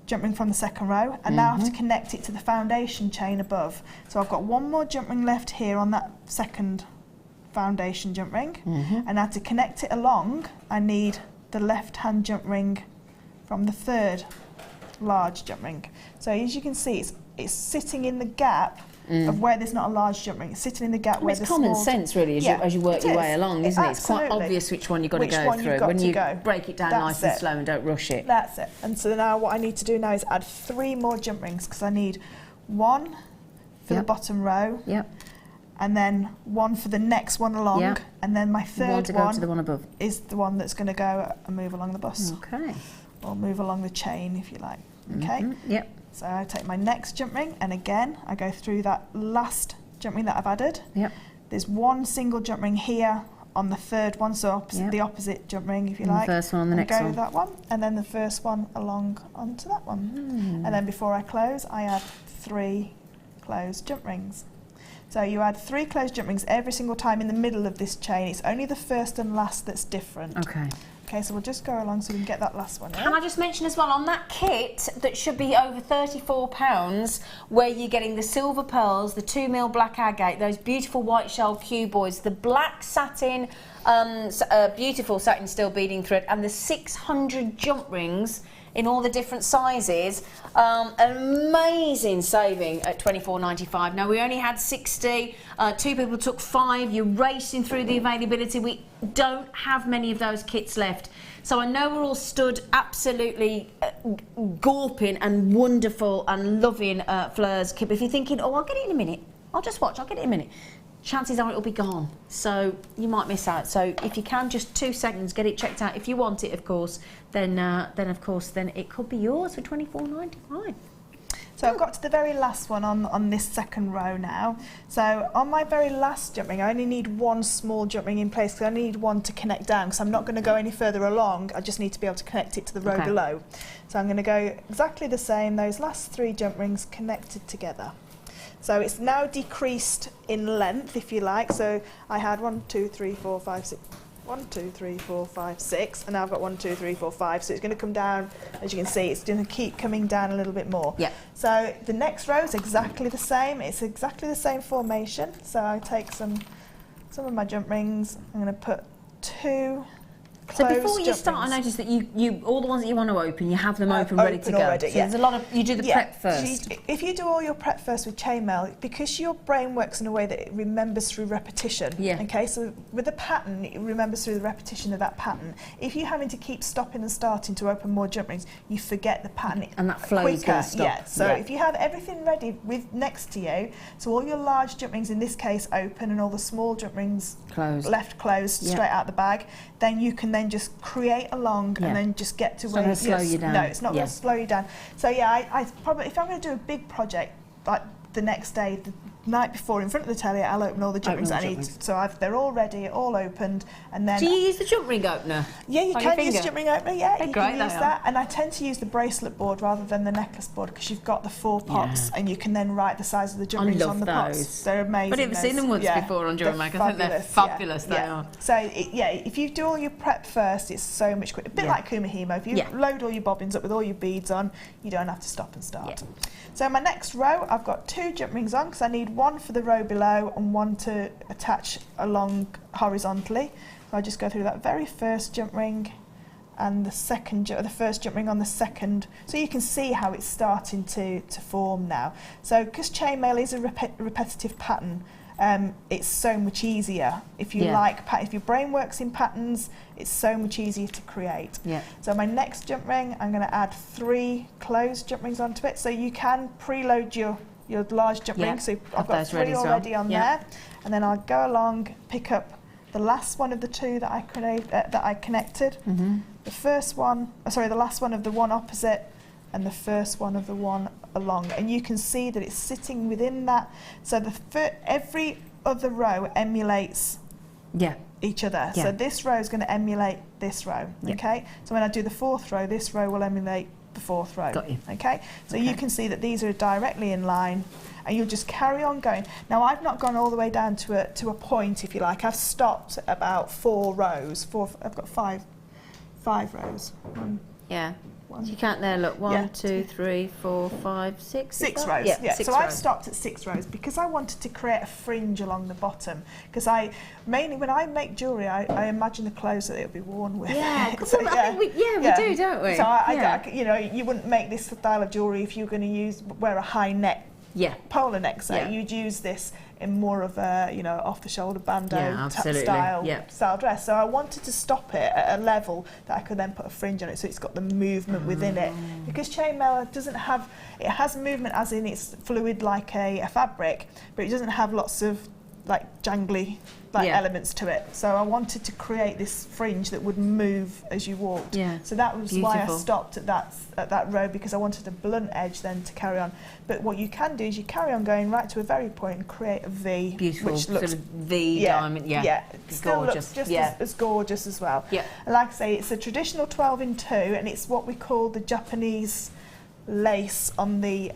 jump ring from the second row, and now I have to connect it to the foundation chain above. So I've got 1 more jump ring left here on that second foundation jump ring, and now to connect it along, I need the left hand jump ring from the third large jump ring. So as you can see, it's sitting in the gap of where there's not a large jump ring. It's sitting in the gap where it's common sense, really, as you work your way along, isn't it? It's quite obvious which one you've got to go through when you break it down nice and slow and don't rush it. That's it. And so now what I need to do now is add 3 more jump rings, because I need 1 for the bottom row, and then 1 for the next one along, and then my third to go to the one above is the one that's going to go and move along the bus. Okay. Or move along the chain, if you like. Okay. So I take my next jump ring, and again I go through that last jump ring that I've added. There's 1 single jump ring here on the third one, so the opposite jump ring, if you like. The first one on the next one. Go that one, and then the first one along onto that one. And then before I close, I add 3 closed jump rings. So you add 3 closed jump rings every single time in the middle of this chain. It's only the first and last that's different. Okay, so we'll just go along so we can get that last one in. Can I just mention as well, on that kit that should be over £34, where you're getting the silver pearls, the 2mm black agate, those beautiful white shell cuboids, the black satin, beautiful satin steel beading thread, and the 600 jump rings in all the different sizes. Amazing saving at £24.95. Now, we only had 60, 2 people took 5, you're racing through the availability. We don't have many of those kits left. So I know we're all stood absolutely gawping and wonderful and loving Fleur's kit. But if you're thinking, oh, I'll get it in a minute, I'll just watch, I'll get it in a minute, chances are it'll be gone, so you might miss out. So if you can, just 2 seconds, get it checked out. If you want it, of course, then it could be yours for £24.95. So I've got to the very last one on this second row now. So on my very last jump ring, I only need 1 small jump ring in place, because I only need 1 to connect down, because I'm not going to go any further along. I just need to be able to connect it to the row below. So I'm going to go exactly the same, those last 3 jump rings connected together. So it's now decreased in length, if you like. So I had 1, 2, 3, 4, 5, 6. 1, 2, 3, 4, 5, 6, and now I've got 1, 2, 3, 4, 5. So it's going to come down, as you can see, it's going to keep coming down a little bit more. So the next row is exactly the same. It's exactly the same formation. So I take some of my jump rings. I'm going to put 2 So before you start, I noticed that you all the ones that you want to open, you have them open ready to go. Already, so there's a lot of, you do the prep first. So if you do all your prep first with chainmail, because your brain works in a way that it remembers through repetition. Okay, so with the pattern, it remembers through the repetition of that pattern. If you're having to keep stopping and starting to open more jump rings, you forget the pattern. And that flow is going to stop. So if you have everything ready next to you, so all your large jump rings in this case open and all the small jump rings left closed straight out the bag, then you can then just create along and then just get to where it's not going to slow you down. No, it's not going to slow you down. So I probably, if I'm going to do a big project like the next day, the night before, in front of the telly, I'll open all the jump rings I need. So they're all ready, all opened, and then. Do you use the jump ring opener? Yeah, you can use the jump ring opener. Yeah, they're you great, can use that. And I tend to use the bracelet board rather than the necklace board because you've got the 4 pots, and you can then write the size of the jump rings on the pots. They're amazing. I've never seen them once before on JewelleryMaker. I think they're fabulous. They are. So if you do all your prep first, it's so much quicker. A bit like Kumahimo. If you load all your bobbins up with all your beads on, you don't have to stop and start. So my next row, I've got 2 jump rings on because I need one for the row below and one to attach along horizontally. So I just go through that very first jump ring and the first jump ring on the second. So you can see how it's starting to form now. So because chainmail is a repetitive pattern, it's so much easier. If you if your brain works in patterns, it's so much easier to create. So my next jump ring, I'm going to add 3 closed jump rings onto it. So you can preload your large jump ring. So I've got 3 already on there, and then I'll go along, pick up the last one of the 2 that I connected. The first one, the last one of the one opposite, and the first one of the one along, and you can see that it's sitting within that. So every other row emulates each other. So this row is going to emulate this row. Okay. So when I do the 4th row, this row will emulate the 4th row. Got you. Okay. So you can see that these are directly in line, and you'll just carry on going. Now I've not gone all the way down to a point, if you like. I've stopped at about 4 rows. I've got five rows. You count there, look, 1, 2, 3, 4, 5, 6. 6 rows. So I've stopped at 6 rows because I wanted to create a fringe along the bottom. Because mainly when I make jewellery, I imagine the clothes that it'll be worn with. I think we do, don't we? So you wouldn't make this style of jewellery if you were going to wear a high neck. Polar neck, you'd use this in more of a off the shoulder bandeau style dress. So I wanted to stop it at a level that I could then put a fringe on it, so it's got the movement within it. Because chainmail it has movement as in it's fluid like a fabric, but it doesn't have lots of like jangly elements to it. So I wanted to create this fringe that would move as you walked. So that was why I stopped at that row, because I wanted a blunt edge then to carry on. But what you can do is you carry on going right to a very point and create a V. Beautiful, which looks sort of V diamond. It still looks just as gorgeous as well. And like I say, it's a traditional 12-in-2, and it's what we call the Japanese lace on the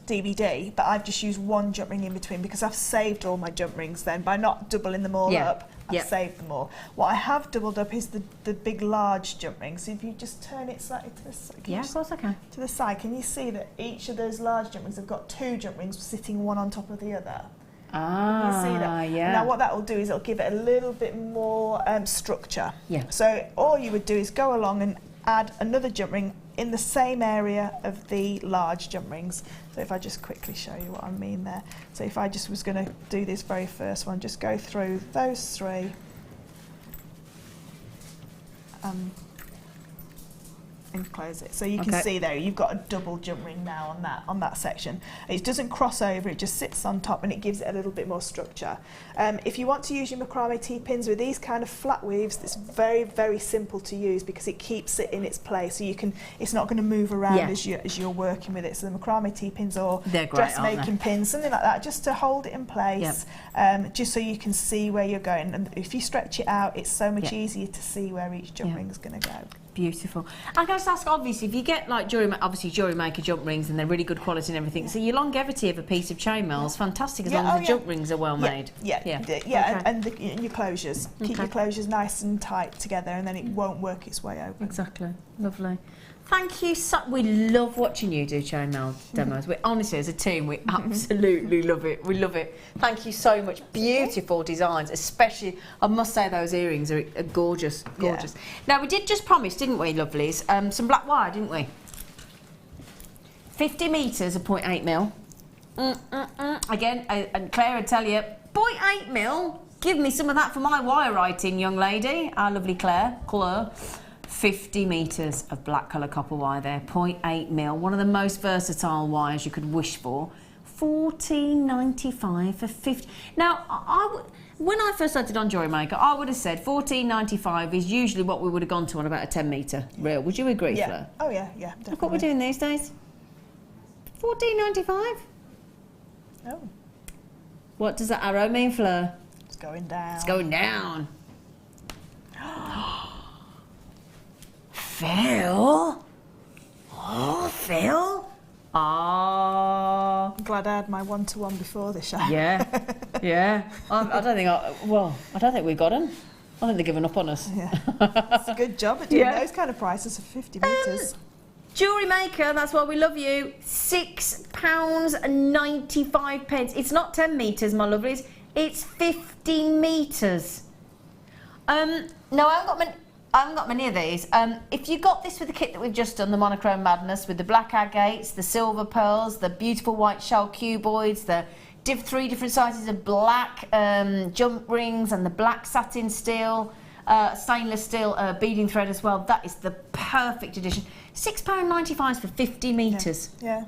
DVD, but I've just used 1 jump ring in between because I've saved all my jump rings then by not doubling them all up. I've saved them all. What I have doubled up is the big large jump ring. So if you just turn it slightly to the side, of course I can. To the side, can you see that each of those large jump rings have got 2 jump rings sitting one on top of the other? You see that? Now what that will do is it'll give it a little bit more structure. So all you would do is go along and add another jump ring in the same area of the large jump rings. So if I just quickly show you what I mean there. So if I just was going to do this very first one, just go through those 3 and close it. So you can see there you've got a double jump ring now on that section. It doesn't cross over, it just sits on top and it gives it a little bit more structure. If you want to use your macrame T-pins with these kind of flat weaves, it's very, very simple to use because it keeps it in its place. So it's not going to move around as you're working with it. So the macrame T-pins or dressmaking pins, something like that, just to hold it in place, just so you can see where you're going. And if you stretch it out, it's so much easier to see where each jump ring is going to go. Beautiful. I can just ask, obviously, if you get like JewelleryMaker jump rings and they're really good quality and everything, so your longevity of a piece of chainmail is fantastic as long as the jump rings are well made. And your closures. Keep your closures nice and tight together, and then it won't work its way open. Exactly. Lovely. Thank you so. We love watching you do chainmail demos. We honestly, as a team, we absolutely love it. We love it. Thank you so much. Beautiful designs, especially. I must say those earrings are gorgeous, gorgeous. Yeah. Now we did just promise, didn't we, lovelies? Some black wire, didn't we? 50 metres of 0.8 mil. Again, and Claire would tell you, 0.8 mil. Give me some of that for my wire writing, young lady. Our lovely Claire. 50 metres of black colour copper wire there, 0.8 mil, one of the most versatile wires you could wish for. $14.95 for 50. Now, when I first started on JewelleryMaker, I would have said $14.95 is usually what we would have gone to on about a 10 metre reel. Would you agree, Fleur? Oh yeah, definitely. Look what we're doing these days. $14.95. Oh. What does that arrow mean, Fleur? It's going down. It's going down. Phil? Oh, Phil? Ah. I'm glad I had my one-to-one before this show. Yeah, yeah. I don't think we got them. I think they're giving up on us. Yeah. It's a good job at doing those kind of prices for 50 metres. JewelleryMaker, that's why we love you. £6.95. It's not 10 metres, my lovelies. It's 50 metres. No, I haven't got many of these. If you got this with the kit that we've just done, the Monochrome Madness, with the black agates, the silver pearls, the beautiful white shell cuboids, the 3 different sizes of black jump rings, and the black satin steel, stainless steel beading thread as well, that is the perfect addition. £6.95 for 50 metres. Yeah,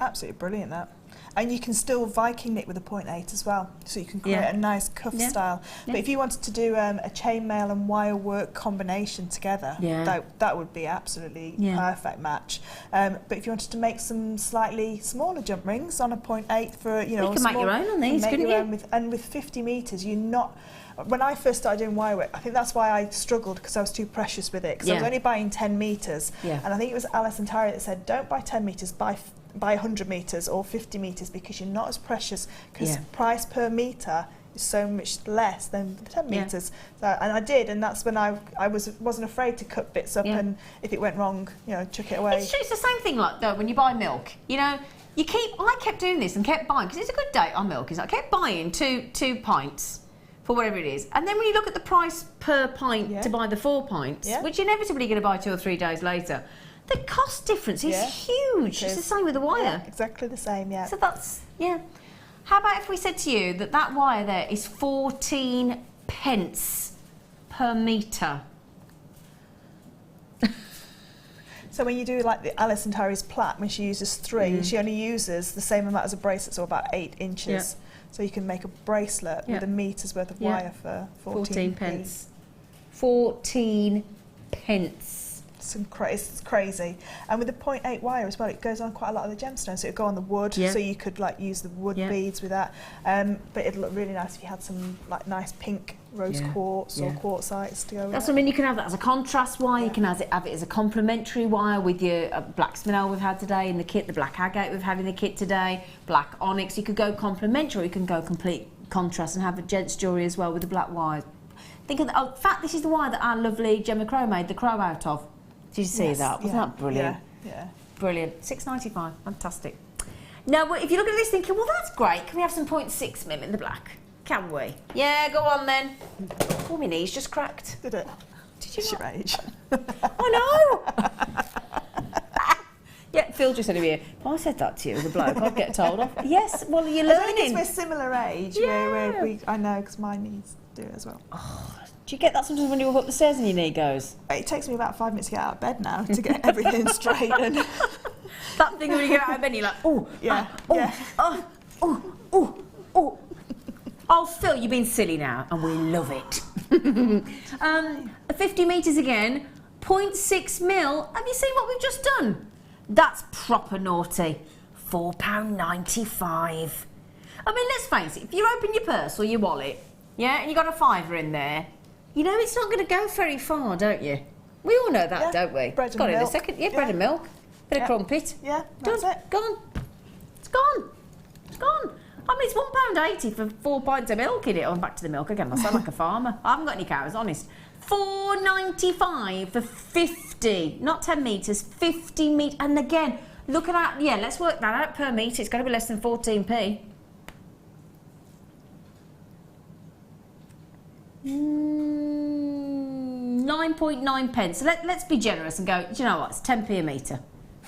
absolutely brilliant that. And you can still Viking knit with a 0.8 as well, so you can create a nice cuff style. But if you wanted to do a chainmail and wire work combination together, that would be absolutely perfect match. But if you wanted to make some slightly smaller jump rings on a 0.8 for, you know, you can make your own on these, couldn't you? And with 50 metres, you're not. When I first started doing wire work, I think that's why I struggled, because I was too precious with it. Because I was only buying 10 metres, and I think it was Alison Tyrie that said, "Don't buy 10 metres, buy 100 metres or 50 metres, because you're not as precious, because price per metre is so much less than the 10 metres." So, and I did, and that's when I wasn't afraid to cut bits up, and if it went wrong, you know, chuck it away. It's true. It's the same thing like though when you buy milk. You know, I kept doing this and kept buying, because it's a good date on milk. I kept buying two pints for whatever it is, and then when you look at the price per pint to buy the 4 pints, which you're inevitably going to buy 2 or 3 days later, the cost difference is huge. It's the same with the wire. Yeah, exactly the same, So that's, How about if we said to you that wire there is 14 pence per metre? So when you do like the Alison Tyrie's plait, when she uses 3, she only uses the same amount as a bracelet, so about 8 inches. So you can make a bracelet with a metre's worth of wire for 14 pence. 14 pence. It's crazy. And with the 0.8 wire as well, it goes on quite a lot of the gemstones. So it'd go on the wood, so you could like use the wood beads with that. But it'd look really nice if you had some like nice pink rose quartz or quartzites to go with. That's what I mean. You can have that as a contrast wire. You can have it as a complementary wire with your black spinel we've had today in the kit, the black agate we've had in the kit today, black onyx. You could go complementary. You can go complete contrast and have a gents jewellery as well with the black wire. Think of in fact, this is the wire that our lovely Gemma Crow made the crow out of. Did you see that? Wasn't that brilliant? Yeah. Brilliant. $6.95. Fantastic. Now, if you look at this thinking, well, that's great. Can we have some 0.6 mil in the black? Can we? Yeah, go on then. Oh, my knees just cracked. Did it? Did you? It's your age. I know. Phil just said to me, if I said that to you as a bloke, I'd get told off. Yes, well, you're learning. I think we're similar age. Where I know, because my knees do it as well. Oh, do you get that sometimes when you walk up the stairs and your knee goes? It takes me about 5 minutes to get out of bed now to get everything straight. And that thing when you get out of bed, you're like, oh, oh, Phil, you've been silly now, and we love it. 50 metres again, 0.6 mil. Have you seen what we've just done? That's proper naughty. £4.95. I mean, let's face it, if you open your purse or your wallet, and you got a fiver in there, you know it's not going to go very far, don't you? We all know that, don't we? Bread and got milk. it in a second. Yeah, bread and milk. Bit of crumpet. Yeah, that's it. Gone. It's gone. It's gone. I mean, it's £1.80 for 4 pints of milk in it. I'm back to the milk again. I sound like a farmer. I haven't got any cows, honest. $4.95 for 50, not 10 metres, 50 metres. And again, look at that. Yeah, let's work that out per metre. It's got to be less than 14p. 9.9 pence. So let's be generous and go, do you know what? It's 10p a metre.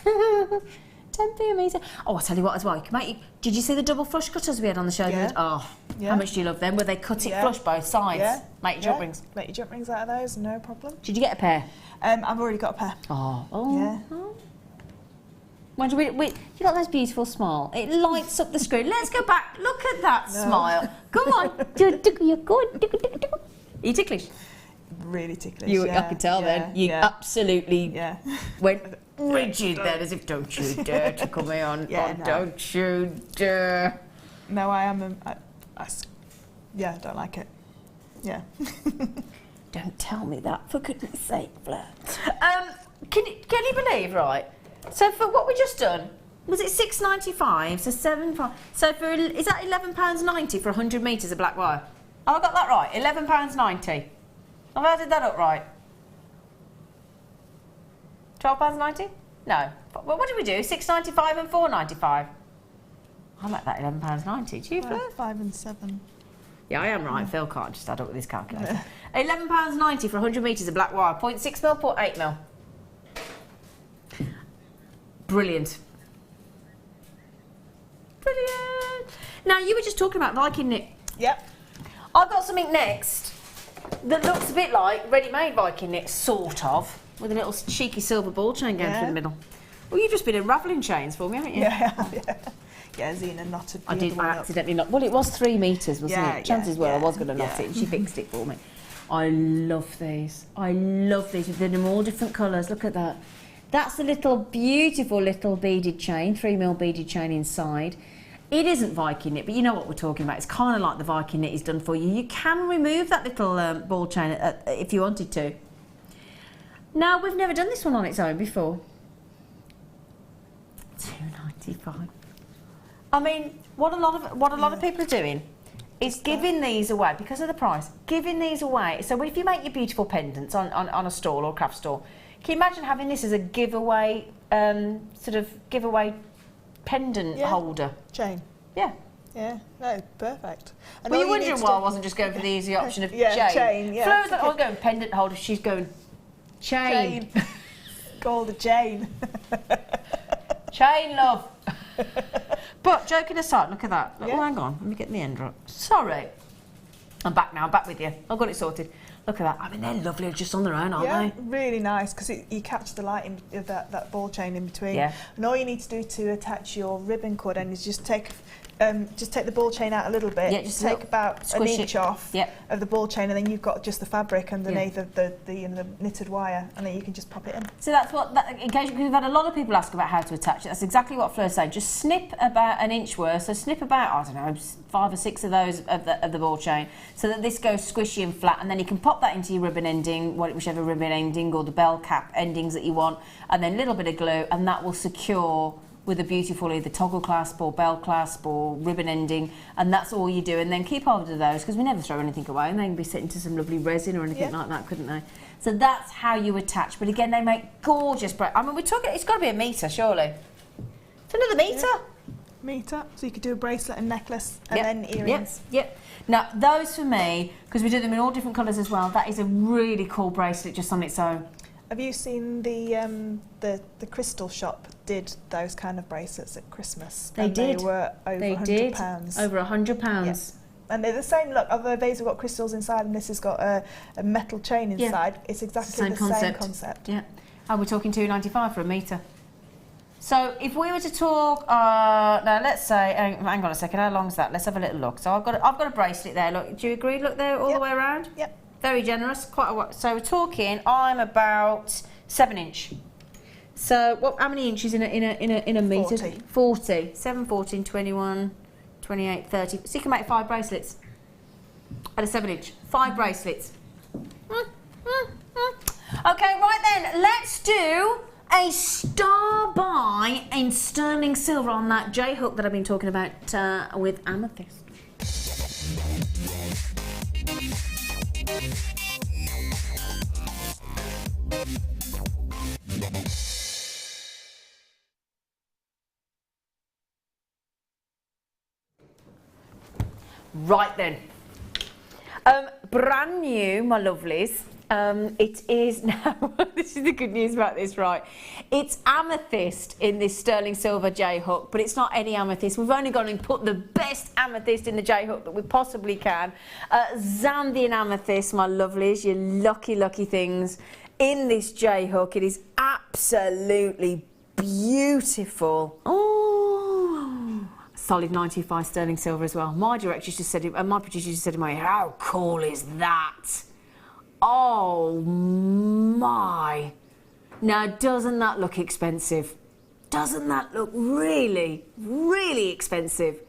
10p a metre. Oh, I'll tell you what as well. You can make. Did you see the double flush cutters we had on the show? Yeah. Oh, how much do you love them? Where they cut it flush both sides. Yeah. Make your jump rings. Make your jump rings out of those, no problem. Did you get a pair? I've already got a pair. Oh. Yeah. When do we, you got those beautiful smile. It lights up the screen. Let's go back. Look at that smile. Come on. You're good. Are you ticklish? Really ticklish. I could tell then. You absolutely went rigid then, as if don't you dare tickle me on. Don't you dare. No, I am. I don't like it. Yeah. Don't tell me that, for goodness sake, Fleur. Can you believe, right? So for what we just done, was it £6.95? So £7. So is that £11.90 for 100 metres of black wire? Oh, I got that right. £11.90. Have I added that up right? £12.90? No. What did we do? £6.95 and £4.95. I like that £11.90. Do you, Fleur? 5 and 7. Yeah, I am right. Phil can't just add up with his calculator. £11.90 for 100 metres of black wire. 0.6mm, 0.8mm. Brilliant. Brilliant. Now, you were just talking about Viking knit. Yep. I've got something next that looks a bit like ready-made Viking knit, sort of, with a little cheeky silver ball chain going through the middle. Well, you've just been unravelling chains for me, haven't you? Yeah, Zena knotted the I did. other one I accidentally knot. Well, it was 3 metres, wasn't it? Chances were I was going to knot it, and she fixed it for me. I love these. I love these. They're in all different colours. Look at that. That's the little beautiful little beaded chain, 3mm beaded chain inside. It isn't Viking knit, but you know what we're talking about. It's kind of like the Viking knit is done for you. You can remove that little ball chain if you wanted to. Now, we've never done this one on its own before. £2.95. I mean, what a lot of people are doing is giving these away because of the price. Giving these away. So if you make your beautiful pendants on a stall or a craft store, can you imagine having this as a giveaway, giveaway pendant holder? Chain. Yeah. Yeah, no, perfect. And were you wondering why I wasn't just going for the easy option of chain? Yeah. Fleur's like, I was going pendant holder, she's going chain. Called a chain. Chain, love. But joking aside, look at that. Oh, hang on, let me get the end right. Sorry. I'm back now, back with you. I've got it sorted. Look at that. I mean, they're lovely just on their own, aren't they? Yeah, really nice because you catch the light in that ball chain in between. Yeah. And all you need to do to attach your ribbon cord end is just take the ball chain out a little bit. Yeah, just take about an inch off of the ball chain, and then you've got just the fabric underneath of the knitted wire, and then you can just pop it in. So that's what, in case, because we've had a lot of people ask about how to attach it. That's exactly what Fleur said. Just snip about an inch worth. So snip about, I don't know, 5 or 6 of those of the ball chain, so that this goes squishy and flat, and then you can pop that into your ribbon ending, whichever ribbon ending or the bell cap endings that you want, and then a little bit of glue, and that will secure with a beautiful either toggle clasp or bell clasp or ribbon ending, and that's all you do. And then keep hold of those because we never throw anything away, and they can be set into some lovely resin or anything like that, couldn't they? So that's how you attach. But again, they make gorgeous I mean, we're talking, it's got to be a metre, surely. It's another metre. Metre, so you could do a bracelet and necklace and then earrings. Yep. Now those for me, because we do them in all different colours as well, that is a really cool bracelet just on its own. Have you seen the crystal shop did those kind of bracelets at Christmas? They did. They were over £100. Over £100. Yes. And they're the same look, although these have got crystals inside and this has got a metal chain inside. It's exactly the same concept. Yeah. And we're talking £2.95 for a metre. So if we were to talk, now let's say, hang on a second, how long is that? Let's have a little look. So I've got a bracelet there. Look, do you agree? Look there, all the way around. Yep. Very generous. Quite a lot. So we're talking. I'm about 7 inch. So how many inches in a metre? 40. 7, 14, 21, 28, 30. So you can make 5 bracelets at a 7 inch. 5 bracelets. Okay, right then. Let's do a star buy in sterling silver on that J hook that I've been talking about with Amethyst. Right then, brand new, my lovelies. It is now, this is the good news about this, right? It's amethyst in this sterling silver J-hook, but it's not any amethyst. We've only gone and put the best amethyst in the J-hook that we possibly can. Zambian amethyst, my lovelies, you lucky, lucky things. In this J-hook, it is absolutely beautiful. Oh, solid 95 sterling silver as well. My director just said, my producer just said to me, how cool is that? Oh my. Now, doesn't that look expensive? Doesn't that look really, really expensive?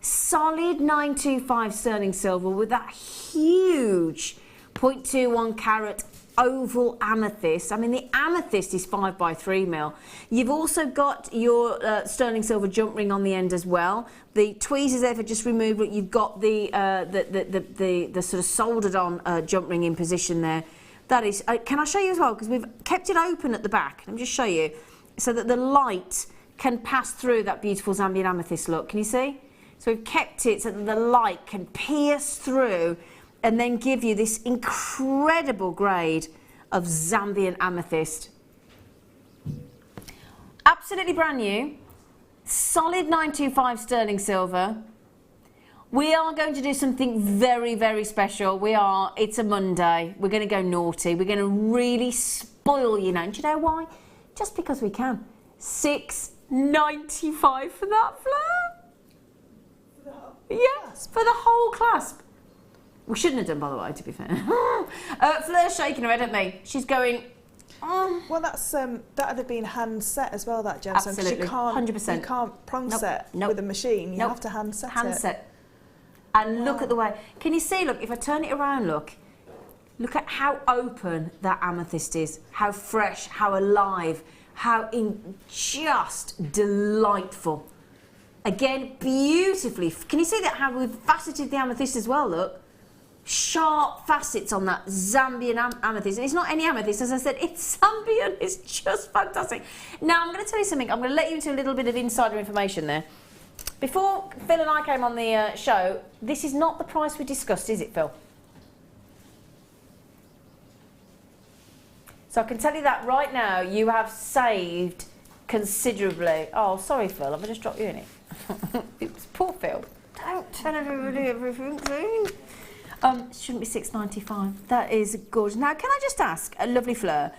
Solid 925 sterling silver with that huge 0.21 carat oval amethyst. I mean, the amethyst is 5x3 mm. You've also got your sterling silver jump ring on the end as well. The tweezers there for just removal. You've got the sort of soldered on jump ring in position there. That is, can I show you as well? Because we've kept it open at the back. Let me just show you so that the light can pass through that beautiful Zambian amethyst look. Can you see? So we've kept it so that the light can pierce through and then give you this incredible grade of Zambian amethyst. Absolutely brand new, solid 925 sterling silver. We are going to do something very, very special. It's a Monday. We're going to go naughty. We're going to really spoil you now. And do you know why? Just because we can. $6.95 for that, Fleur. Yes, for the whole clasp. We shouldn't have done, by the way, to be fair. Fleur's shaking her head at me. She's going, Well, that's that would have been hand set as well, that gemstone. Absolutely, you can't, 100%. You can't prong set with a machine. You have to hand set it. Hand set. And look at the way. Can you see, look, if I turn it around, look at how open that amethyst is, how fresh, how alive, how just delightful. Again, beautifully. Can you see that, how we've faceted the amethyst as well, look? Sharp facets on that Zambian amethyst. And it's not any amethyst, as I said, it's Zambian. It's just fantastic. Now, I'm going to tell you something. I'm going to let you into a little bit of insider information there. Before Phil and I came on the show, this is not the price we discussed, is it, Phil? So I can tell you that right now, you have saved considerably. Oh, sorry, Phil, I've just dropped you in it. It's poor Phil. Don't tell everybody everything. It shouldn't be $6.95. That is gorgeous. Now, can I just ask, a lovely Fleur,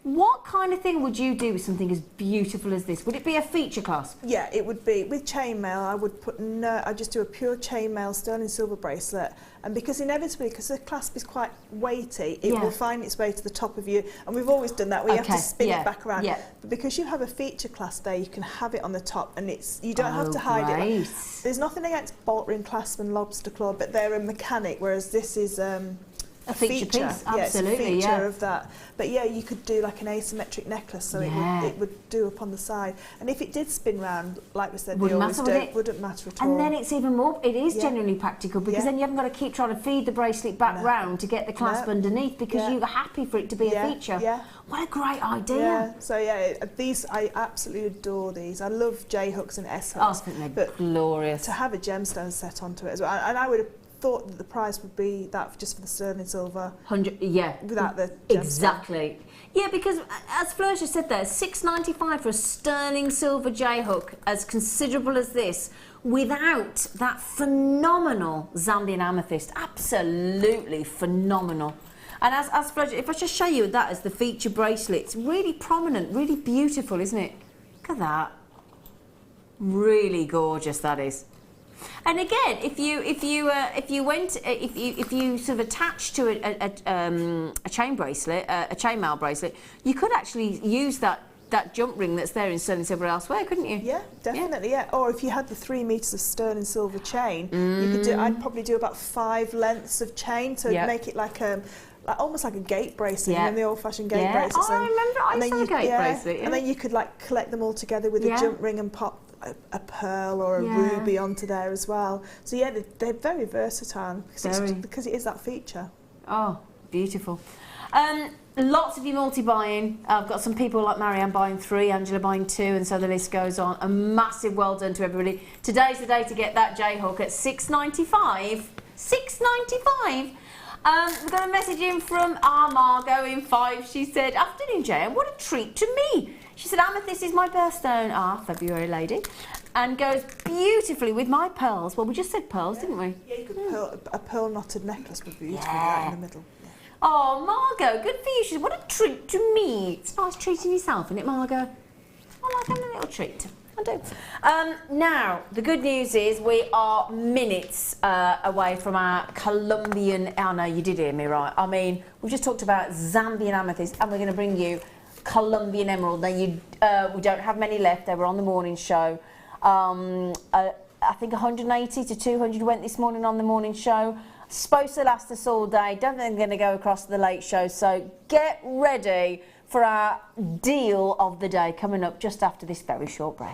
what kind of thing would you do with something as beautiful as this? Would it be a feature clasp? Yeah, it would be. With chainmail, I would put I'd just do a pure chainmail sterling silver bracelet, and because inevitably, because the clasp is quite weighty, it will find its way to the top of you. And we've always done that. We have to spin it back around. Yeah. But because you have a feature clasp there, you can have it on the top, and you don't have to hide it. There's nothing against bolt ring clasp and lobster claw, but they're a mechanic, whereas this is a feature piece, absolutely, it's a feature of that. But yeah, you could do like an asymmetric necklace, so it would do up on the side. And if it did spin round, like we said, wouldn't matter at all. And then it's even more, it is genuinely practical, because then you haven't got to keep trying to feed the bracelet back round to get the clasp underneath, because you're happy for it to be a feature. What a great idea. Yeah, so yeah, these, I absolutely adore these. I love J-hooks and S-hooks. I think they're glorious. To have a gemstone set onto it as well. And I would have thought that the price would be that just for the sterling silver. 100, yeah. Without the exactly. Yeah, because as Fleur just said there, $6.95 for a sterling silver J-hook as considerable as this, without that phenomenal Zambian amethyst. Absolutely phenomenal. And as Fleur, if I just show you that as the feature bracelet, it's really prominent, really beautiful, isn't it? Look at that. Really gorgeous that is. And again, if you sort of attach to a chain bracelet, a chainmail bracelet, you could actually use that jump ring that's there in sterling silver elsewhere, couldn't you? Yeah, definitely. Yeah. Or if you had the 3 meters of sterling silver chain, you could do. I'd probably do about 5 lengths of chain to make it like almost like a gate bracelet, you know, the old-fashioned gate bracelets. Oh, I remember. I used to have a gate bracelet. And then you could like collect them all together with a jump ring and pop a pearl or a ruby onto there as well. So yeah, they're very versatile because it is that feature. Oh, beautiful. Lots of you multi-buying. I've got some people like Marianne buying 3, Angela buying 2, and so the list goes on. A massive well done to everybody. Today's the day to get that J-hook at $6.95. $6.95. We've got a message in from Margot in 5. She said, "Afternoon, JM, what a treat to me." She said, "Amethyst is my birthstone." February lady. And goes beautifully with my pearls. Well, we just said pearls, didn't we? Yeah, you could a pearl knotted necklace would be beautiful right in the middle. Yeah. Oh, Margot, good for you. She said, "What a treat to me." It's nice treating yourself, isn't it, Margot? I like having a little treat. I do. Now, the good news is we are minutes away from our Colombian... Oh, no, you did hear me right. I mean, we've just talked about Zambian amethyst, and we're going to bring you Colombian emerald. Now, we don't have many left. They were on the morning show. I think 180 to 200 went this morning on the morning show. Supposed to last us all day. Don't think they're going to go across the late show. So get ready for our deal of the day coming up just after this very short break.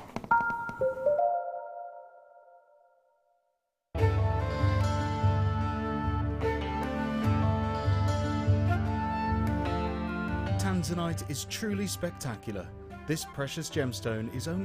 Tanzanite is truly spectacular. This precious gemstone is only